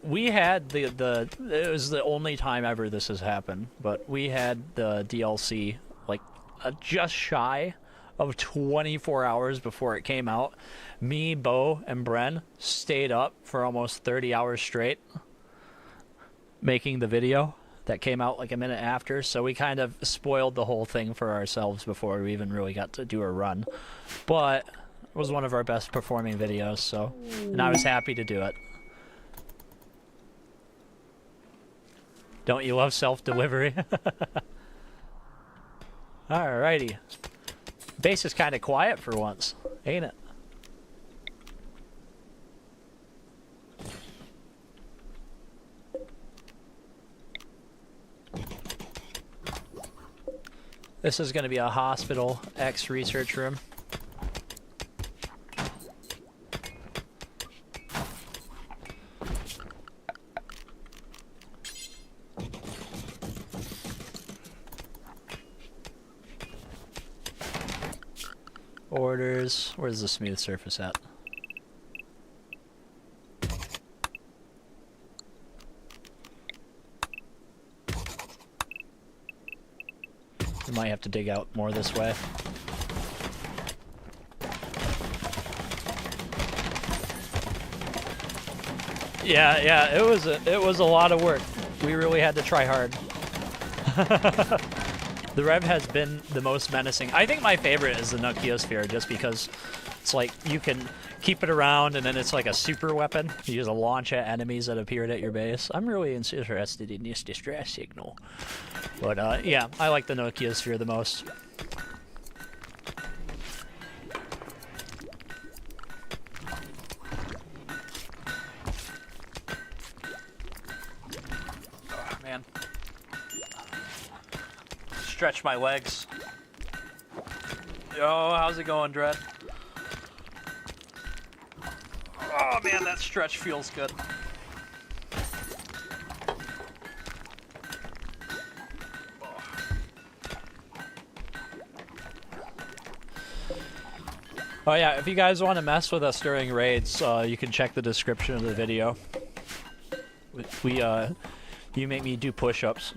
we had the it was the only time ever this has happened, but we had the DLC like just shy of 24 hours before it came out. Me, Bo, and Bren stayed up for almost 30 hours straight making the video that came out like a minute after, so we kind of spoiled the whole thing for ourselves before we even really got to do a run. But it was one of our best performing videos, so, and I was happy to do it. Don't you love self-delivery? Alrighty. Base is kind of quiet for once, ain't it? This is going to be a hospital X research room. Orders. Where's the smooth surface at? We might have to dig out more this way. Yeah, it was a lot of work. We really had to try hard. The Rev has been the most menacing. I think my favorite is the Nukiosphere, just because it's like you can keep it around and then it's like a super weapon. You use a launch at enemies that appeared at your base. I'm really interested in this distress signal. But yeah, I like the Nukiosphere the most. Oh, man. Stretch my legs. Yo, how's it going, Dread? Oh man, that stretch feels good. Oh yeah, if you guys want to mess with us during raids, you can check the description of the video. You make me do push-ups.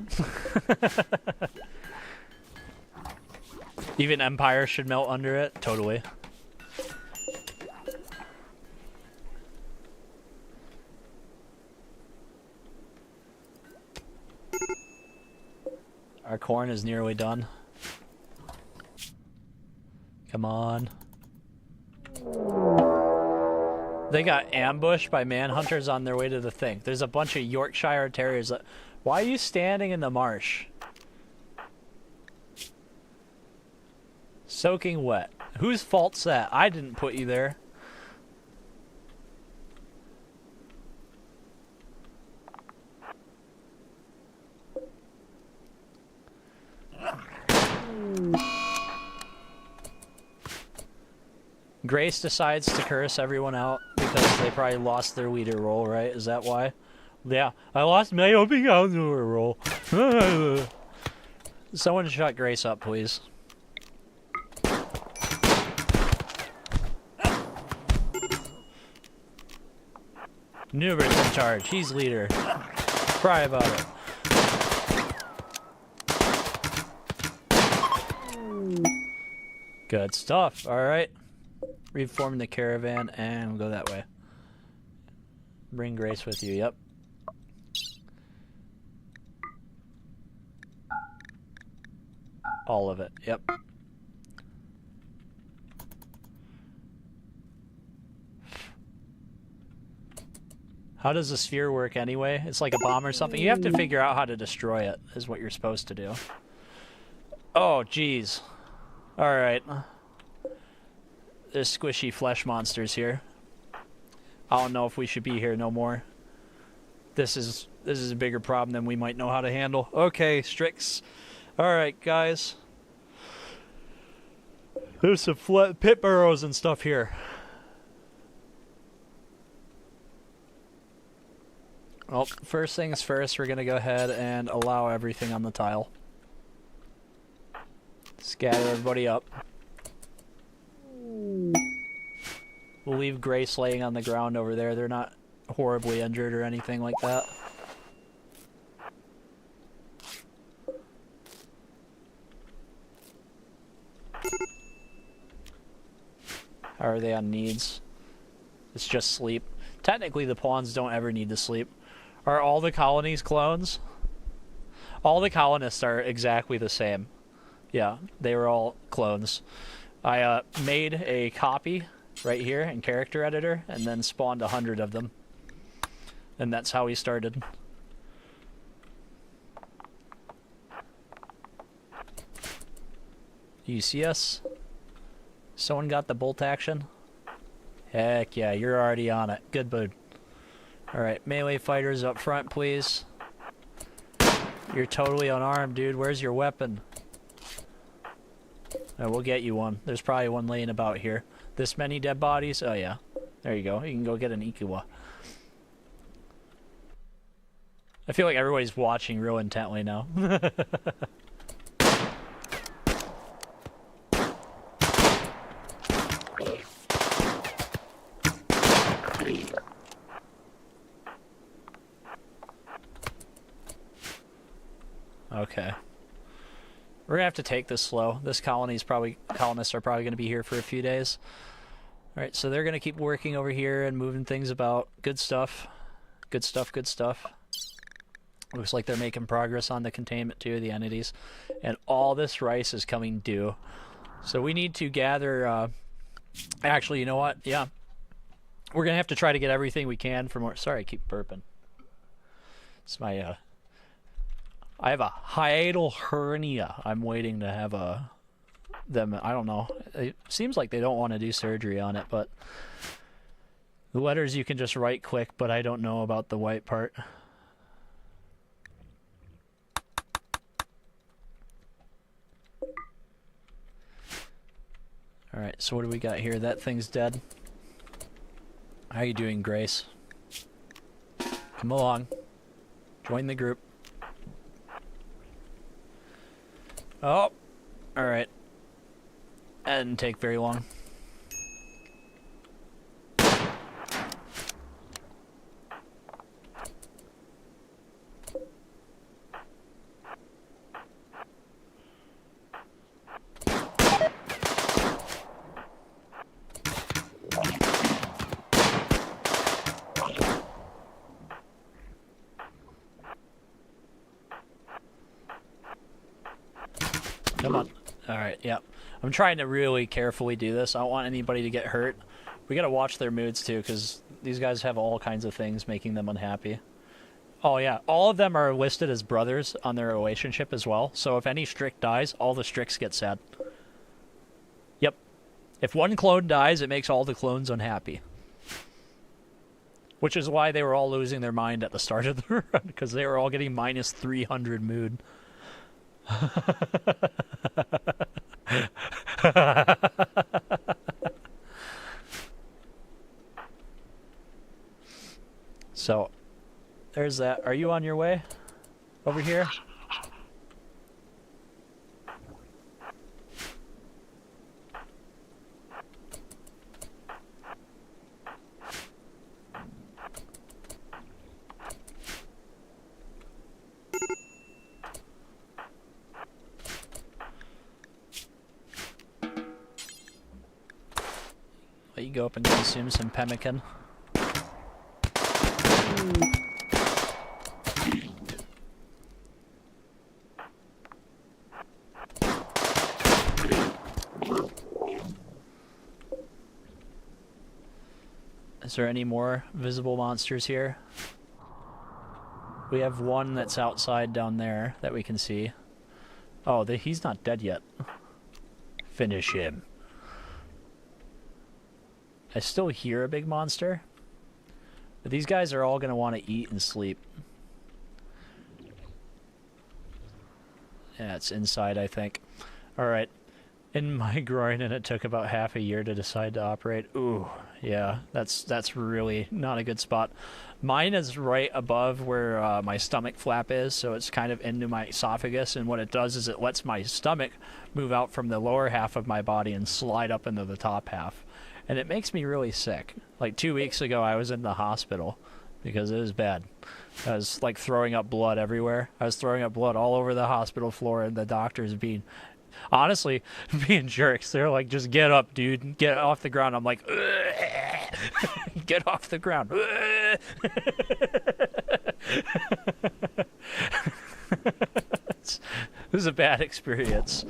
Even Empire should melt under it, totally. Our corn is nearly done. Come on. They got ambushed by manhunters on their way to the thing. There's a bunch of Yorkshire Terriers that... Why are you standing in the marsh? Soaking wet. Whose fault's that? I didn't put you there. Grace decides to curse everyone out because they probably lost their leader role, right? Is that why? Yeah, I lost my opening out role. Someone shut Grace up, please. Noobert's in charge. He's leader. Cry about it. Good stuff. All right. Reform the caravan and we'll go that way. Bring Grace with you. Yep. All of it. Yep. How does the sphere work anyway? It's like a bomb or something. You have to figure out how to destroy it, is what you're supposed to do. Oh, jeez. Alright. There's squishy flesh monsters here. I don't know if we should be here no more. This is a bigger problem than we might know how to handle. Okay, Strix. Alright, guys. There's some pit burrows and stuff here. Well, first things first, we're going to go ahead and allow everything on the tile. Scatter everybody up. We'll leave Grace laying on the ground over there. They're not horribly injured or anything like that. How are they on needs? It's just sleep. Technically, the pawns don't ever need to sleep. Are all the colonies clones? All the colonists are exactly the same. Yeah, they were all clones. I made a copy right here in character editor and then spawned 100 of them. And that's how we started. You see us? Someone got the bolt action? Heck yeah, you're already on it. Good bud. Alright, melee fighters up front, please. You're totally unarmed, dude. Where's your weapon? Oh, we'll get you one. There's probably one laying about here. This many dead bodies? Oh yeah. There you go. You can go get an Ikiwa. I feel like everybody's watching real intently now. Okay. We're gonna have to take this slow. This colonists are probably gonna be here for a few days. Alright, so they're gonna keep working over here and moving things about. Good stuff. Good stuff, good stuff. Looks like they're making progress on the containment too, the entities. And all this rice is coming due. So we need to gather... actually, you know what? Yeah. We're going to have to try to get everything we can from... Sorry, I keep burping. It's my... I have a hiatal hernia. I'm waiting to have them... I don't know. It seems like they don't want to do surgery on it, but... The letters you can just write quick, but I don't know about the white part. Alright, so what do we got here? That thing's dead. How you doing, Grace? Come along. Join the group. Oh! Alright. That didn't take very long. Come on. Alright, yep. I'm trying to really carefully do this. I don't want anybody to get hurt. We gotta watch their moods too, because these guys have all kinds of things making them unhappy. Oh yeah, all of them are listed as brothers on their relationship as well. So if any Strick dies, all the Stricks get sad. Yep. If one clone dies, it makes all the clones unhappy. Which is why they were all losing their mind at the start of the run, because they were all getting minus 300 mood. So, there's that. Are you on your way? Over here? Let you go up and consume some pemmican. Is there any more visible monsters here? We have one that's outside down there that we can see. Oh, he's not dead yet. Finish him. I still hear a big monster. But these guys are all going to want to eat and sleep. Yeah, it's inside, I think. Alright. In my groin, and it took about half a year to decide to operate. Ooh, yeah, that's really not a good spot. Mine is right above where my stomach flap is, so it's kind of into my esophagus, and what it does is it lets my stomach move out from the lower half of my body and slide up into the top half. And it makes me really sick. Like 2 weeks ago, I was in the hospital because it was bad. I was like throwing up blood everywhere. I was throwing up blood all over the hospital floor, and the doctors being... honestly, being jerks. They're like, just get up, dude. Get off the ground. I'm like, get off the ground. It was a bad experience.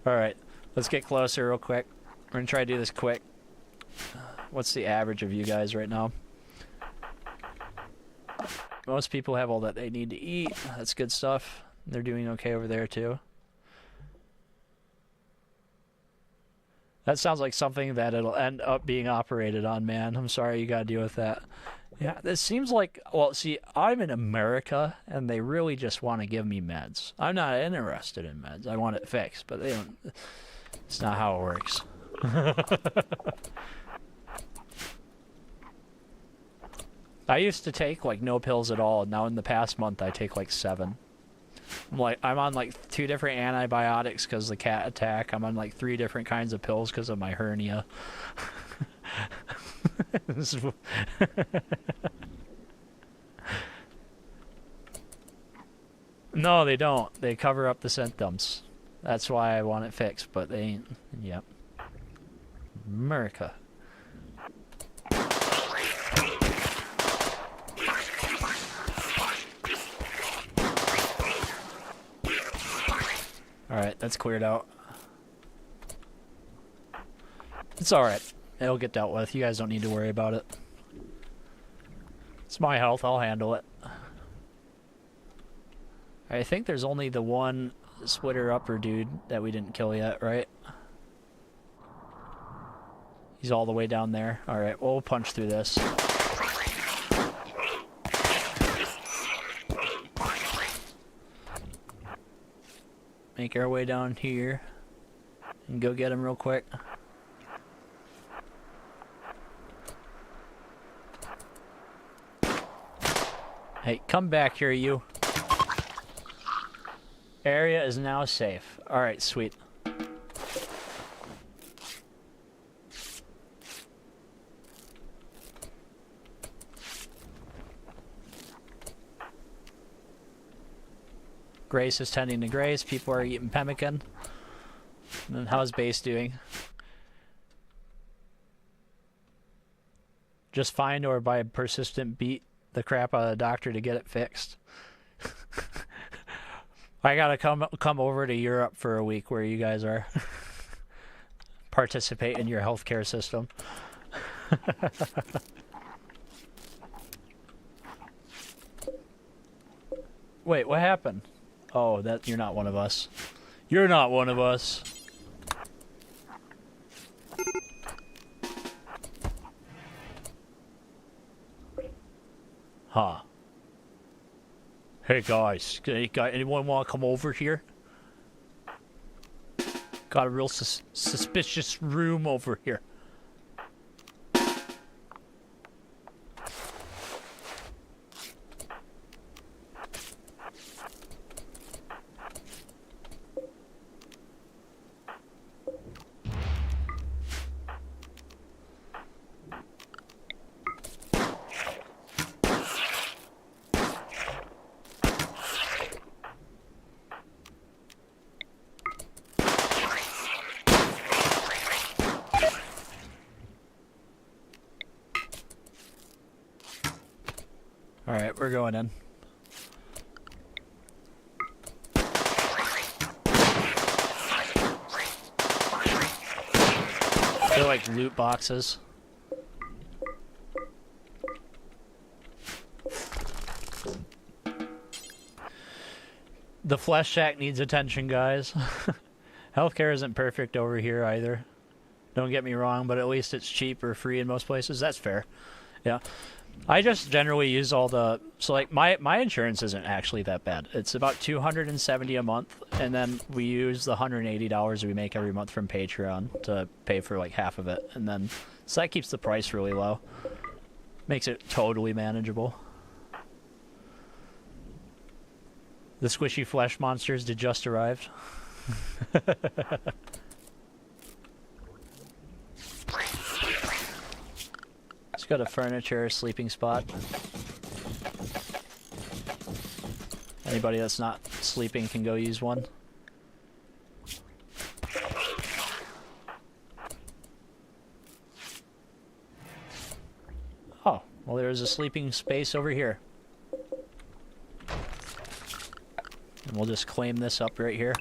Alright, let's get closer real quick. We're going to try to do this quick. What's the average of you guys right now? Most people have all that they need to eat. That's good stuff. They're doing okay over there too. That sounds like something that it'll end up being operated on, man. I'm sorry you gotta deal with that. Yeah, this seems like... well, see, I'm in America, and they really just want to give me meds. I'm not interested in meds. I want it fixed, but they don't... it's not how it works. I used to take, like, no pills at all, and now in the past month I take, like, 7. I'm on like 2 different antibiotics because of the cat attack. I'm on like 3 different kinds of pills because of my hernia. No, they don't. They cover up the symptoms. That's why I want it fixed, but they ain't. Yep. America. Alright, that's cleared out. It's alright. It'll get dealt with. You guys don't need to worry about it. It's my health. I'll handle it. I think there's only the one splitter upper dude that we didn't kill yet, right? He's all the way down there. Alright, we'll punch through this. Make our way down here and go get him real quick. Hey, come back here, you. Area is now safe. Alright, sweet. Grace is tending to Grace. People are eating pemmican. And how's base doing? Just find or by persistent beat the crap out of the doctor to get it fixed. I gotta come over to Europe for a week where you guys are. Participate in your healthcare system. Wait, what happened? Oh, that you're not one of us. You're not one of us. Huh. Hey guys, anyone want to come over here? Got a real suspicious room over here. Alright, we're going in. They're like loot boxes. The flesh shack needs attention, guys. Healthcare isn't perfect over here either. Don't get me wrong, but at least it's cheap or free in most places. That's fair. Yeah. I just generally use all the... So, like, my insurance isn't actually that bad. It's about $270 a month, and then we use the $180 we make every month from Patreon to pay for, like, half of it. And then... So that keeps the price really low. Makes it totally manageable. The squishy flesh monsters did just arrived. It's got a furniture sleeping spot. Anybody that's not sleeping can go use one. Oh, well there's a sleeping space over here. And we'll just claim this up right here.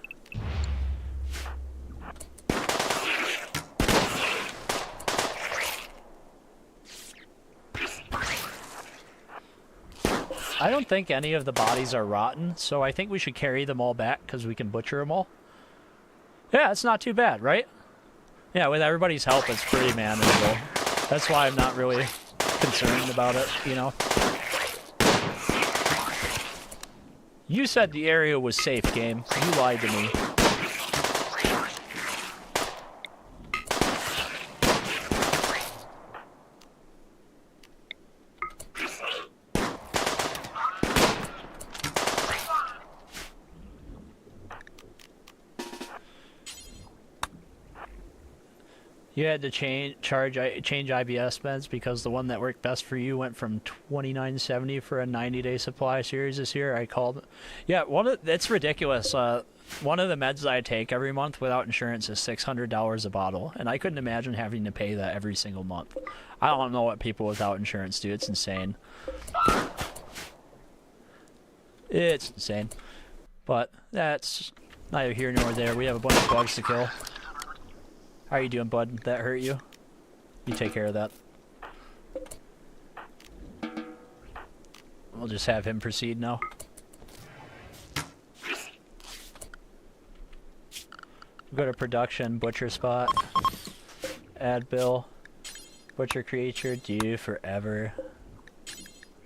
I don't think any of the bodies are rotten, so I think we should carry them all back because we can butcher them all. Yeah, it's not too bad, right? Yeah, with everybody's help, it's pretty manageable. That's why I'm not really concerned about it, you know? You said the area was safe, game. You lied to me. You had to change IBS meds because the one that worked best for you went from $29.70 for a 90-day supply series this year. I called it. Yeah, it's ridiculous. One of the meds I take every month without insurance is $600 a bottle, and I couldn't imagine having to pay that every single month. I don't know what people without insurance do. It's insane. It's insane. But that's Neither here nor there. We have a bunch of bugs to kill. How are you doing, bud? That hurt you? You take care of that. We'll just have him proceed now. Go to production, butcher spot, add bill, butcher creature, due forever.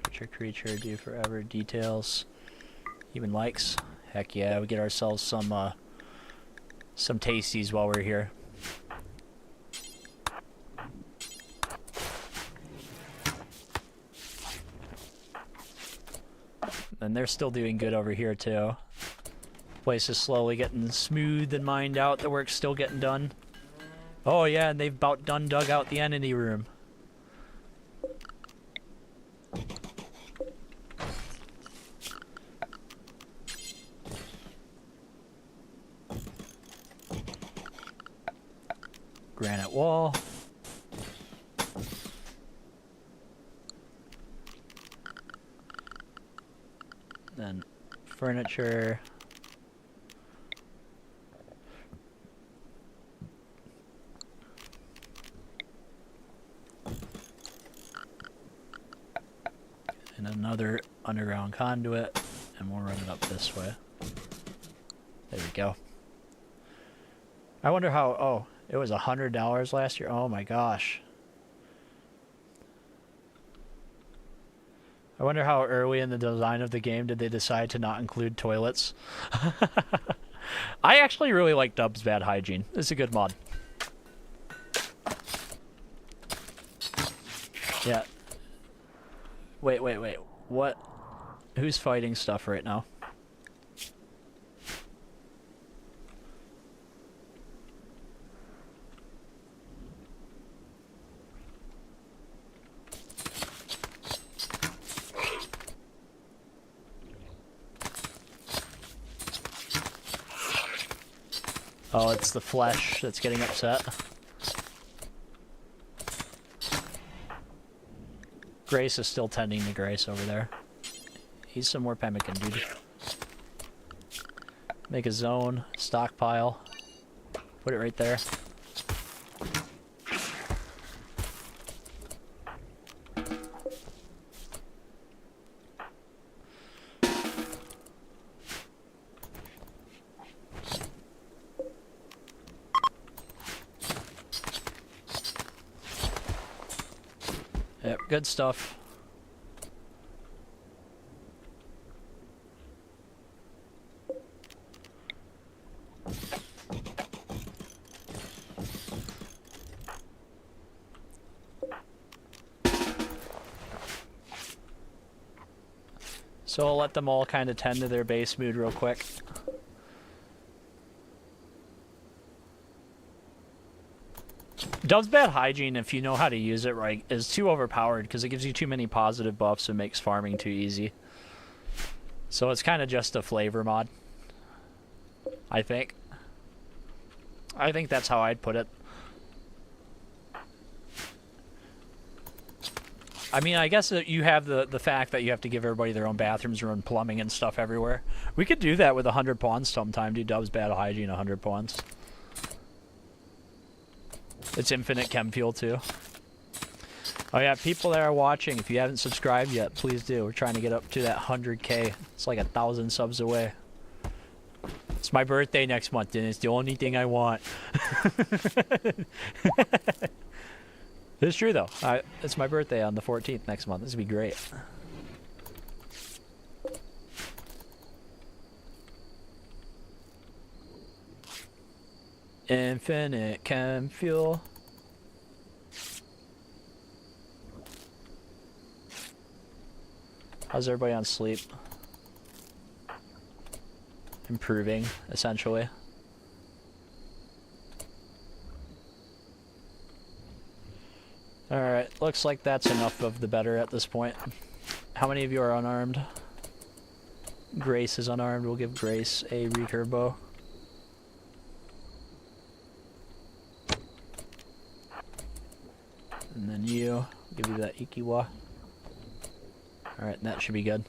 Butcher creature, due forever, details, even likes. Heck yeah, we get ourselves some tasties while we're here. And they're still doing good over here too. Place is slowly getting smoothed and mined out. The work's still getting done. Oh yeah, and they've about done dug out the entity room. Granite wall. Then furniture. And another underground conduit, and we'll run it up this way. There we go. I wonder how, oh, it was $100 last year? Oh my gosh. I wonder how early in the design of the game did they decide to not include toilets. I actually really like Dub's Bad Hygiene. It's a good mod. Yeah. Wait. What? Who's fighting stuff right now? Oh, it's the flesh that's getting upset. Grace is still tending to Grace over there. He's some more pemmican, dude. Make a zone, stockpile. Put it right there. Yep, good stuff. So I'll let them all kind of tend to their base mood real quick. Dub's Bad Hygiene, if you know how to use it right, is too overpowered because it gives you too many positive buffs and makes farming too easy. So it's kind of just a flavor mod, I think. I think that's how I'd put it. I mean, I guess that you have the fact that you have to give everybody their own bathrooms, their own plumbing and stuff everywhere. We could do that with 100 pawns sometime, do Dub's Bad Hygiene 100 pawns. It's infinite chem fuel too. Oh yeah, people that are watching, if you haven't subscribed yet, please do. We're trying to get up to that 100K. It's like 1,000 subs away. It's my birthday next month, and it's the only thing I want. It's true though. It's my birthday on the 14th next month. This would be great. Infinite chem fuel. How's everybody on sleep? Improving, essentially. Alright, looks like that's enough of the better at this point. How many of you are unarmed? Grace is unarmed. We'll give Grace a recurve bow. And then you, give you that Ikiwa. Alright, that should be good.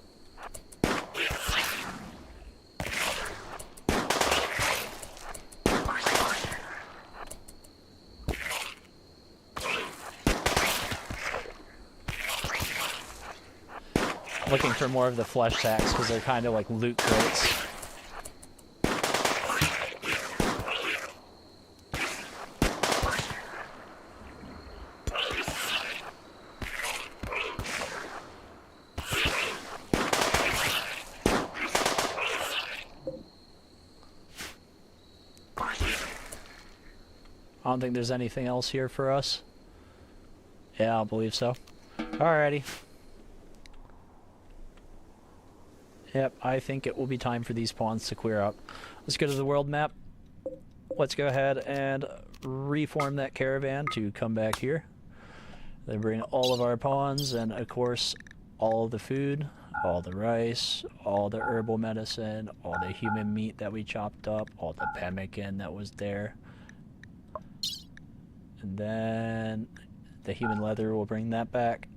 Looking for more of the flesh sacks because they're kind of like loot crates. I don't think there's anything else here for us. Yeah, I believe so. Alrighty. Yep, I think it will be time for these pawns to clear up. Let's go to the world map. Let's go ahead and reform that caravan to come back here. Then bring all of our pawns and, of course, all of the food, all the rice, all the herbal medicine, all the human meat that we chopped up, all the pemmican that was there. And then the human leather, we'll bring that back.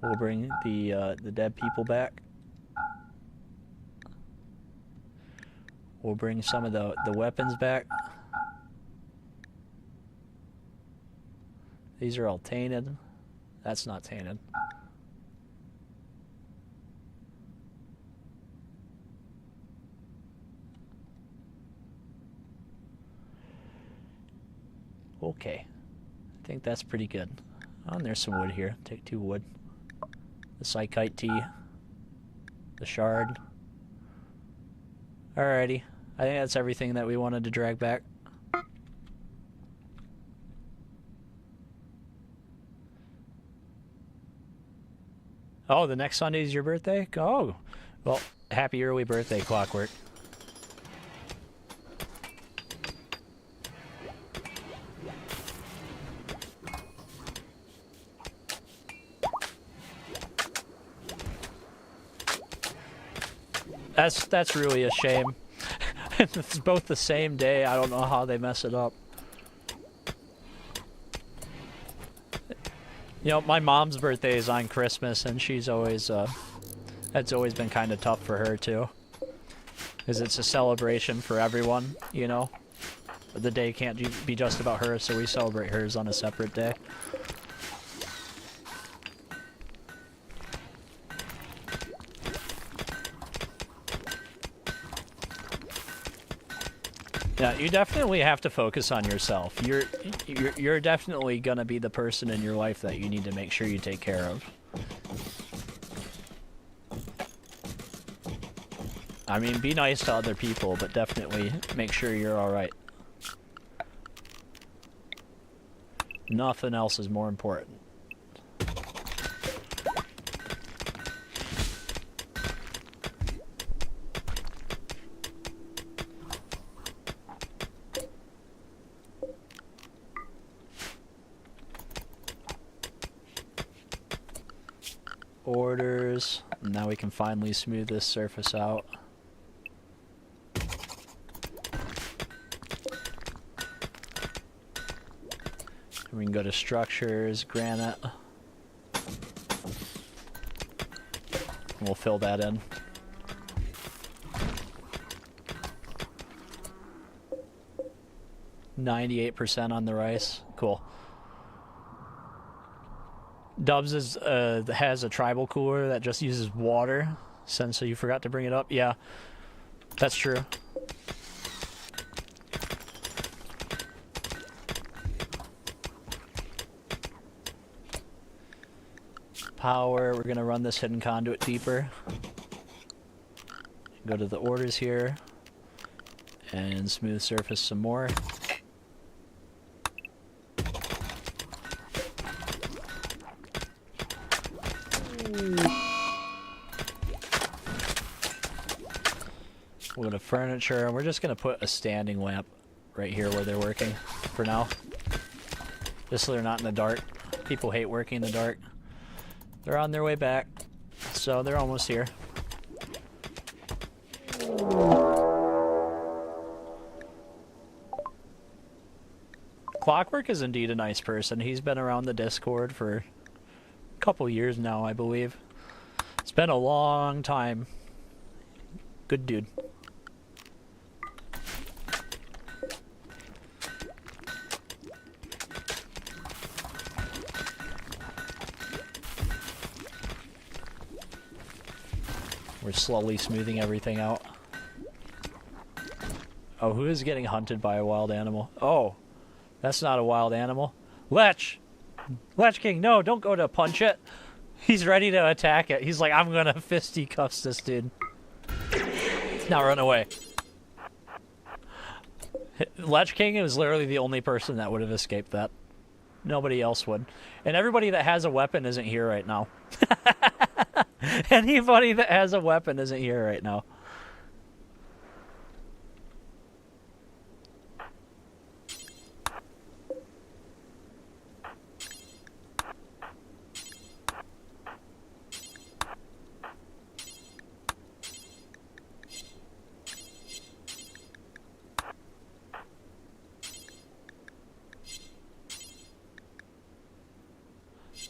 We'll bring the dead people back. We'll bring some of the weapons back. These are all tainted. That's not tainted. Okay. I think that's pretty good. Oh, and there's some wood here. Take 2 wood. The Psychite tea. The shard. Alrighty. I think that's everything that we wanted to drag back. Oh, the next Sunday is your birthday? Oh, well, happy early birthday, Clockwork. That's really a shame. It's both the same day. I don't know how they mess it up. You know, my mom's birthday is on Christmas, and she's always, that's always been kind of tough for her, too. Because it's a celebration for everyone, you know? The day can't be just about her, so we celebrate hers on a separate day. Yeah, you definitely have to focus on yourself. You're definitely gonna be the person in your life that you need to make sure you take care of. I mean, be nice to other people, but definitely make sure you're alright. Nothing else is more important. Orders. Now we can finally smooth this surface out. We can go to structures, granite. And we'll fill that in. %98 on the rice. Cool. Dubs has a tribal cooler that just uses water. Since you forgot to bring it up. Yeah, that's true. Power, we're gonna run this hidden conduit deeper. Go to the orders here and smooth surface some more. We'll go to furniture, and we're just gonna put a standing lamp right here where they're working for now. Just so they're not in the dark. People hate working in the dark. They're on their way back, so they're almost here. Clockwork is indeed a nice person. He's been around the Discord for a couple years now, I believe. It's been a long time. Good dude. We're slowly smoothing everything out. Oh, who is getting hunted by a wild animal? Oh, that's not a wild animal. Lech! Lech King, no, don't go to punch it. He's ready to attack it. He's like, I'm gonna fisticuffs this dude. Now run away. Lech King is literally the only person that would have escaped that. Nobody else would. And everybody that has a weapon isn't here right now. Anybody that has a weapon isn't here right now.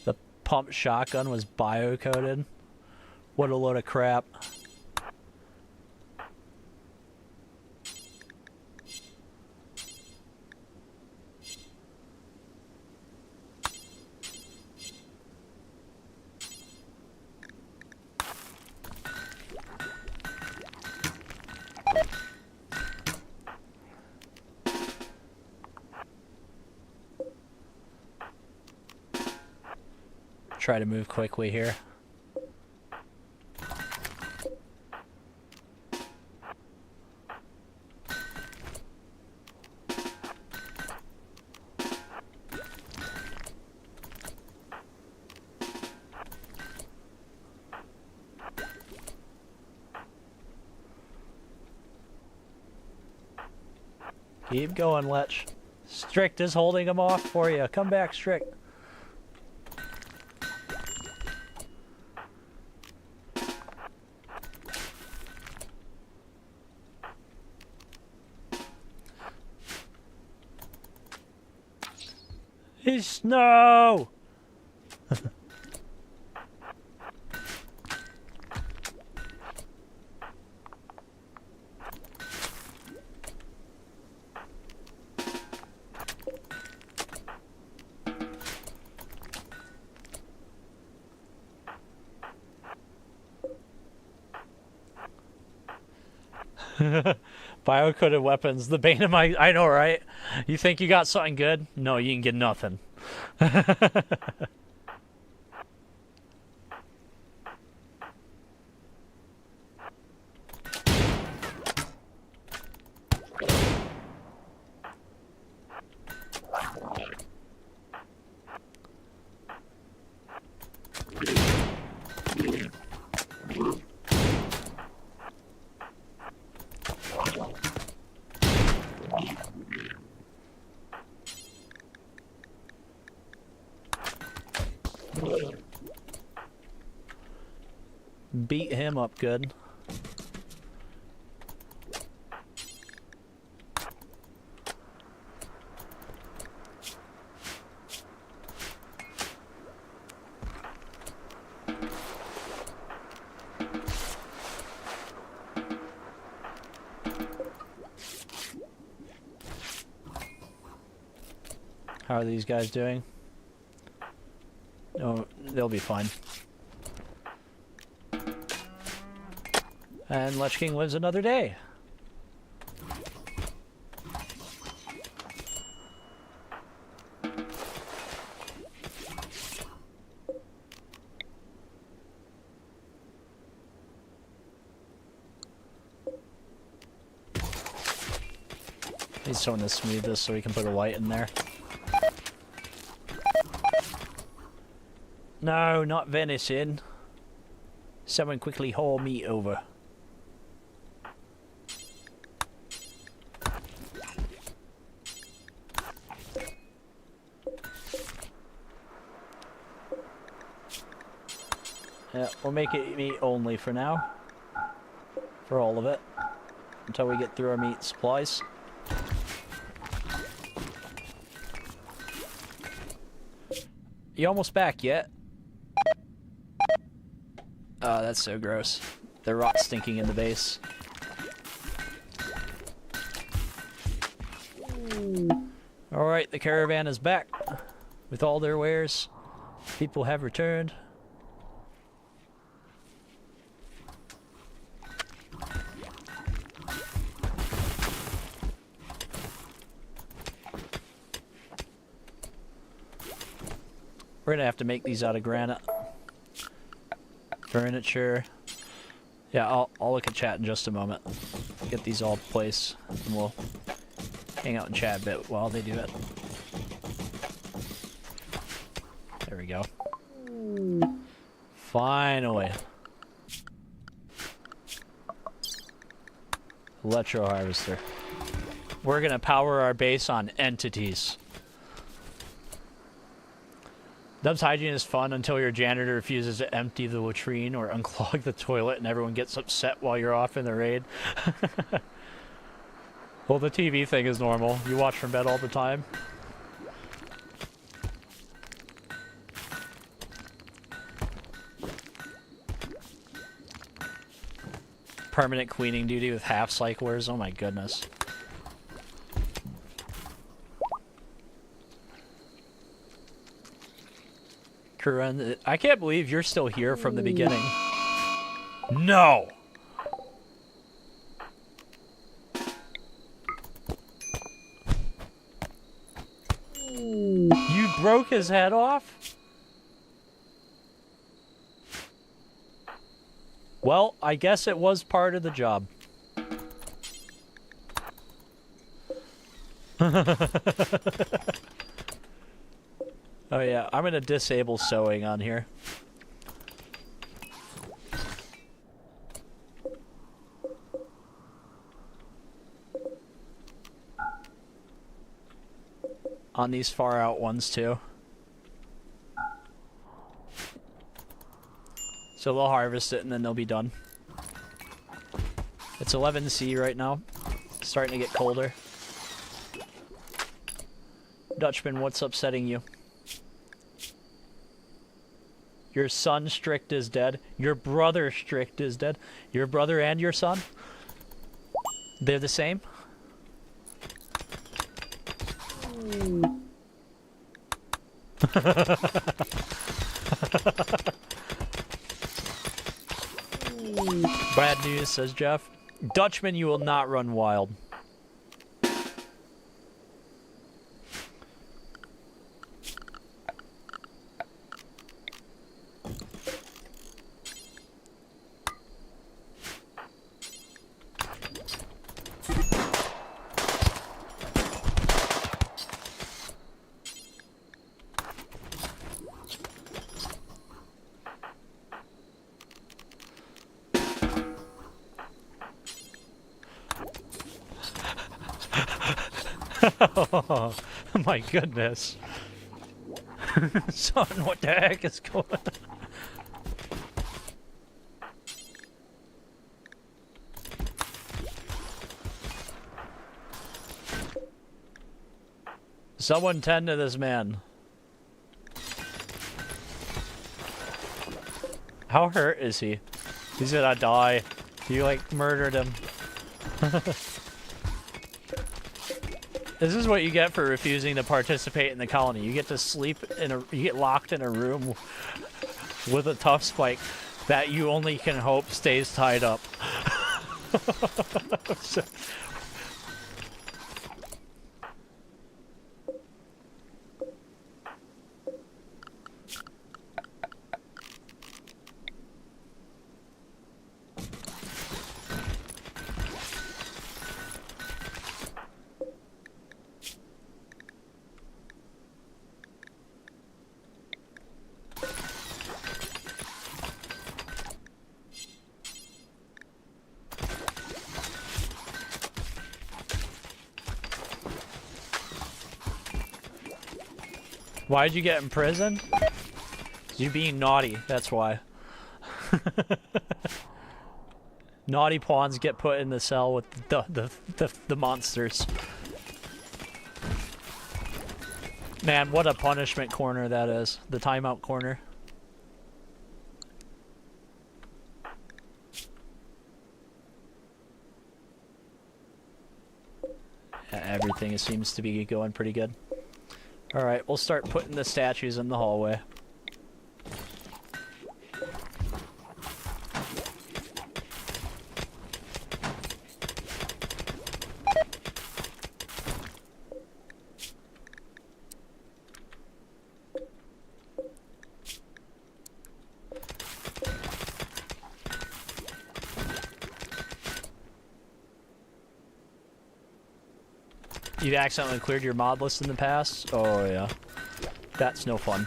The pump shotgun was bio-coded. What a load of crap. Try to move quickly here. Keep going, Lech. Strict is holding him off for you. Come back, Strict. No! Bio-coded weapons, the bane of my... I know, right? You think you got something good? No, you can get nothing. Beat him up good. How are these guys doing? Oh, they'll be fine. And Lech King lives another day. He's trying to smooth this so we can put a light in there. No, not venison. Someone quickly haul meat over. Yeah, we'll make it meat only for now. For all of it. Until we get through our meat supplies. You almost back yet? Oh, that's so gross. The rot stinking in the base. Alright, the caravan is back. With all their wares. People have returned. We're gonna have to make these out of granite. Furniture. Yeah, I'll look at chat in just a moment. Get these all placed, and we'll hang out and chat a bit while they do it. There we go. Finally. Electro harvester. We're gonna power our base on entities. Dubs hygiene is fun until your janitor refuses to empty the latrine or unclog the toilet and everyone gets upset while you're off in the raid. Well, the TV thing is normal. You watch from bed all the time. Permanent cleaning duty with half cyclers. Oh my goodness. Kuren, I can't believe you're still here from the beginning. No! You broke his head off? Well, I guess it was part of the job. Oh yeah, I'm gonna disable sewing on here. On these far out ones too. So they'll harvest it and then they'll be done. It's 11C right now. It's starting to get colder. Dutchman, what's upsetting you? Your son Strict is dead. Your brother Strict is dead. Your brother and your son? They're the same? Bad news, says Jeff. Dutchman, you will not run wild. Oh, my goodness. Son, what the heck is going on? Someone tend to this man. How hurt is he? He's gonna die. You, like, murdered him. This is what you get for refusing to participate in the colony. You get to sleep in a... You get locked in a room with a tough spike that you only can hope stays tied up. Why'd you get in prison? You being naughty, that's why. Naughty pawns get put in the cell with the monsters. Man, what a punishment corner that is. The timeout corner. Yeah, everything seems to be going pretty good. Alright, we'll start putting the statues in the hallway. You've accidentally cleared your mod list in the past? Oh yeah. That's no fun.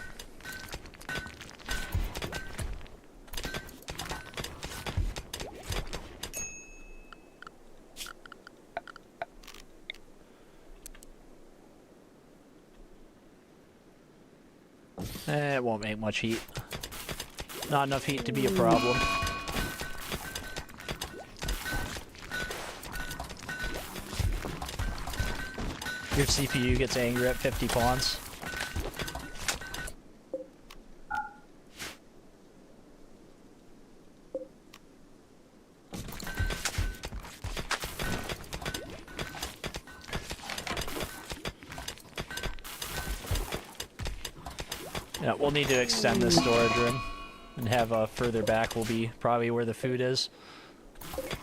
It won't make much heat. Not enough heat to be a problem. Your CPU gets angry at 50 pawns. Yeah, we'll need to extend this storage room and have further back will be probably where the food is.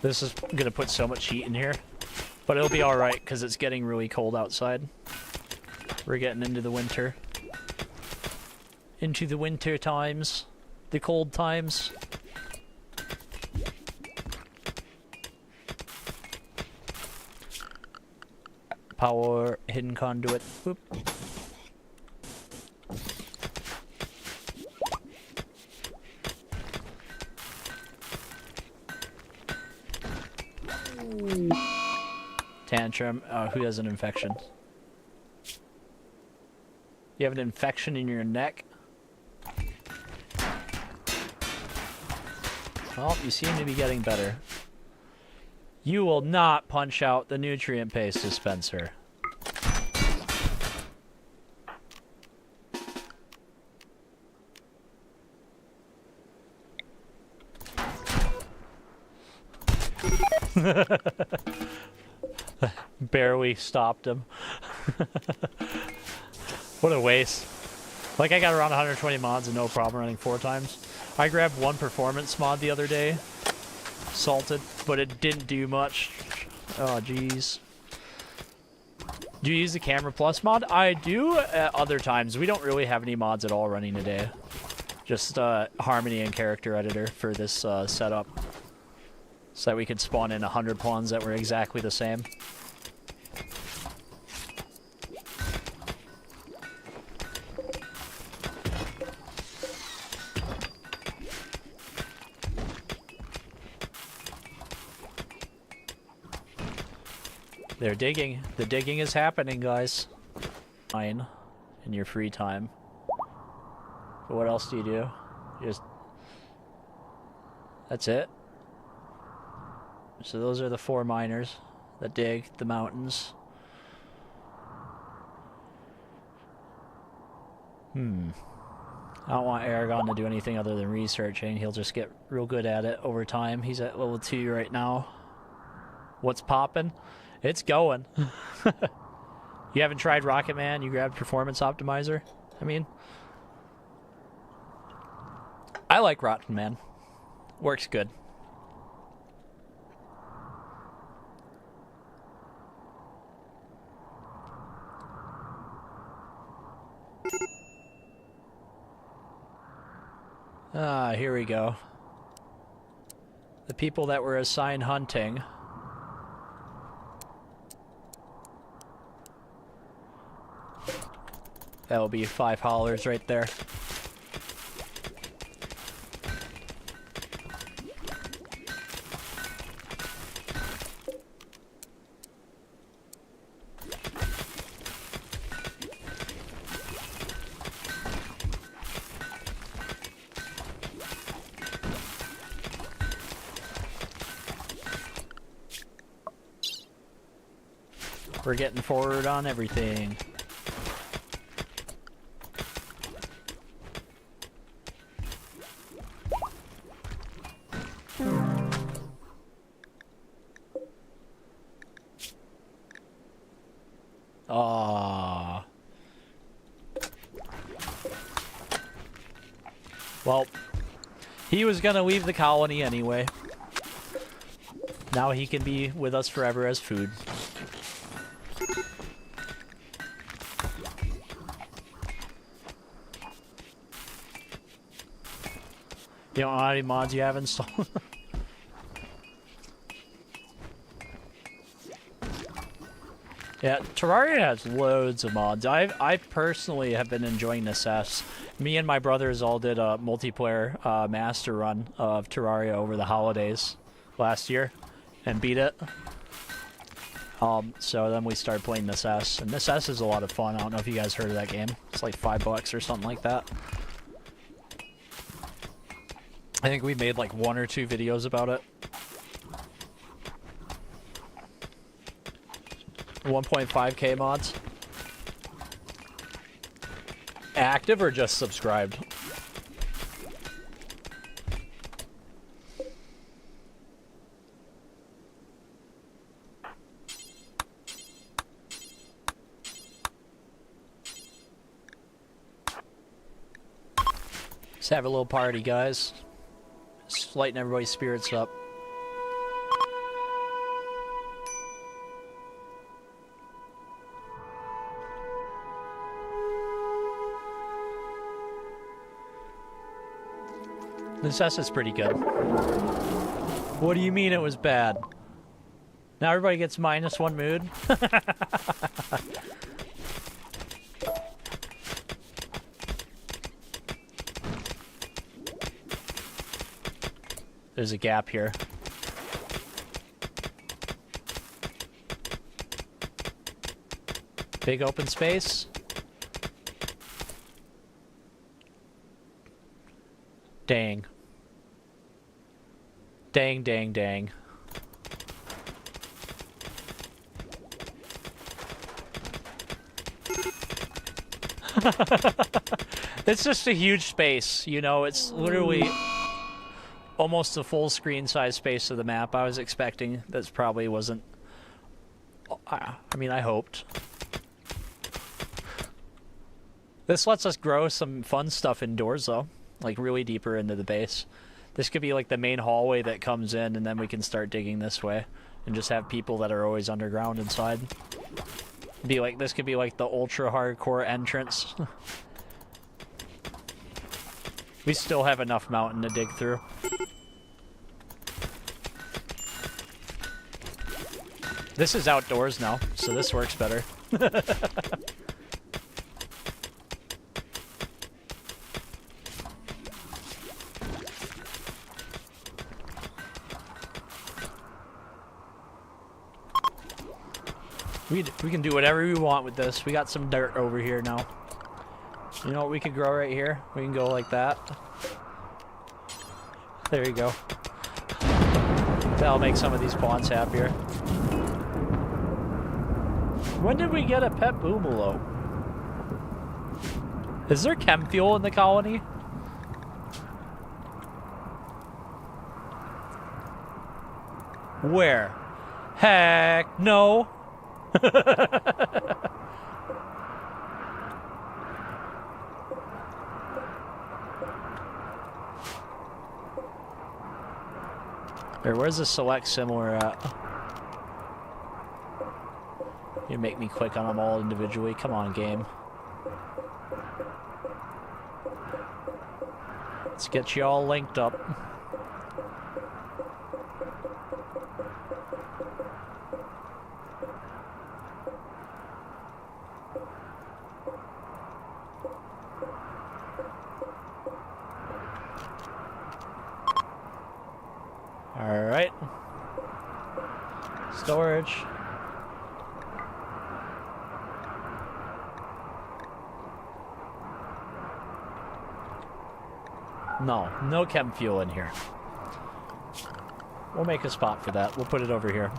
This is gonna put so much heat in here, but it'll be alright because it's getting really cold outside. We're getting into the winter. Into the winter times. The cold times. Power, hidden conduit. Boop. Tantrum. Who has an infection? You have an infection in your neck? Well, you seem to be getting better. You will not punch out the nutrient paste dispenser. Barely stopped him. What a waste. Like, I got around 120 mods and no problem running 4 times. I grabbed one performance mod the other day, salted, but it didn't do much. Oh, jeez. Do you use the Camera Plus mod? I do at other times. We don't really have any mods at all running today. Just Harmony and Character Editor for this setup. So that we could spawn in 100 pawns that were exactly the same. They're digging. The digging is happening, guys. Fine. In your free time. But what else do you do? You just... That's it? So those are the 4 miners that dig the mountains. I don't want Aragon to do anything other than researching. He'll just get real good at it over time. He's at level 2 right now. What's poppin'? It's going. You haven't tried Rocket Man? You grabbed Performance Optimizer? I mean... I like Rotten Man. Works good. Ah, here we go. The people that were assigned hunting. That'll be 5 hollers right there. We're getting forward on everything. Ah. Well, he was gonna leave the colony anyway. Now he can be with us forever as food. You don't know how many mods you have installed? Yeah, Terraria has loads of mods. I personally have been enjoying this S. Me and my brothers all did a multiplayer master run of Terraria over the holidays last year and beat it. So then we started playing this S, and this S is a lot of fun. I don't know if you guys heard of that game. It's like $5 or something like that. I think we made like 1 or 2 videos about it. 1.5K mods. Active or just subscribed? Let's have a little party, guys. Just lighten everybody's spirits up. This S is pretty good. What do you mean it was bad? Now everybody gets -1 mood? There's a gap here. Big open space. Dang. Dang, dang, dang. It's just a huge space, you know, it's literally almost a full screen size space of the map. I was expecting this probably wasn't... I mean, I hoped. This lets us grow some fun stuff indoors, though. Like, really deeper into the base. This could be, like, the main hallway that comes in, and then we can start digging this way. And just have people that are always underground inside. Be like, this could be, like, the ultra-hardcore entrance. We still have enough mountain to dig through. This is outdoors now, so this works better. We can do whatever we want with this. We got some dirt over here now. You know what we could grow right here? We can go like that. There you go. That'll make some of these pawns happier. When did we get a pet boomallow? Is there chem fuel in the colony? Where? Heck no! Where's the select similar at? You make me click on them all individually. Come on, game. Let's get you all linked up. Alright. Storage. No chem fuel in here. We'll make a spot for that. We'll put it over here.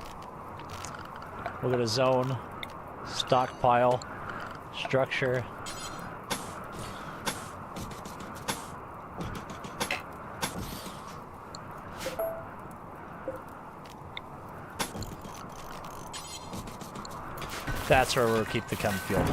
We'll go to zone, stockpile, structure. That's where we'll keep the chem fuel.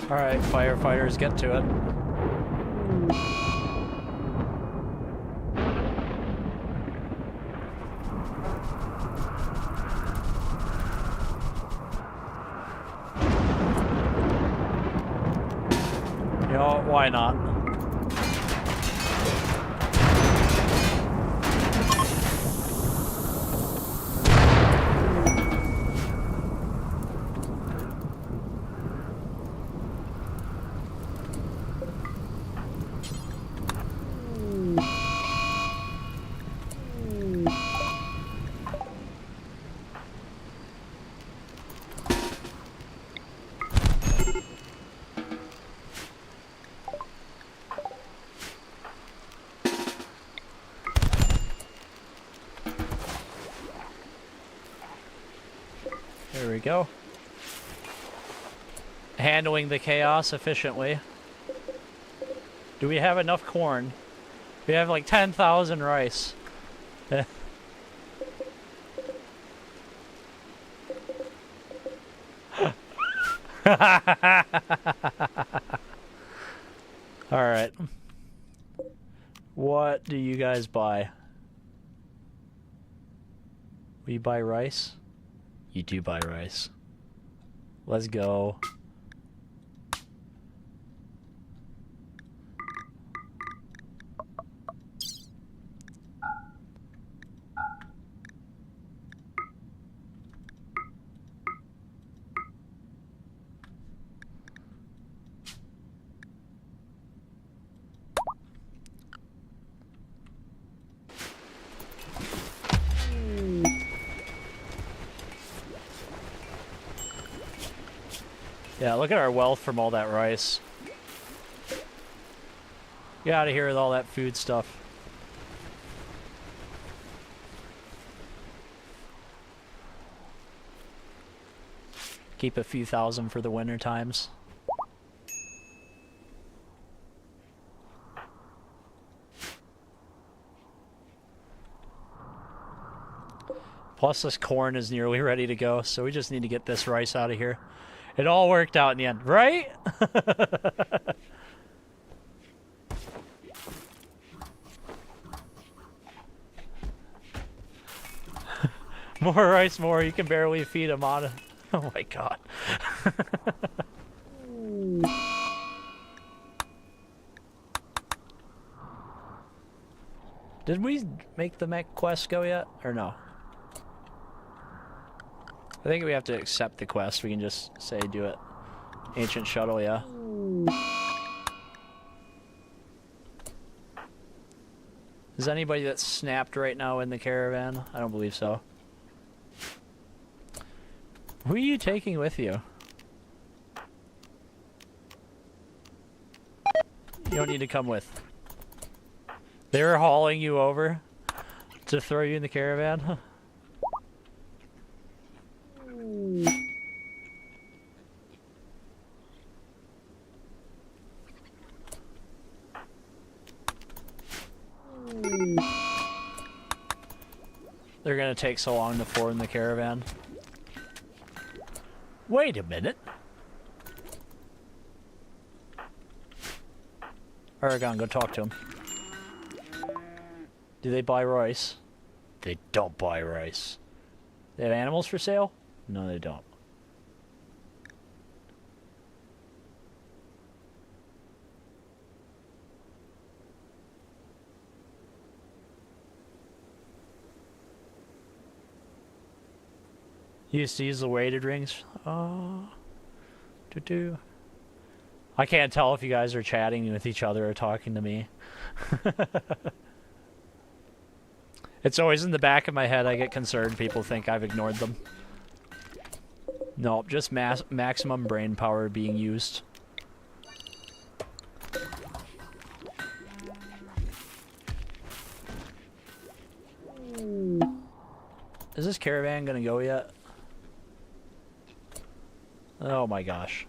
Alright, firefighters, get to it. You know, why not? There we go. Handling the chaos efficiently. Do we have enough corn? We have like 10,000 rice. Alright. What do you guys buy? We buy rice? You do buy rice. Let's go. Yeah, look at our wealth from all that rice. Get out of here with all that food stuff. Keep a few thousand for the winter times. Plus this corn is nearly ready to go, so we just need to get this rice out of here. It all worked out in the end, right? More rice, more. You can barely feed him on it. Oh my god. Did we make the mech quest go yet? Or no? I think we have to accept the quest. We can just say do it. Ancient shuttle, yeah. Is anybody that's snapped right now in the caravan? I don't believe so. Who are you taking with you? You don't need to come with. They were hauling you over to throw you in the caravan? They're gonna take so long to form the caravan. Wait a minute. Aragon, go talk to him. Do they buy rice? They don't buy rice. They have animals for sale? No, they don't. You used to use the weighted rings? Oh. Doo-doo. I can't tell if you guys are chatting with each other or talking to me. It's always in the back of my head. I get concerned people think I've ignored them. Nope, just maximum brain power being used. Is this caravan gonna go yet? Oh my gosh.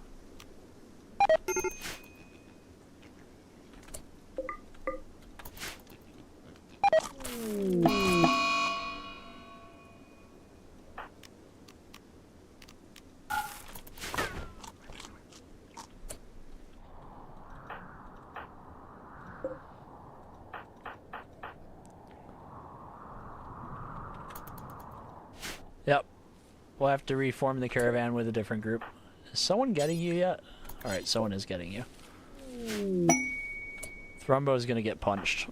We'll have to reform the caravan with a different group. Is someone getting you yet? Alright, someone is getting you. Thrumbo's gonna get punched.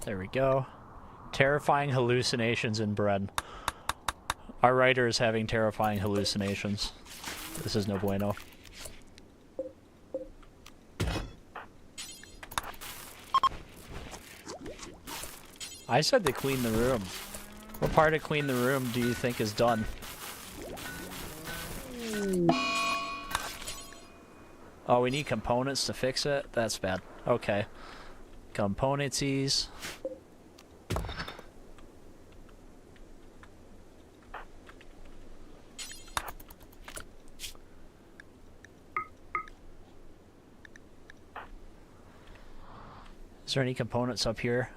There we go. Terrifying hallucinations in bread. Our writer is having terrifying hallucinations. This is no bueno. I said to clean the room. What part of clean the room do you think is done? Oh, we need components to fix it? That's bad. Okay. Componentsies. Is there any components up here?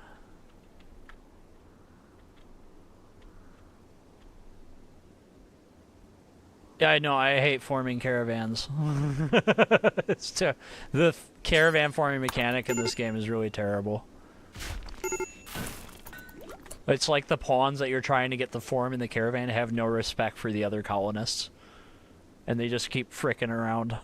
Yeah, I know. I hate forming caravans. The caravan forming mechanic in this game is really terrible. It's like the pawns that you're trying to get to form in the caravan have no respect for the other colonists. And they just keep fricking around.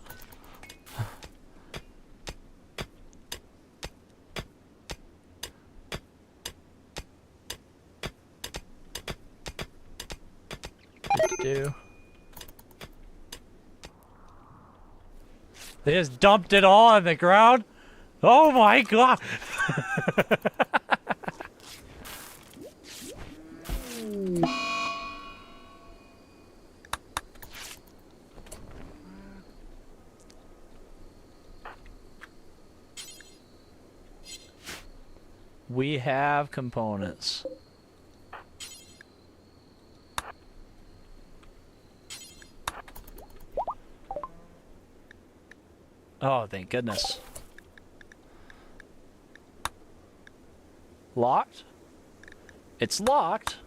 They just dumped it all on the ground? Oh my god! We have components. Oh, thank goodness. Locked? It's locked.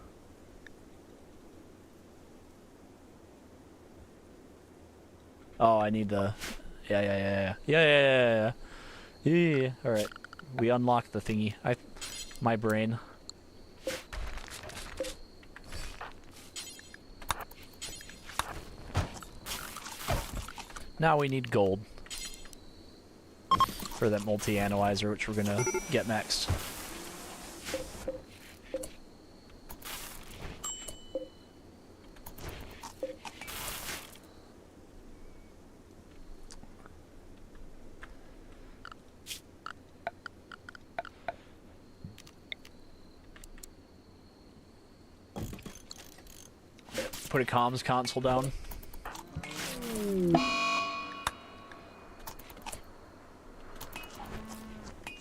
Oh, I need the... Yeah. Alright. We unlocked the thingy. My brain. Now we need gold. For that multi-analyzer, which we're gonna get next. Put a comms console down.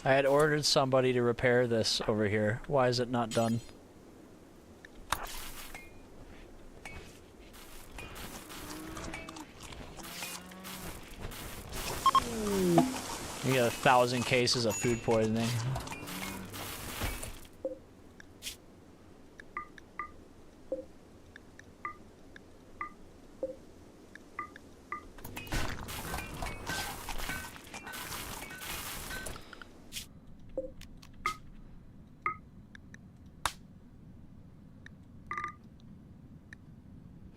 I had ordered somebody to repair this over here. Why is it not done? You got 1,000 cases of food poisoning.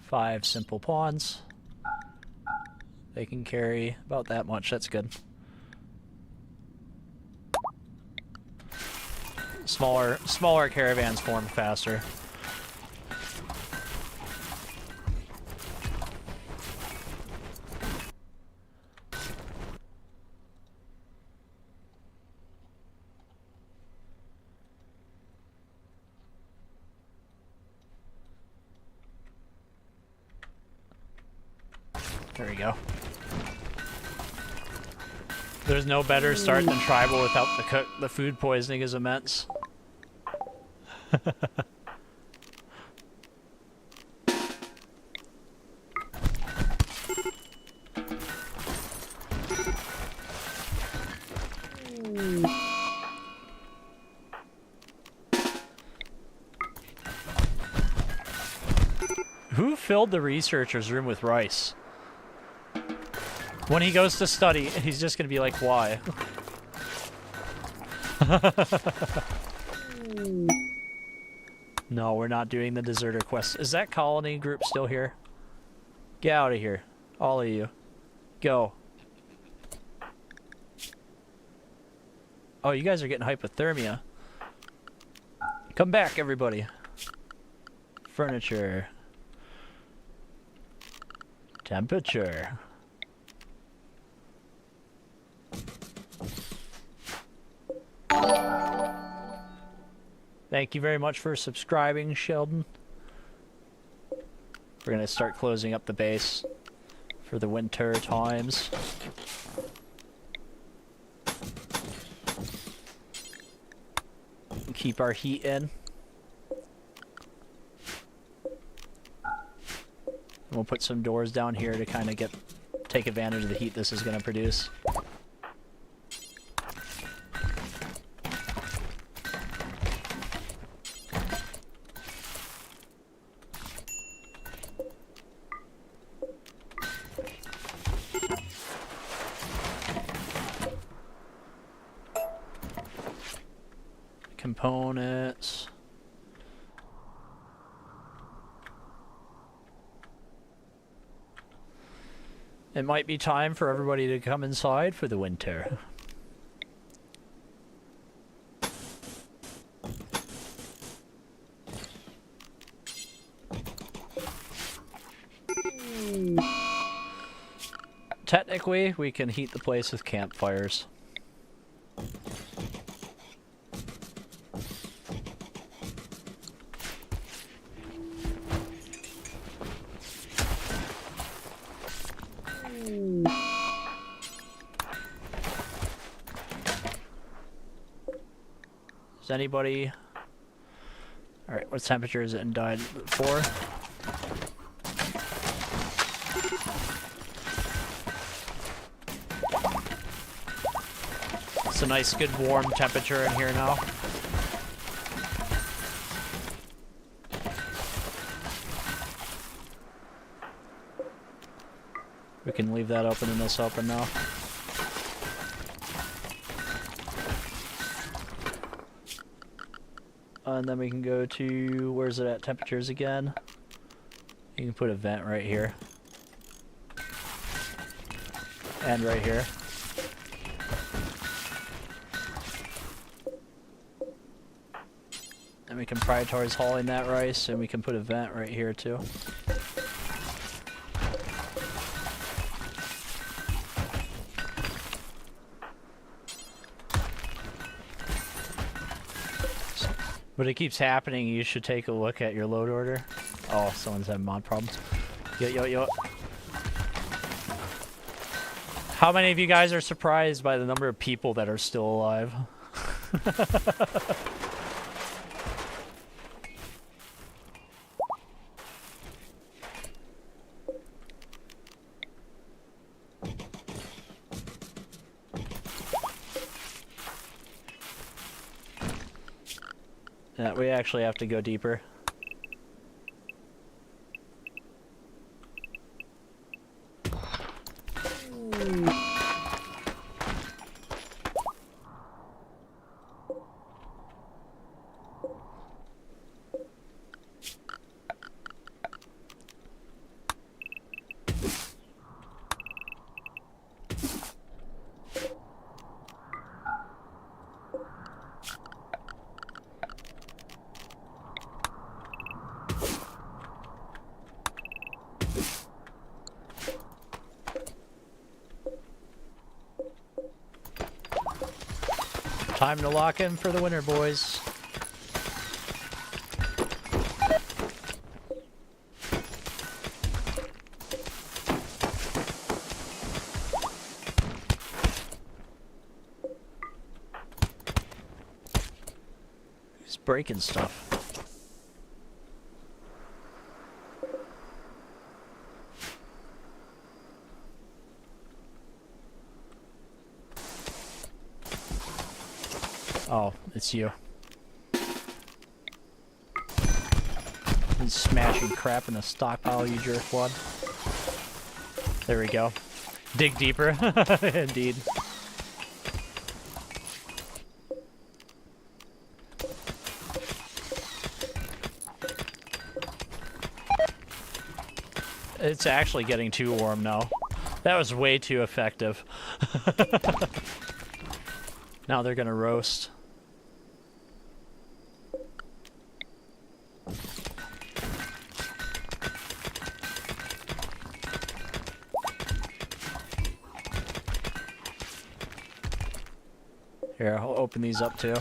Five simple pawns. They can carry about that much. That's good. Smaller caravans form faster. There we go. There's no better start than tribal without the cook. The food poisoning is immense. Who filled the researcher's room with rice? When he goes to study, he's just gonna be like, why? No, we're not doing the deserter quest. Is that colony group still here? Get out of here. All of you. Go. Oh, you guys are getting hypothermia. Come back, everybody. Furniture. Temperature. Thank you very much for subscribing, Sheldon. We're gonna start closing up the base for the winter times. Keep our heat in. And we'll put some doors down here to kind of take advantage of the heat this is gonna produce. Components. It might be time for everybody to come inside for the winter. Technically, we can heat the place with campfires. Is anybody... Alright, what temperature is it in died? 4? It's a nice, good, warm temperature in here now. We can leave that open and this open now. And then we can go to, where's it at, temperatures again? You can put a vent right here. And right here. And we can prioritize hauling that rice, and we can put a vent right here too. But it keeps happening. You should take a look at your load order. Oh, someone's having mod problems. Yo. How many of you guys are surprised by the number of people that are still alive? Yeah, we actually have to go deeper. Time to lock in for the winter, boys. He's breaking stuff. Oh, it's you. He's smashing crap in a stockpile, you jerkwad. There we go. Dig deeper. Indeed. It's actually getting too warm now. That was way too effective. Now they're gonna roast. Here, I'll open these up too.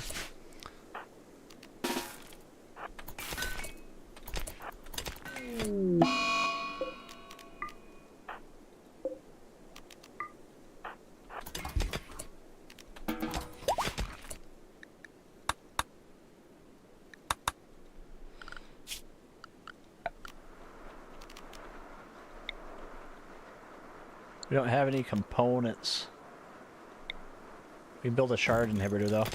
We don't have any components. We can build a shard inhibitor though.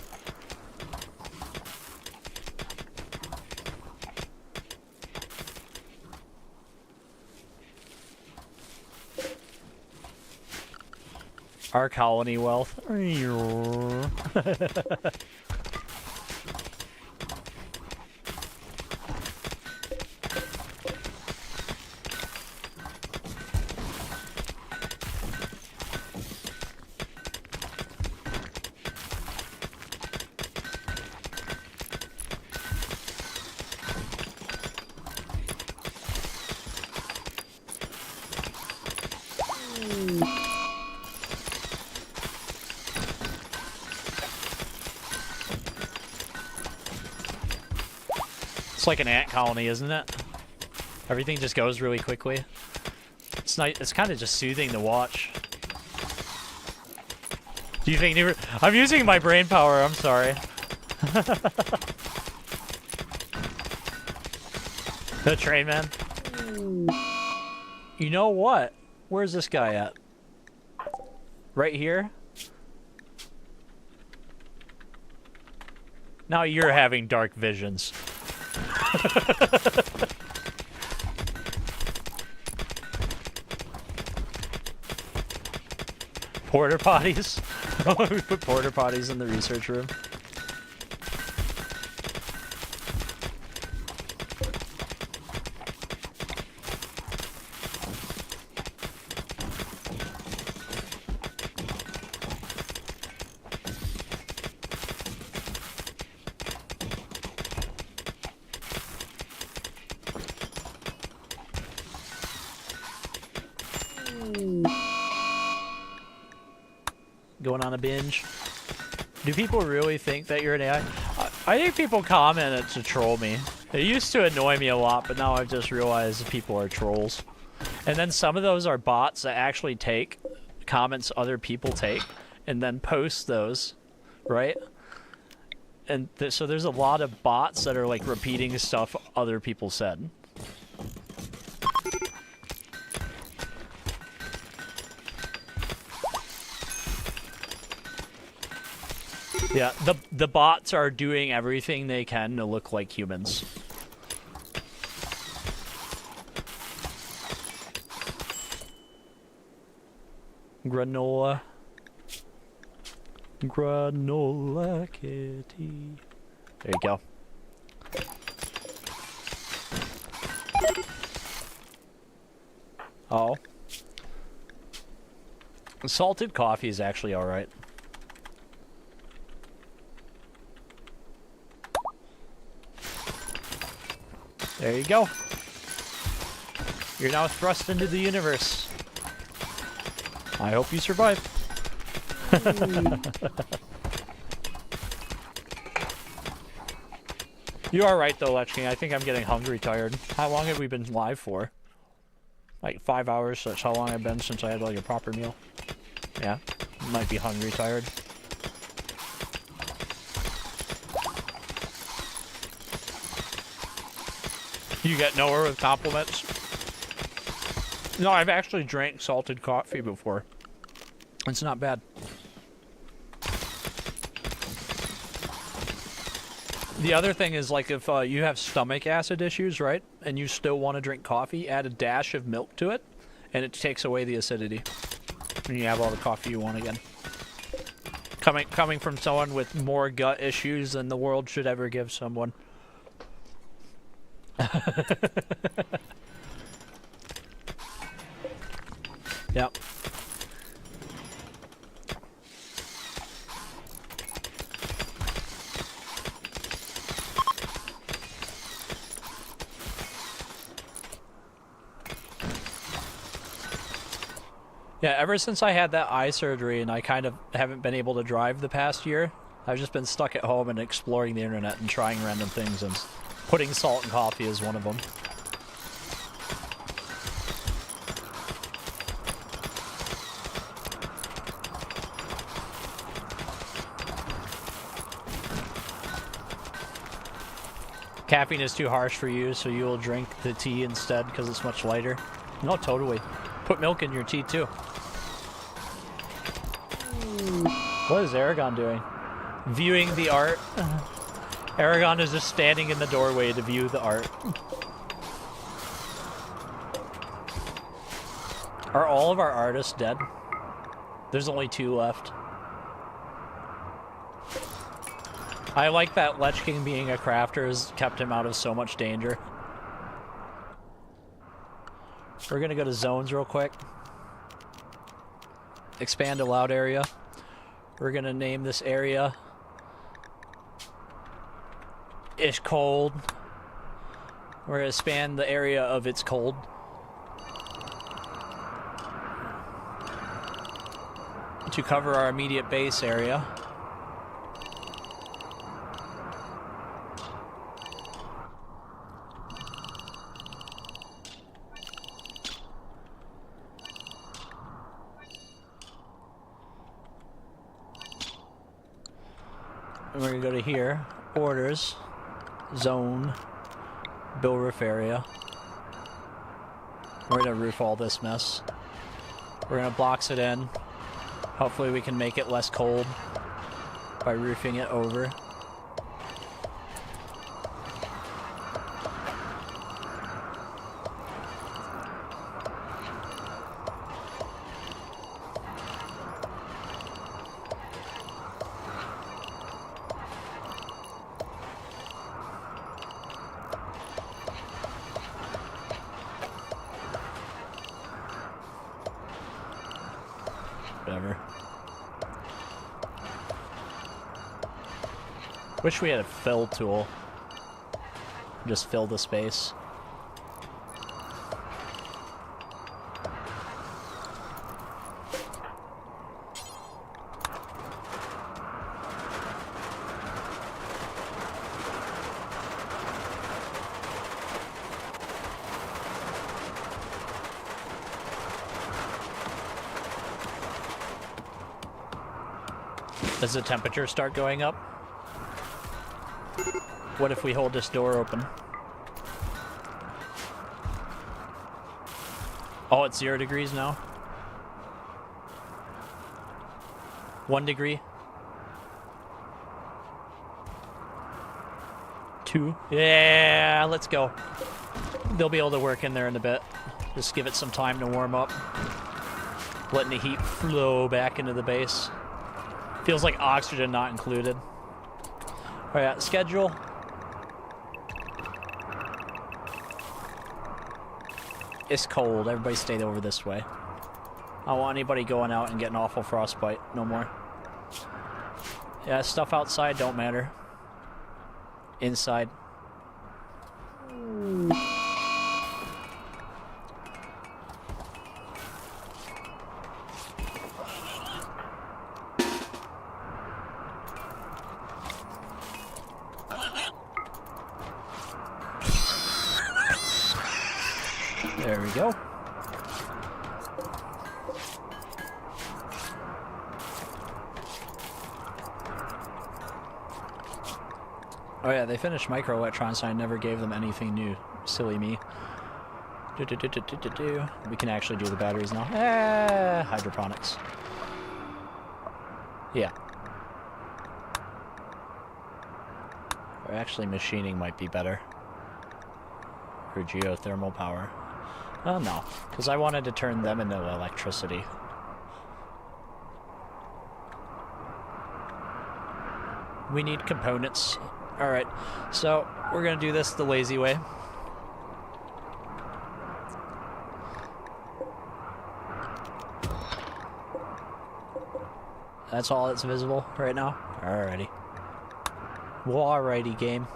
Our colony wealth. It's like an ant colony, isn't it? Everything just goes really quickly. It's nice. It's kind of just soothing to watch. Do you think Noobert? I'm using my brain power. I'm sorry. The train man. You know what? Where's this guy at? Right here? Now you're having dark visions. Porter potties? We put porter potties in the research room. Going on a binge. Do people really think that you're an AI? I think people comment it to troll me. It used to annoy me a lot, but now I've just realized people are trolls. And then some of those are bots that actually take comments other people take and then post those, right? And so there's a lot of bots that are like repeating stuff other people said. Yeah, the bots are doing everything they can to look like humans. Granola. Granola kitty. There you go. Oh. Salted coffee is actually alright. There you go. You're now thrust into the universe. I hope you survive. You are right though, Lich King. I think I'm getting hungry tired. How long have we been live for? Like 5 hours, so that's how long I've been since I had like a proper meal. Yeah, might be hungry tired. You get nowhere with compliments? No, I've actually drank salted coffee before. It's not bad. The other thing is, like, if you have stomach acid issues, right, and you still want to drink coffee, add a dash of milk to it, and it takes away the acidity. And you have all the coffee you want again. Coming from someone with more gut issues than the world should ever give someone. Yep. Yeah, ever since I had that eye surgery and I kind of haven't been able to drive the past year, I've just been stuck at home and exploring the internet and trying random things, and putting salt in coffee is one of them. Caffeine is too harsh for you, so you will drink the tea instead because it's much lighter. No, totally. Put milk in your tea too. What is Aragon doing? Viewing the art. Aragon is just standing in the doorway to view the art. Are all of our artists dead? There's only 2 left. I like that Lich King being a crafter has kept him out of so much danger. We're gonna go to zones real quick. Expand allowed area. We're gonna name this area It's Cold. We're gonna expand the area of It's Cold. To cover our immediate base area. And we're gonna go to here, orders, zone, bill roof area. We're gonna roof all this mess. We're gonna box it in. Hopefully we can make it less cold by roofing it over. Whatever. Wish we had a fill tool. Just fill the space. Does the temperature start going up? What if we hold this door open? Oh, it's 0 degrees now? 1 degree? 2? Yeah, let's go. They'll be able to work in there in a bit. Just give it some time to warm up. Letting the heat flow back into the base. Feels like oxygen not included. Alright, schedule. It's cold. Everybody stay over this way. I don't want anybody going out and getting awful frostbite. No more. Yeah, stuff outside don't matter. Inside. There we go. Oh yeah, they finished micro electrons, so I never gave them anything new. Silly me. We can actually do the batteries now. Hydroponics. Yeah. Or actually, machining might be better. For geothermal power. Oh no, because I wanted to turn them into electricity. We need components. Alright, so we're gonna do this the lazy way. That's all that's visible right now? Alrighty. Well, alrighty, game.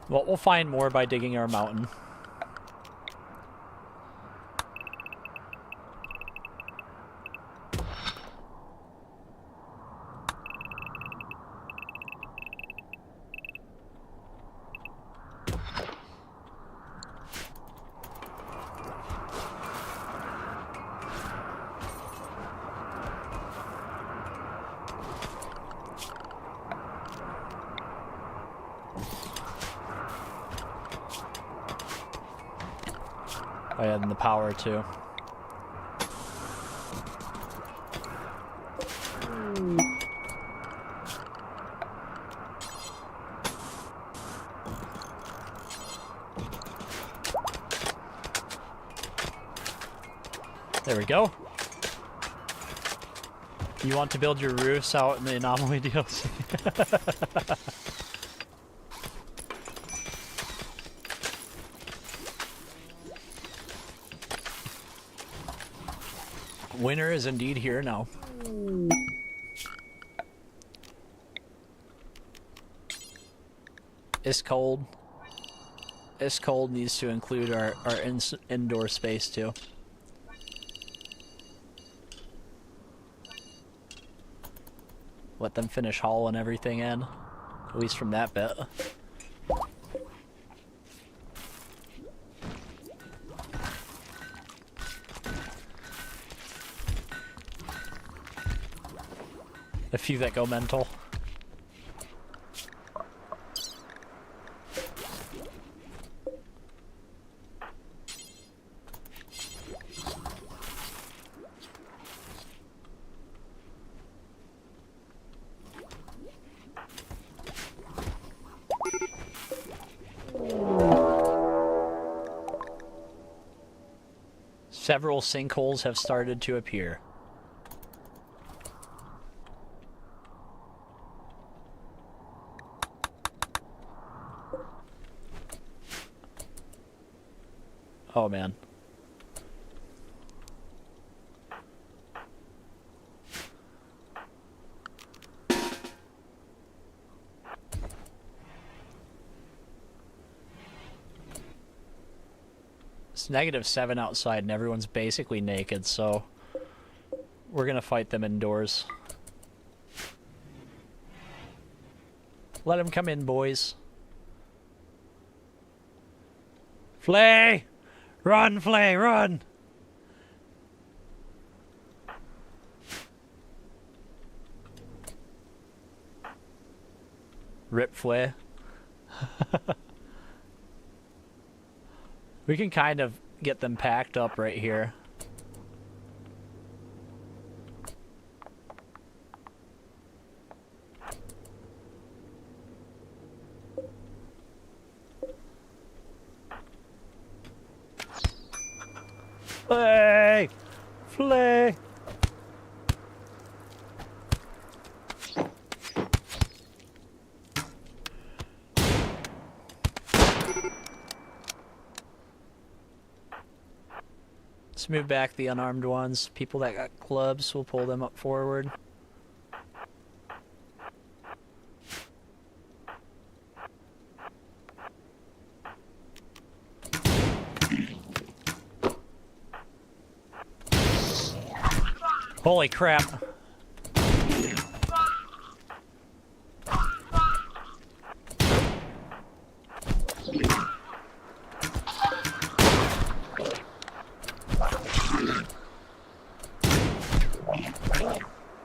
Well, we'll find more by digging our mountain. Oh yeah, and the power too. There we go. You want to build your roofs out in the Anomaly DLC? Winter is indeed here now. It's cold. It's cold needs to include our indoor space too. Let them finish hauling everything in, at least from that bit. A few that go mental. Several sinkholes have started to appear. Oh man. It's -7 outside and everyone's basically naked, so we're gonna fight them indoors. Let them come in, boys. Flay! Run, Flay, run! Rip Flay. We can kind of get them packed up right here. Flay! Flay! Let's move back the unarmed ones. People that got clubs, we'll pull them up forward. Holy crap.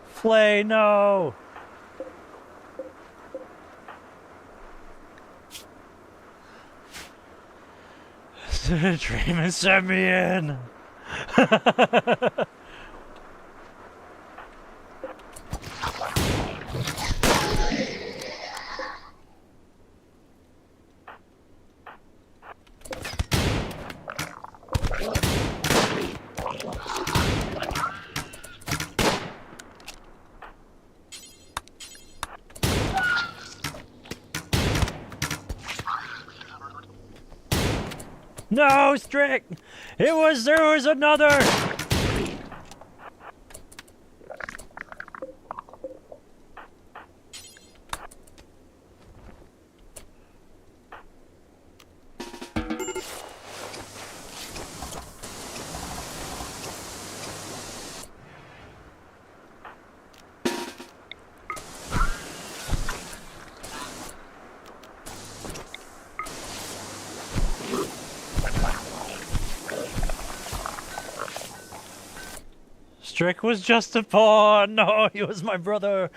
Flay, no! Dream sent me in! No, Strick! There was another! Strick was just a pawn. No, he was my brother.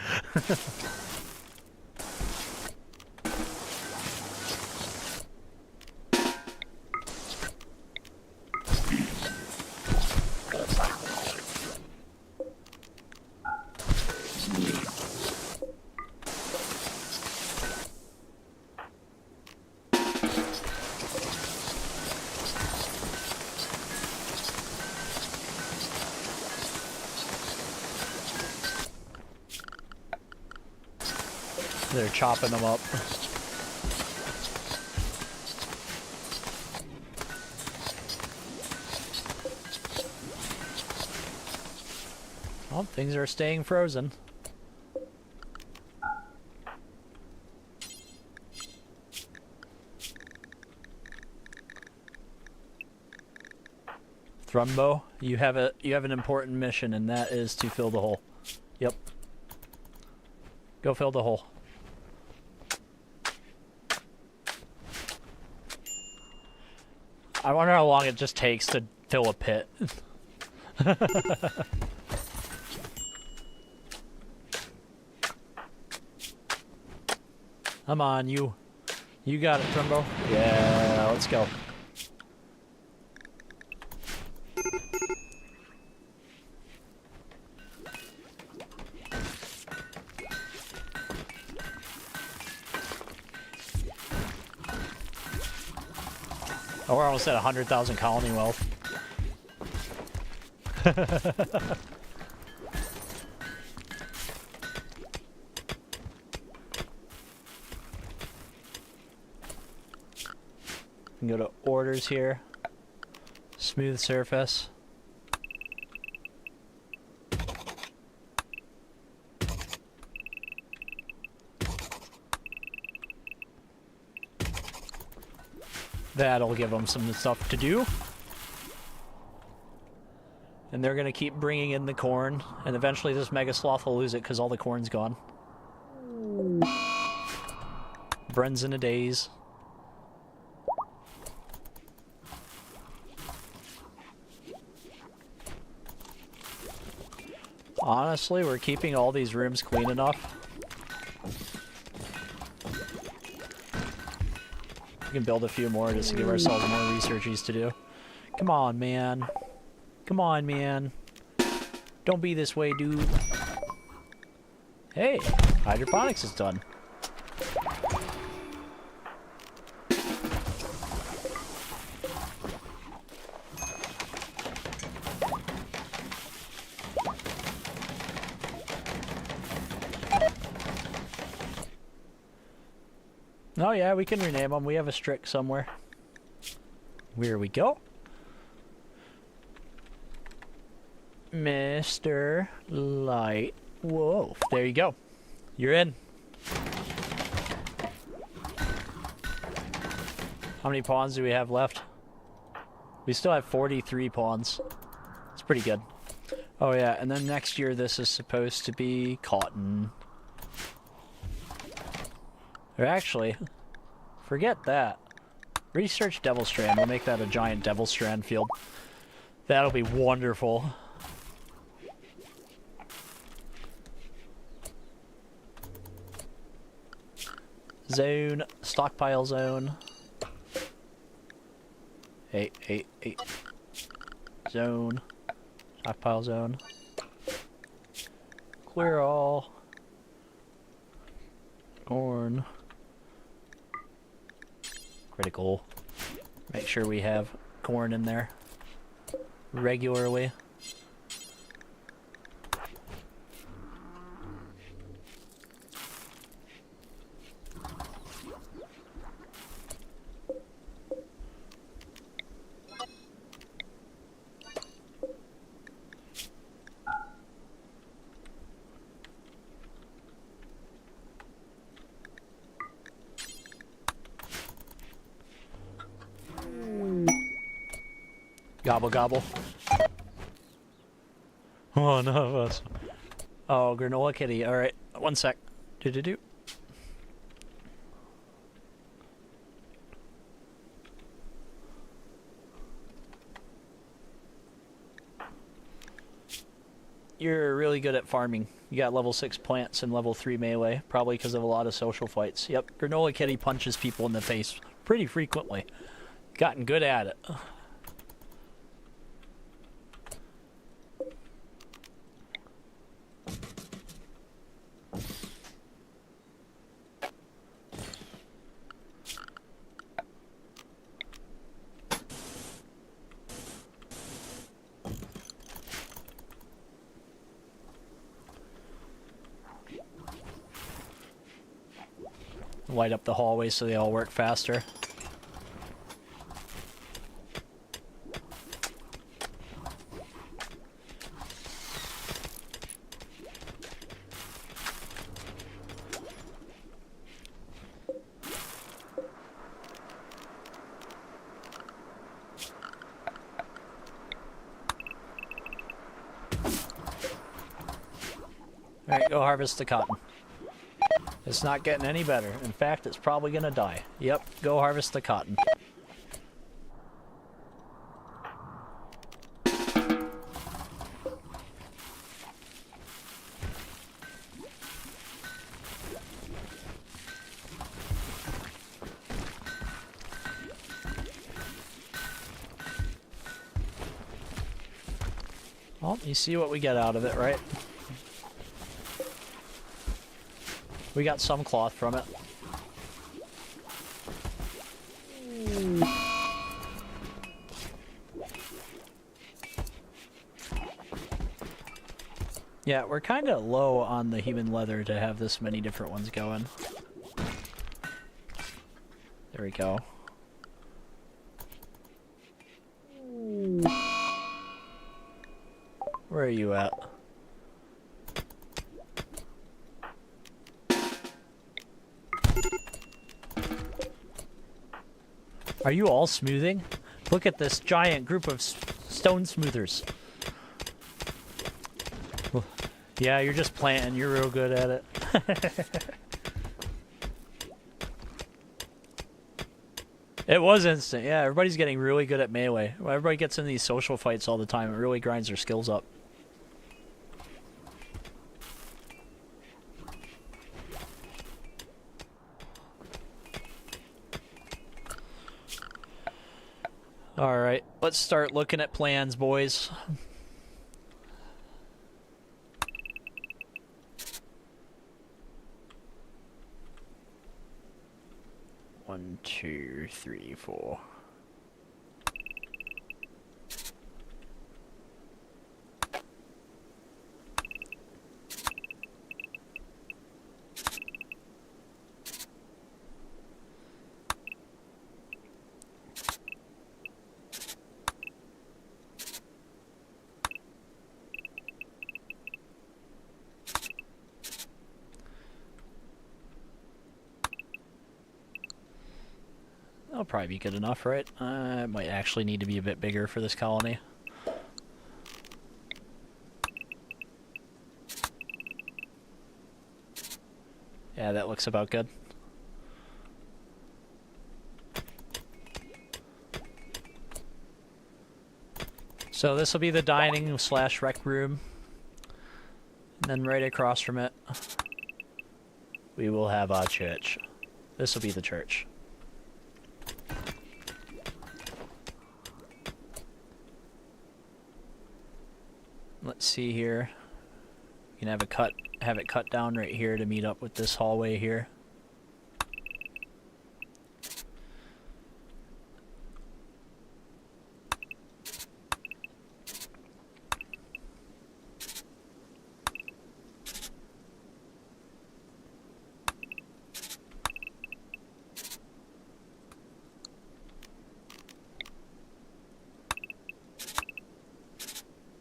They're chopping them up. Oh, things are staying frozen. Thrumbo, you have an important mission, and that is to fill the hole. Yep. Go fill the hole. I wonder how long it just takes to fill a pit. Come on, you got it, Trumbo. Yeah, let's go. Oh, we're almost at 100,000 colony wealth. We can go to orders here. Smooth surface. That'll give them some stuff to do. And they're gonna keep bringing in the corn, and eventually this Mega Sloth will lose it because all the corn's gone. Bren's in a daze. Honestly, we're keeping all these rooms clean enough. We can build a few more just to give ourselves more researches to do. Come on, man. Come on, man. Don't be this way, dude. Hey, hydroponics is done. Oh yeah, we can rename them. We have a Strick somewhere. Here we go. Mr. Light Wolf. There you go. You're in. How many pawns do we have left? We still have 43 pawns. It's pretty good. Oh yeah, and then next year this is supposed to be cotton. Or actually, forget that. Research Devil Strand. We'll make that a giant Devil Strand field. That'll be wonderful. Zone. Stockpile zone. Hey. Zone. Stockpile zone. Clear all. Corn. Critical. Make sure we have corn in there regularly. Gobble gobble. Oh no, oh, granola kitty. Alright, one sec. Do. You're really good at farming. You got level 6 plants and level 3 melee, probably because of a lot of social fights. Yep, granola kitty punches people in the face pretty frequently. Gotten good at it. Light up the hallways so they all work faster. Alright, go harvest the cotton. It's not getting any better. In fact, it's probably gonna die. Yep, go harvest the cotton. Well, you see what we get out of it, right? We got some cloth from it. Yeah, we're kind of low on the human leather to have this many different ones going. There we go. Where are you at? Are you all smoothing? Look at this giant group of stone smoothers. Yeah, you're just planting. You're real good at it. It was instant. Yeah, everybody's getting really good at melee. Everybody gets in these social fights all the time. It really grinds their skills up. Alright, let's start looking at plans, boys. One, two, three, four. That'll probably be good enough, right? It might actually need to be a bit bigger for this colony. Yeah, that looks about good. So this will be the dining / rec room. And then right across from it, we will have our church. This will be the church. Let's see here. You can have it cut down right here to meet up with this hallway here.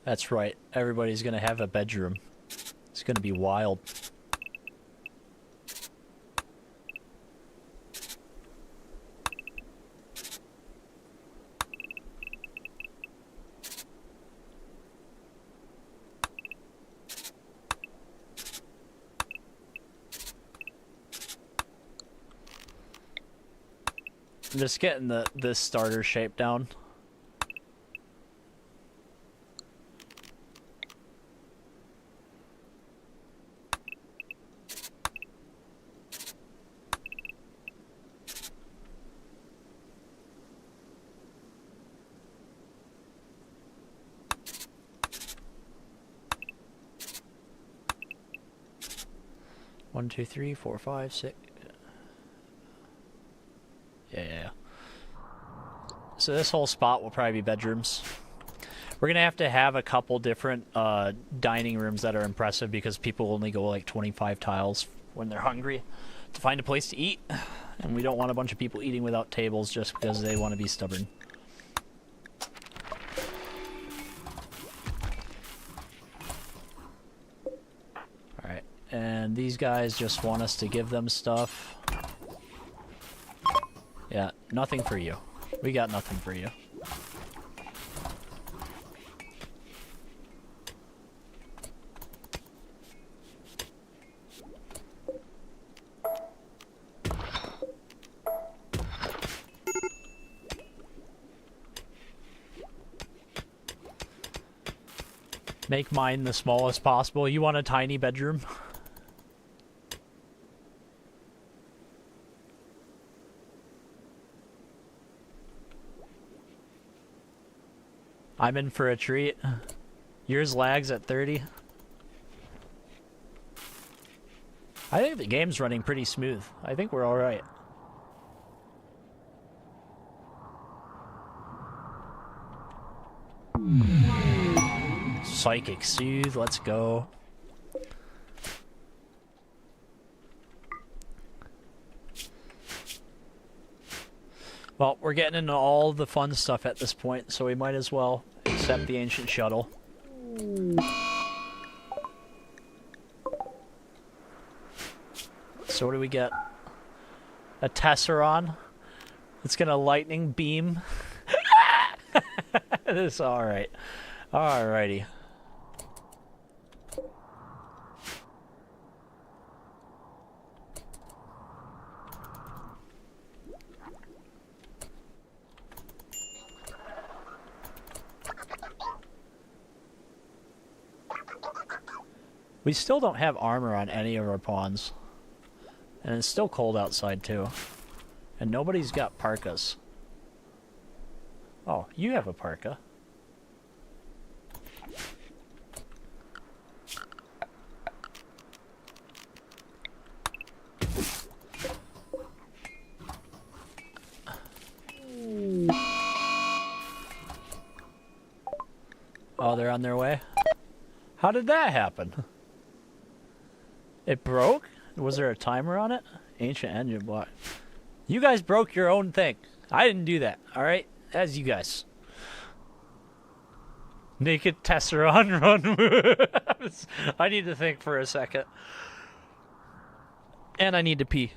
That's right. Everybody's gonna have a bedroom. It's gonna be wild. I'm just getting this starter shape down. One, two, three, four, five, six. Yeah. So this whole spot will probably be bedrooms. We're gonna have a couple different dining rooms that are impressive because people only go like 25 tiles when they're hungry to find a place to eat, and we don't want a bunch of people eating without tables just because they want to be stubborn. All right, and these guys just want us to give them stuff. Yeah, nothing for you. We got nothing for you. Make mine the smallest possible. You want a tiny bedroom? I'm in for a treat. Yours lags at 30. I think the game's running pretty smooth. I think we're alright. Psychic Soothe, let's go. Well, we're getting into all the fun stuff at this point, so we might as well accept the ancient shuttle. So what do we get? A Tesseron. It's gonna lightning beam. This is alright. Alrighty. We still don't have armor on any of our pawns. And it's still cold outside too. And nobody's got parkas. Oh, you have a parka. Oh, they're on their way? How did that happen? It broke? Was there a timer on it? Ancient engine block. You guys broke your own thing. I didn't do that, alright? That's you guys. Naked Tesseron run. I need to think for a second. And I need to pee.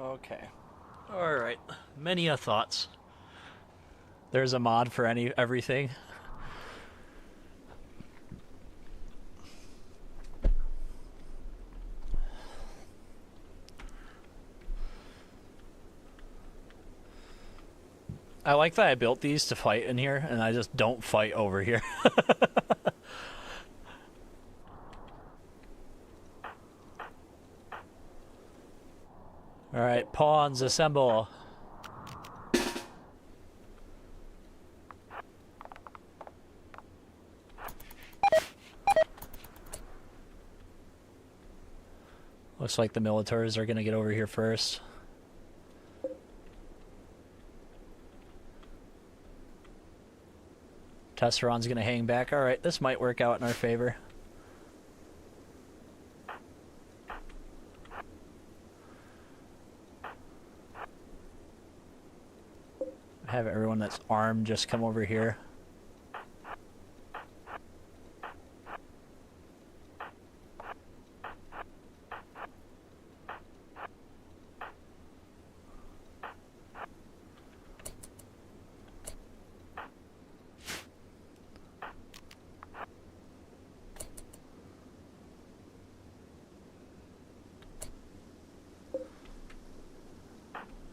Okay. Alright. Many a thoughts. There's a mod for everything. I like that I built these to fight in here, and I just don't fight over here. Alright, pawns, assemble. Looks like the militaries are gonna get over here first. Tesseron's gonna hang back. Alright, this might work out in our favor. Have everyone that's armed just come over here.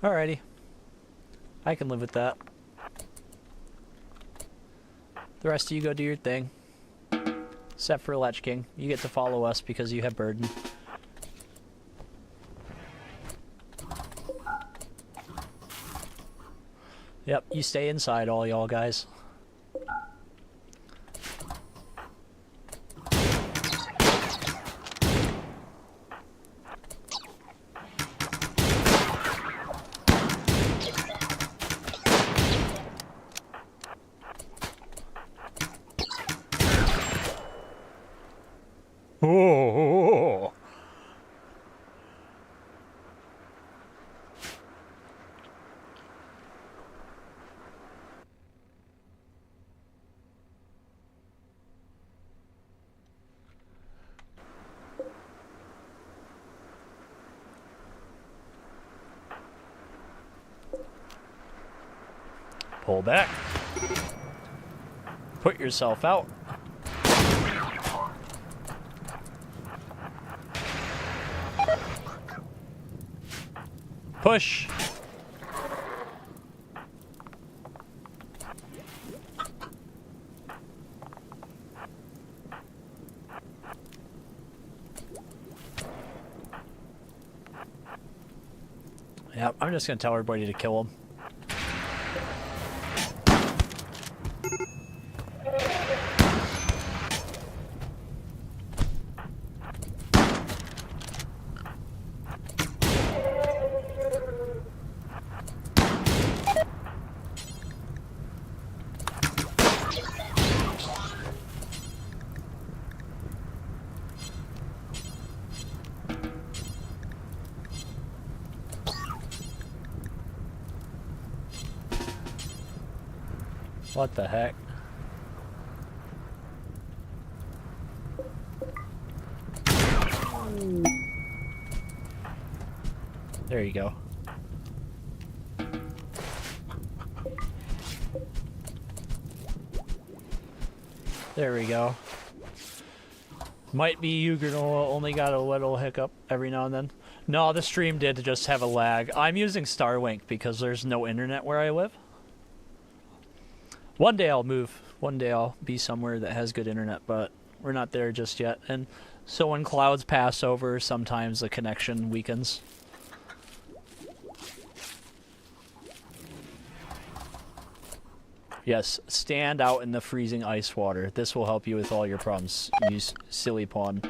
Alrighty. I can live with that. The rest of you go do your thing. Except for Lich King. You get to follow us because you have burden. Yep, you stay inside, all y'all guys. Oh. Pull back. Put yourself out. Push. Yep, I'm just gonna tell everybody to kill him. What the heck? There you go. There we go. Might be Granola only got a little hiccup every now and then. No, the stream did just have a lag. I'm using Starlink because there's no internet where I live. One day I'll move. One day I'll be somewhere that has good internet, but we're not there just yet. And so when clouds pass over, sometimes the connection weakens. Yes, stand out in the freezing ice water. This will help you with all your problems, you silly pawn.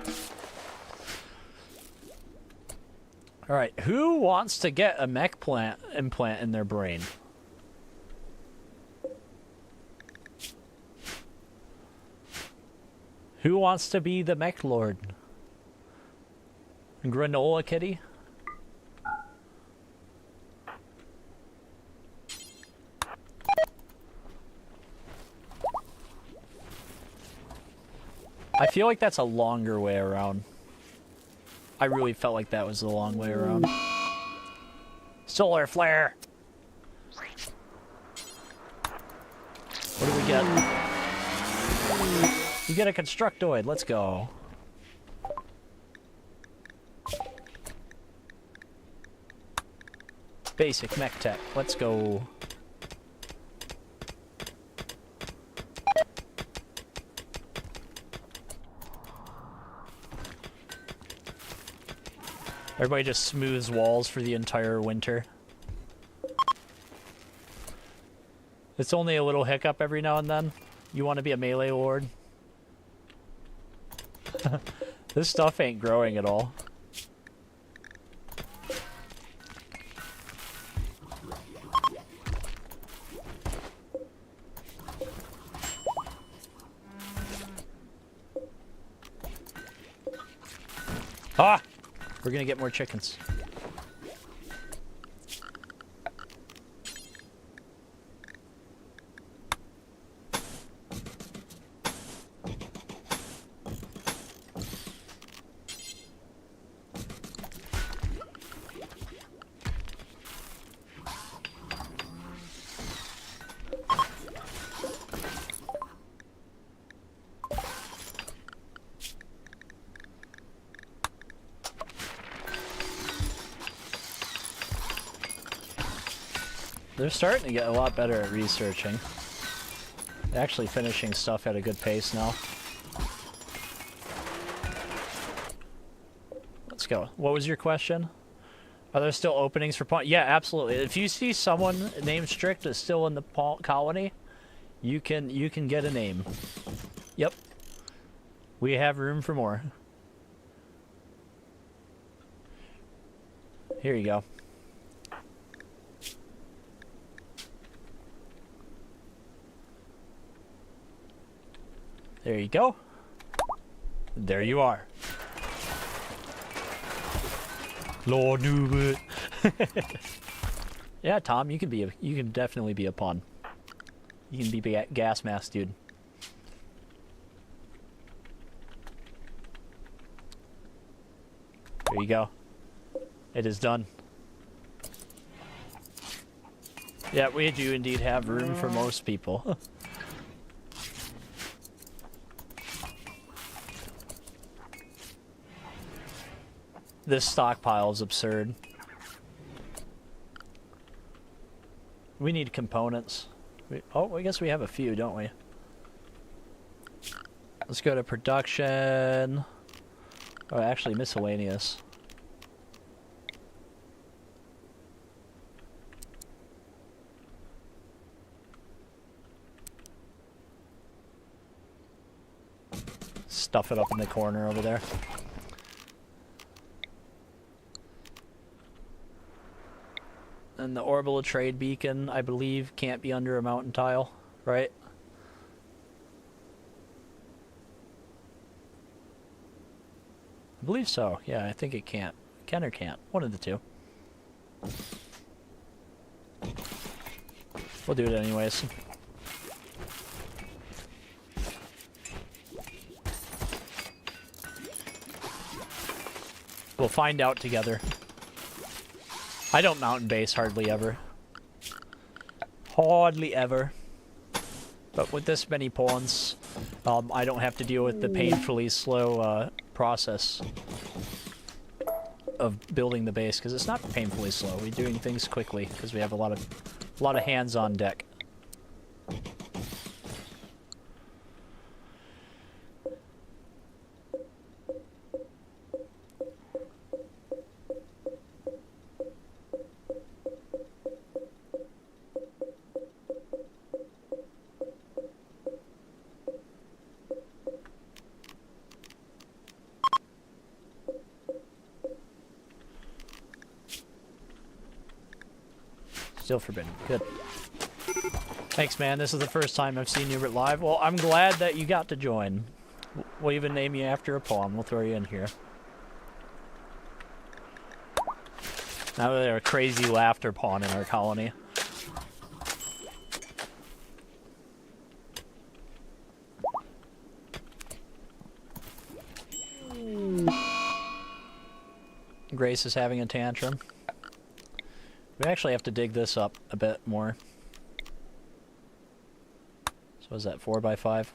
Alright, who wants to get a mech implant in their brain? Who wants to be the mech lord? Granola Kitty? I feel like that's a longer way around. I really felt like that was the long way around. Solar flare! What do we get? You get a constructoid, let's go. Basic mech tech, let's go. Everybody just smooths walls for the entire winter. It's only a little hiccup every now and then. You want to be a melee lord? This stuff ain't growing at all. Ah! We're gonna get more chickens. They're starting to get a lot better at researching. They're actually finishing stuff at a good pace now. Let's go. What was your question? Are there still openings for pawn? Yeah, absolutely. If you see someone named Strict that's still in the colony, you can get a name. Yep. We have room for more. Here you go. There you go. There you are. Lord Noobert. Yeah, Tom, you can definitely be a pawn. You can be a gas mask dude. There you go. It is done. Yeah, we do indeed have room for most people. This stockpile is absurd. We need components. I guess we have a few, don't we? Let's go to production. Oh, actually, miscellaneous. Stuff it up in the corner over there. And the orbital trade beacon, I believe, can't be under a mountain tile, right? I believe so. Yeah, I think it can't. Can or can't. One of the two. We'll do it anyways. We'll find out together. I don't mountain base hardly ever. Hardly ever. But with this many pawns, I don't have to deal with the painfully slow process of building the base, because it's not painfully slow. We're doing things quickly because we have a lot of hands on deck. Still forbidden. Good. Thanks, man. This is the first time I've seen Noobert live. Well, I'm glad that you got to join. We'll even name you after a pawn. We'll throw you in here. Now they're a crazy laughter pawn in our colony. Grace is having a tantrum. We actually have to dig this up a bit more. So is that 4x5?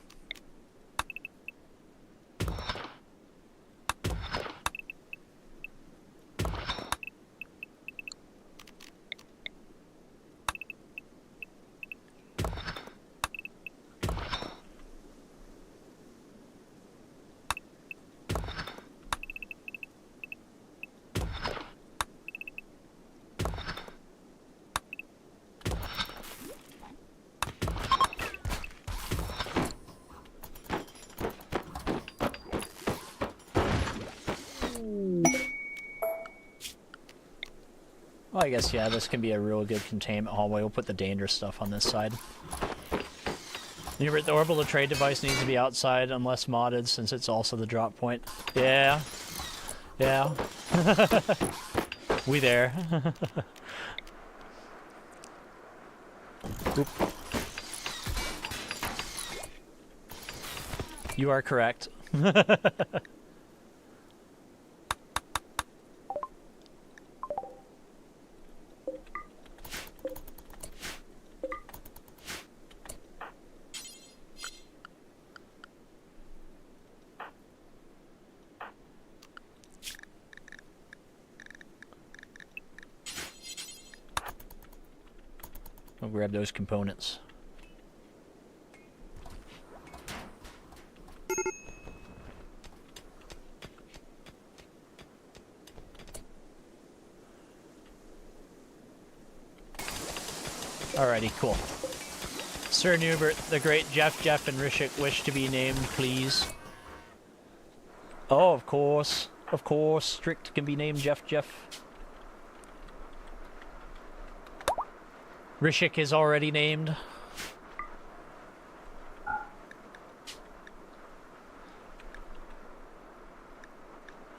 Well, I guess, yeah, this can be a real good containment hallway. We'll put the dangerous stuff on this side. The orbital trade device needs to be outside unless modded, since it's also the drop point. Yeah. Yeah. We there. Oop. You are correct. I'll grab those components. Alrighty, cool. Sir Noobert, the great Jeff, and Rishik wish to be named, please. Oh, of course. Of course. Strict can be named Jeff. Rishik is already named.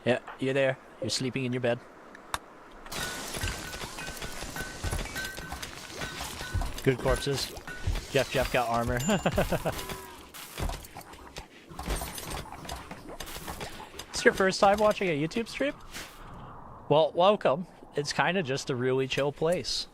Yeah, you're there. You're sleeping in your bed. Good corpses. Jeff got armor. It's your first time watching a YouTube stream? Well, welcome. It's kind of just a really chill place.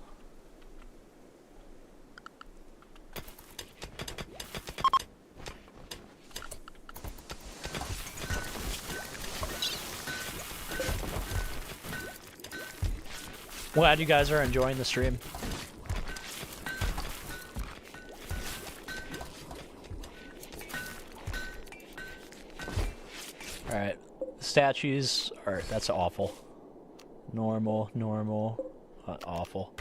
Glad you guys are enjoying the stream. Alright. Statues are... that's awful. Normal. Awful.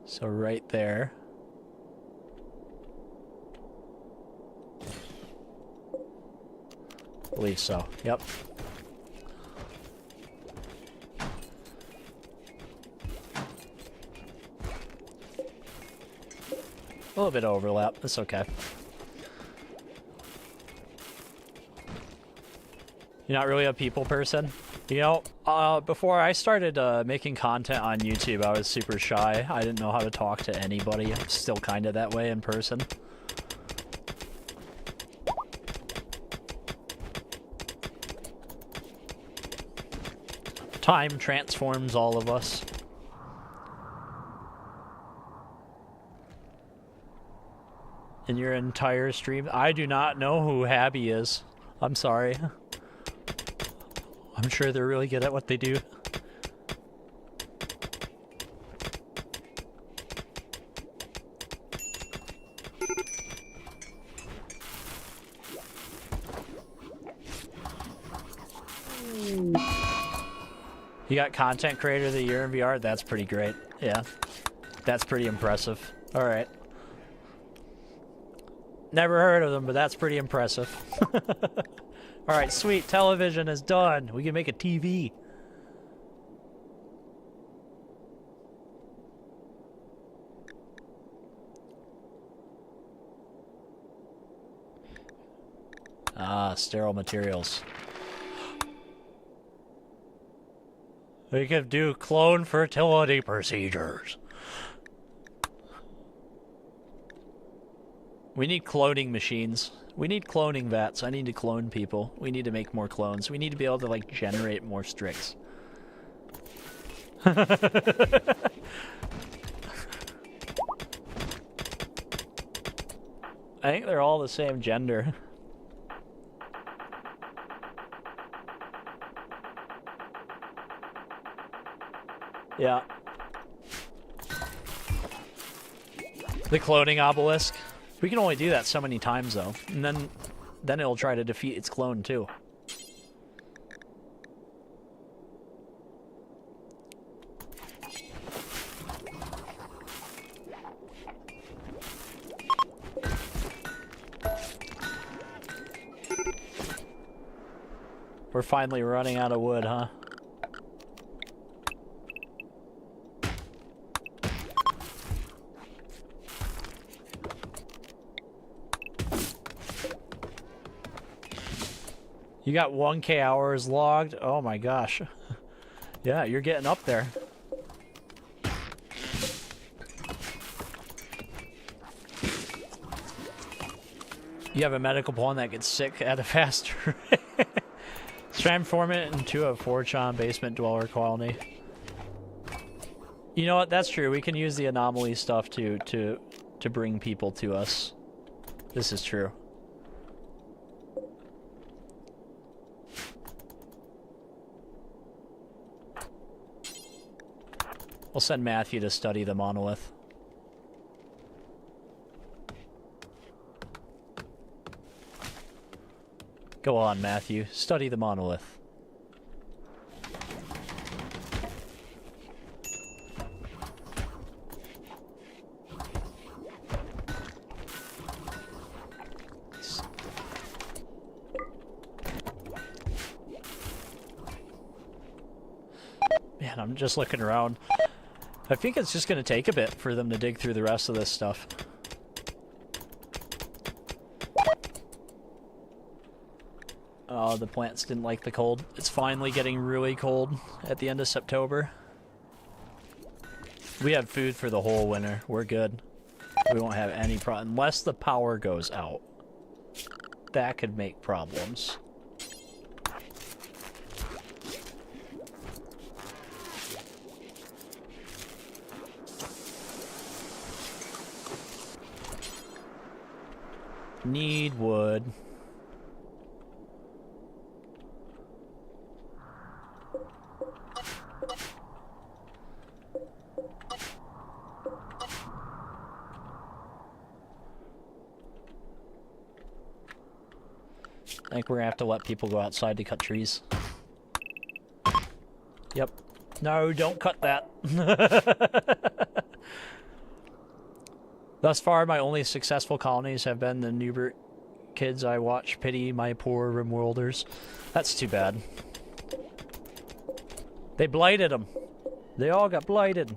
So right there. I believe so. Yep. A little bit of overlap. That's okay. You're not really a people person? You know, before I started making content on YouTube, I was super shy. I didn't know how to talk to anybody. I'm still kind of that way in person. Time transforms all of us. In your entire stream, I do not know who Habby is. I'm sorry. I'm sure they're really good at what they do. You got Content Creator of the Year in VR? That's pretty great. Yeah. That's pretty impressive. Alright. Never heard of them, but that's pretty impressive. Alright, sweet. Television is done. We can make a TV. Ah, sterile materials. We could do clone fertility procedures. We need cloning machines. We need cloning vats. I need to clone people. We need to make more clones. We need to be able to, like, generate more Strix. I think they're all the same gender. Yeah. The cloning obelisk. We can only do that so many times, though. And then it'll try to defeat its clone, too. We're finally running out of wood, huh? You got 1K hours logged? Oh my gosh. Yeah, you're getting up there. You have a medical pawn that gets sick at a faster rate. Transform it into a 4-chan basement dweller colony. You know what? That's true. We can use the anomaly stuff to bring people to us. This is true. We'll send Matthew to study the monolith. Go on, Matthew. Study the monolith. Man, I'm just looking around. I think it's just going to take a bit for them to dig through the rest of this stuff. Oh, the plants didn't like the cold. It's finally getting really cold at the end of September. We have food for the whole winter. We're good. We won't have any problem. Unless the power goes out. That could make problems. Need wood. I think we're gonna have to let people go outside to cut trees. Yep. No, don't cut that. Thus far, my only successful colonies have been the Noobert kids I watch pity my poor Rimworlders. That's too bad. They blighted them. They all got blighted.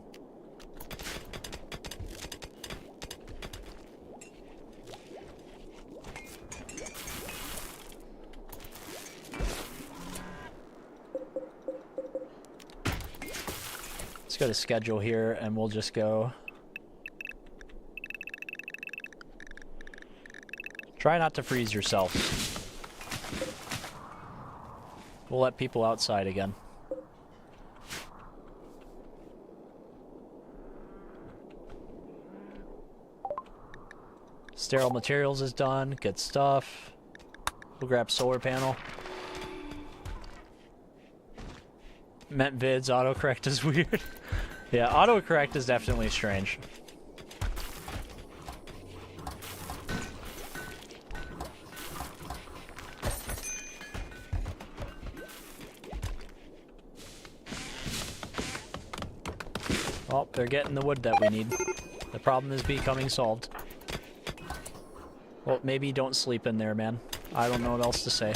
Let's go to schedule here and we'll just go. Try not to freeze yourself. We'll let people outside again. Sterile materials is done. Good stuff. We'll grab solar panel. Meant vids, autocorrect is weird. Yeah, autocorrect is definitely strange. Oh, they're getting the wood that we need. The problem is becoming solved. Well, maybe don't sleep in there, man. I don't know what else to say.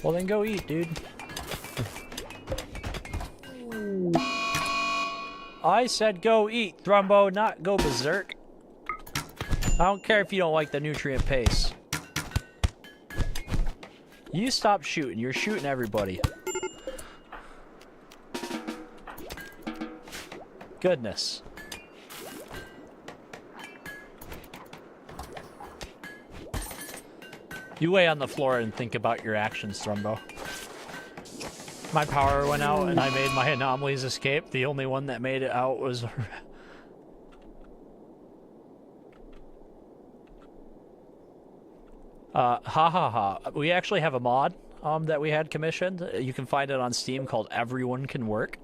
Well, then go eat, dude. I said go eat, Thrumbo, not go berserk. I don't care if you don't like the nutrient pace. You stop shooting. You're shooting everybody. Goodness. You lay on the floor and think about your actions, Thrumbo. My power went out and I made my anomalies escape. The only one that made it out was... We actually have a mod that we had commissioned. You can find it on Steam called Everyone Can Work.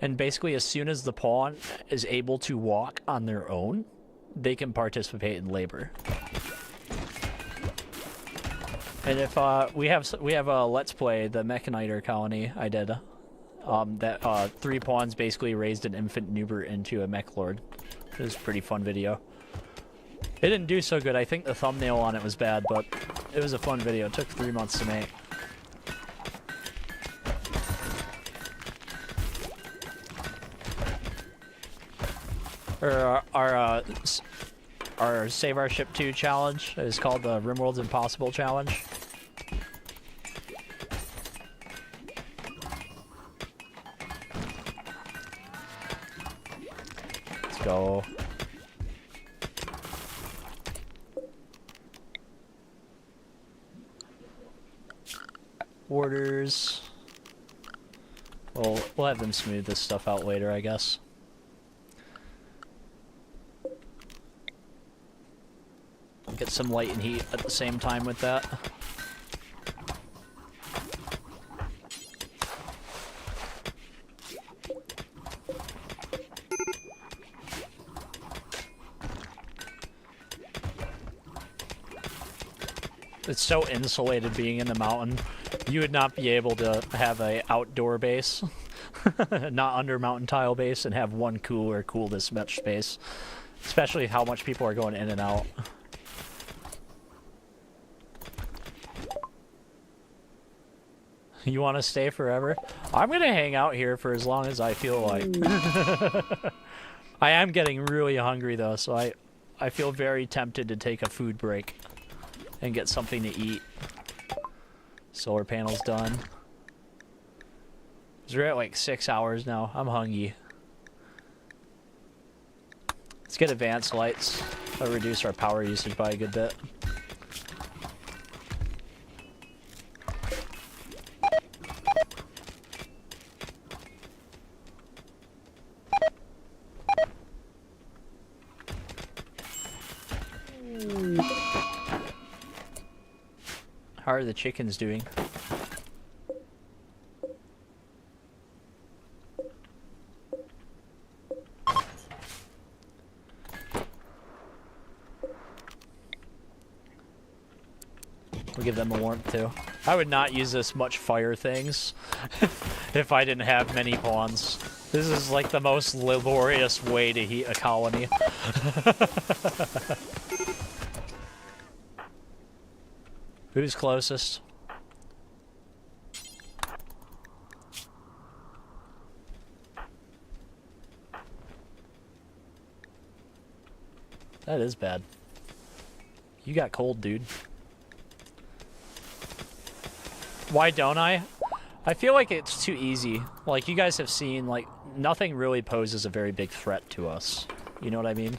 And basically as soon as the pawn is able to walk on their own, they can participate in labor. And if we have a Let's Play, the Mechaniter colony I did, that 3 pawns basically raised an infant Noobert into a mech lord. It was a pretty fun video. It didn't do so good. I think the thumbnail on it was bad, but it was a fun video. It took 3 months to make. Or our Save Our Ship 2 challenge is called the Rimworld's Impossible Challenge. Let's go. Orders. Well, we'll have them smooth this stuff out later, I guess. Get some light and heat at the same time with that. It's so insulated being in the mountain. You would not be able to have a outdoor base, not under mountain tile base, and have one cooler cool this much space. Especially how much people are going in and out. You want to stay forever? I'm going to hang out here for as long as I feel like. I am getting really hungry though, so I feel very tempted to take a food break and get something to eat. Solar panels done. We're at like 6 hours now. I'm hungry. Let's get advanced lights. That'll reduce our power usage by a good bit. How are the chickens doing? We'll give them a warmth too. I would not use this much fire things if I didn't have many pawns. This is like the most laborious way to heat a colony. Who's closest? That is bad. You got cold, dude. Why don't I? I feel like it's too easy. Like, you guys have seen, like, nothing really poses a very big threat to us. You know what I mean?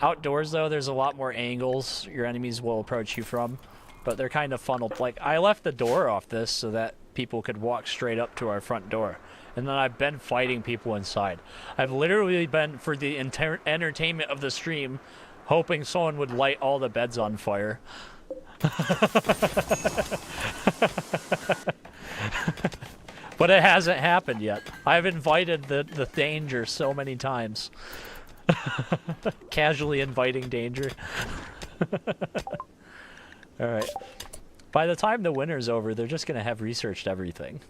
Outdoors, though, there's a lot more angles your enemies will approach you from. But they're kind of funneled. Like, I left the door off this so that people could walk straight up to our front door. And then I've been fighting people inside. I've literally been, for the entertainment of the stream, hoping someone would light all the beds on fire. But it hasn't happened yet. I've invited the danger so many times. Casually inviting danger. Alright. By the time the winter's over, they're just going to have researched everything.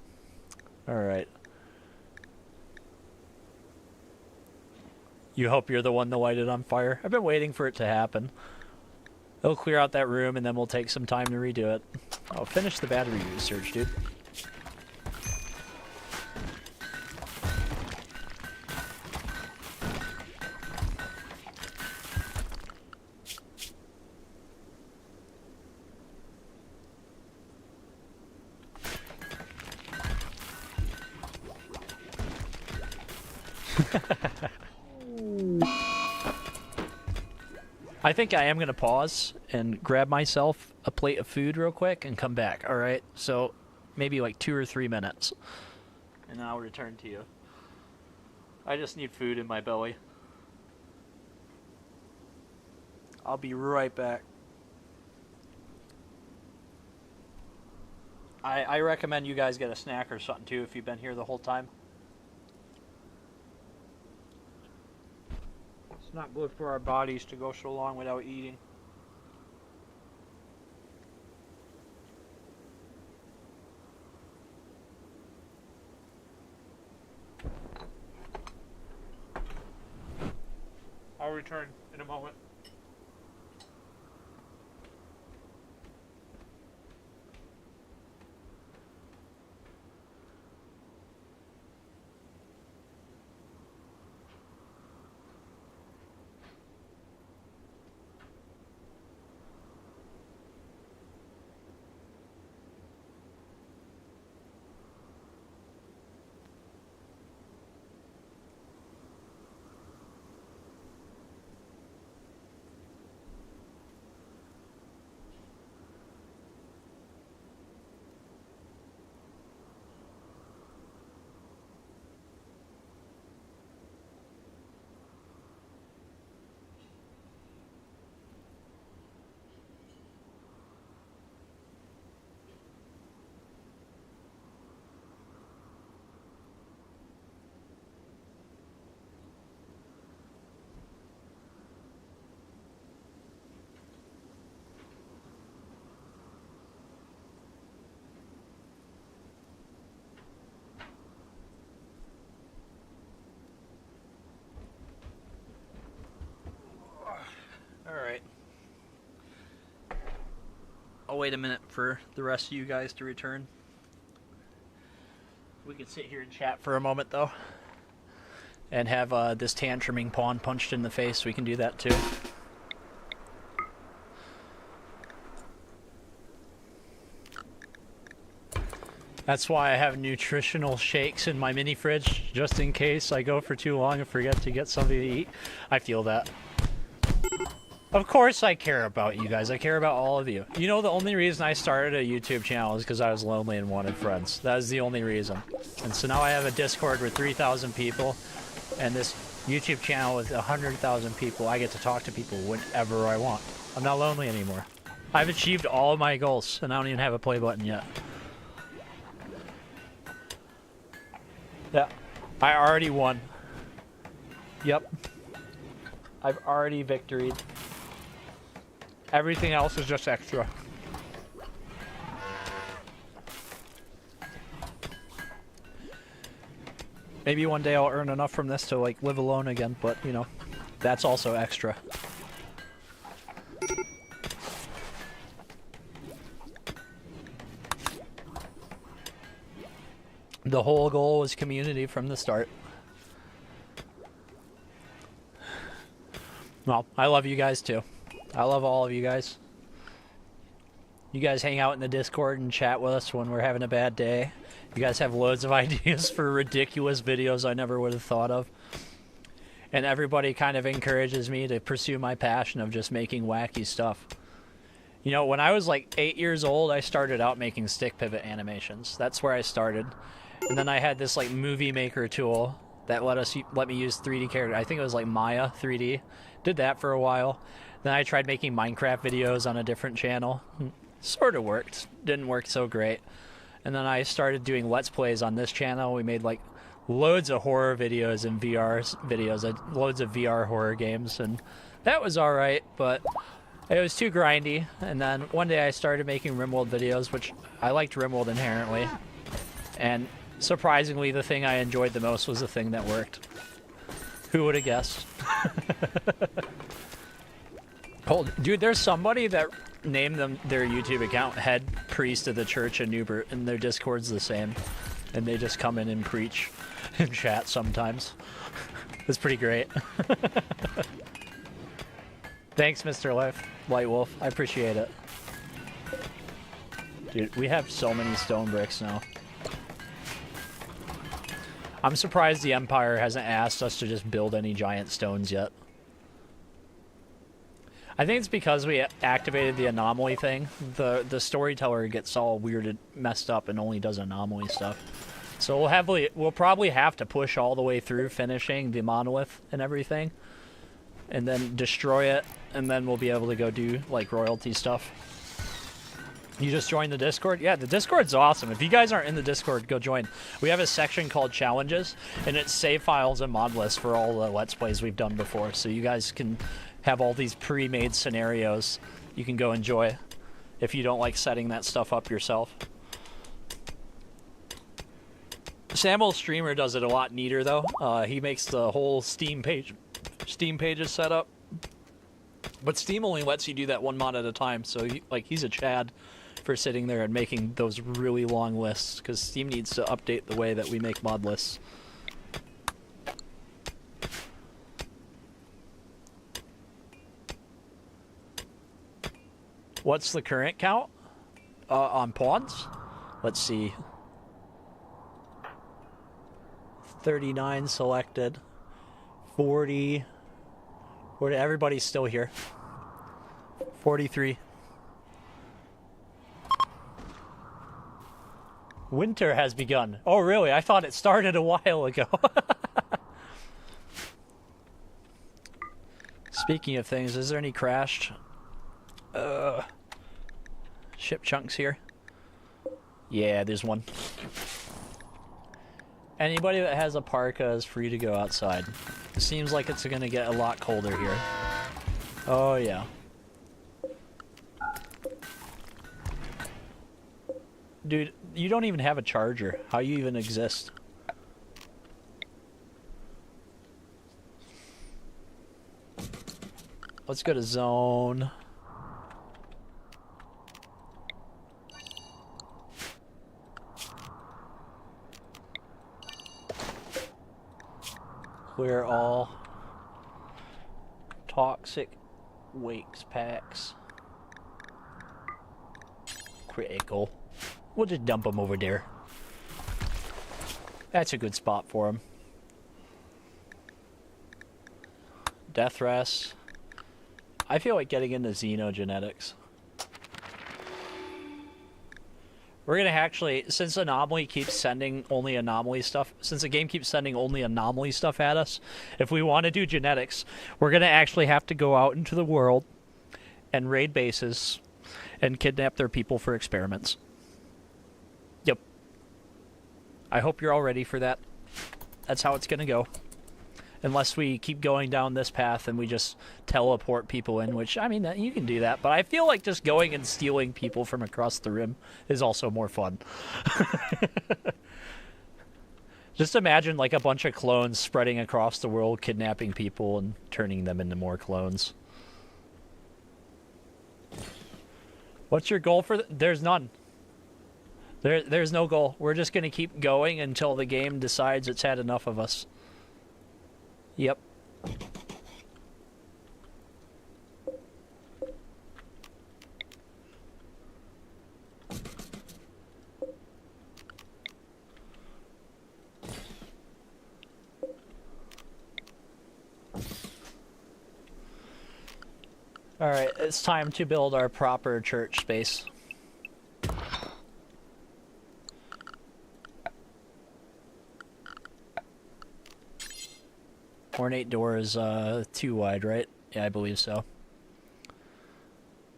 Alright. You hope you're the one to light it on fire? I've been waiting for it to happen. It'll clear out that room, and then we'll take some time to redo it. Oh, finish the battery research, dude. I think I am going to pause and grab myself a plate of food real quick and come back, alright? So, maybe like 2 or 3 minutes. And then I'll return to you. I just need food in my belly. I'll be right back. I recommend you guys get a snack or something too if you've been here the whole time. It's not good for our bodies to go so long without eating. I'll return in a moment. I'll wait a minute for the rest of you guys to return. We can sit here and chat for a moment, though. And have this tantruming pawn punched in the face. We can do that, too. That's why I have nutritional shakes in my mini fridge, just in case I go for too long and forget to get something to eat. I feel that. Of course I care about you guys. I care about all of you. You know, the only reason I started a YouTube channel is because I was lonely and wanted friends. That is the only reason. And so now I have a Discord with 3,000 people and this YouTube channel with 100,000 people. I get to talk to people whenever I want. I'm not lonely anymore. I've achieved all of my goals and I don't even have a play button yet. Yeah, I already won. Yep. I've already victoried. Everything else is just extra. Maybe one day I'll earn enough from this to like live alone again, but you know, that's also extra. The whole goal was community from the start. Well, I love you guys too. I love all of you guys. You guys hang out in the Discord and chat with us when we're having a bad day. You guys have loads of ideas for ridiculous videos I never would have thought of. And everybody kind of encourages me to pursue my passion of just making wacky stuff. You know, when I was like 8 years old, I started out making stick pivot animations. That's where I started. And then I had this like movie maker tool that let me use 3D character. I think it was like Maya 3D. Did that for a while. Then I tried making Minecraft videos on a different channel. Sort of worked. Didn't work so great. And then I started doing Let's Plays on this channel. We made like loads of horror videos and VR videos, loads of VR horror games, and that was alright, but it was too grindy. And then one day I started making Rimworld videos, which I liked Rimworld inherently. And surprisingly, the thing I enjoyed the most was the thing that worked. Who would have guessed? Hold, dude, there's somebody that named their YouTube account Head Priest of the Church of Noobert, and their Discord's the same. And they just come in and preach and chat sometimes. It's pretty great. Thanks, Mr. Light Wolf. I appreciate it. Dude, we have so many stone bricks now. I'm surprised the Empire hasn't asked us to just build any giant stones yet. I think it's because we activated the anomaly thing. The storyteller gets all weirded, messed up, and only does anomaly stuff. So we'll probably have to push all the way through finishing the monolith and everything, and then destroy it, and then we'll be able to go do like royalty stuff. You just joined the Discord? Yeah, the Discord's awesome. If you guys aren't in the Discord, go join. We have a section called Challenges, and it's save files and mod lists for all the Let's Plays we've done before. So you guys can have all these pre-made scenarios you can go enjoy if you don't like setting that stuff up yourself. Samuel's streamer does it a lot neater though. He makes the whole Steam pages set up. But Steam only lets you do that one mod at a time, so he's a Chad for sitting there and making those really long lists, because Steam needs to update the way that we make mod lists. What's the current count on pawns? Let's see. 39 selected. 40. Everybody's still here. 43. Winter has begun. Oh, really? I thought it started a while ago. Speaking of things, is there any crashed ship chunks here? Yeah, there's one. Anybody that has a parka is free to go outside. It seems like it's gonna get a lot colder here. Oh yeah. Dude, you don't even have a charger. How you even exist? Let's go to zone. Clear all toxic waste packs. Critical. We'll just dump them over there. That's a good spot for them. Death rest. I feel like getting into xenogenetics. We're gonna actually, since Anomaly keeps sending only anomaly stuff, since the game keeps sending only anomaly stuff at us, if we want to do genetics, we're gonna actually have to go out into the world and raid bases and kidnap their people for experiments. Yep. I hope you're all ready for that. That's how it's gonna go. Unless we keep going down this path and we just teleport people in, which, I mean, you can do that. But I feel like just going and stealing people from across the rim is also more fun. Just imagine, like, a bunch of clones spreading across the world, kidnapping people and turning them into more clones. What's your goal for... There's none. There's no goal. We're just going to keep going until the game decides it's had enough of us. Yep. All right, it's time to build our proper church space. Ornate door is too wide, right? Yeah, I believe so.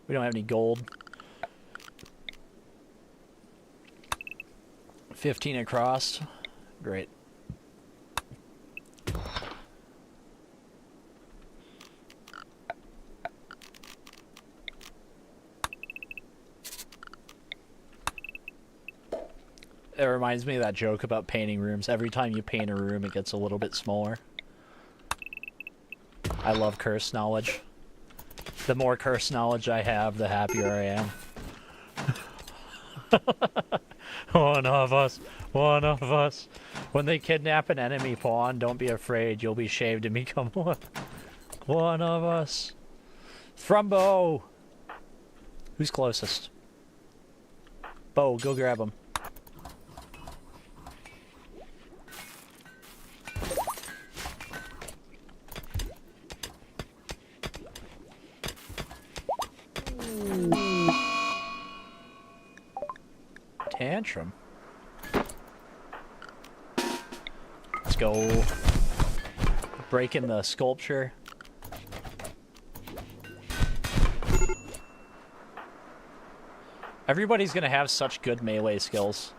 We don't have any gold. 15 across. Great. It reminds me of that joke about painting rooms. Every time you paint a room, it gets a little bit smaller. I love curse knowledge. The more curse knowledge I have, the happier I am. One of us. One of us. When they kidnap an enemy pawn, don't be afraid. You'll be shaved and become one. One of us. From Bo. Who's closest? Bo, go grab him. Tantrum. Let's go. Breaking the sculpture. Everybody's gonna have such good melee skills.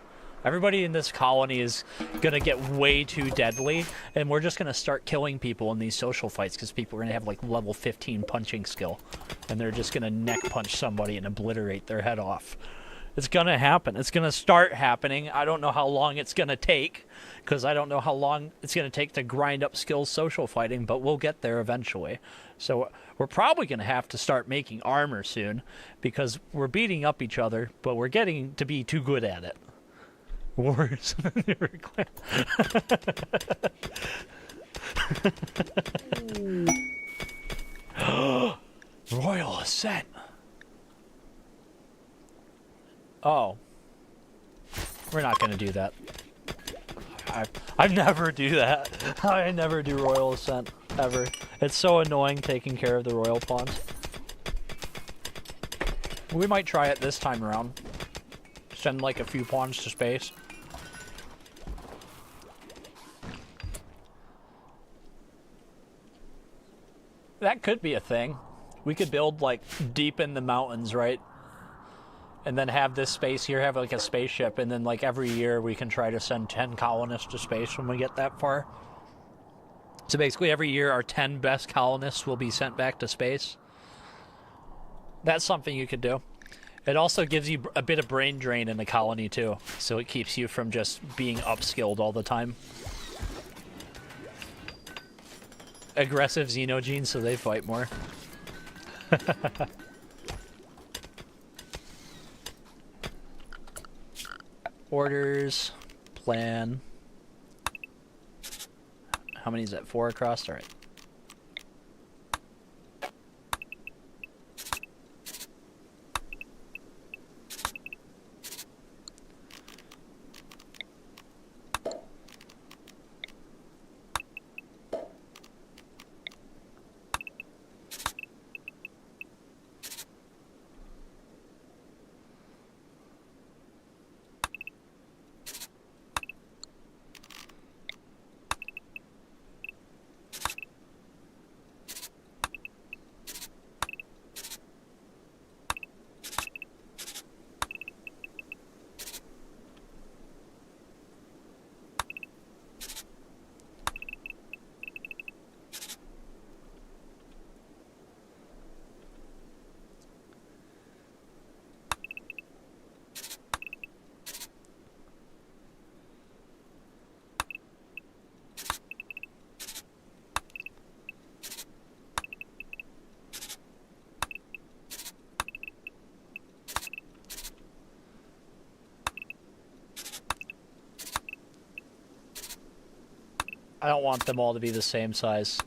Everybody in this colony is gonna get way too deadly, and we're just gonna start killing people in these social fights because people are gonna have like level 15 punching skill, and they're just gonna neck punch somebody and obliterate their head off. It's gonna happen. It's gonna start happening. I don't know how long it's gonna take, because I don't know how long it's gonna take to grind up skills social fighting, but we'll get there eventually. So we're probably gonna have to start making armor soon, because we're beating up each other, but we're getting to be too good at it. Wars. Royal Ascent. Oh. We're not gonna do that. I never do that. I never do Royal Ascent, ever. It's so annoying taking care of the royal pawns. We might try it this time around. Send like a few pawns to space. That could be a thing. We could build like deep in the mountains, right? And then have this space here, have like a spaceship, and then like every year we can try to send 10 colonists to space when we get that far. So basically every year our 10 best colonists will be sent back to space. That's something you could do. It also gives you a bit of brain drain in the colony too, so it keeps you from just being upskilled all the time. Aggressive xenogenes, so they fight more. Orders, plan. How many is that? 4 across? Alright. I don't want them all to be the same size.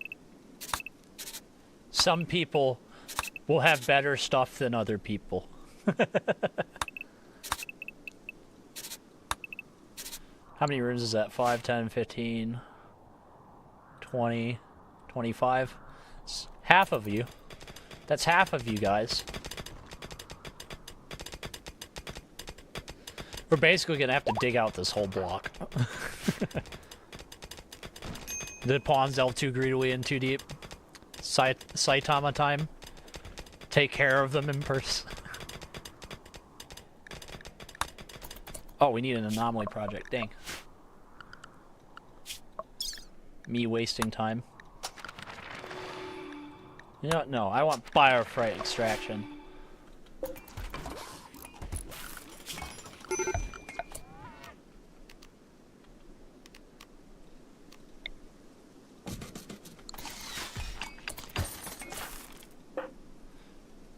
Some people will have better stuff than other people. How many rooms is that? 5, 10, 15, 20, 25? It's half of you. That's half of you guys. We're basically gonna have to dig out this whole block. The pawns delve too greedily in too deep. Saitama time. Take care of them in person. Oh, we need an anomaly project. Dang. Me wasting time. You know, no, I want biofright extraction.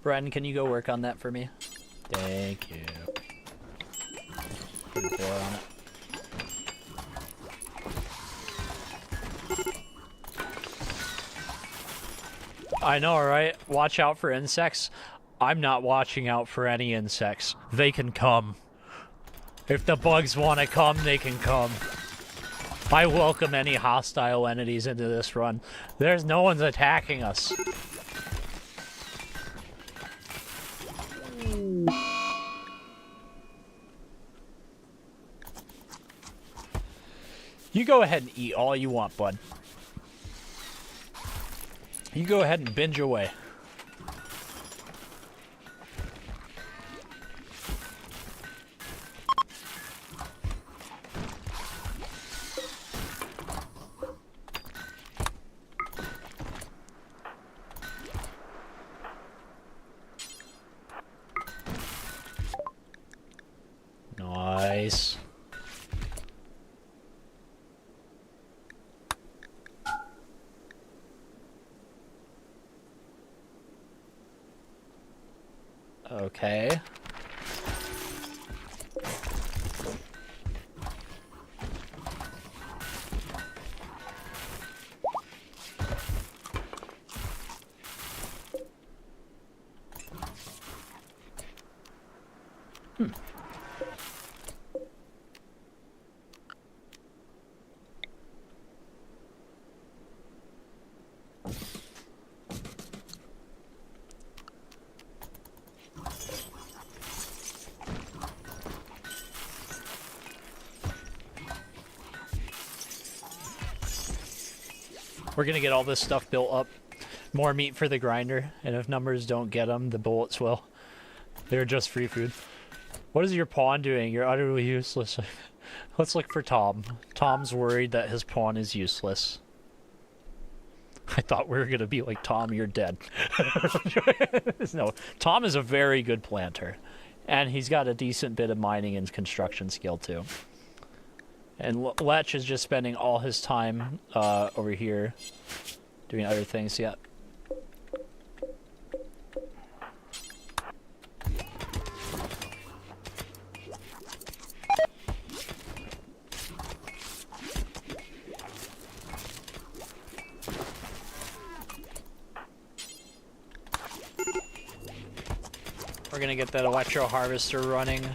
Bren, can you go work on that for me? Thank you. Put a 4 on it. I know, right? Watch out for insects. I'm not watching out for any insects. They can come. If the bugs want to come, they can come. I welcome any hostile entities into this run. There's no one's attacking us. You go ahead and eat all you want, bud. You go ahead and binge away. Nice. Okay. We're gonna get all this stuff built up. More meat for the grinder, and if numbers don't get them, the bullets will. They're just free food. What is your pawn doing? You're utterly useless. Let's look for Tom. Tom's worried that his pawn is useless. I thought we were gonna be like, Tom, you're dead. No, Tom is a very good planter. And he's got a decent bit of mining and construction skill too. And Lech is just spending all his time over here doing other things. Yeah. gonna get that electro harvester running.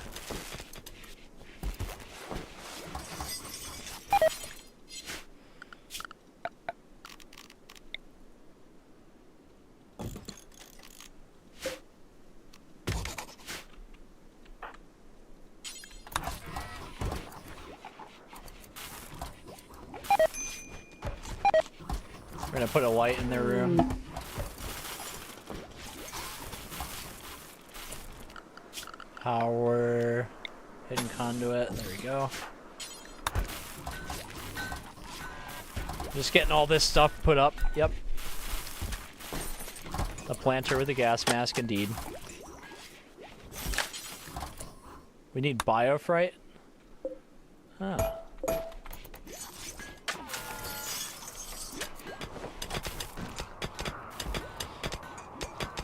We're gonna put a light in their room. Power, hidden conduit, there we go. Just getting all this stuff put up, yep. A planter with a gas mask, indeed. We need biofright? Huh.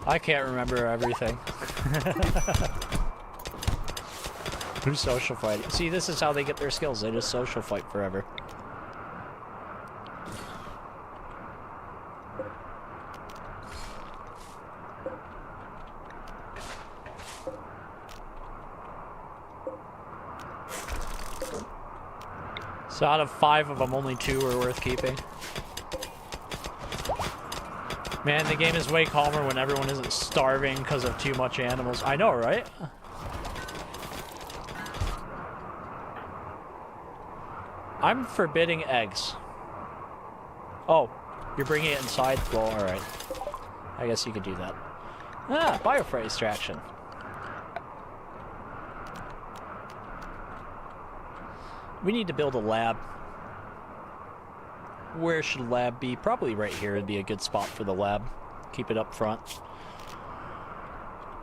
I can't remember everything. Who's social fighting? See, this is how they get their skills. They just social fight forever. So out of 5 of them, only 2 are worth keeping. Man, the game is way calmer when everyone isn't starving because of too much animals. I know, right? I'm forbidding eggs. Oh, you're bringing it inside? Well, alright. I guess you could do that. Ah, biofright extraction. We need to build a lab. Where should lab be? Probably right here would be a good spot for the lab. Keep it up front.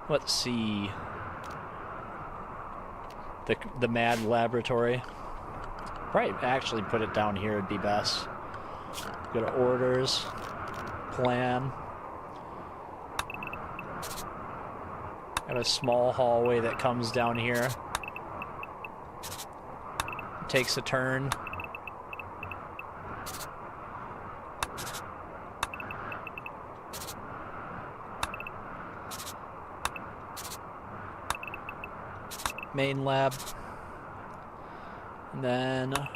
Let's see. The mad laboratory. Probably actually put it down here would be best. Go to orders. Plan. Got a small hallway that comes down here. Takes a turn. Main lab. And then a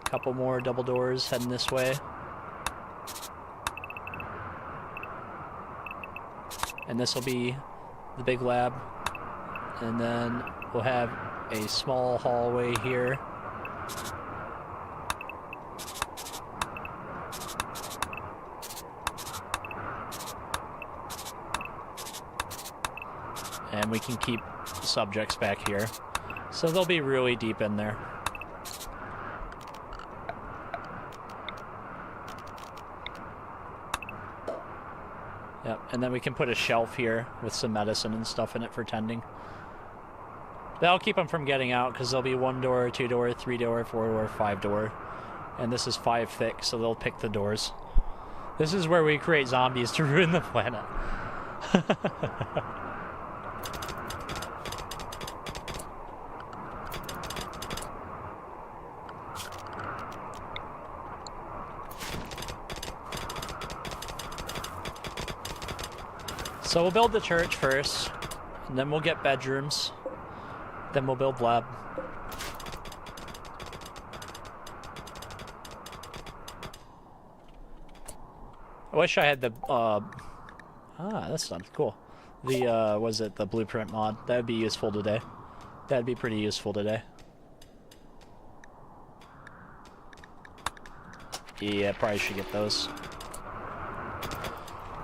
couple more double doors heading this way. And this will be the big lab. And then we'll have a small hallway here. And we can keep subjects back here. So they'll be really deep in there. Yep, and then we can put a shelf here with some medicine and stuff in it for tending. That'll keep them from getting out because there'll be 1 door, 2 door, 3 door, 4 door, 5 door. And this is 5 thick, so they'll pick the doors. This is where we create zombies to ruin the planet. So we'll build the church first, and then we'll get bedrooms, then we'll build lab. I wish I had the, that's not cool. The, was it the blueprint mod? That would be useful today. That'd be pretty useful today. Yeah, probably should get those.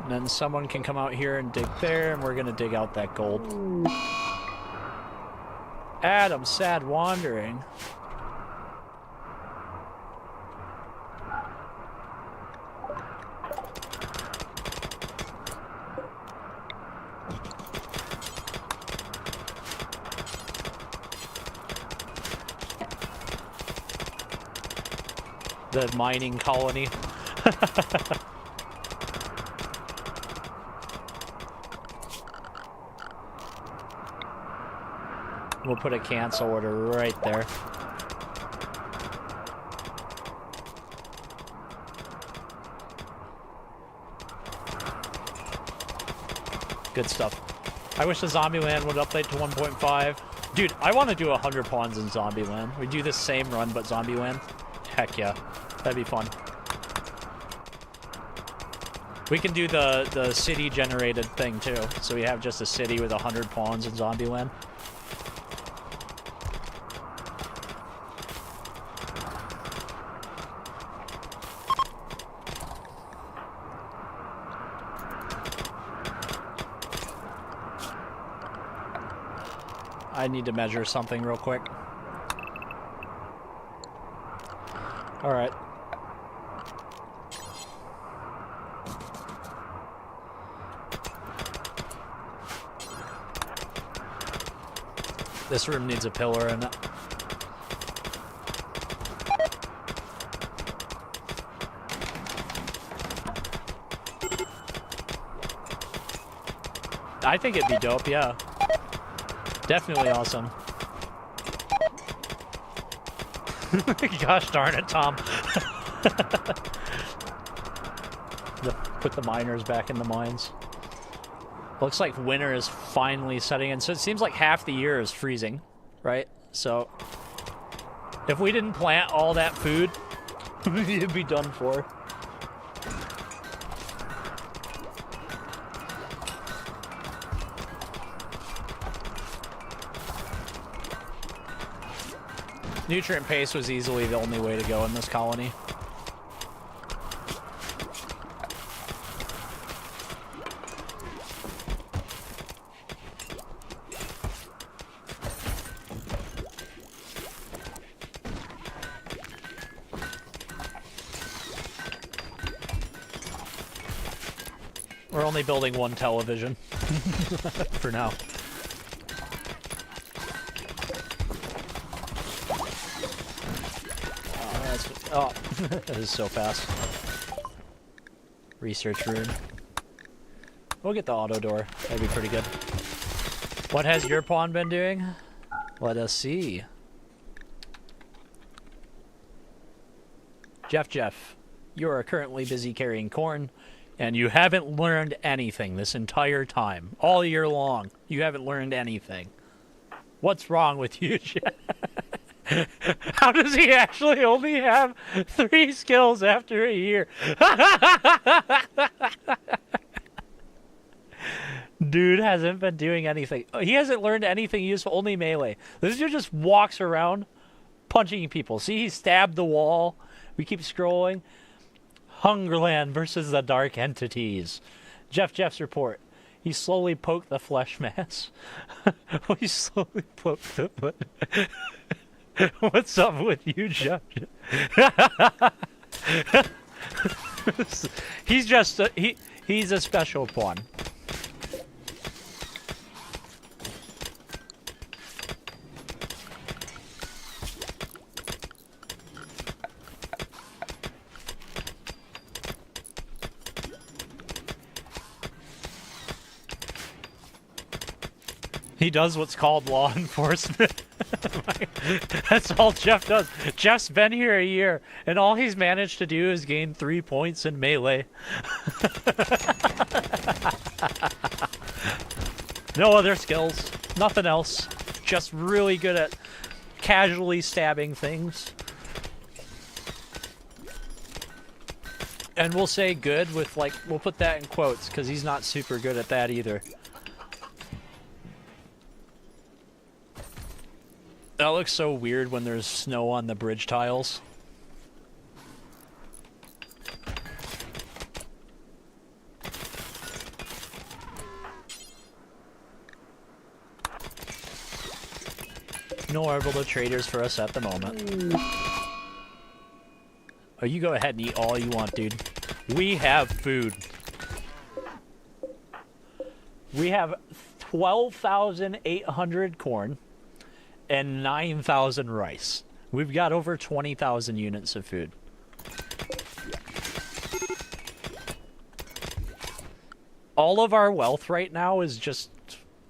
And then someone can come out here and dig there, and we're gonna dig out that gold. Adam, sad wandering. The mining colony. We'll put a cancel order right there. Good stuff. I wish the Zombieland would update to 1.5. Dude, I want to do 100 pawns in Zombieland. We do this same run, but Zombieland. Heck yeah. That'd be fun. We can do the city-generated thing, too. So we have just a city with 100 pawns in Zombieland. I need to measure something real quick. Alright. This room needs a pillar in it. I think it'd be dope, yeah. Definitely awesome. Gosh darn it, Tom. Put the miners back in the mines. Looks like winter is finally setting in. So it seems like half the year is freezing, right? So if we didn't plant all that food, it'd be done for. Nutrient paste was easily the only way to go in this colony. We're only building one television for now. Oh, that is so fast. Research room. We'll get the auto door. That'd be pretty good. What has your pawn been doing? Let us see. Jeff, you are currently busy carrying corn, and you haven't learned anything this entire time. All year long, you haven't learned anything. What's wrong with you, Jeff? How does he actually only have 3 skills after a year? Dude hasn't been doing anything. He hasn't learned anything useful, only melee. This dude just walks around punching people. See, he stabbed the wall. We keep scrolling. Hungerland versus the Dark Entities. Jeff's report. He slowly poked the flesh mass. He slowly poked the foot. What's up with you, Jeff? He's just he's a special pawn. He does what's called law enforcement. That's all Jeff does. Jeff's been here a year, and all he's managed to do is gain 3 points in melee. No other skills. Nothing else. Just really good at casually stabbing things. And we'll say good with, like, we'll put that in quotes, because he's not super good at that either. That looks so weird when there's snow on the bridge tiles. No orbital traders for us at the moment. Oh, you go ahead and eat all you want, dude. We have food. We have 12,800 corn. And 9,000 rice. We've got over 20,000 units of food. All of our wealth right now is just...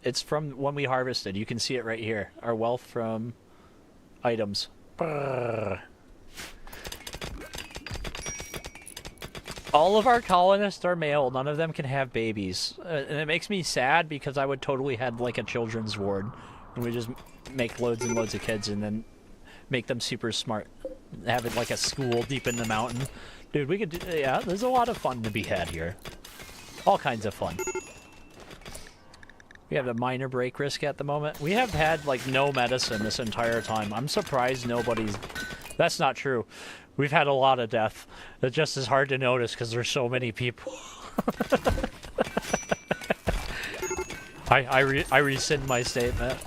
It's from when we harvested. You can see it right here. Our wealth from items. Brrr. All of our colonists are male. None of them can have babies. And it makes me sad because I would totally have like a children's ward. And we just make loads and loads of kids and then make them super smart. Have it like a school deep in the mountain. Dude, we could do, yeah, there's a lot of fun to be had here. All kinds of fun. We have a minor break risk at the moment. We have had like no medicine this entire time. I'm surprised nobody's... That's not true. We've had a lot of death. It just is hard to notice because there's so many people. I rescind my statement.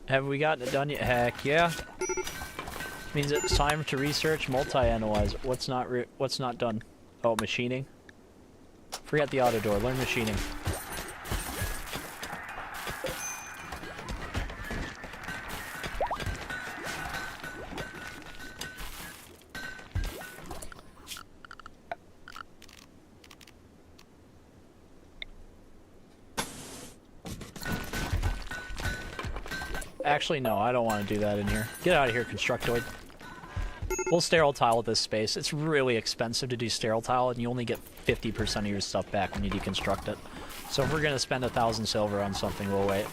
Have we gotten it done yet? Heck yeah. Means it's time to research multi-analyze. What's not done? Oh, machining. Forget the auto door. Learn machining. Actually, no, I don't want to do that in here. Get out of here, Constructoid. We'll sterile tile this space. It's really expensive to do sterile tile, and you only get 50% of your stuff back when you deconstruct it. So if we're going to spend 1,000 silver on something, we'll wait.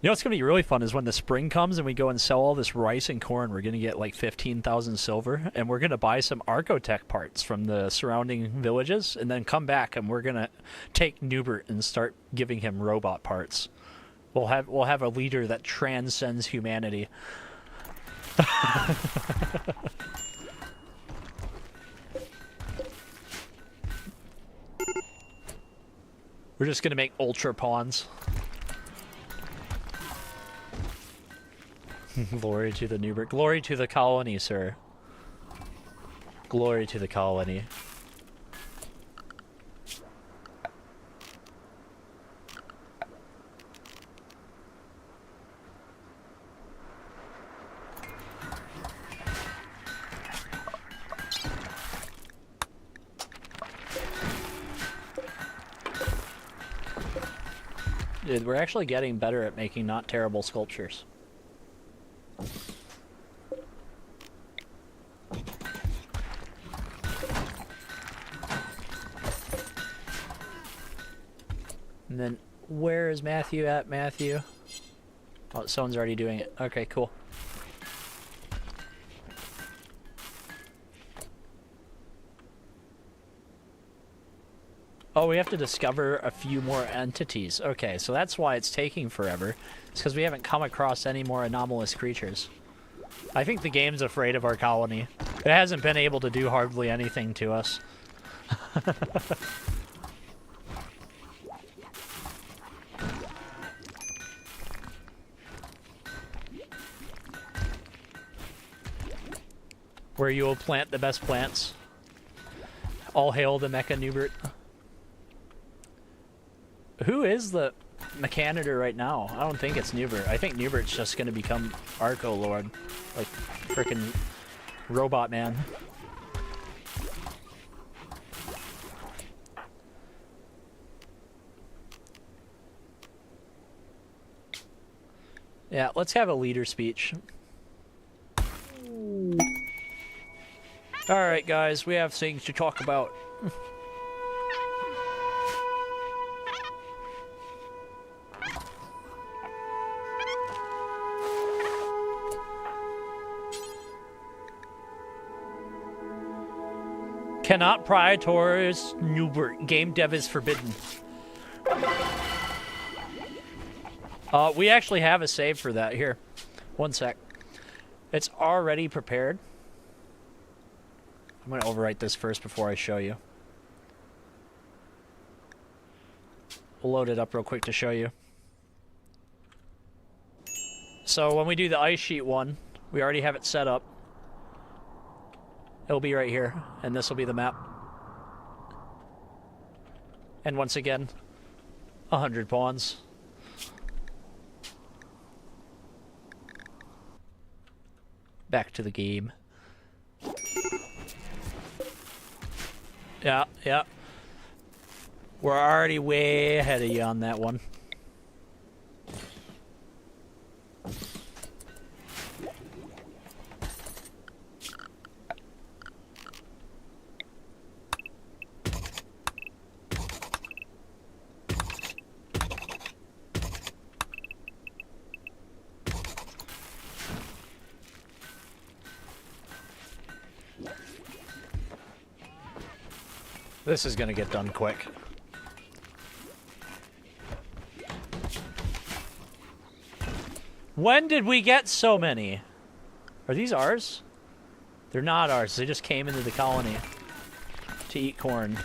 You know what's going to be really fun is when the spring comes and we go and sell all this rice and corn, we're going to get like 15,000 silver, and we're going to buy some Archotech parts from the surrounding villages, and then come back and we're going to take Noobert and start giving him robot parts. We'll have a leader that transcends humanity. We're just gonna make ultra pawns. Glory to the Noobert. Glory to the colony, sir. Glory to the colony. Dude, we're actually getting better at making not terrible sculptures. And then, where is Matthew at, Matthew? Oh, someone's already doing it. Okay, cool. Oh, we have to discover a few more entities. Okay, so that's why it's taking forever. It's because we haven't come across any more anomalous creatures. I think the game's afraid of our colony. It hasn't been able to do hardly anything to us. Where you will plant the best plants. All hail the Mecha Noobert. Who is the Mechanitor right now? I don't think it's Noobert. I think Noobert's just gonna become Arco Lord. Like, frickin' Robot Man. Yeah, let's have a leader speech. Alright guys, we have things to talk about. Cannot prioritize Noobert. Game dev is forbidden. We actually have a save for that. Here. One sec. It's already prepared. I'm going to overwrite this first before I show you. We'll load it up real quick to show you. So when we do the ice sheet one, we already have it set up. It'll be right here, and this will be the map. And once again, 100 pawns. Back to the game. Yeah, yeah. We're already way ahead of you on that one. This is gonna get done quick. When did we get so many? Are these ours? They're not ours. They just came into the colony to eat corn.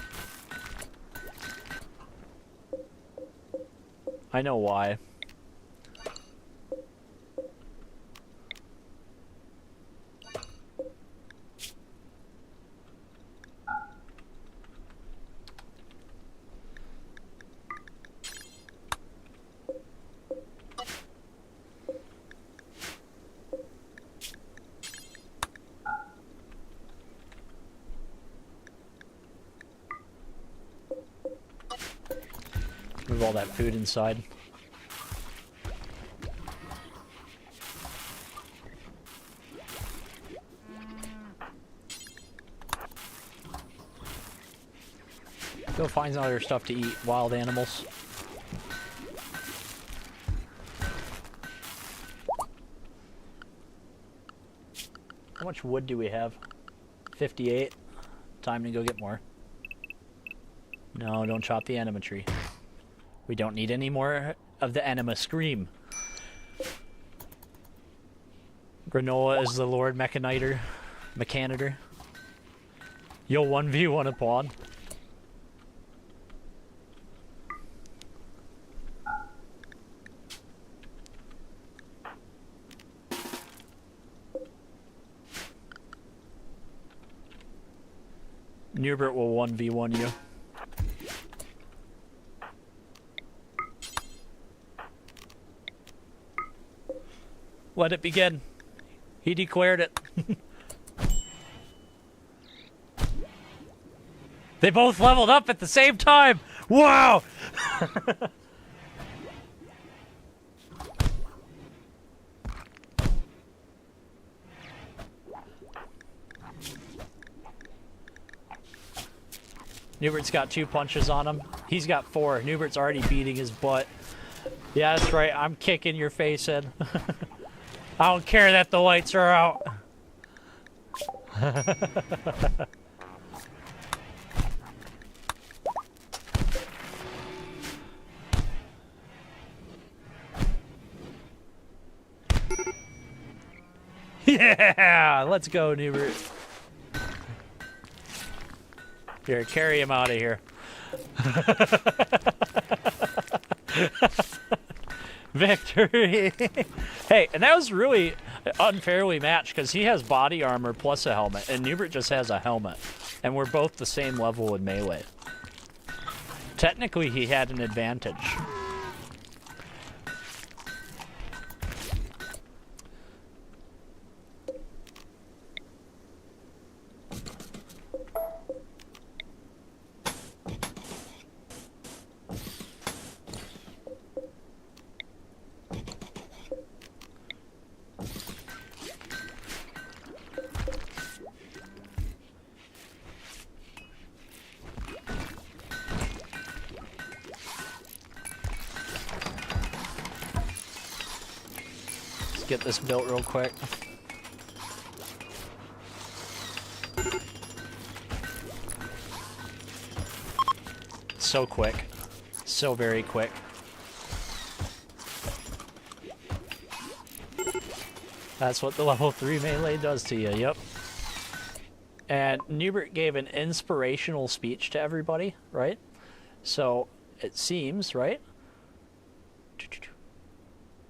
I know why. Move all that food inside. Go find some other stuff to eat, wild animals. How much wood do we have? 58. Time to go get more. No, don't chop the anima tree. We don't need any more of the anima scream. Granola is the Lord Mechanitor. You'll 1v1 a pawn. Noobert will 1v1 you. Let it begin. He declared it. They both leveled up at the same time! Wow! Noobert's got 2 punches on him. He's got 4. Noobert's already beating his butt. Yeah, that's right. I'm kicking your face in. I don't care that the lights are out. Yeah! Let's go, Noobert. Here, carry him out of here. Victory! Hey, and that was really unfairly matched because he has body armor plus a helmet, and Noobert just has a helmet. And we're both the same level in melee. Technically, he had an advantage. Get this built real quick. So quick. So very quick. That's what the level 3 melee does to you, yep. And Noobert gave an inspirational speech to everybody, right? So, it seems, right?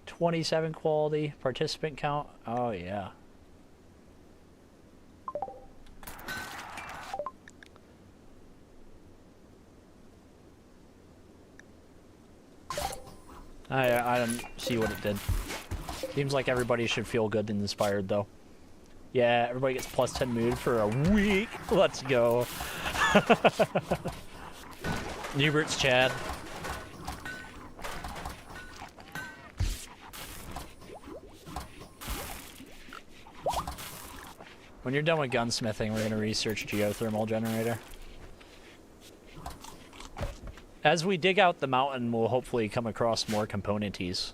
27 quality, participant count. Oh, yeah. I don't see what it did. Seems like everybody should feel good and inspired, though. Yeah, everybody gets plus 10 mood for a week. Let's go. Noobert's Chad. When you're done with gunsmithing, we're going to research geothermal generator. As we dig out the mountain, we'll hopefully come across more components.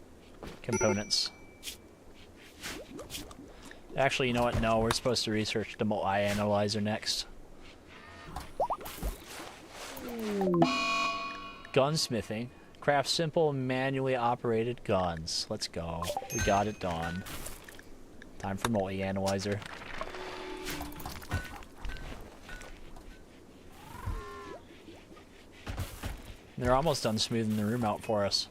Actually, you know what? No, we're supposed to research the multi-analyzer next. Gunsmithing. Craft simple, manually operated guns. Let's go. We got it done. Time for multi-analyzer. They're almost done smoothing the room out for us.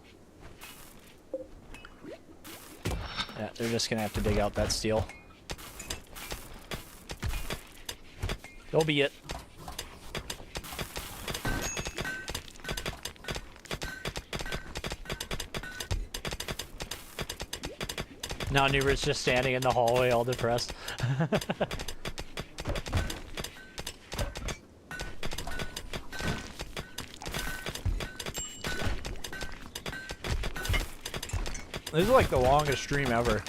Yeah, they're just gonna have to dig out that steel. So be it. Now Noobert's just standing in the hallway all depressed. This is like the longest stream ever.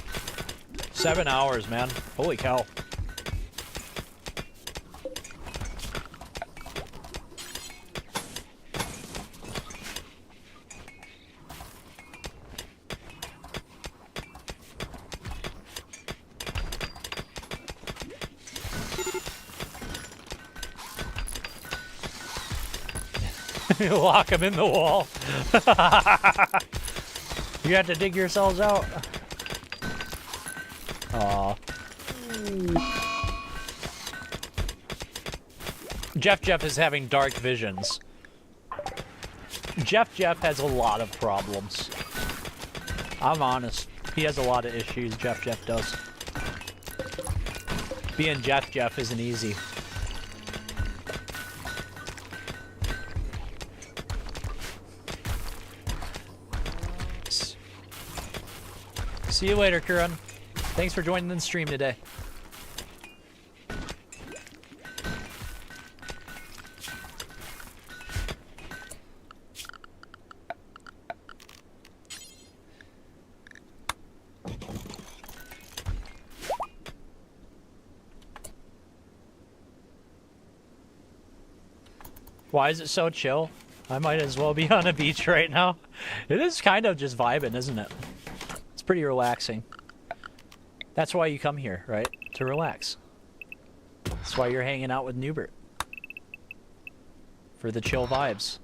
7 hours, man. Holy cow. Lock them in the wall. You have to dig yourselves out. Aw. Jeff is having dark visions. Jeff has a lot of problems. I'm honest. He has a lot of issues, Jeff does. Being Jeff isn't easy. See you later, Kuran. Thanks for joining the stream today. Why is it so chill? I might as well be on a beach right now. It is kind of just vibing, isn't it? It's pretty relaxing. That's why you come here, right? To relax. That's why you're hanging out with Noobert. For the chill vibes.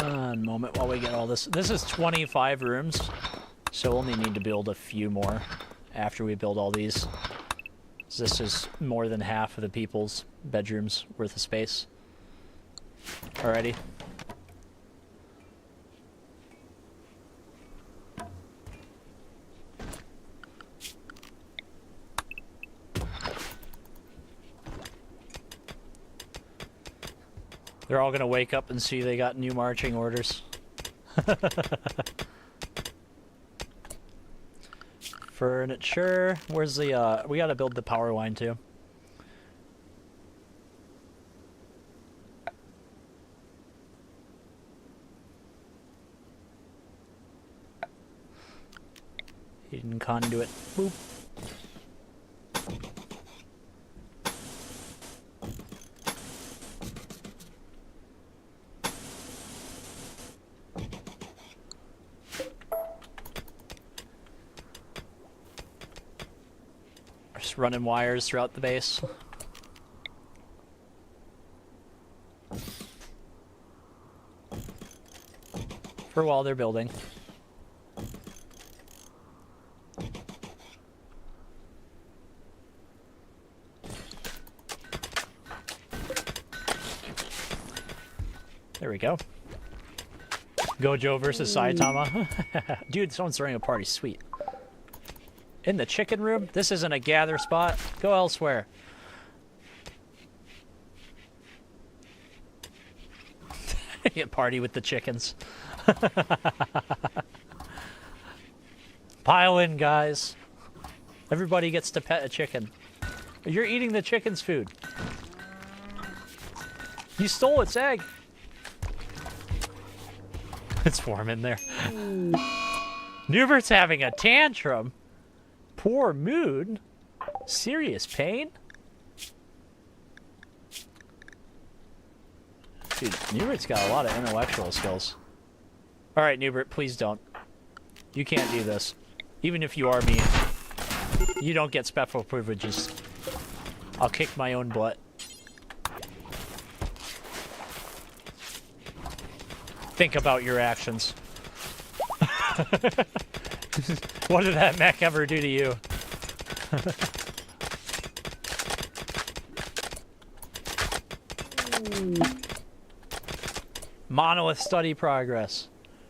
One moment while we get all this. This is 25 rooms, so we'll only need to build a few more after we build all these. This is more than half of the people's bedrooms worth of space. Alrighty. They're all gonna wake up and see they got new marching orders. Furniture. Where's the, we gotta build the power line too. Hidden conduit. Boop. Running wires throughout the base. for while they're building. There we go. Gojo versus Saitama. Dude, someone's throwing a party. Sweet. In the chicken room? This isn't a gather spot. Go elsewhere. Party with the chickens. Pile in, guys. Everybody gets to pet a chicken. You're eating the chicken's food. You stole its egg. It's warm in there. Noobert's having a tantrum. Poor mood. Serious pain. Dude, Noobert's got a lot of intellectual skills. Alright, Noobert, please don't. You can't do this. Even if you are me, you don't get special privileges. I'll kick my own butt. Think about your actions. What did that mech ever do to you? Monolith study progress.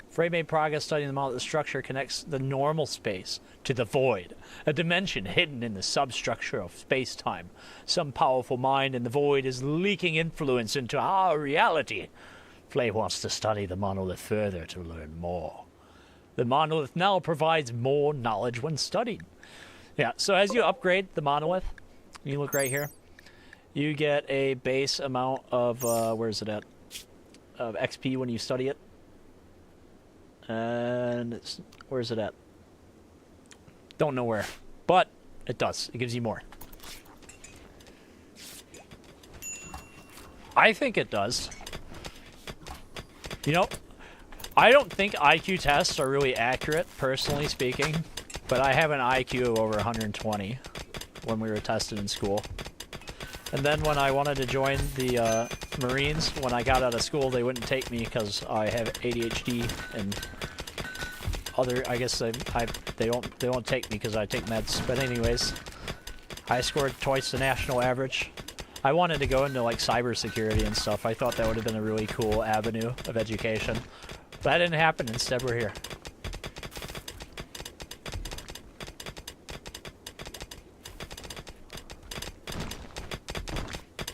Frey made progress studying the monolith structure connects the normal space to the void, a dimension hidden in the substructure of space-time. Some powerful mind in the void is leaking influence into our reality. Flay wants to study the monolith further to learn more. The monolith now provides more knowledge when studied. Yeah, so as you upgrade the monolith, you look right here, you get a base amount of, where is it at? Of XP when you study it. And it's, where is it at? Don't know where, but it does. It gives you more. I think it does. You know, I don't think IQ tests are really accurate, personally speaking, but I have an IQ of over 120 when we were tested in school. And then when I wanted to join the Marines, when I got out of school, they wouldn't take me because I have ADHD and other. I guess they won't take me because I take meds. But anyways, I scored twice the national average. I wanted to go into like cybersecurity and stuff. I thought that would have been a really cool avenue of education. But that didn't happen. Instead, we're here.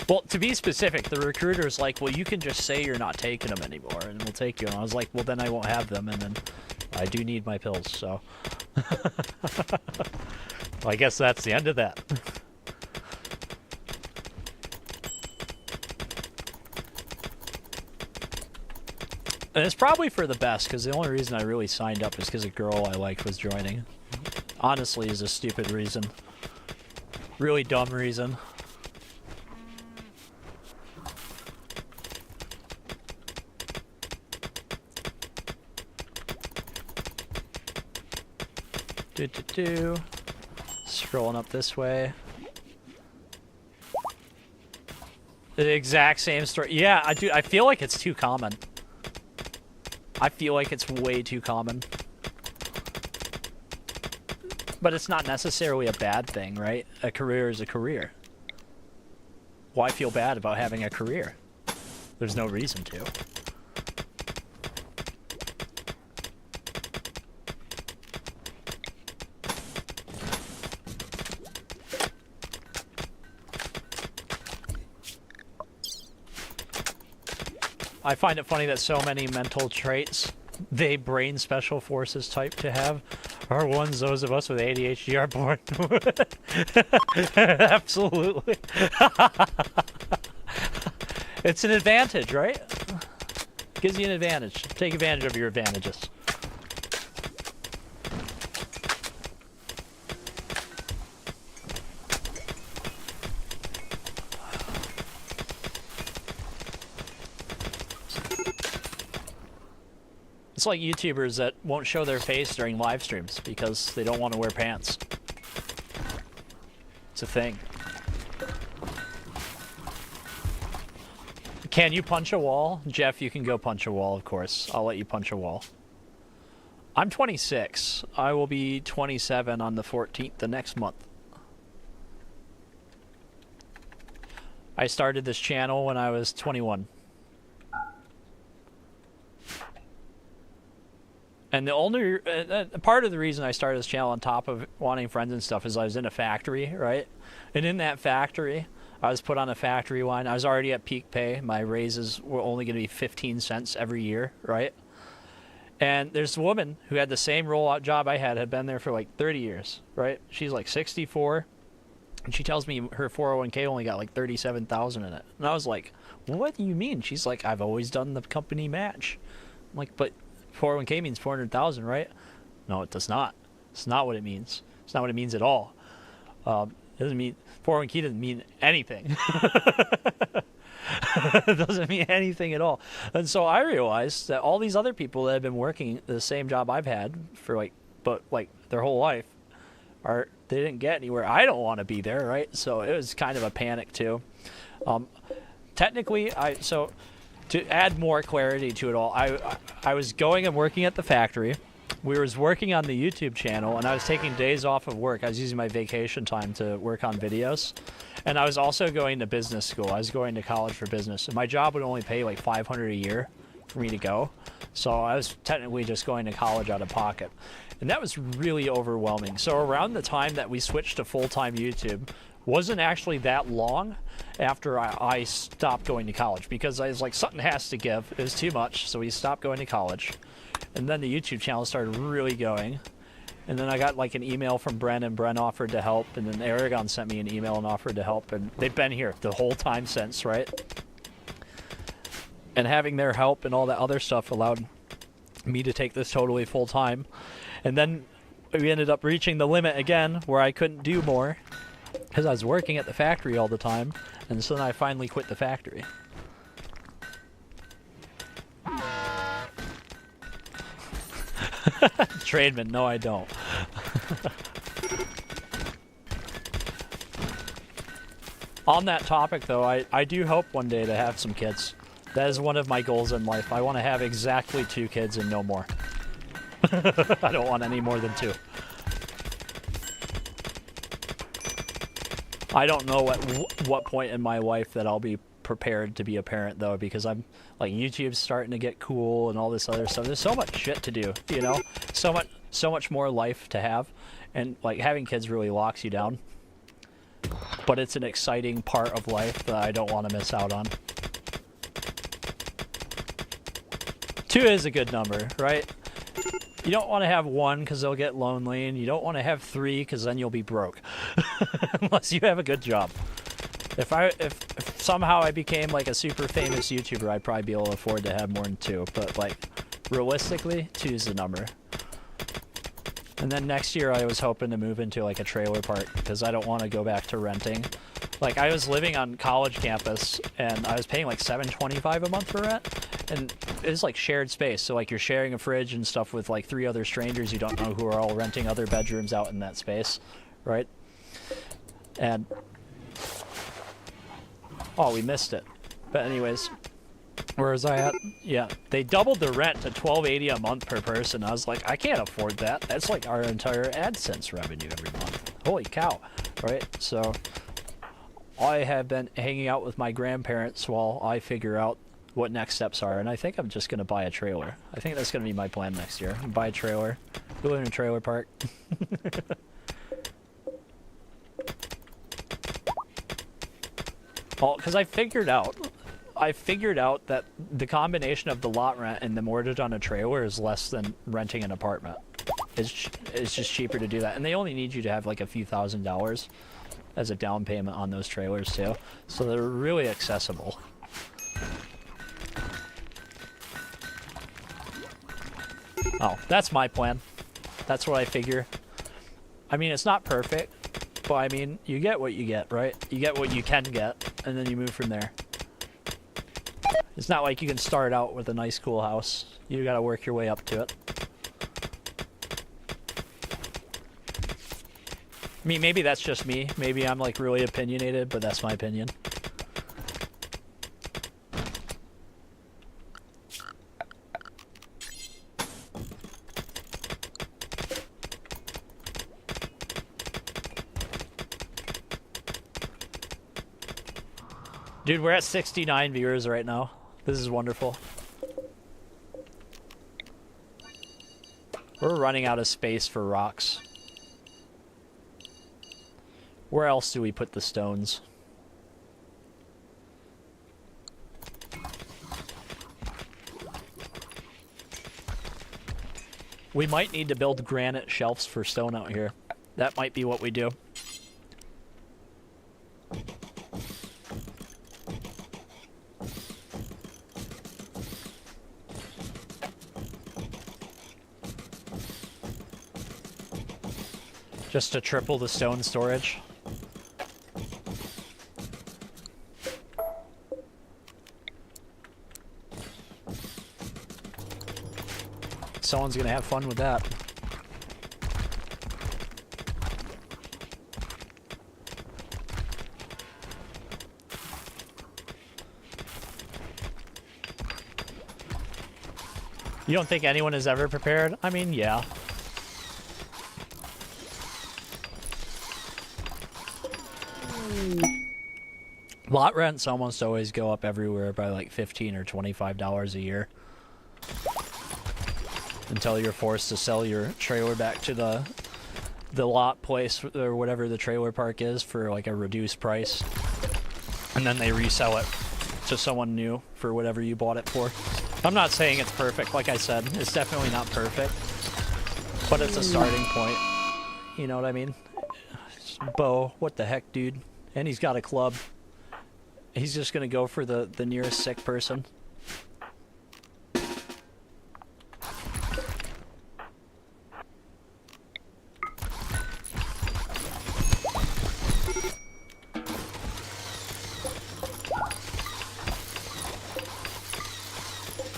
Well, to be specific, the recruiter's like, well, you can just say you're not taking them anymore, and we'll take you. And I was like, well, then I won't have them, and then I do need my pills, so. Well, I guess that's the end of that. And it's probably for the best, because the only reason I really signed up is because a girl I liked was joining. Honestly, is a stupid reason. Really dumb reason. Scrolling up this way. The exact same story. Yeah, I feel like it's too common. I feel like it's way too common. But it's not necessarily a bad thing, right? A career is a career. Why feel bad about having a career? There's no reason to. I find it funny that so many mental traits they brain special forces type to have are ones those of us with ADHD are born with. Absolutely. It's an advantage, right? Gives you an advantage. Take advantage of your advantages. It's like YouTubers that won't show their face during live streams because they don't want to wear pants. It's a thing. Can you punch a wall? Jeff, you can go punch a wall, of course. I'll let you punch a wall. I'm 26. I will be 27 on the 14th, the next month. I started this channel when I was 21. And the only part of the reason I started this channel on top of wanting friends and stuff is I was in a factory, right? And in that factory, I was put on a factory line. I was already at peak pay. My raises were only going to be 15 cents every year, right? And there's a woman who had the same rollout job I had been there for like 30 years, right? She's like 64. And she tells me her 401k only got like 37,000 in it. And I was like, what do you mean? She's like, I've always done the company match. I'm like, but 401k means 400,000, right? No, it does not. It's not what it means. It's not what it means at all. It doesn't mean 401k doesn't mean anything. It doesn't mean anything at all. And so I realized that all these other people that have been working the same job I've had for like their whole life they didn't get anywhere. I don't want to be there, right? So it was kind of a panic too. Technically, to add more clarity to it all, I was going and working at the factory. We was working on the YouTube channel, and I was taking days off of work. I was using my vacation time to work on videos. And I was also going to business school. I was going to college for business. And my job would only pay like $500 a year for me to go. So I was technically just going to college out of pocket. And that was really overwhelming. So around the time that we switched to full-time YouTube wasn't actually that long after I stopped going to college, because I was like, something has to give. It was too much, so we stopped going to college. And then the YouTube channel started really going. And then I got like an email from Bren, and Bren offered to help. And then Aragon sent me an email and offered to help. And they've been here the whole time since, right? And having their help and all that other stuff allowed me to take this totally full time. And then we ended up reaching the limit again where I couldn't do more because I was working at the factory all the time. And so then I finally quit the factory. Trademan, no I don't. On that topic though, I do hope one day to have some kids. That is one of my goals in life. I want to have exactly 2 kids and no more. I don't want any more than 2. I don't know at what point in my life that I'll be prepared to be a parent though, because I'm like, YouTube's starting to get cool and all this other stuff. There's so much shit to do, you know, so much more life to have, and like having kids really locks you down. But it's an exciting part of life that I don't want to miss out on. 2 is a good number, right? You don't want to have 1 because they'll get lonely, and you don't want to have 3 because then you'll be broke. Unless you have a good job. If somehow I became like a super famous YouTuber, I'd probably be able to afford to have more than 2. But like, realistically, 2 is the number. And then next year I was hoping to move into like a trailer park, because I don't want to go back to renting. Like, I was living on college campus and I was paying like $7.25 a month for rent, and it was like shared space. So like, you're sharing a fridge and stuff with like 3 other strangers you don't know, who are all renting other bedrooms out in that space, right? And oh, we missed it. But anyways, where was I at? Yeah, they doubled the rent to $12.80 a month per person. I was like, I can't afford that. That's like our entire AdSense revenue every month. Holy cow, right? So I have been hanging out with my grandparents while I figure out what next steps are, and I think I'm just going to buy a trailer. I think that's going to be my plan next year. Buy a trailer, go live in a trailer park. Well, because I figured out that the combination of the lot rent and the mortgage on a trailer is less than renting an apartment. It's just cheaper to do that, and they only need you to have like a few $1,000s as a down payment on those trailers too, so they're really accessible. Oh, that's my plan. That's what I figure. I mean, it's not perfect, but I mean, you get what you get, right? You get what you can get, and then you move from there. It's not like you can start out with a nice, cool house. You gotta work your way up to it. I mean, maybe that's just me. Maybe I'm like really opinionated, but that's my opinion. Dude, we're at 69 viewers right now. This is wonderful. We're running out of space for rocks. Where else do we put the stones? We might need to build granite shelves for stone out here. That might be what we do. Just to triple the stone storage. Someone's gonna have fun with that. You don't think anyone is ever prepared? I mean, yeah. Lot rents almost always go up everywhere by like $15 or $25 a year. Until you're forced to sell your trailer back to the lot place or whatever the trailer park is for like a reduced price. And then they resell it to someone new for whatever you bought it for. I'm not saying it's perfect, like I said. It's definitely not perfect. But it's a starting point. You know what I mean? Bo, what the heck, dude? And he's got a club. He's just gonna go for the nearest sick person.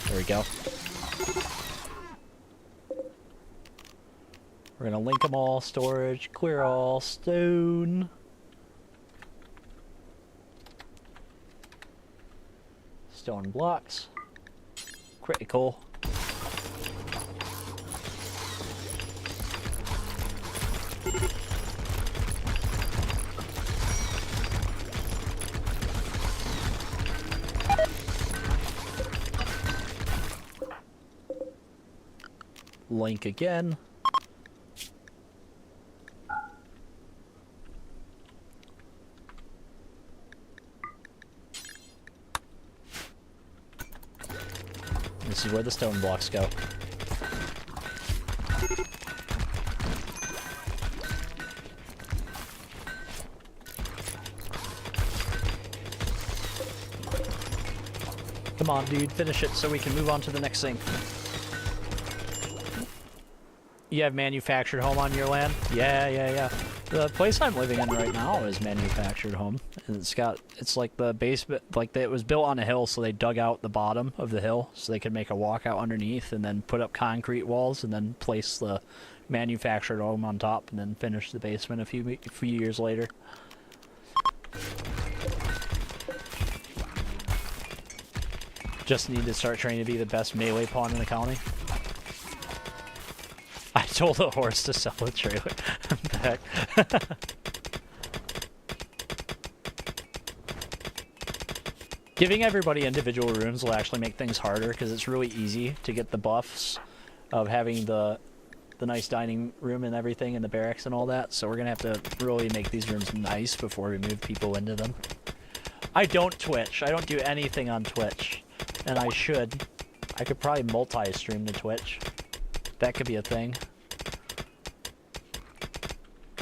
There we go. We're gonna link them all, storage, clear all, stone. Stone blocks. Critical. Link again. This is where the stone blocks go. Come on, dude, finish it so we can move on to the next thing. You have manufactured home on your land? Yeah. The place I'm living in right now is manufactured home. And it's like the basement, like it was built on a hill, so they dug out the bottom of the hill so they could make a walkout underneath and then put up concrete walls and then place the manufactured home on top and then finish the basement a few years later. Just need to start training to be the best melee pawn in the county. I told the horse to sell the trailer. What the heck? Giving everybody individual rooms will actually make things harder because it's really easy to get the buffs of having the nice dining room and everything and the barracks and all that. So we're going to have to really make these rooms nice before we move people into them. I don't Twitch. I don't do anything on Twitch. And I should. I could probably multi-stream to Twitch. That could be a thing.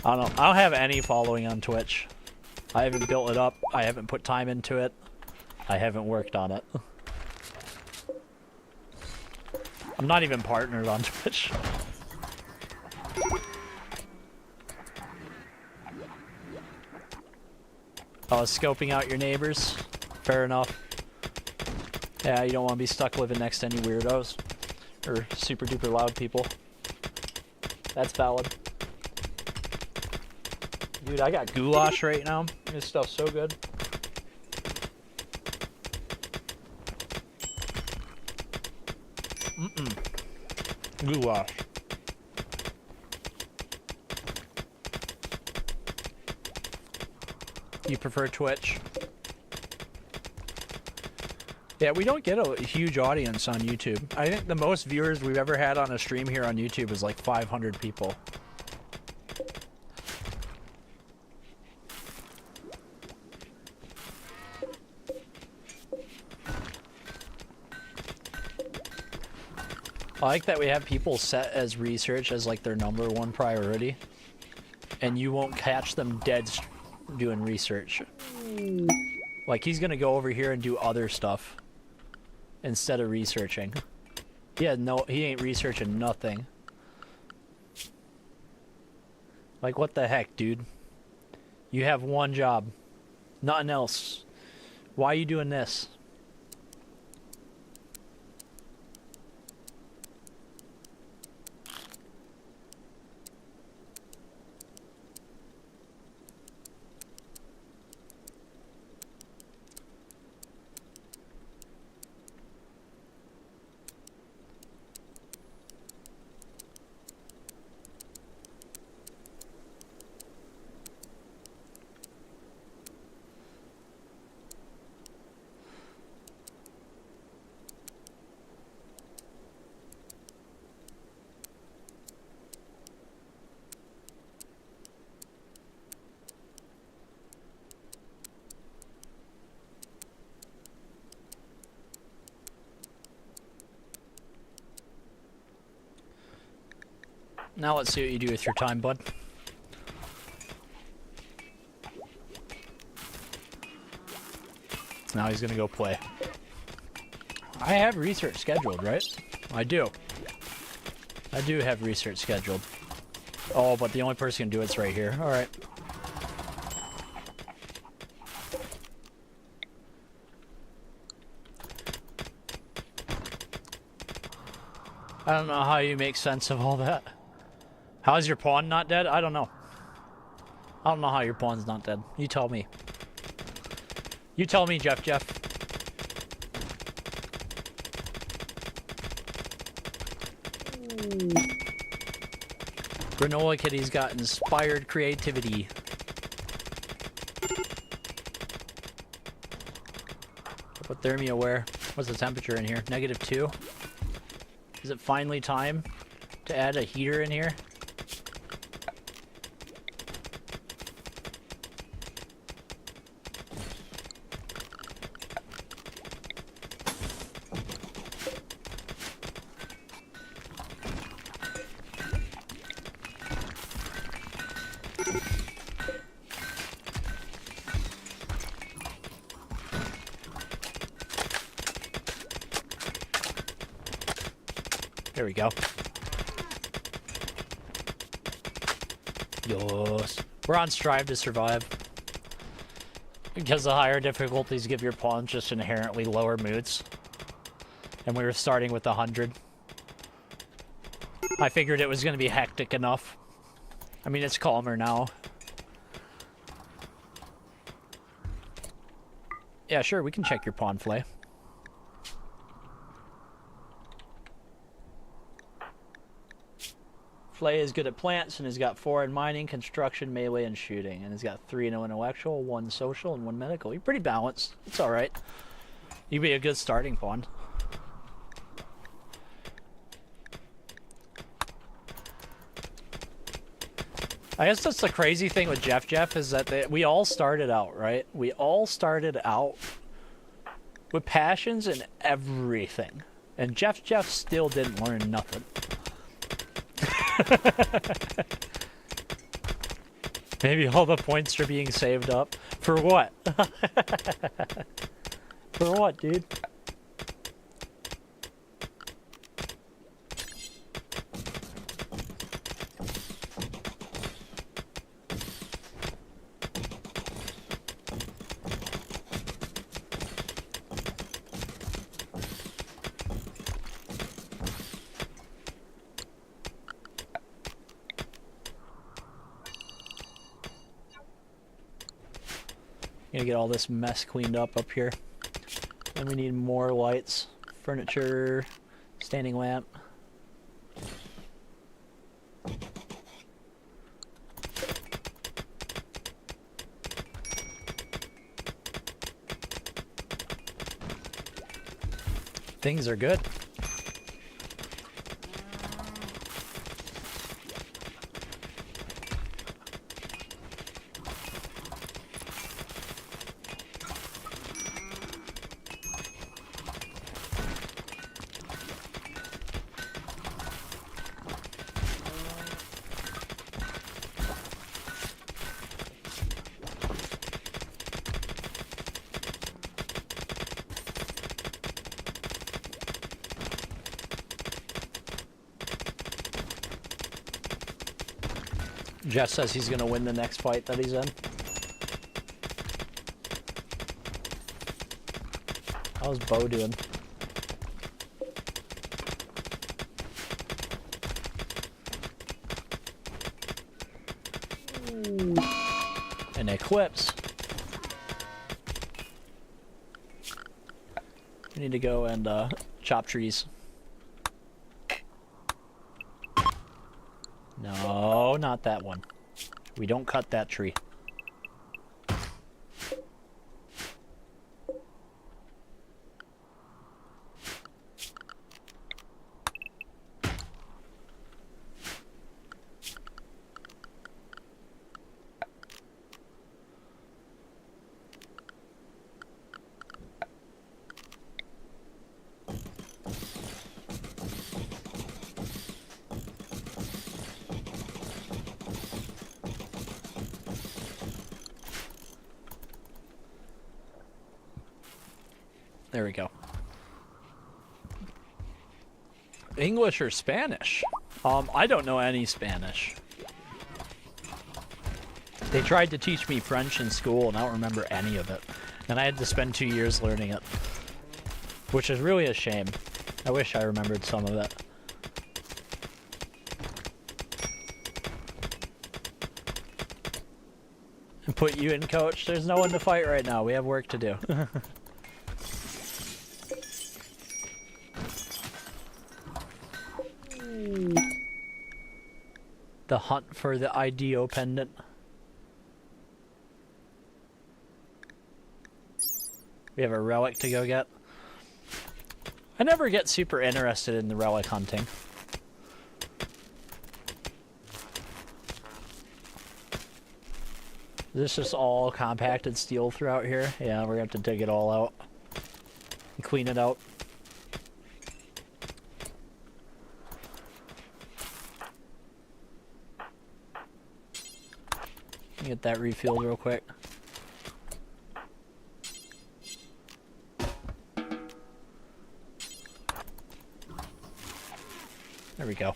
I don't know. I don't have any following on Twitch. I haven't built it up. I haven't put time into it. I haven't worked on it. I'm not even partnered on Twitch. Oh, scoping out your neighbors. Fair enough. Yeah, you don't want to be stuck living next to any weirdos. Or super duper loud people. That's valid. Dude, I got goulash right now. This stuff's so good. Goulash. You prefer Twitch? Yeah, we don't get a huge audience on YouTube. I think the most viewers we've ever had on a stream here on YouTube is like 500 people. I like that we have people set as research as like their #1 priority. And you won't catch them dead doing research. Like he's gonna go over here and do other stuff instead of researching. Yeah, no, he ain't researching nothing. Like what the heck, dude? You have one job. Nothing else. Why are you doing this? Now let's see what you do with your time, bud. Now he's gonna go play. I have research scheduled, right? I do. I do have research scheduled. Oh, but the only person who can do it's right here. Alright. I don't know how you make sense of all that. How's your pawn not dead? I don't know. I don't know how your pawn's not dead. You tell me. You tell me, Jeff. Granola Kitty's got inspired creativity. Hypothermia where? What's the temperature in here? -2? Is it finally time to add a heater in here? There we go. Yes. We're on Strive to Survive. Because the higher difficulties give your pawns just inherently lower moods. And we were starting with 100. I figured it was going to be hectic enough. I mean, it's calmer now. Yeah, sure, we can check your pawn flay. Flay is good at plants and has got 4 in mining, construction, melee, and shooting. And has got 3 in intellectual, 1 social, and 1 medical. You're pretty balanced. It's alright. You'd be a good starting pawn. I guess that's the crazy thing with Jeff is that we all started out, right? We all started out with passions and everything. And Jeff still didn't learn nothing. Maybe all the points are being saved up. For what? For what, dude? Gonna get all this mess cleaned up here. Then we need more lights, furniture, standing lamp. Things are good. Jeff says he's going to win the next fight that he's in. How's Bo doing? And Eclipse. We need to go and chop trees. No, not that one. We don't cut that tree. There we go. English or Spanish? I don't know any Spanish. They tried to teach me French in school, and I don't remember any of it. And I had to spend 2 years learning it. Which is really a shame. I wish I remembered some of it. And put you in, coach. There's no one to fight right now. We have work to do. The hunt for the IDO pendant. We have a relic to go get. I never get super interested in the relic hunting. Is this just all compacted steel throughout here? Yeah, we're gonna have to dig it all out and clean it out. Get that refilled real quick. There we go.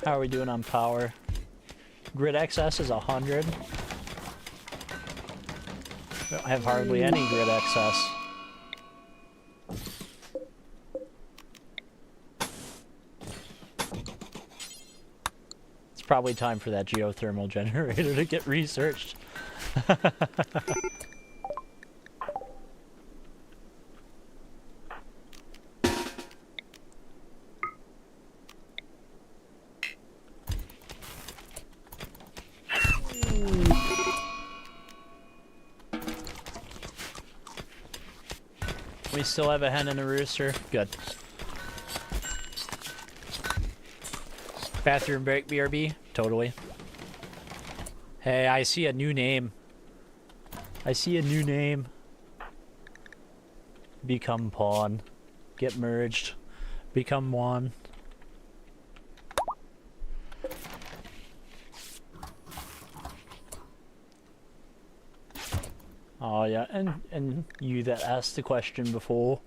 How are we doing on power? Grid excess is 100. Don't have hardly any grid excess. Probably time for that geothermal generator to get researched. We still have a hen and a rooster. Good. Bathroom break, BRB? Totally. Hey, I see a new name. I see a new name. Become pawn. Get merged. Become one. Oh yeah, and you that asked the question before.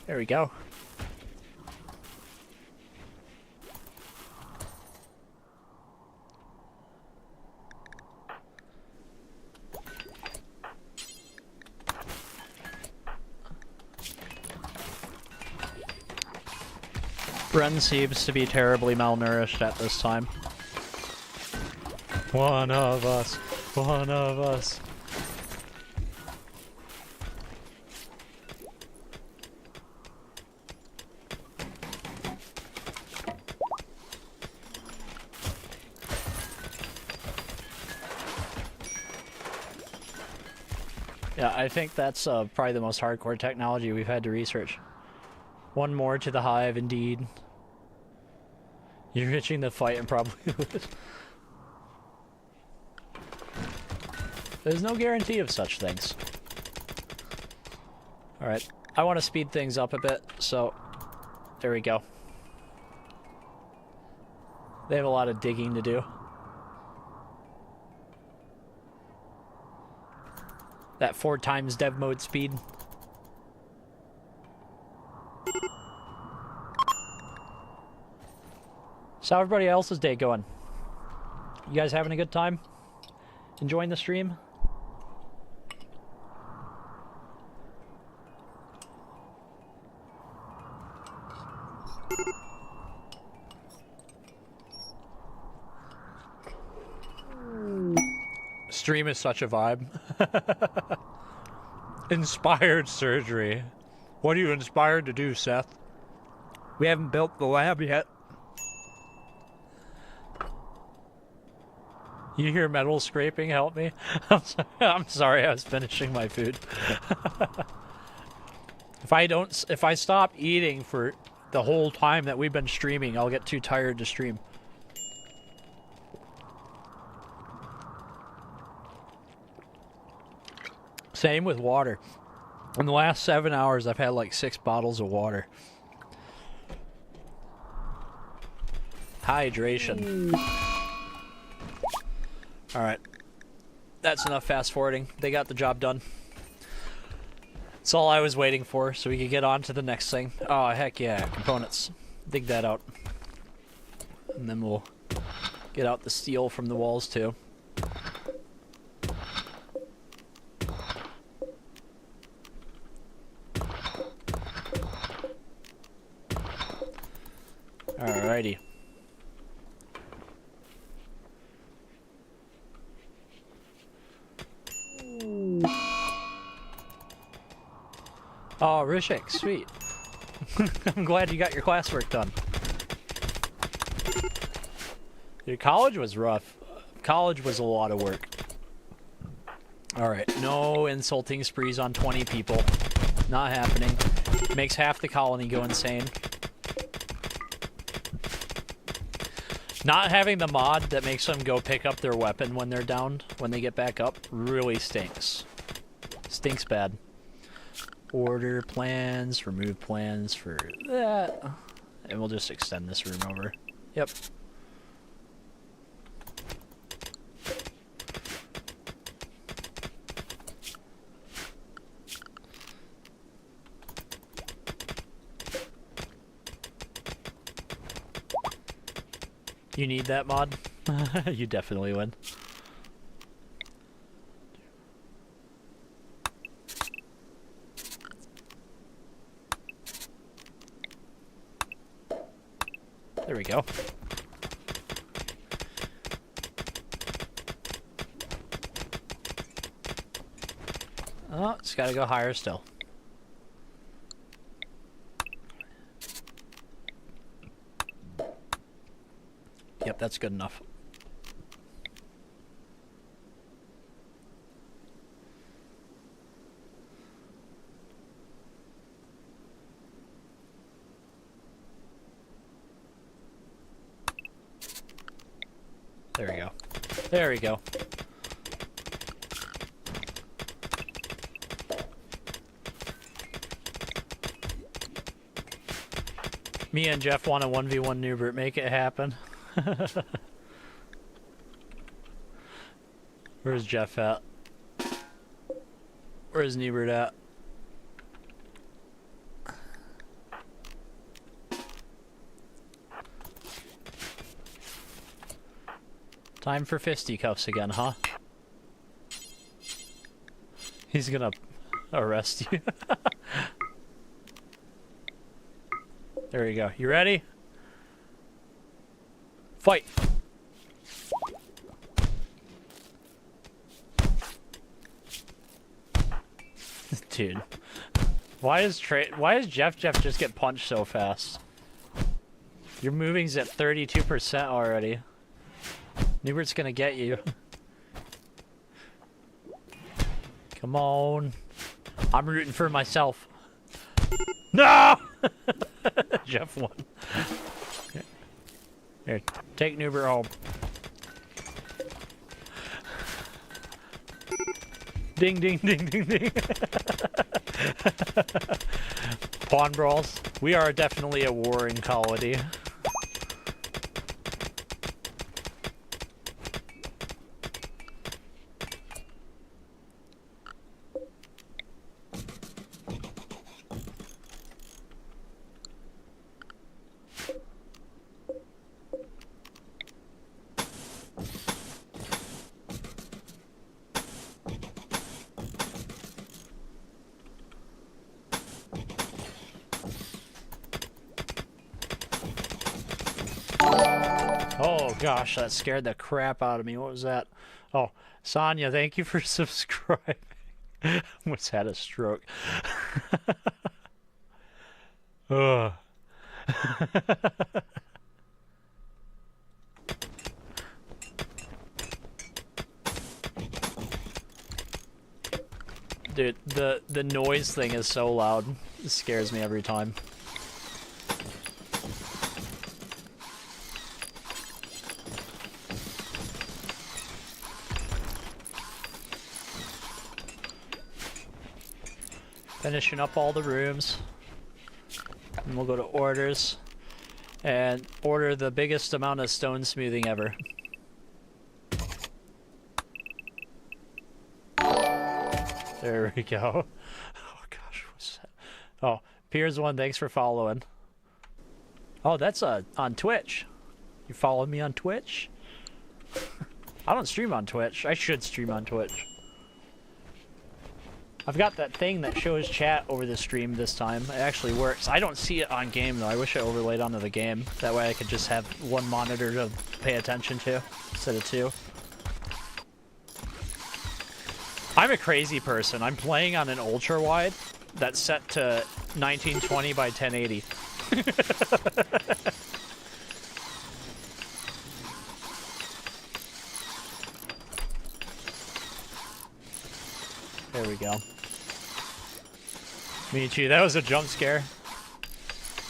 There we go. Bren seems to be terribly malnourished at this time. One of us. One of us. Yeah, I think that's probably the most hardcore technology we've had to research. One more to the hive, indeed. You're hitching the fight and probably lose. There's no guarantee of such things. Alright, I want to speed things up a bit, so there we go. They have a lot of digging to do. That 4 times dev mode speed. So how everybody else's day going? You guys having a good time? Enjoying the stream? Stream is such a vibe. Inspired surgery. What are you inspired to do, Seth? We haven't built the lab yet. You hear metal scraping? Help me. I'm sorry, I was finishing my food. If I stop eating for the whole time that we've been streaming, I'll get too tired to stream. Same with water. In the last 7 hours, I've had like 6 bottles of water. Hydration. Alright. That's enough fast forwarding. They got the job done. That's all I was waiting for, so we could get on to the next thing. Oh, heck yeah. Components. Dig that out. And then we'll get out the steel from the walls, too. Alrighty. Oh, Rishik, sweet. I'm glad you got your classwork done. Your college was rough. College was a lot of work. Alright, no insulting sprees on 20 people. Not happening. Makes half the colony go insane. Not having the mod that makes them go pick up their weapon when they're downed, when they get back up, really stinks. Stinks bad. Order plans, remove plans for that. And we'll just extend this room over. Yep. You need that mod? You definitely would. There we go. Oh, it's gotta go higher still. Yep, that's good enough. There we go. There we go. Me and Jeff want a 1v1 Noobert. Make it happen. Where's Jeff at? Where's Noobert at? Time for fisticuffs again, huh? He's gonna arrest you. There you go. You ready? Fight! Dude. Why does Jeff just get punched so fast? Your moving's at 32% already. Noobert's gonna get you. Come on. I'm rooting for myself. No! Jeff won. Here, take Noobert home. Ding, ding, ding, ding, ding. Pawn brawls. We are definitely a warring colony. Oh gosh, that scared the crap out of me. What was that? Oh, Sonia, thank you for subscribing. Almost had a stroke. Ugh. Dude, the noise thing is so loud. It scares me every time. Finishing up all the rooms. And we'll go to orders. And order the biggest amount of stone smoothing ever. There we go. Oh gosh, what's that? Oh, Piers One, thanks for following. Oh, that's on Twitch. You following me on Twitch? I don't stream on Twitch. I should stream on Twitch. I've got that thing that shows chat over the stream this time. It actually works. I don't see it on game though. I wish I overlaid onto the game. That way I could just have one monitor to pay attention to instead of two. I'm a crazy person. I'm playing on an ultra wide that's set to 1920 by 1080. There we go. Me too. That was a jump scare.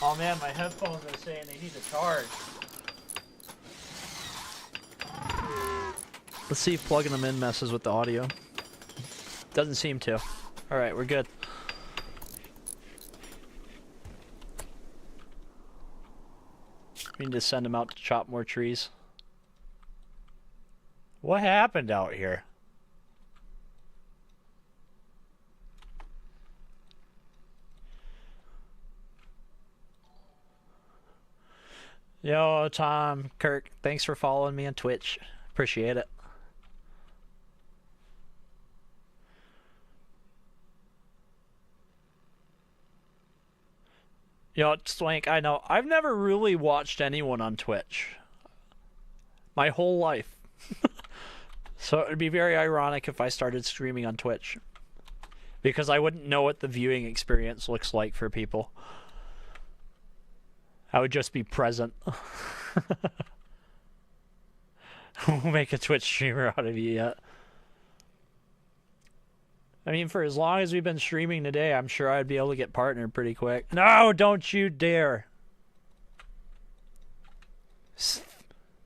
Oh man, my headphones are saying they need to charge. Let's see if plugging them in messes with the audio. Doesn't seem to. Alright, we're good. We need to send them out to chop more trees. What happened out here? Yo, Tom, Kirk, thanks for following me on Twitch. Appreciate it. Yo, Swank, I know. I've never really watched anyone on Twitch. My whole life. So it would be very ironic if I started streaming on Twitch. Because I wouldn't know what the viewing experience looks like for people. I would just be present. We'll make a Twitch streamer out of you yet. I mean, for as long as we've been streaming today, I'm sure I'd be able to get partnered pretty quick. No, don't you dare.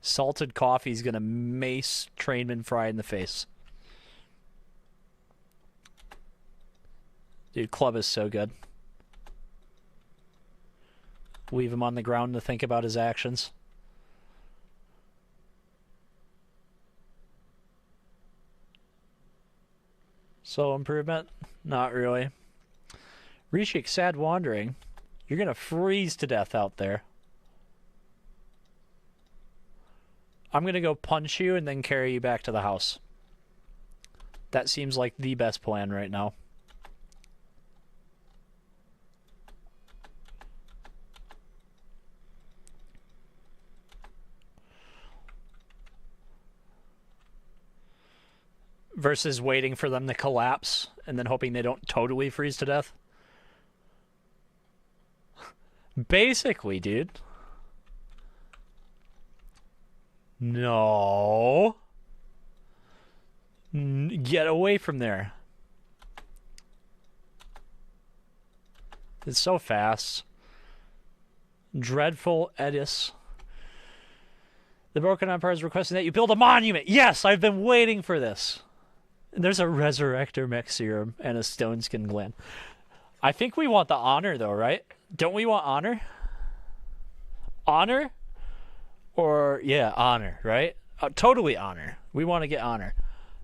Salted coffee's gonna mace Trainman Fry in the face. Dude, Club is so good. Leave him on the ground to think about his actions. Slow improvement? Not really. Rishik, sad wandering. You're gonna freeze to death out there. I'm gonna go punch you and then carry you back to the house. That seems like the best plan right now. Versus waiting for them to collapse and then hoping they don't totally freeze to death. Basically, dude. No. Get away from there. It's so fast. Dreadful Edis. The Broken Empire is requesting that you build a monument. Yes, I've been waiting for this. There's a Resurrector Mech Serum and a Stone Skin Gland. I think we want the honor, though, right? Don't we want honor? Honor? Or, yeah, honor, right? Totally honor. We want to get honor.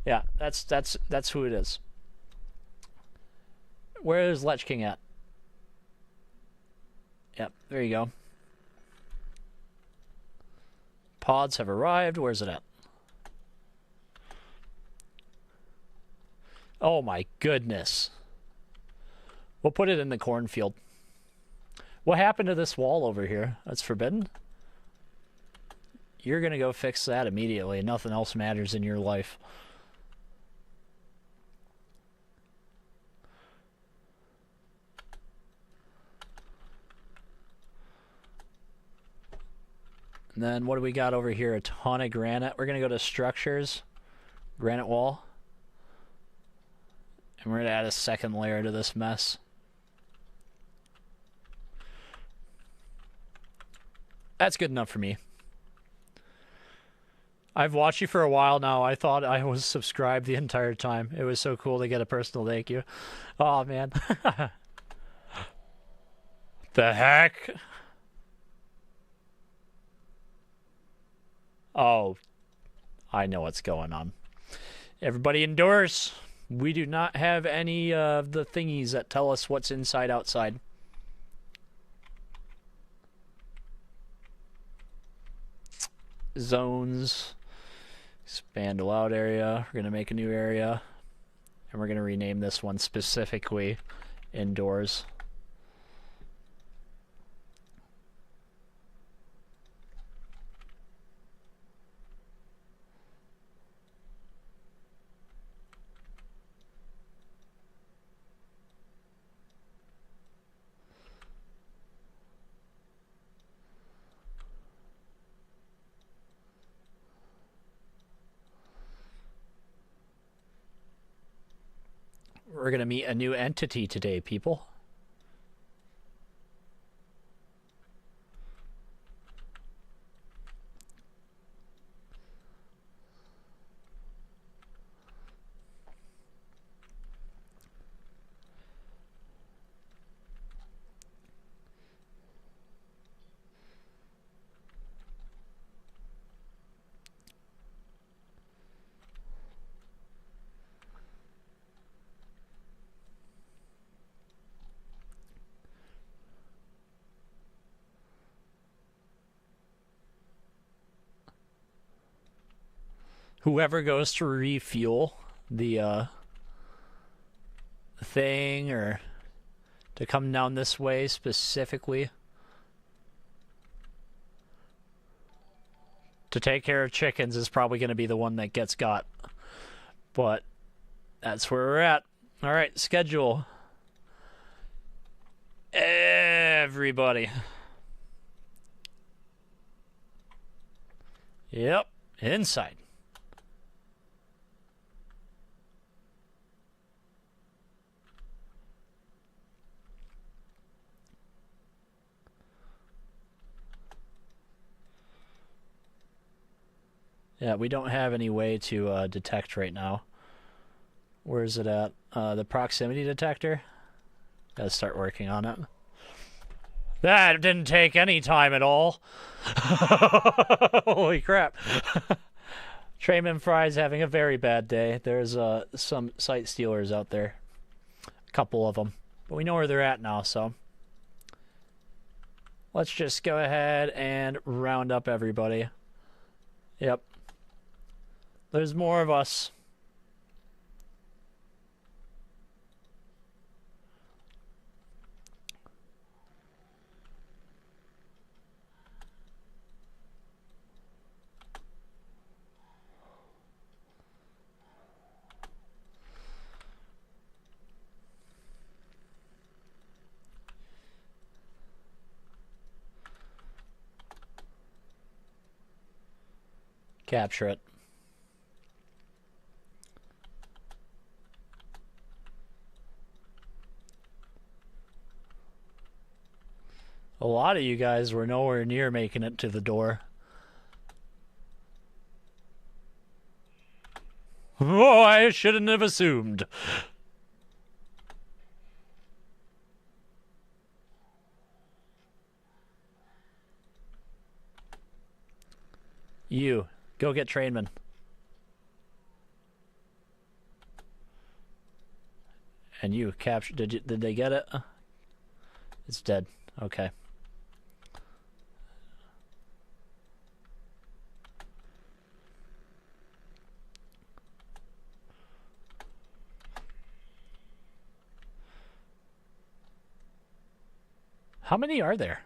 Yeah, that's who it is. Where is Lich King at? Yep, there you go. Pods have arrived. Where's it at? Oh my goodness. We'll put it in the cornfield. What happened to this wall over here? That's forbidden? You're gonna go fix that immediately. Nothing else matters in your life. And then what do we got over here? A ton of granite. We're going to go to structures. Granite wall. And we're going to add a second layer to this mess. That's good enough for me. I've watched you for a while now. I thought I was subscribed the entire time. It was so cool to get a personal thank you. Oh, man. The heck? Oh, I know what's going on. Everybody indoors. We do not have any of the thingies that tell us what's inside outside. Zones. Expand allowed area. We're going to make a new area. And we're going to rename this one specifically indoors. We're going to meet a new entity today, people. Whoever goes to refuel the thing or to come down this way specifically to take care of chickens is probably going to be the one that gets got. But that's where we're at. All right, schedule. Everybody. Yep, inside. Yeah, we don't have any way to detect right now. Where is it at? The proximity detector? Gotta start working on it. That didn't take any time at all. Holy crap. Trayman Fry's having a very bad day. There's some site stealers out there. A couple of them. But we know where they're at now, so. Let's just go ahead and round up everybody. Yep. There's more of us. Capture it. A lot of you guys were nowhere near making it to the door. Oh, I shouldn't have assumed. You, go get Trainman. And you capture. Did they get it? It's dead. Okay. How many are there?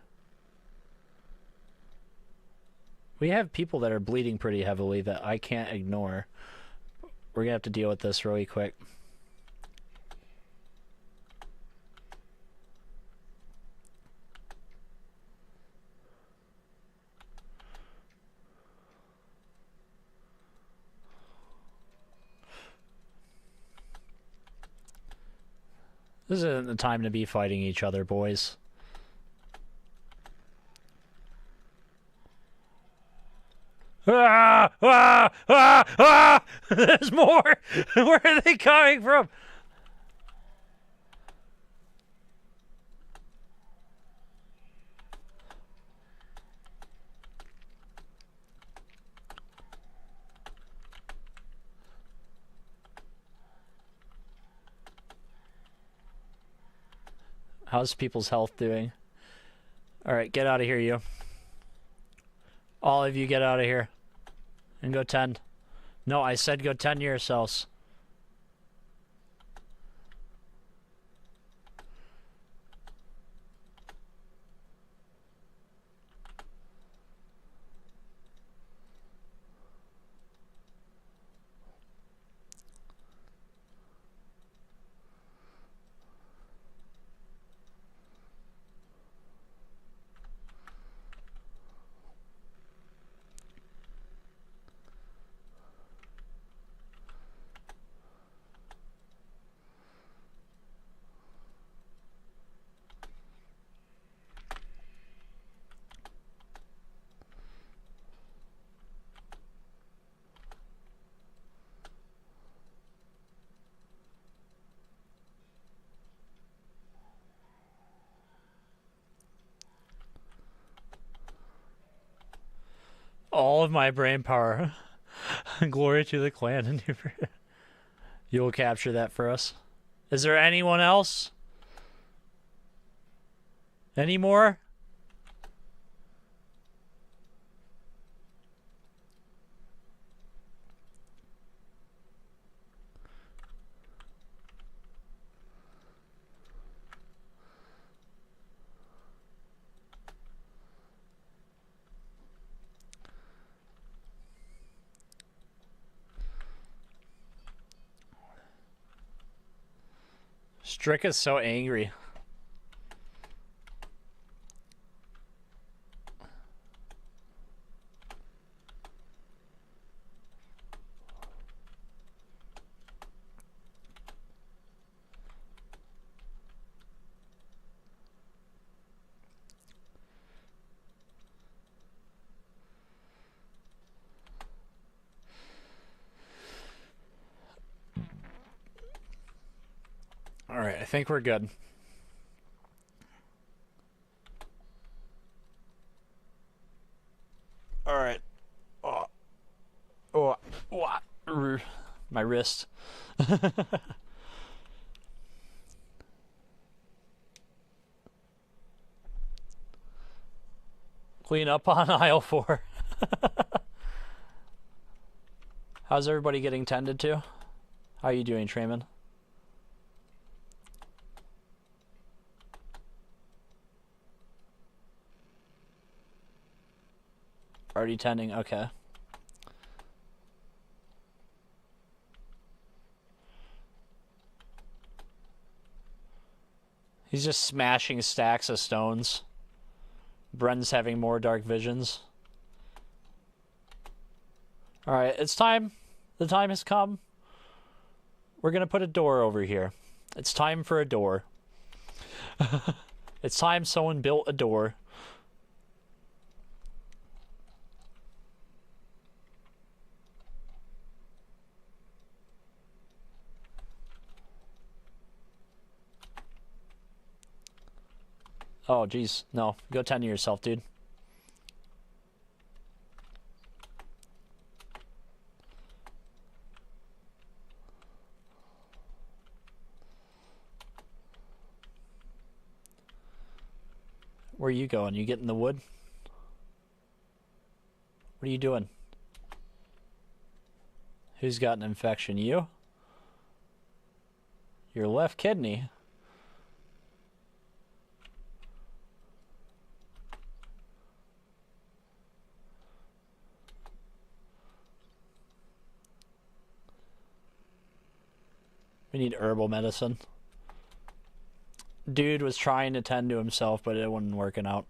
We have people that are bleeding pretty heavily that I can't ignore. We're gonna have to deal with this really quick. This isn't the time to be fighting each other, boys. Ah! Ah! Ah! Ah! There's more! Where are they coming from? How's people's health doing? Alright, get out of here, you. All of you get out of here. And go 10. No, I said go 10 yourselves. All of my brain power. Glory to the clan and Noobert. You'll capture that for us. Is there anyone else? Any more? Strick is so angry. Alright, I think we're good. Alright. My wrist. Clean up on aisle 4. How's everybody getting tended to? How are you doing, Trayman? Already tending, okay. He's just smashing stacks of stones. Bren's having more dark visions. Alright, it's time. The time has come. We're gonna put a door over here. It's time for a door. It's time someone built a door. Oh, jeez. No. Go tend to yourself, dude. Where are you going? You get in the wood? What are you doing? Who's got an infection? You? Your left kidney? We need herbal medicine. Dude was trying to tend to himself, but it wasn't working out.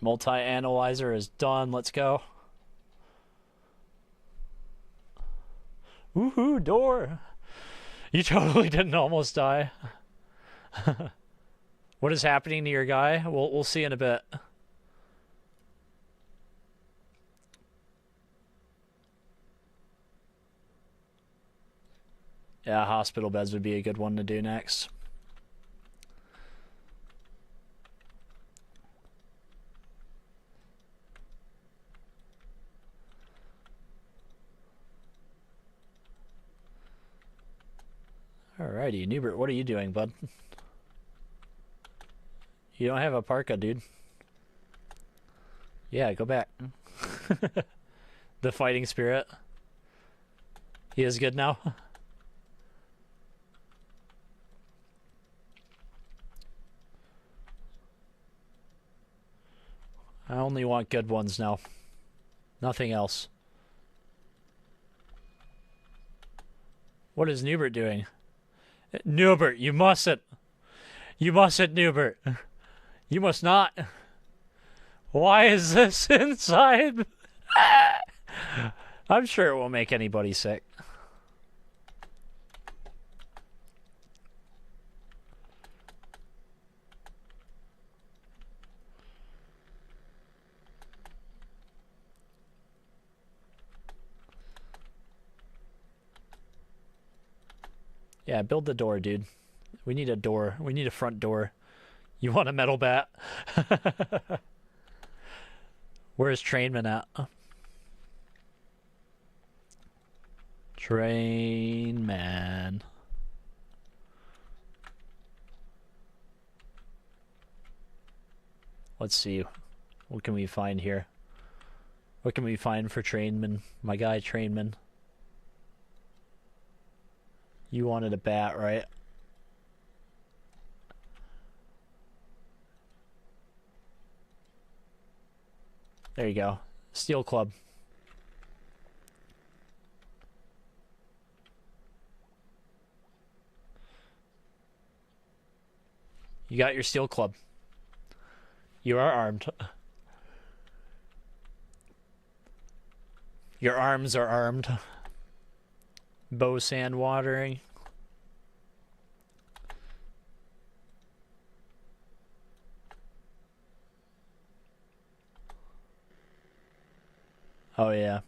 Multi-analyzer is done. Let's go. Woohoo, door. You totally didn't almost die. What is happening to your guy? We'll see in a bit. Yeah, hospital beds would be a good one to do next. Alrighty, Noobert, what are you doing, bud? You don't have a parka, dude. Yeah, go back. The fighting spirit. He is good now. I only want good ones now. Nothing else. What is Noobert doing? Noobert, you mustn't. You mustn't, Noobert. You must not. Why is this inside? I'm sure it won't make anybody sick. Yeah, build the door, dude. We need a door. We need a front door. You want a metal bat? Where's Trainman at? Trainman. Let's see. What can we find here? What can we find for Trainman? My guy, Trainman. You wanted a bat, right? There you go. Steel club. You got your steel club. You are armed. Your arms are armed. Bow sand watering. Oh yeah.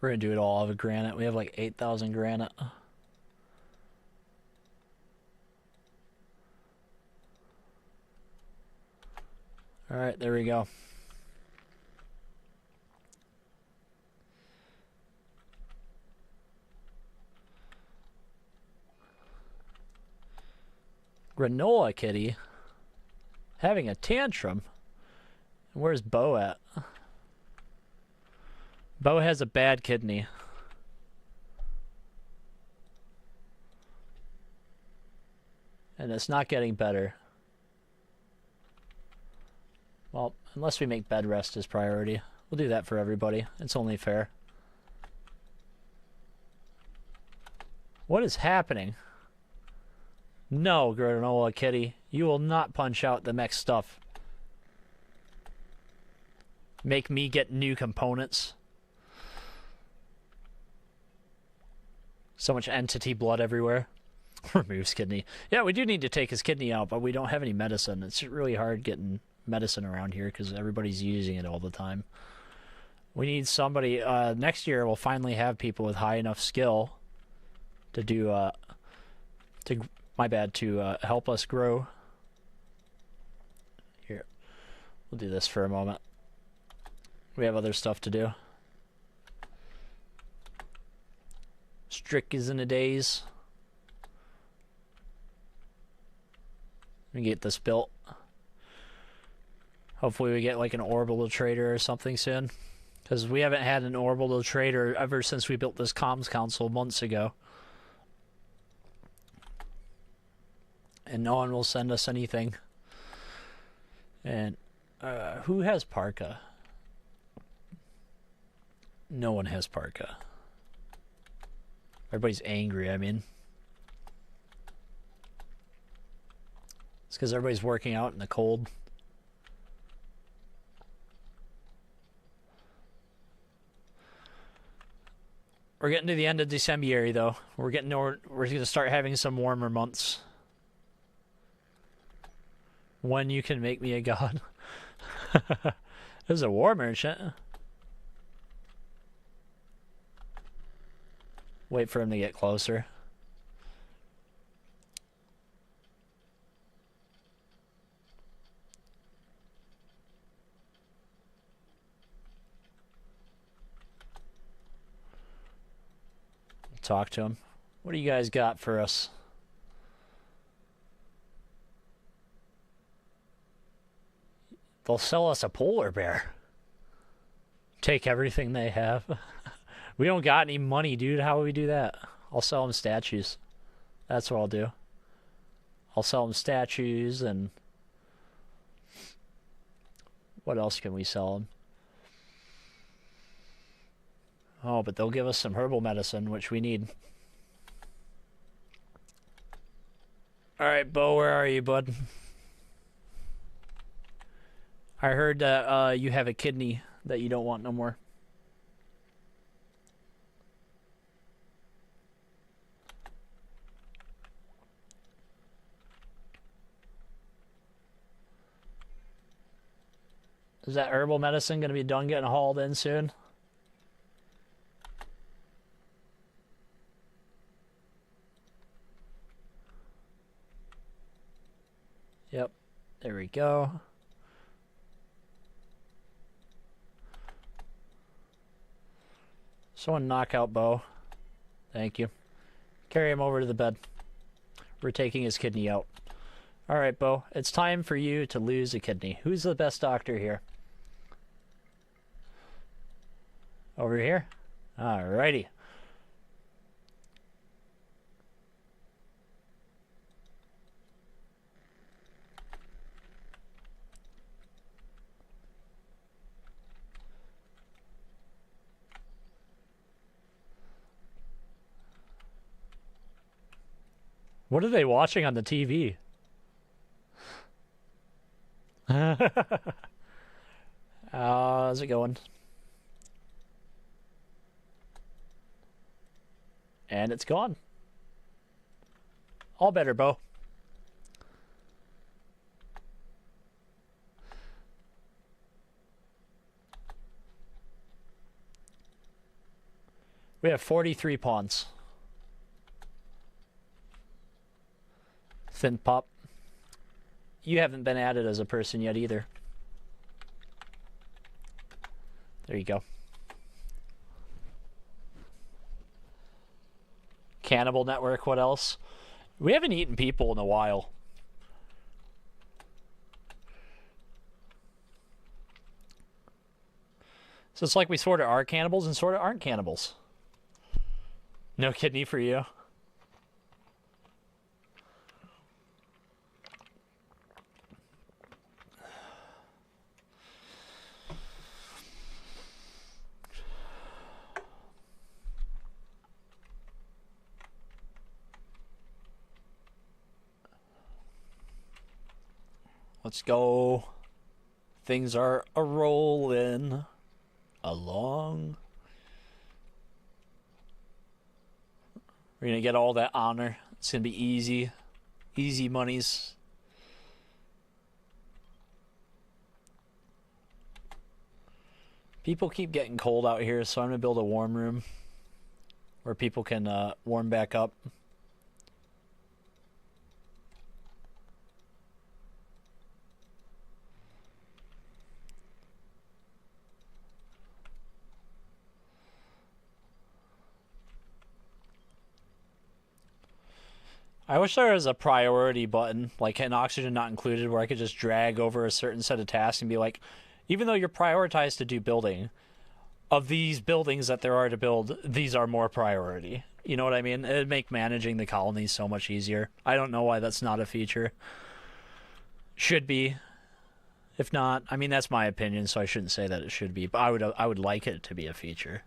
We're gonna do it all out of granite. We have like 8,000 granite. Alright, there we go. Granola kitty having a tantrum. Where's Bo at? Bo has a bad kidney. And it's not getting better. Well, unless we make bed rest his priority. We'll do that for everybody. It's only fair. What is happening? No, Granola Kitty. You will not punch out the mech stuff. Make me get new components. So much entity blood everywhere. Removes kidney. Yeah, we do need to take his kidney out, but we don't have any medicine. It's really hard getting medicine around here because everybody's using it all the time. We need somebody. Next year, we'll finally have people with high enough skill to do. To help us grow. Here, we'll do this for a moment. We have other stuff to do. Strick is in a daze. Let me get this built. Hopefully we get like an orbital trader or something soon. Because we haven't had an orbital trader ever since we built this comms console months ago. And no one will send us anything. And who has parka? No one has parka. Everybody's angry, I mean. It's because everybody's working out in the cold. We're getting to the end of December, though. We're going to start having some warmer months. When you can make me a god. This is a war merchant. Wait for him to get closer. Talk to him. What do you guys got for us? They'll sell us a polar bear. Take everything they have. We don't got any money, dude. How would we do that? I'll sell them statues. That's what I'll do. I'll sell them statues and... What else can we sell them? Oh, but they'll give us some herbal medicine, which we need. Alright, Bo, where are you, bud? I heard that you have a kidney that you don't want no more. Is that herbal medicine going to be done getting hauled in soon? Yep. There we go. Someone knock out Bo. Thank you. Carry him over to the bed. We're taking his kidney out. Alright, Bo. It's time for you to lose a kidney. Who's the best doctor here? Over here? Alrighty. What are they watching on the TV? How's it going? And it's gone. All better, Bo. We have 43 pawns. Thin Pop. You haven't been added as a person yet either. There you go. Cannibal Network, what else? We haven't eaten people in a while. So it's like we sort of are cannibals and sort of aren't cannibals. No kidney for you. Let's go. Things are a-rolling along. We're going to get all that honor. It's gonna be easy. Easy monies. People keep getting cold out here, so I'm gonna build a warm room where people can warm back up. I wish there was a priority button, like an oxygen not included, where I could just drag over a certain set of tasks and be like, even though you're prioritized to do building, of these buildings that there are to build, these are more priority. You know what I mean? It'd make managing the colonies so much easier. I don't know why that's not a feature. Should be. If not, I mean, that's my opinion, so I shouldn't say that it should be, but I would like it to be a feature.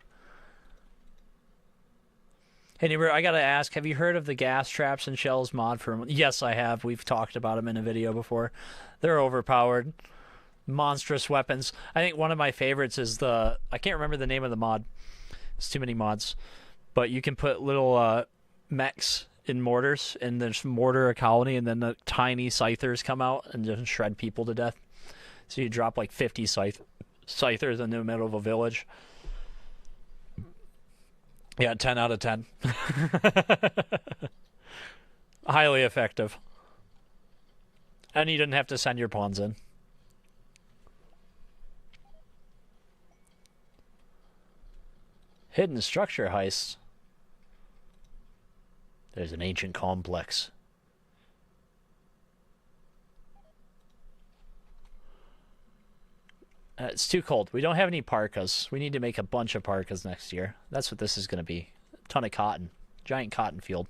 Hey, neighbor, I gotta ask, have you heard of the gas traps and shells mod for... Yes, I have. We've talked about them in a video before. They're overpowered. Monstrous weapons. I think one of my favorites is the... I can't remember the name of the mod. It's too many mods. But you can put little mechs in mortars, and there's mortar a colony, and then the tiny scythers come out and just shred people to death. So you drop like 50 scythers in the middle of a village. Yeah, 10 out of 10. Highly effective. And you didn't have to send your pawns in. Hidden structure heist. There's an ancient complex. It's too cold. We don't have any parkas. We need to make a bunch of parkas next year. That's what this is going to be. A ton of cotton. Giant cotton field.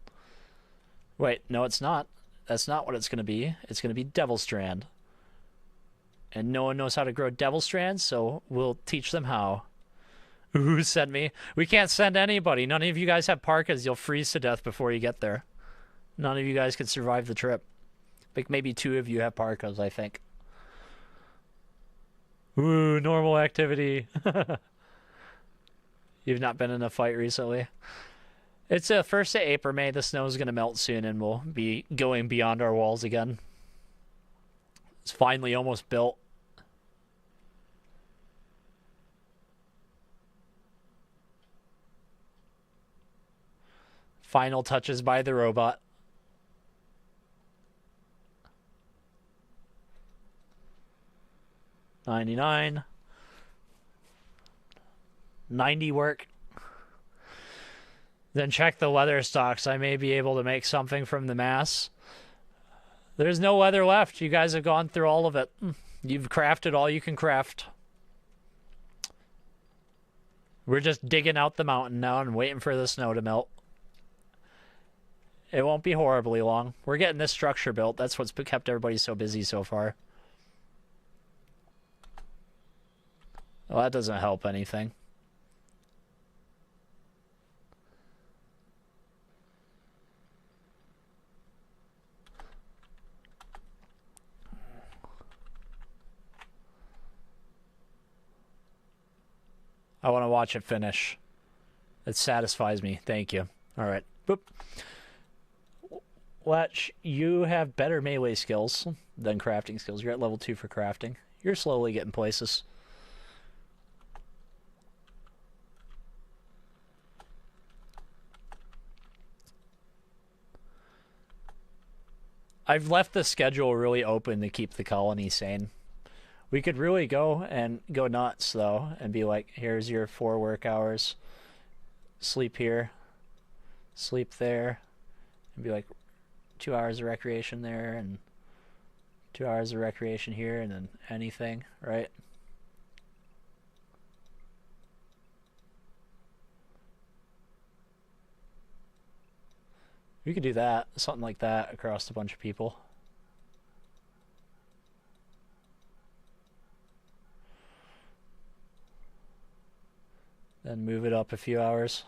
Wait, no, it's not. That's not what it's going to be. It's going to be devil strand. And no one knows how to grow devil strands, so we'll teach them how. Ooh, send me. We can't send anybody. None of you guys have parkas. You'll freeze to death before you get there. None of you guys could survive the trip. Like maybe 2 of you have parkas, I think. Ooh, normal activity. You've not been in a fight recently. It's the 1st of April, May. The snow's going to melt soon and we'll be going beyond our walls again. It's finally almost built. Final touches by the robot. $99. $90 work. Then check the leather stocks. I may be able to make something from the mass. There's no leather left. You guys have gone through all of it. You've crafted all you can craft. We're just digging out the mountain now and waiting for the snow to melt. It won't be horribly long. We're getting this structure built. That's what's kept everybody so busy so far. Well, that doesn't help anything. I want to watch it finish. It satisfies me. Thank you. All right. Boop. Letch, you have better melee skills than crafting skills. You're at level 2 for crafting. You're slowly getting places. I've left the schedule really open to keep the colony sane. We could really go nuts, though, and be like, here's your 4 work hours. Sleep here. Sleep there. And be like, 2 hours of recreation there, and 2 hours of recreation here, and then anything, right? We could do that, something like that, across a bunch of people. Then move it up a few hours.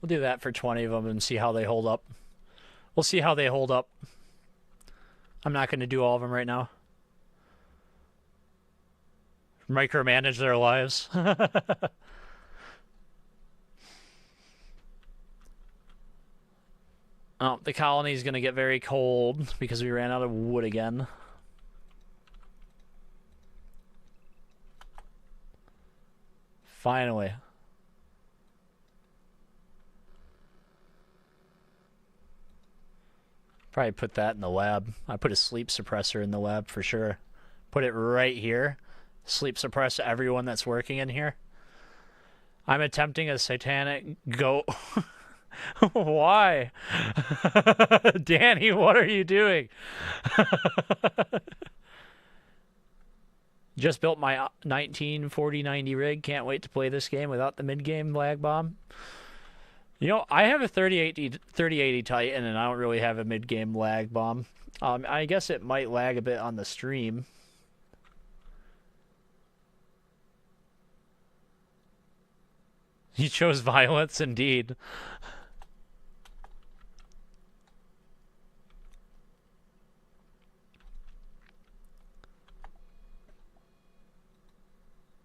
We'll do that for 20 of them and see how they hold up. We'll see how they hold up. I'm not going to do all of them right now. Micromanage their lives. Oh, the colony is going to get very cold because we ran out of wood again. Finally. Probably put that in the lab. I put a sleep suppressor in the lab for sure. Put it right here. Sleep suppress everyone that's working in here. I'm attempting a satanic go. Why? Danny, what are you doing? Just built my 1940-90 rig. Can't wait to play this game without the mid-game lag bomb. You know, I have a 3080 Titan, and I don't really have a mid-game lag bomb. I guess it might lag a bit on the stream. You chose violence, indeed.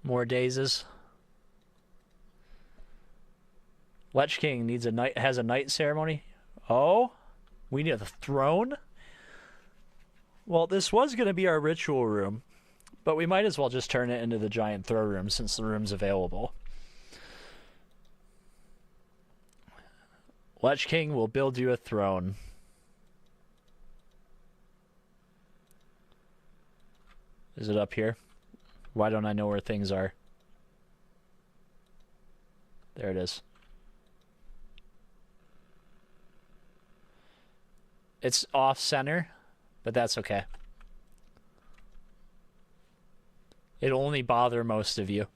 More dazes. Lich King has a night ceremony. Oh, we need a throne. Well, this was going to be our ritual room, but we might as well just turn it into the giant throne room since the room's available. Lich King will build you a throne. Is it up here? Why don't I know where things are? There it is. It's off center, but that's okay. It'll only bother most of you.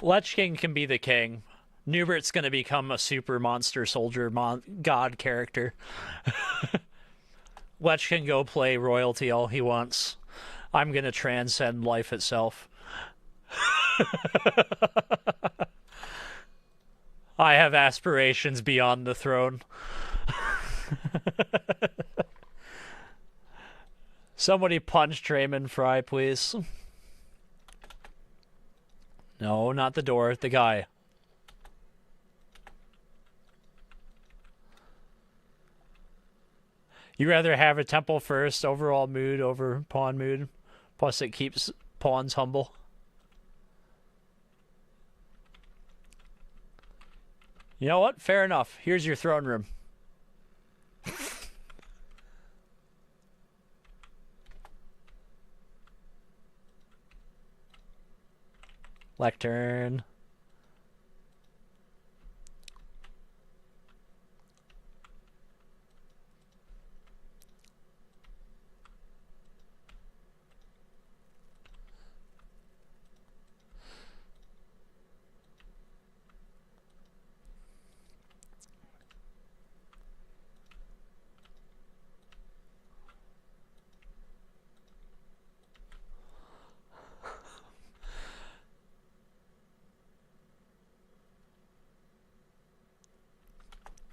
Lich King can be the king. Noobert's going to become a super monster soldier god character. Lich can go play royalty all he wants. I'm going to transcend life itself. I have aspirations beyond the throne. Somebody punch Trayman Fry, please. No, not the door. The guy. You rather have a temple first, overall mood over pawn mood. Plus it keeps pawns humble. You know what? Fair enough. Here's your throne room. Lectern.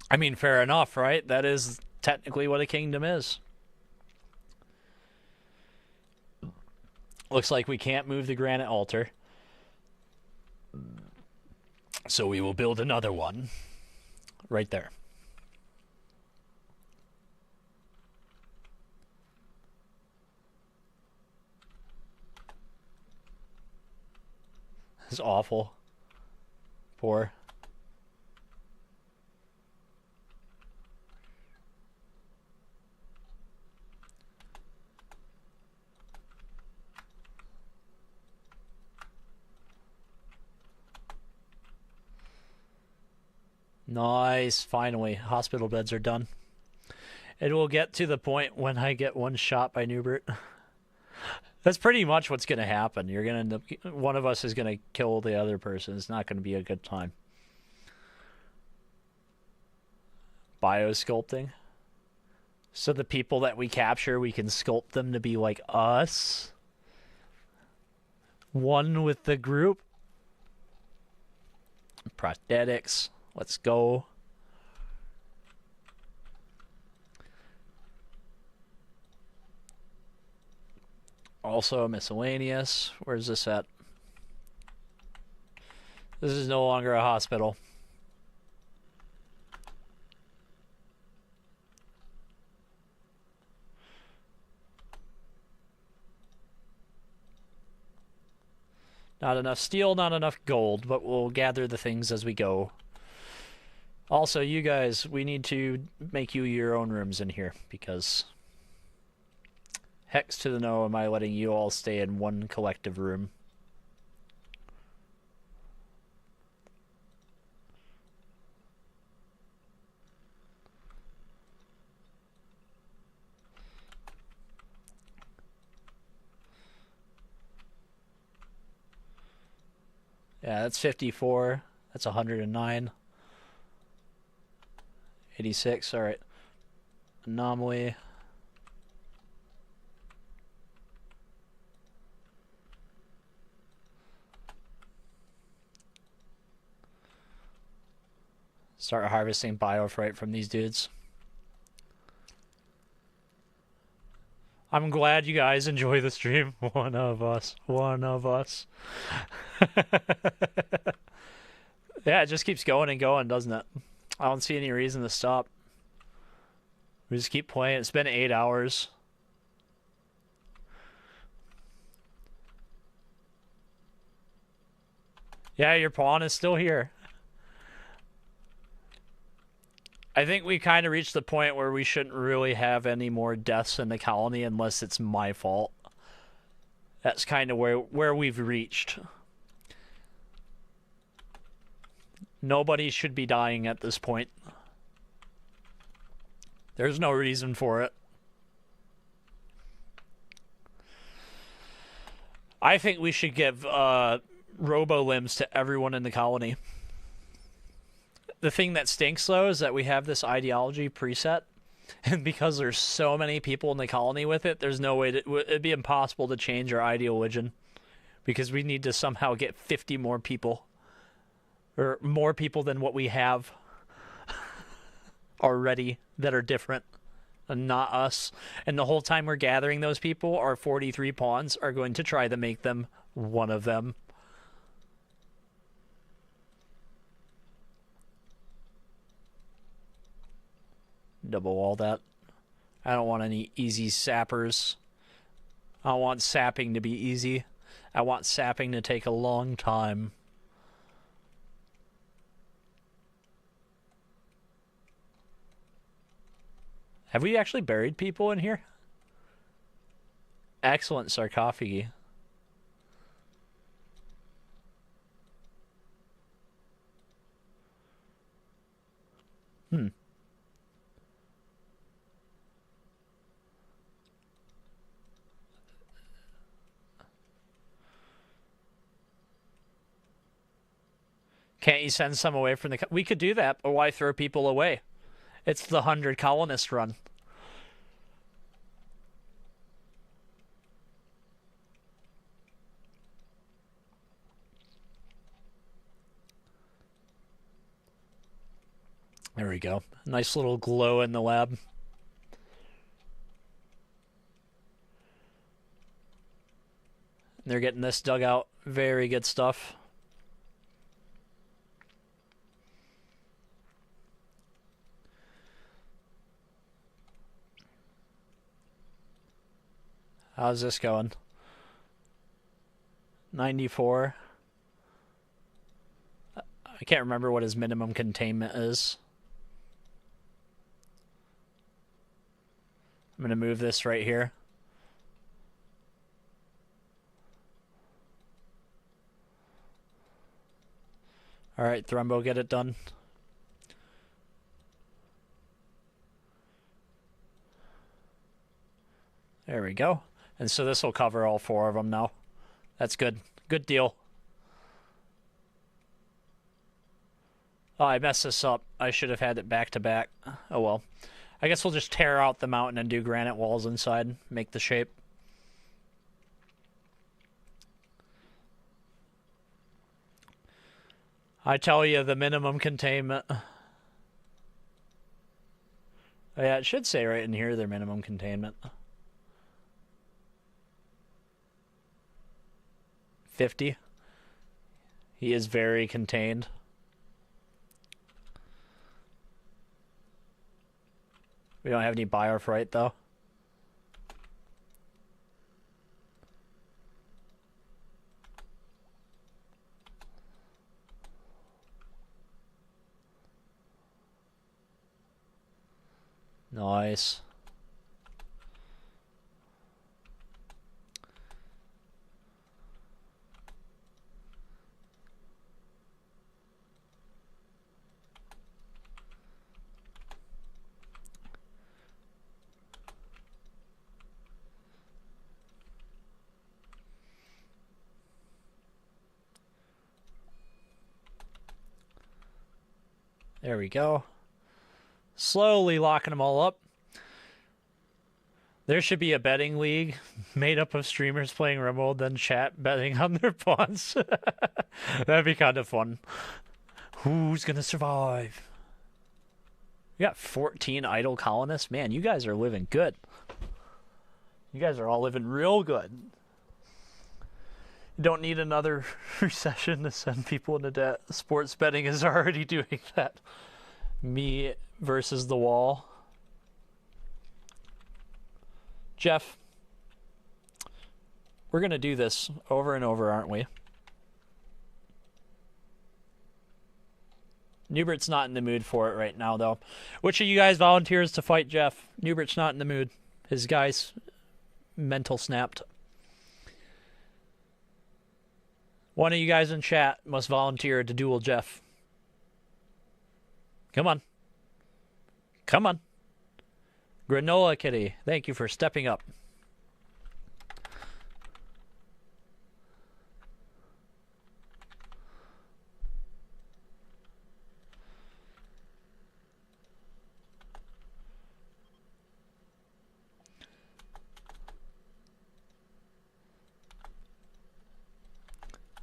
I mean, fair enough, right? That is technically what a kingdom is. Looks like we can't move the granite altar. So we will build another one. Right there. It's awful. Poor. Nice, finally. Hospital beds are done. It will get to the point when I get one shot by Noobert. That's pretty much what's going to happen. You're going to end up... One of us is going to kill the other person. It's not going to be a good time. Biosculpting. So the people that we capture, we can sculpt them to be like us. One with the group. Prosthetics. Let's go. Also miscellaneous. Where's this at? This is no longer a hospital. Not enough steel, not enough gold, but we'll gather the things as we go. Also, you guys, we need to make you your own rooms in here, because hex to the no am I letting you all stay in one collective room. Yeah, that's 54. That's 109. 86, alright. Anomaly. Start harvesting biofright from these dudes. I'm glad you guys enjoy the stream. One of us. One of us. Yeah, it just keeps going and going, doesn't it? I don't see any reason to stop. We just keep playing. It's been 8 hours. Yeah, your pawn is still here. I think we kind of reached the point where we shouldn't really have any more deaths in the colony unless it's my fault. That's kind of where we've reached. Nobody should be dying at this point. There's no reason for it. I think we should give robo limbs to everyone in the colony. The thing that stinks, though, is that we have this ideology preset, and because there's so many people in the colony with it, there's no way to... It'd be impossible to change our ideology, because we need to somehow get 50 more people. Or more people than what we have already that are different and not us. And the whole time we're gathering those people, our 43 pawns are going to try to make them one of them. Double all that. I don't want any easy sappers. I don't want sapping to be easy. I want sapping to take a long time. Have we actually buried people in here? Excellent sarcophagi. Can't you send some away from the... We could do that, but why throw people away? It's the 100 colonist run. There we go. Nice little glow in the lab. They're getting this dug out. Very good stuff. How's this going? 94. I can't remember what his minimum containment is. I'm going to move this right here. Alright, Thrumbo, get it done. There we go. And so this will cover all 4 of them now. That's good. Good deal. Oh, I messed this up. I should have had it back to back. Oh well. I guess we'll just tear out the mountain and do granite walls inside, make the shape. I tell you, the minimum containment. Oh, yeah, it should say right in here their minimum containment. 50. He is very contained. We don't have any biofright though. Nice. There we go. Slowly locking them all up. There should be a betting league made up of streamers playing Rimworld, then chat betting on their pawns. That'd be kind of fun. Who's gonna survive? We got 14 idle colonists. Man, you guys are living good. You guys are all living real good. You don't need another recession to send people into debt. Sports betting is already doing that. Me versus the wall. Jeff, we're going to do this over and over, aren't we? Noobert's not in the mood for it right now, though. Which of you guys volunteers to fight Jeff? Noobert's not in the mood. His guy's mental snapped. One of you guys in chat must volunteer to duel Jeff. Come on. Come on. Granola Kitty, thank you for stepping up.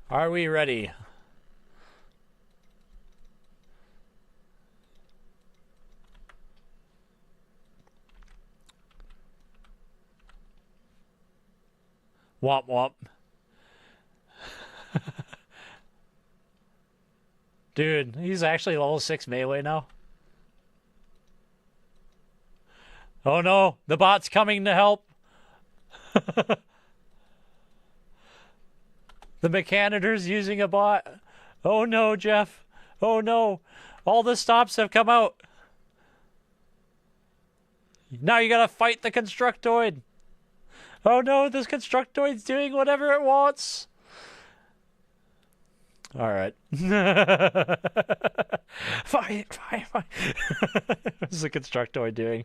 Are we ready? Womp womp. Dude, he's actually level 6 melee now. Oh no, the bot's coming to help. The Mechanitor's using a bot. Oh no, Jeff. Oh no. All the stops have come out. Now you gotta fight the Constructoid. Oh no, this Constructoid's doing whatever it wants. Alright. Fine. What's the Constructoid doing?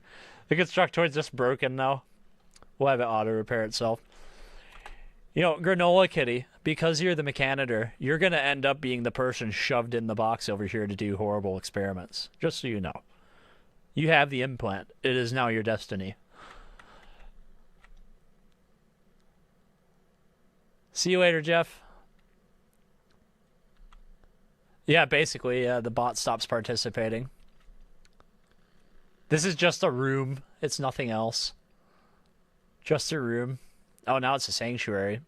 The Constructoid's just broken now. We'll have it auto-repair itself. You know, Granola Kitty, because you're the Mechanitor, you're going to end up being the person shoved in the box over here to do horrible experiments. Just so you know. You have the implant. It is now your destiny. See you later, Jeff. Yeah, basically, the bot stops participating. This is just a room. It's nothing else. Just a room. Oh, now it's a sanctuary.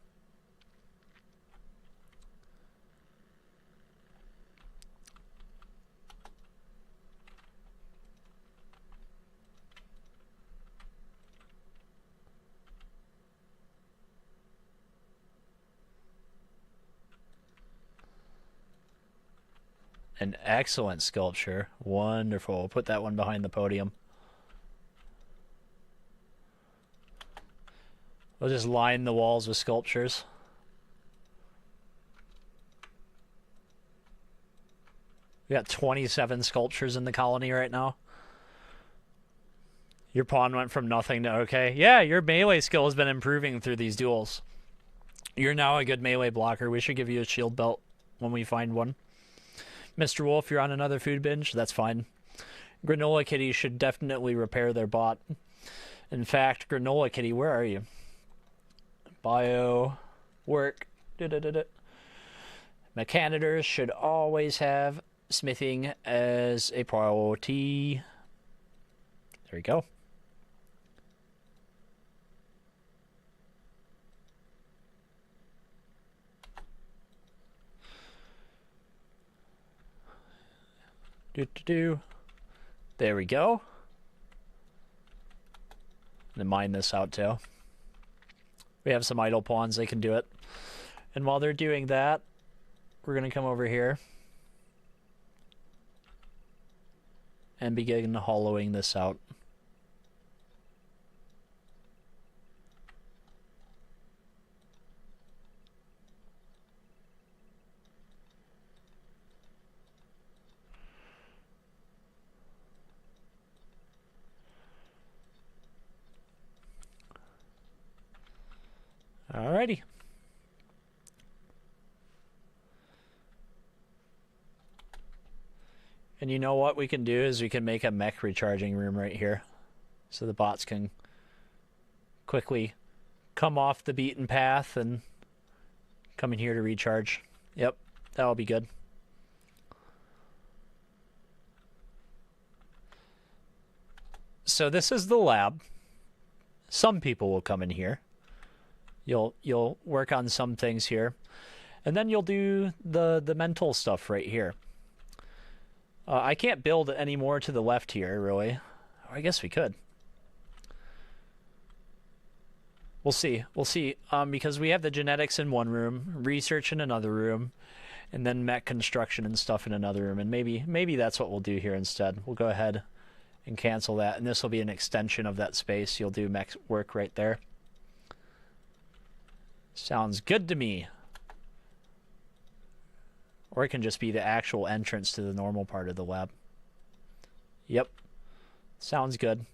An excellent sculpture. Wonderful. We'll put that one behind the podium. We'll just line the walls with sculptures. We got 27 sculptures in the colony right now. Your pawn went from nothing to okay. Yeah, your melee skill has been improving through these duels. You're now a good melee blocker. We should give you a shield belt when we find one. Mr. Wolf, you're on another food binge. That's fine. Granola Kitty should definitely repair their bot. In fact, Granola Kitty, where are you? Bio, work, Mechanitors should always have smithing as a priority. There we go. There we go. And then mine this out too. We have some idle pawns, they can do it. And while they're doing that, we're going to come over here and begin hollowing this out. Alrighty. And you know what we can do is we can make a mech recharging room right here. So the bots can quickly come off the beaten path and come in here to recharge. Yep, that'll be good. So this is the lab. Some people will come in here. You'll work on some things here, and then you'll do the mental stuff right here. I can't build any more to the left here, really. Or I guess we could. We'll see. We'll see. Because we have the genetics in one room, research in another room, and then mech construction and stuff in another room. And maybe that's what we'll do here instead. We'll go ahead and cancel that, and this will be an extension of that space. You'll do mech work right there. Sounds good to me. Or it can just be the actual entrance to the normal part of the lab. Yep. Sounds good.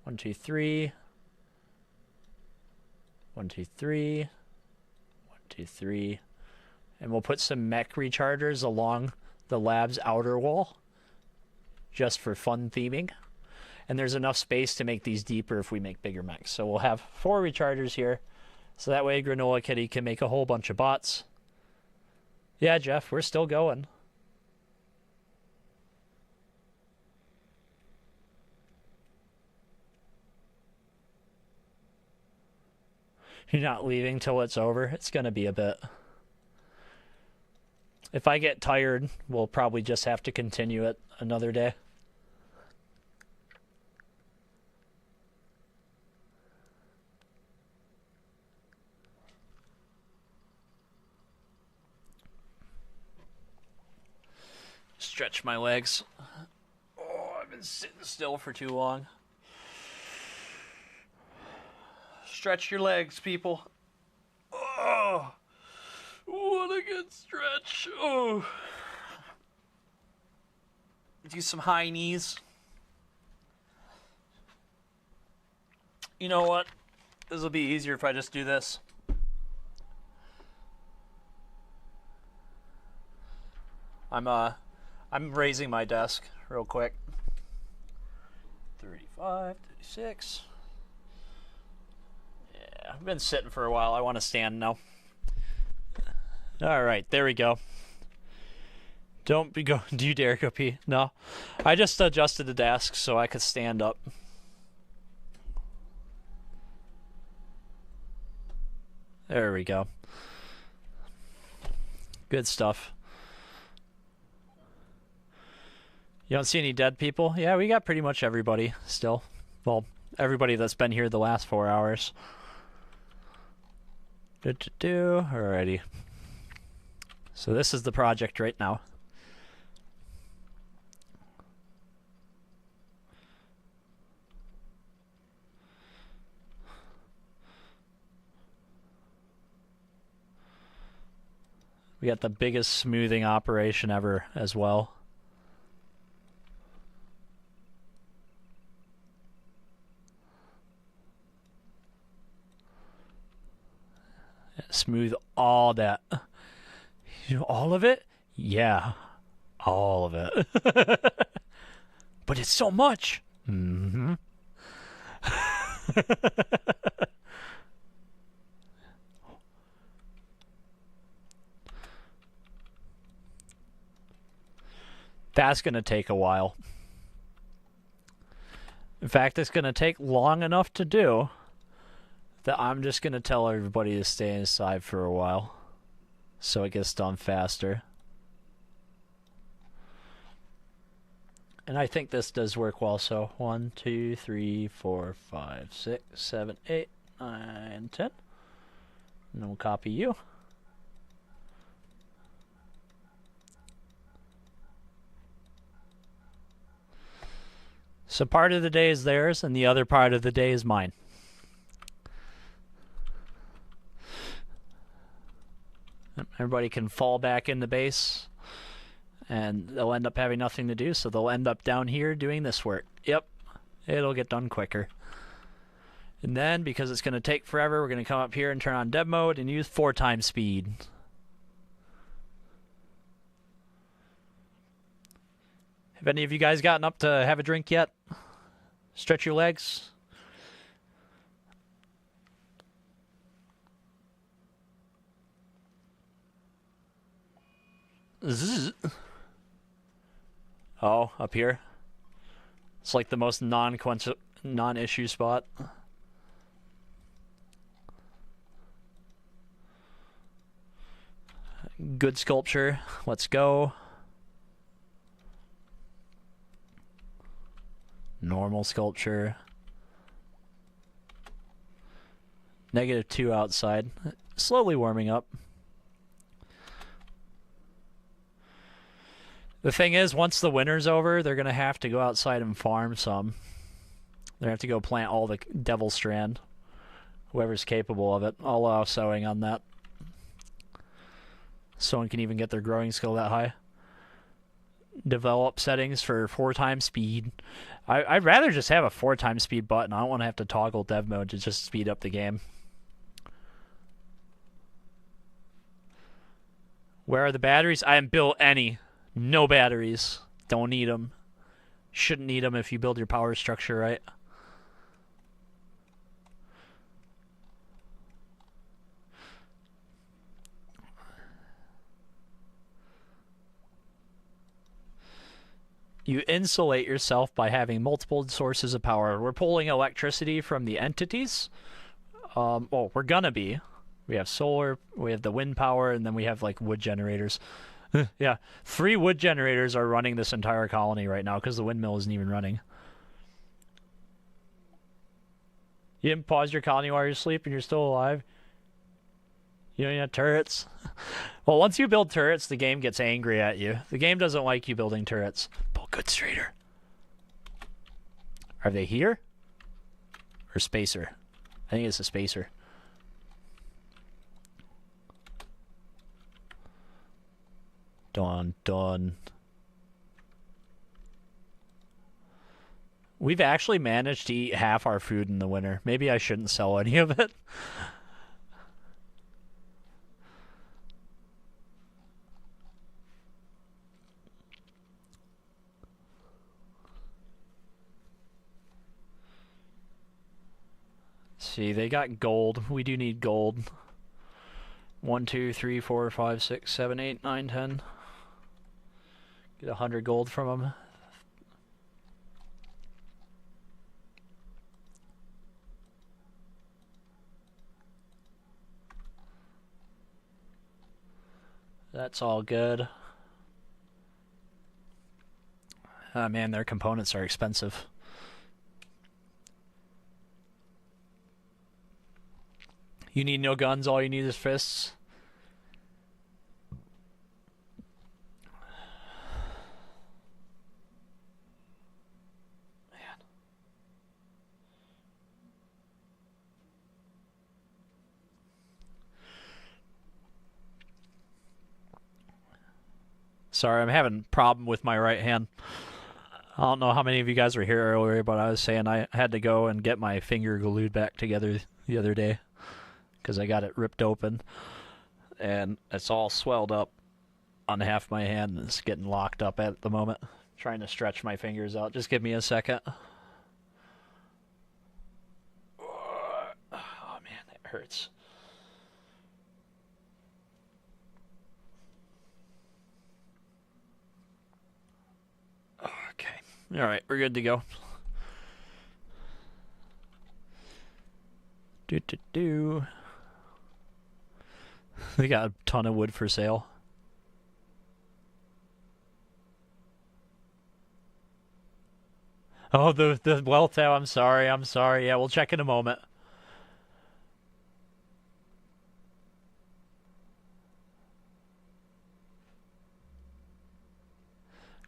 1, 2, 3. 1, 2, 3. 1, 2, 3. And we'll put some mech rechargers along the lab's outer wall. Just for fun theming. And there's enough space to make these deeper if we make bigger mechs. So we'll have 4 rechargers here. So that way Granola Kitty can make a whole bunch of bots. Yeah, Jeff, we're still going. You're not leaving till it's over? It's going to be a bit. If I get tired, we'll probably just have to continue it another day. Stretch my legs. Oh, I've been sitting still for too long. Stretch your legs, people. Oh, what a good stretch. Oh. Do some high knees. You know what? This will be easier if I just do this. I'm raising my desk real quick. 35, 36. Yeah, I've been sitting for a while. I want to stand now. All right, there we go. Don't be going. Do you dare go pee? No. I just adjusted the desk so I could stand up. There we go. Good stuff. You don't see any dead people? Yeah, we got pretty much everybody still. Well, everybody that's been here the last 4 hours. Alrighty. So this is the project right now. We got the biggest smoothing operation ever as well. Smooth all that. All of it? Yeah. All of it. But it's so much. Mm-hmm. That's going to take a while. In fact, it's going to take long enough to do that I'm just going to tell everybody to stay inside for a while so it gets done faster. And I think this does work well, so 1, 2, 3, 4, 5, 6, 7, 8, 9, 10. And then we'll copy you. So part of the day is theirs, and the other part of the day is mine. Everybody can fall back in the base, and they'll end up having nothing to do, so they'll end up down here doing this work. Yep, it'll get done quicker. And then, because it's going to take forever, we're going to come up here and turn on dev mode and use 4 times speed. Have any of you guys gotten up to have a drink yet? Stretch your legs. Zzz. Oh, up here? It's like the most non-issue spot. Good sculpture. Let's go. Normal sculpture. -2 outside. Slowly warming up. The thing is, once the winter's over, they're going to have to go outside and farm some. They have to go plant all the devil strand. Whoever's capable of it. I'll allow sowing on that. Someone can even get their growing skill that high. Develop settings for 4 times speed. I'd rather just have a 4 times speed button. I don't want to have to toggle dev mode to just speed up the game. Where are the batteries? I haven't built any. No batteries. Don't need them. Shouldn't need them if you build your power structure right. You insulate yourself by having multiple sources of power. We're pulling electricity from the entities. Well, we're gonna be. We have solar, we have the wind power, and then we have like wood generators. Yeah, 3 wood generators are running this entire colony right now because the windmill isn't even running. You didn't pause your colony while you're asleep and you're still alive? You don't have turrets? Well, once you build turrets, the game gets angry at you. The game doesn't like you building turrets. Pull good straighter. Are they here? Or spacer? I think it's a spacer. Done. We've actually managed to eat half our food in the winter. Maybe I shouldn't sell any of it. See, they got gold. We do need gold. 1, 2, 3, 4, 5, 6, 7, 8, 9, 10. Get 100 gold from them. That's all good. Ah, man, their components are expensive. You need no guns, all you need is fists. Man. Sorry, I'm having a problem with my right hand. I don't know how many of you guys were here earlier, but I was saying I had to go and get my finger glued back together the other day because I got it ripped open and it's all swelled up. on half my hand and it's getting locked up at the moment. Trying to stretch my fingers out. Just give me a second. Oh man, that hurts. Okay. Alright, we're good to go. They got a ton of wood for sale. Oh, the well tower. I'm sorry. Yeah, we'll check in a moment.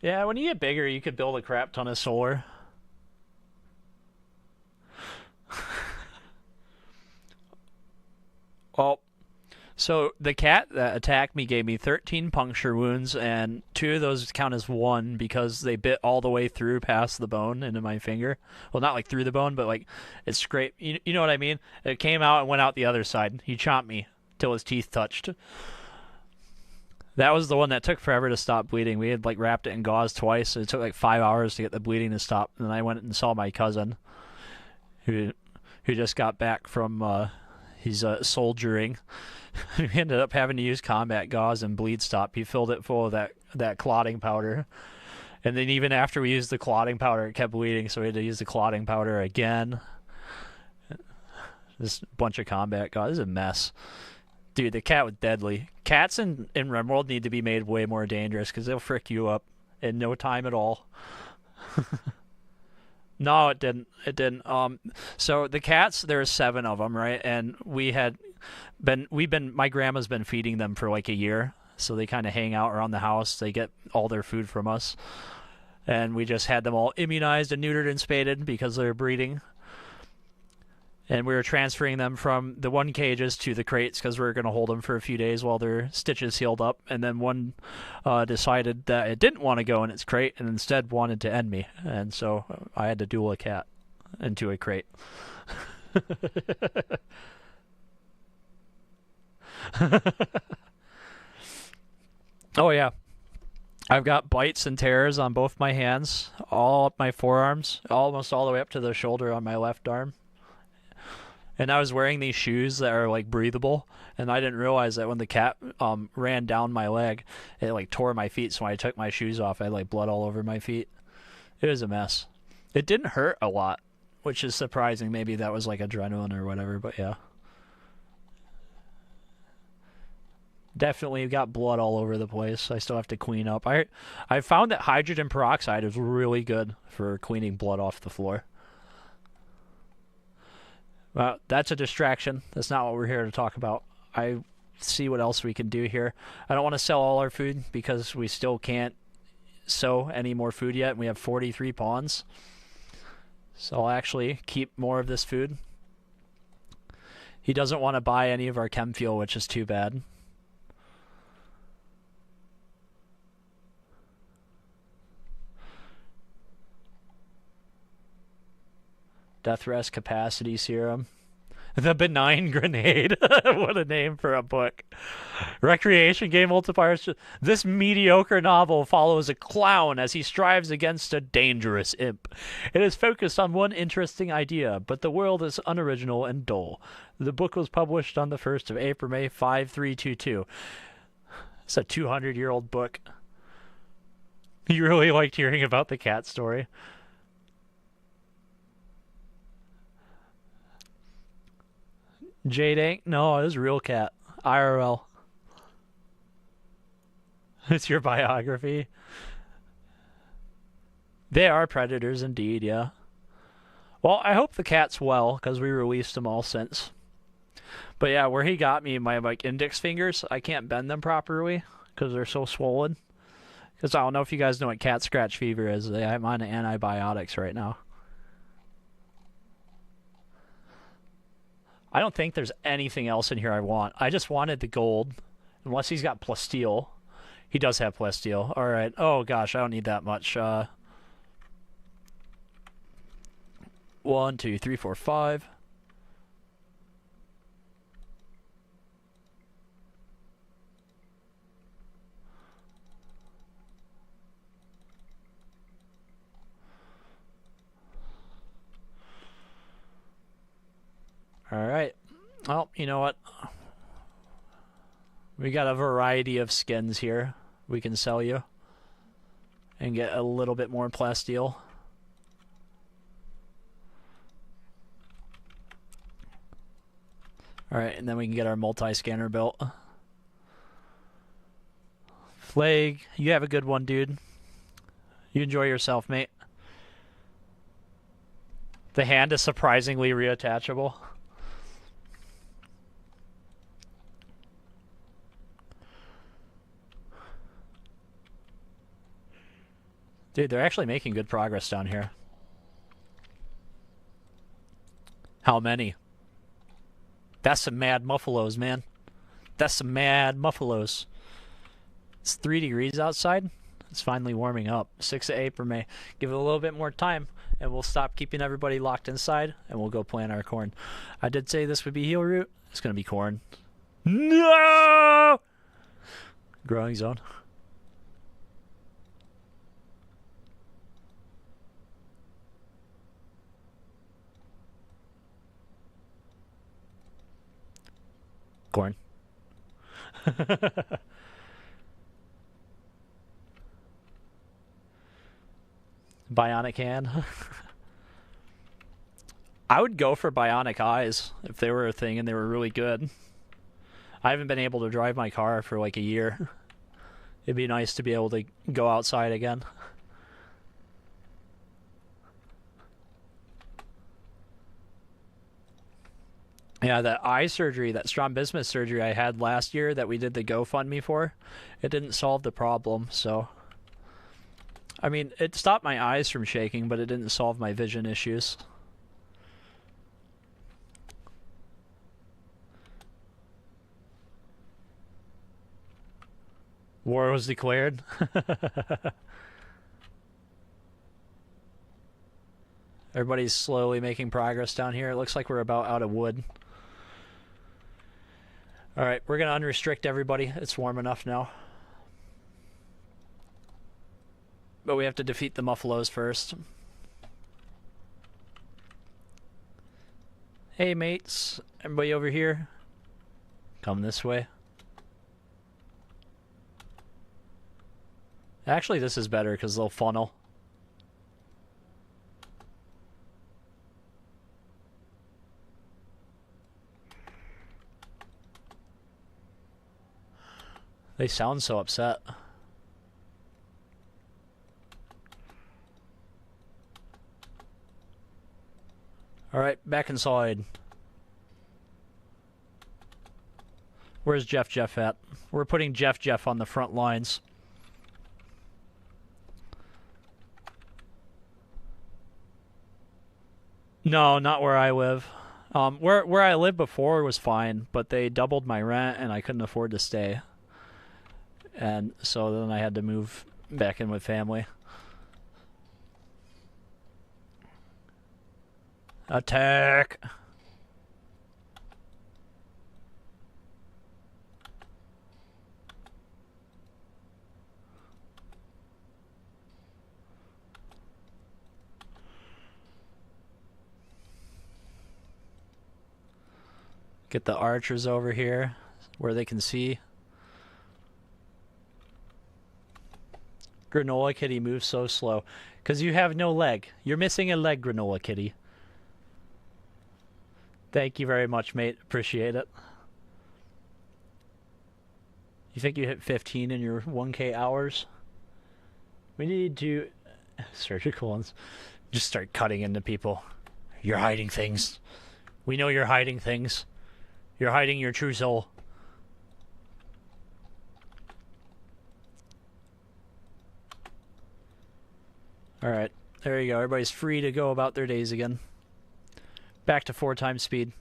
Yeah, when you get bigger, you could build a crap ton of solar. Well, so the cat that attacked me gave me 13 puncture wounds, and 2 of those count as 1 because they bit all the way through past the bone into my finger. Well, not like through the bone, but like it scraped. You know what I mean? It came out and went out the other side. He chomped me till his teeth touched. That was the one that took forever to stop bleeding. We had like wrapped it in gauze twice. It took like 5 hours to get the bleeding to stop. And then I went and saw my cousin, who just got back from he's soldiering. We ended up having to use combat gauze and bleed stop. He filled it full of that clotting powder. And then even after we used the clotting powder, it kept bleeding, so we had to use the clotting powder again. This bunch of combat gauze is a mess. Dude, the cat was deadly. Cats in Rimworld need to be made way more dangerous because they'll frick you up in no time at all. No, it didn't. It didn't. So the cats, there's 7 of them, right? And my grandma's been feeding them for like a year. So they kind of hang out around the house. They get all their food from us. And we just had them all immunized and neutered and spaded because they're breeding. And we were transferring them from the 1 cages to the crates because we were going to hold them for a few days while their stitches healed up. And then one decided that it didn't want to go in its crate and instead wanted to end me. And so I had to duel a cat into a crate. Oh, yeah. I've got bites and tears on both my hands, all up my forearms, almost all the way up to the shoulder on my left arm. And I was wearing these shoes that are like breathable, and I didn't realize that when the cat ran down my leg, it like tore my feet. So when I took my shoes off, I had like blood all over my feet. It was a mess. It didn't hurt a lot, which is surprising. Maybe that was like adrenaline or whatever, but yeah. Definitely got blood all over the place. I still have to clean up. I found that hydrogen peroxide is really good for cleaning blood off the floor. Well, that's a distraction. That's not what we're here to talk about. I see what else we can do here. I don't want to sell all our food because we still can't sow any more food yet. We have 43 pawns. So I'll actually keep more of this food. He doesn't want to buy any of our chem fuel, which is too bad. Death Rest Capacity Serum. The Benign Grenade. What a name for a book. Recreation game multipliers. This mediocre novel follows a clown as he strives against a dangerous imp. It is focused on one interesting idea, but the world is unoriginal and dull. The book was published on the 1st of April, May 5322. It's a 200-year-old book. You really liked hearing about the cat story. Jade Ink? No, it was a real cat. IRL. It's your biography. They are predators indeed, yeah. Well, I hope the cat's well, because we released them all since. But yeah, where he got me, my like index fingers, I can't bend them properly, because they're so swollen. Because I don't know if you guys know what cat scratch fever is. I'm on antibiotics right now. I don't think there's anything else in here I want. I just wanted the gold. Unless he's got plasteel. He does have plasteel. Alright. Oh gosh, I don't need that much. 1, 2, 3, 4, 5. Well, you know what? We got a variety of skins here we can sell you and get a little bit more plasteel. Alright, and then we can get our multi-scanner built. Flag, you have a good one, dude. You enjoy yourself, mate. The hand is surprisingly reattachable. Dude, they're actually making good progress down here. How many? That's some mad muffalos, man. That's some mad muffalos. It's 3 degrees outside. It's finally warming up. 6 to 8 for May. Give it a little bit more time, and we'll stop keeping everybody locked inside, and we'll go plant our corn. I did say this would be heel root. It's going to be corn. No! Growing zone. Corn. Bionic hand. I would go for bionic eyes if they were a thing and they were really good. I haven't been able to drive my car for like a year. It'd be nice to be able to go outside again. Yeah, that eye surgery, that strabismus surgery I had last year that we did the GoFundMe for, it didn't solve the problem, so... I mean, it stopped my eyes from shaking, but it didn't solve my vision issues. War was declared. Everybody's slowly making progress down here. It looks like we're about out of wood. Alright, we're going to unrestrict everybody. It's warm enough now. But we have to defeat the muffalos first. Hey mates, everybody over here? Come this way. Actually, this is better because they'll funnel. They sound so upset. Alright, back inside. Where's Jeff at? We're putting Jeff on the front lines. No, not where I live. Where I lived before was fine, but they doubled my rent and I couldn't afford to stay. And so then I had to move back in with family. Attack! Get the archers over here where they can see. Granola Kitty moves so slow. Because you have no leg. You're missing a leg, Granola Kitty. Thank you very much, mate. Appreciate it. You think you hit 15 in your 1K hours? We need to... Surgical ones. Just start cutting into people. You're hiding things. We know you're hiding things. You're hiding your true soul. Alright, there you go. Everybody's free to go about their days again. Back to 4 times speed.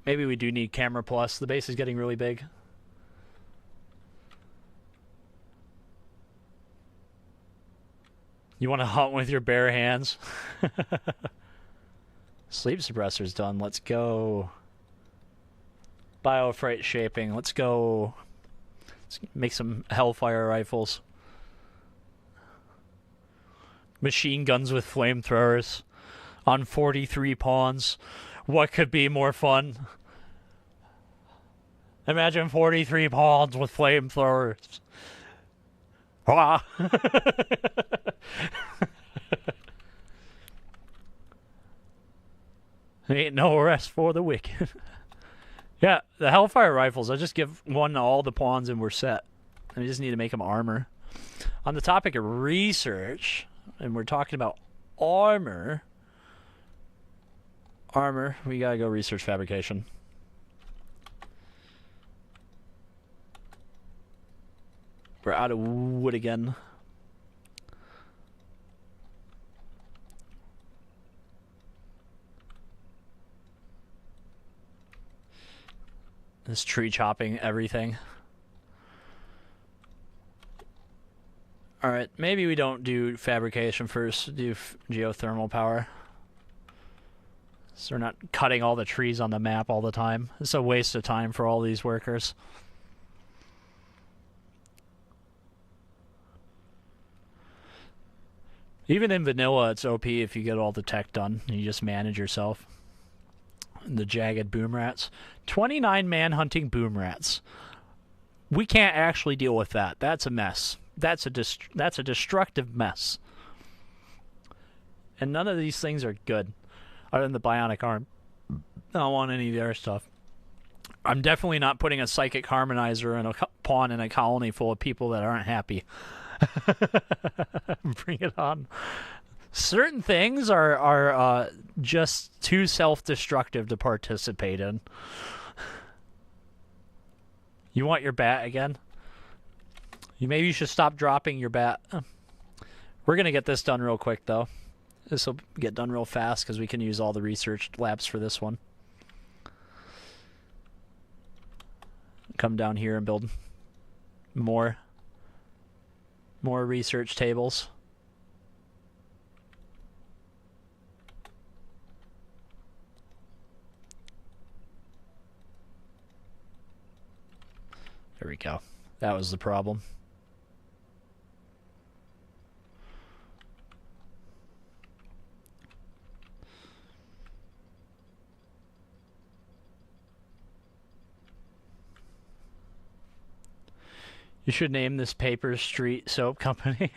Maybe we do need camera plus. The base is getting really big. You want to hunt with your bare hands? Sleep suppressor's done. Let's go. Biofreight shaping. Let's go. Let's make some Hellfire rifles. Machine guns with flamethrowers on 43 pawns. What could be more fun? Imagine 43 pawns with flamethrowers. Ah. Ain't no rest for the wicked. Yeah, the Hellfire rifles, I just give one to all the pawns and we're set. I just need to make them armor. On the topic of research, and we're talking about armor, we gotta go research fabrication. We're out of wood again. This tree chopping everything. Alright, maybe we don't do fabrication first, do geothermal power. So we're not cutting all the trees on the map all the time. It's a waste of time for all these workers. Even in vanilla, it's OP if you get all the tech done. You just manage yourself. The jagged boom rats. 29 man-hunting boom rats. We can't actually deal with that. That's a mess. That's a destructive mess. And none of these things are good. Other than the bionic arm. I don't want any of their stuff. I'm definitely not putting a psychic harmonizer and a pawn in a colony full of people that aren't happy. Bring it on. Certain things are just too self-destructive to participate in. You want your bat again? Maybe you should stop dropping your bat. We're going to get this done real quick, though. This will get done real fast because we can use all the research labs for this one. Come down here and build more research tables. There we go. That was the problem. You should name this Paper Street Soap Company.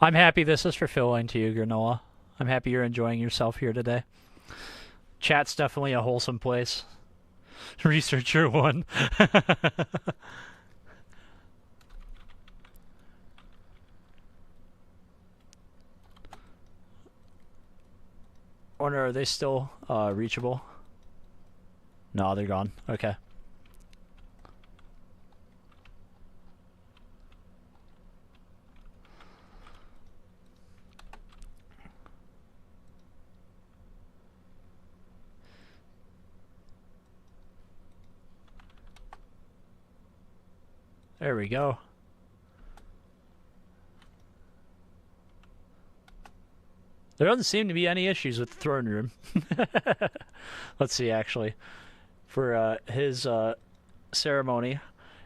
I'm happy this is fulfilling to you, Granola. I'm happy you're enjoying yourself here today. Chat's definitely a wholesome place. Researcher 1. Wonder, are they still reachable? No, they're gone. Okay. There we go. There doesn't seem to be any issues with the throne room. Let's see, actually. For his ceremony,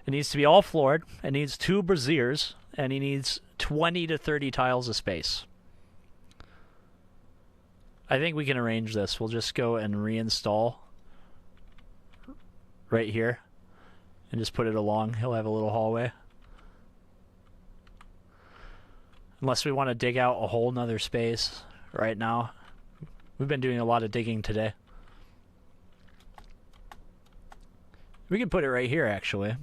it needs to be all floored. It needs 2 braziers, and he needs 20 to 30 tiles of space. I think we can arrange this. We'll just go and reinstall right here and just put it along. He'll have a little hallway. Unless we want to dig out a whole nother space right now. We've been doing a lot of digging today. We can put it right here, actually.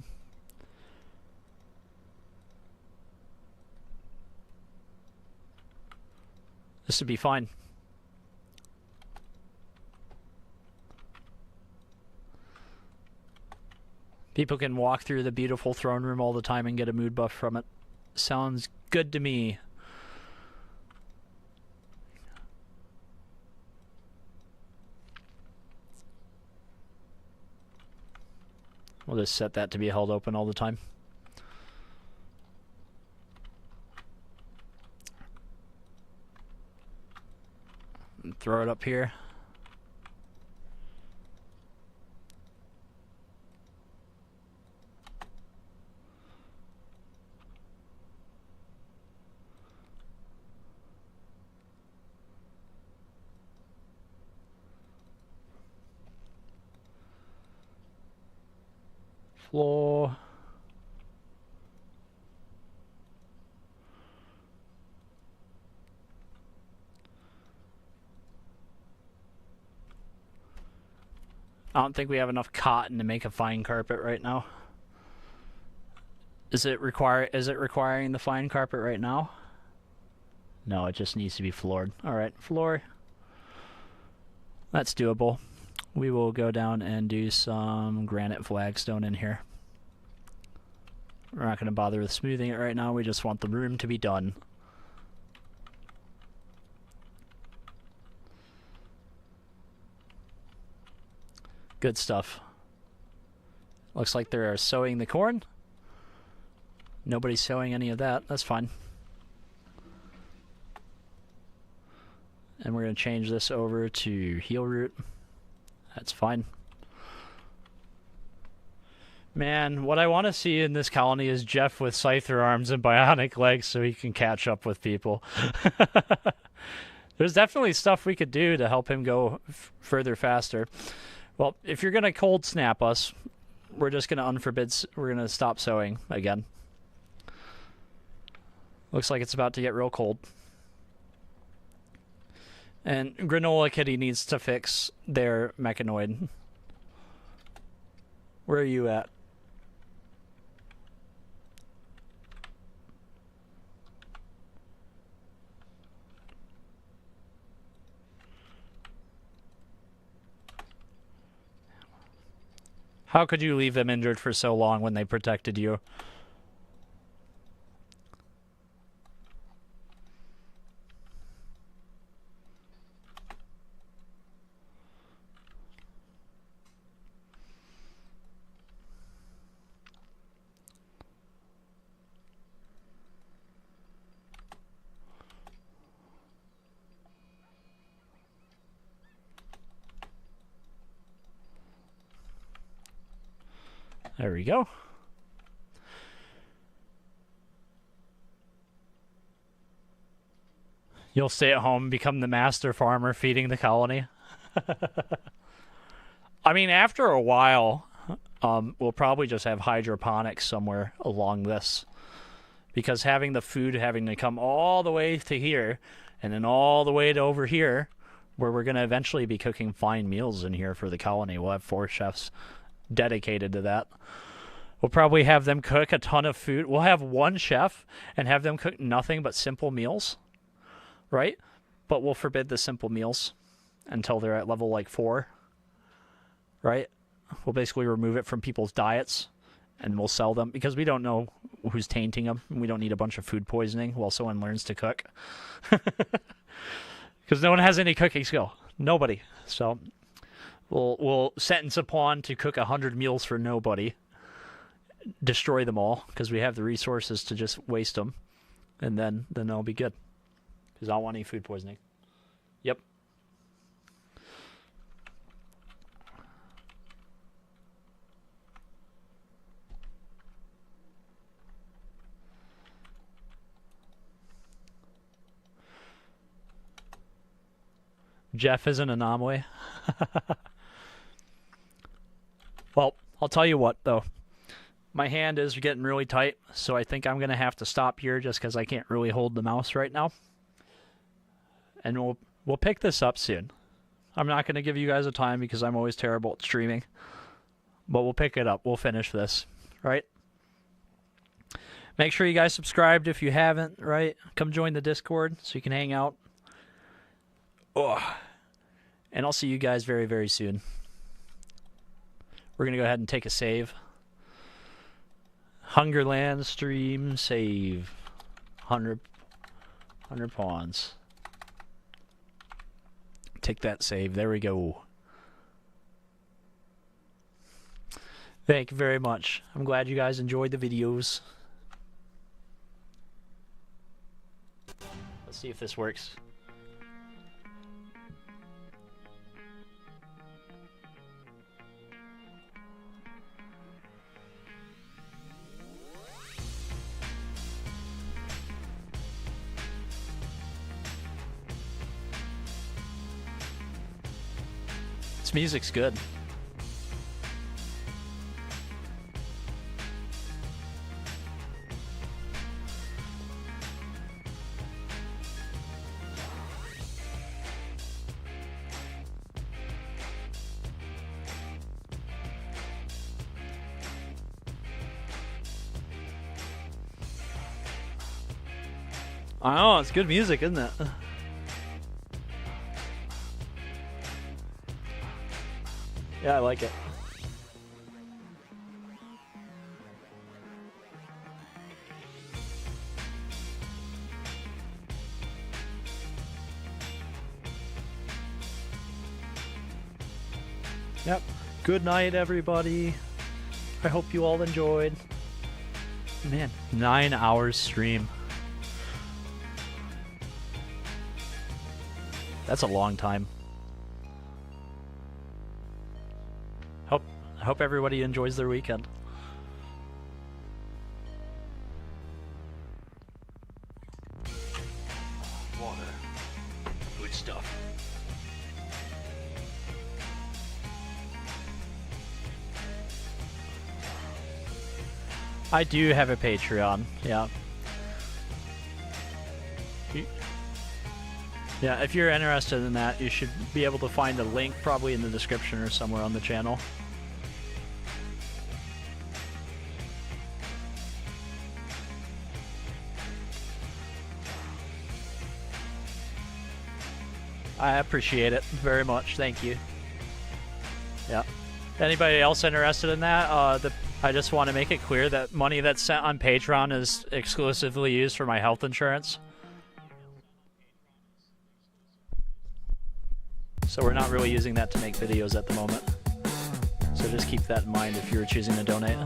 This would be fine. People can walk through the beautiful throne room all the time and get a mood buff from it. Sounds good to me. We'll just set that to be held open all the time. throw it up here. Floor. I don't think we have enough cotton to make a fine carpet right now. Is it requiring the fine carpet right now? No, it just needs to be floored. Alright, floor. That's doable. We will go down and do some granite flagstone in here. We're not going to bother with smoothing it right now. We just want the room to be done. Good stuff. Looks like they're sowing the corn. Nobody's sowing any of that. That's fine. And we're going to change this over to heel root. That's fine. Man, what I want to see in this colony is Jeff with scyther arms and bionic legs so he can catch up with people. There's definitely stuff we could do to help him go further faster. Well, if you're going to cold snap us, we're just going to we're going to stop sowing again. Looks like it's about to get real cold. And Granola Kitty needs to fix their mechanoid. Where are you at? How could you leave them injured for so long when they protected you? There we go. You'll stay at home and become the master farmer feeding the colony. I mean, after a while, we'll probably just have hydroponics somewhere along this. Because having the food having to come all the way to here, and then all the way to over here, where we're going to eventually be cooking fine meals in here for the colony. We'll have 4 chefs dedicated to that. We'll probably have them cook a ton of food. We'll have 1 chef and have them cook nothing but simple meals, right? But we'll forbid the simple meals until they're at level like 4, right? We'll basically remove it from people's diets and we'll sell them because we don't know who's tainting them. We don't need a bunch of food poisoning while someone learns to cook. Because no one has any cooking skill. Nobody. So we'll sentence a pawn to cook 100 meals for nobody. Destroy them all because we have the resources to just waste them. And then they'll be good. Because I don't want any food poisoning. Yep. Jeff is an anomaly. Well, I'll tell you what, though. My hand is getting really tight, so I think I'm going to have to stop here just because I can't really hold the mouse right now. And we'll pick this up soon. I'm not going to give you guys a time because I'm always terrible at streaming. But we'll pick it up. We'll finish this, right? Make sure you guys subscribed if you haven't, right? Come join the Discord so you can hang out. Oh. And I'll see you guys very, very soon. We're going to go ahead and take a save. Hungerland stream save. 100 pawns. Take that save. There we go. Thank you very much. I'm glad you guys enjoyed the videos. Let's see if this works. This music's good. I know, it's good music, isn't it? Yeah, I like it. Yep. Good night, everybody. I hope you all enjoyed. Man, 9 hours stream. That's a long time. Hope everybody enjoys their weekend. Water. Good stuff. I do have a Patreon, yeah. Yeah, if you're interested in that, you should be able to find a link probably in the description or somewhere on the channel. I appreciate it very much, thank you. Yeah. Anybody else interested in that? I just want to make it clear that money that's sent on Patreon is exclusively used for my health insurance. So we're not really using that to make videos at the moment. So just keep that in mind if you're choosing to donate.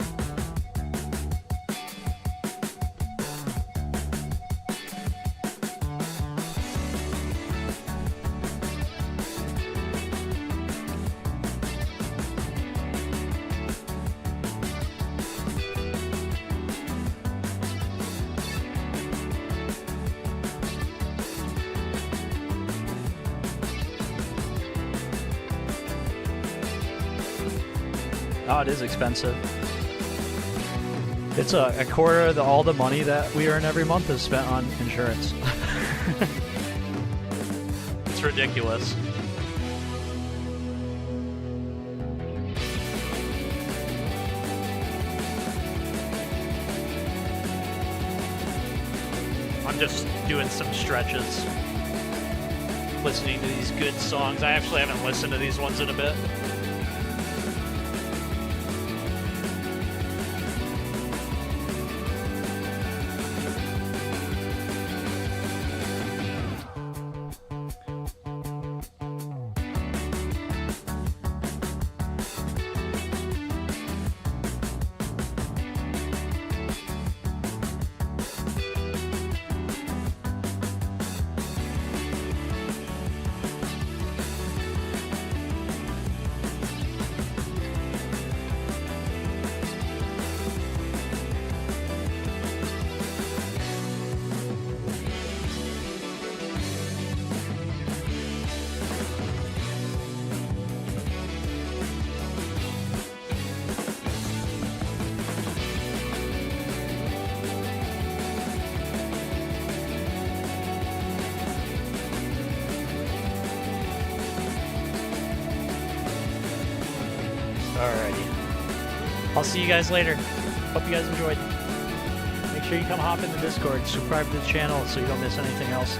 Oh, it is expensive. It's a quarter of all the money that we earn every month is spent on insurance. It's ridiculous. I'm just doing some stretches, listening to these good songs. I actually haven't listened to these ones in a bit. Alrighty. I'll see you guys later. Hope you guys enjoyed. Make sure you come hop in the Discord, subscribe to the channel so you don't miss anything else.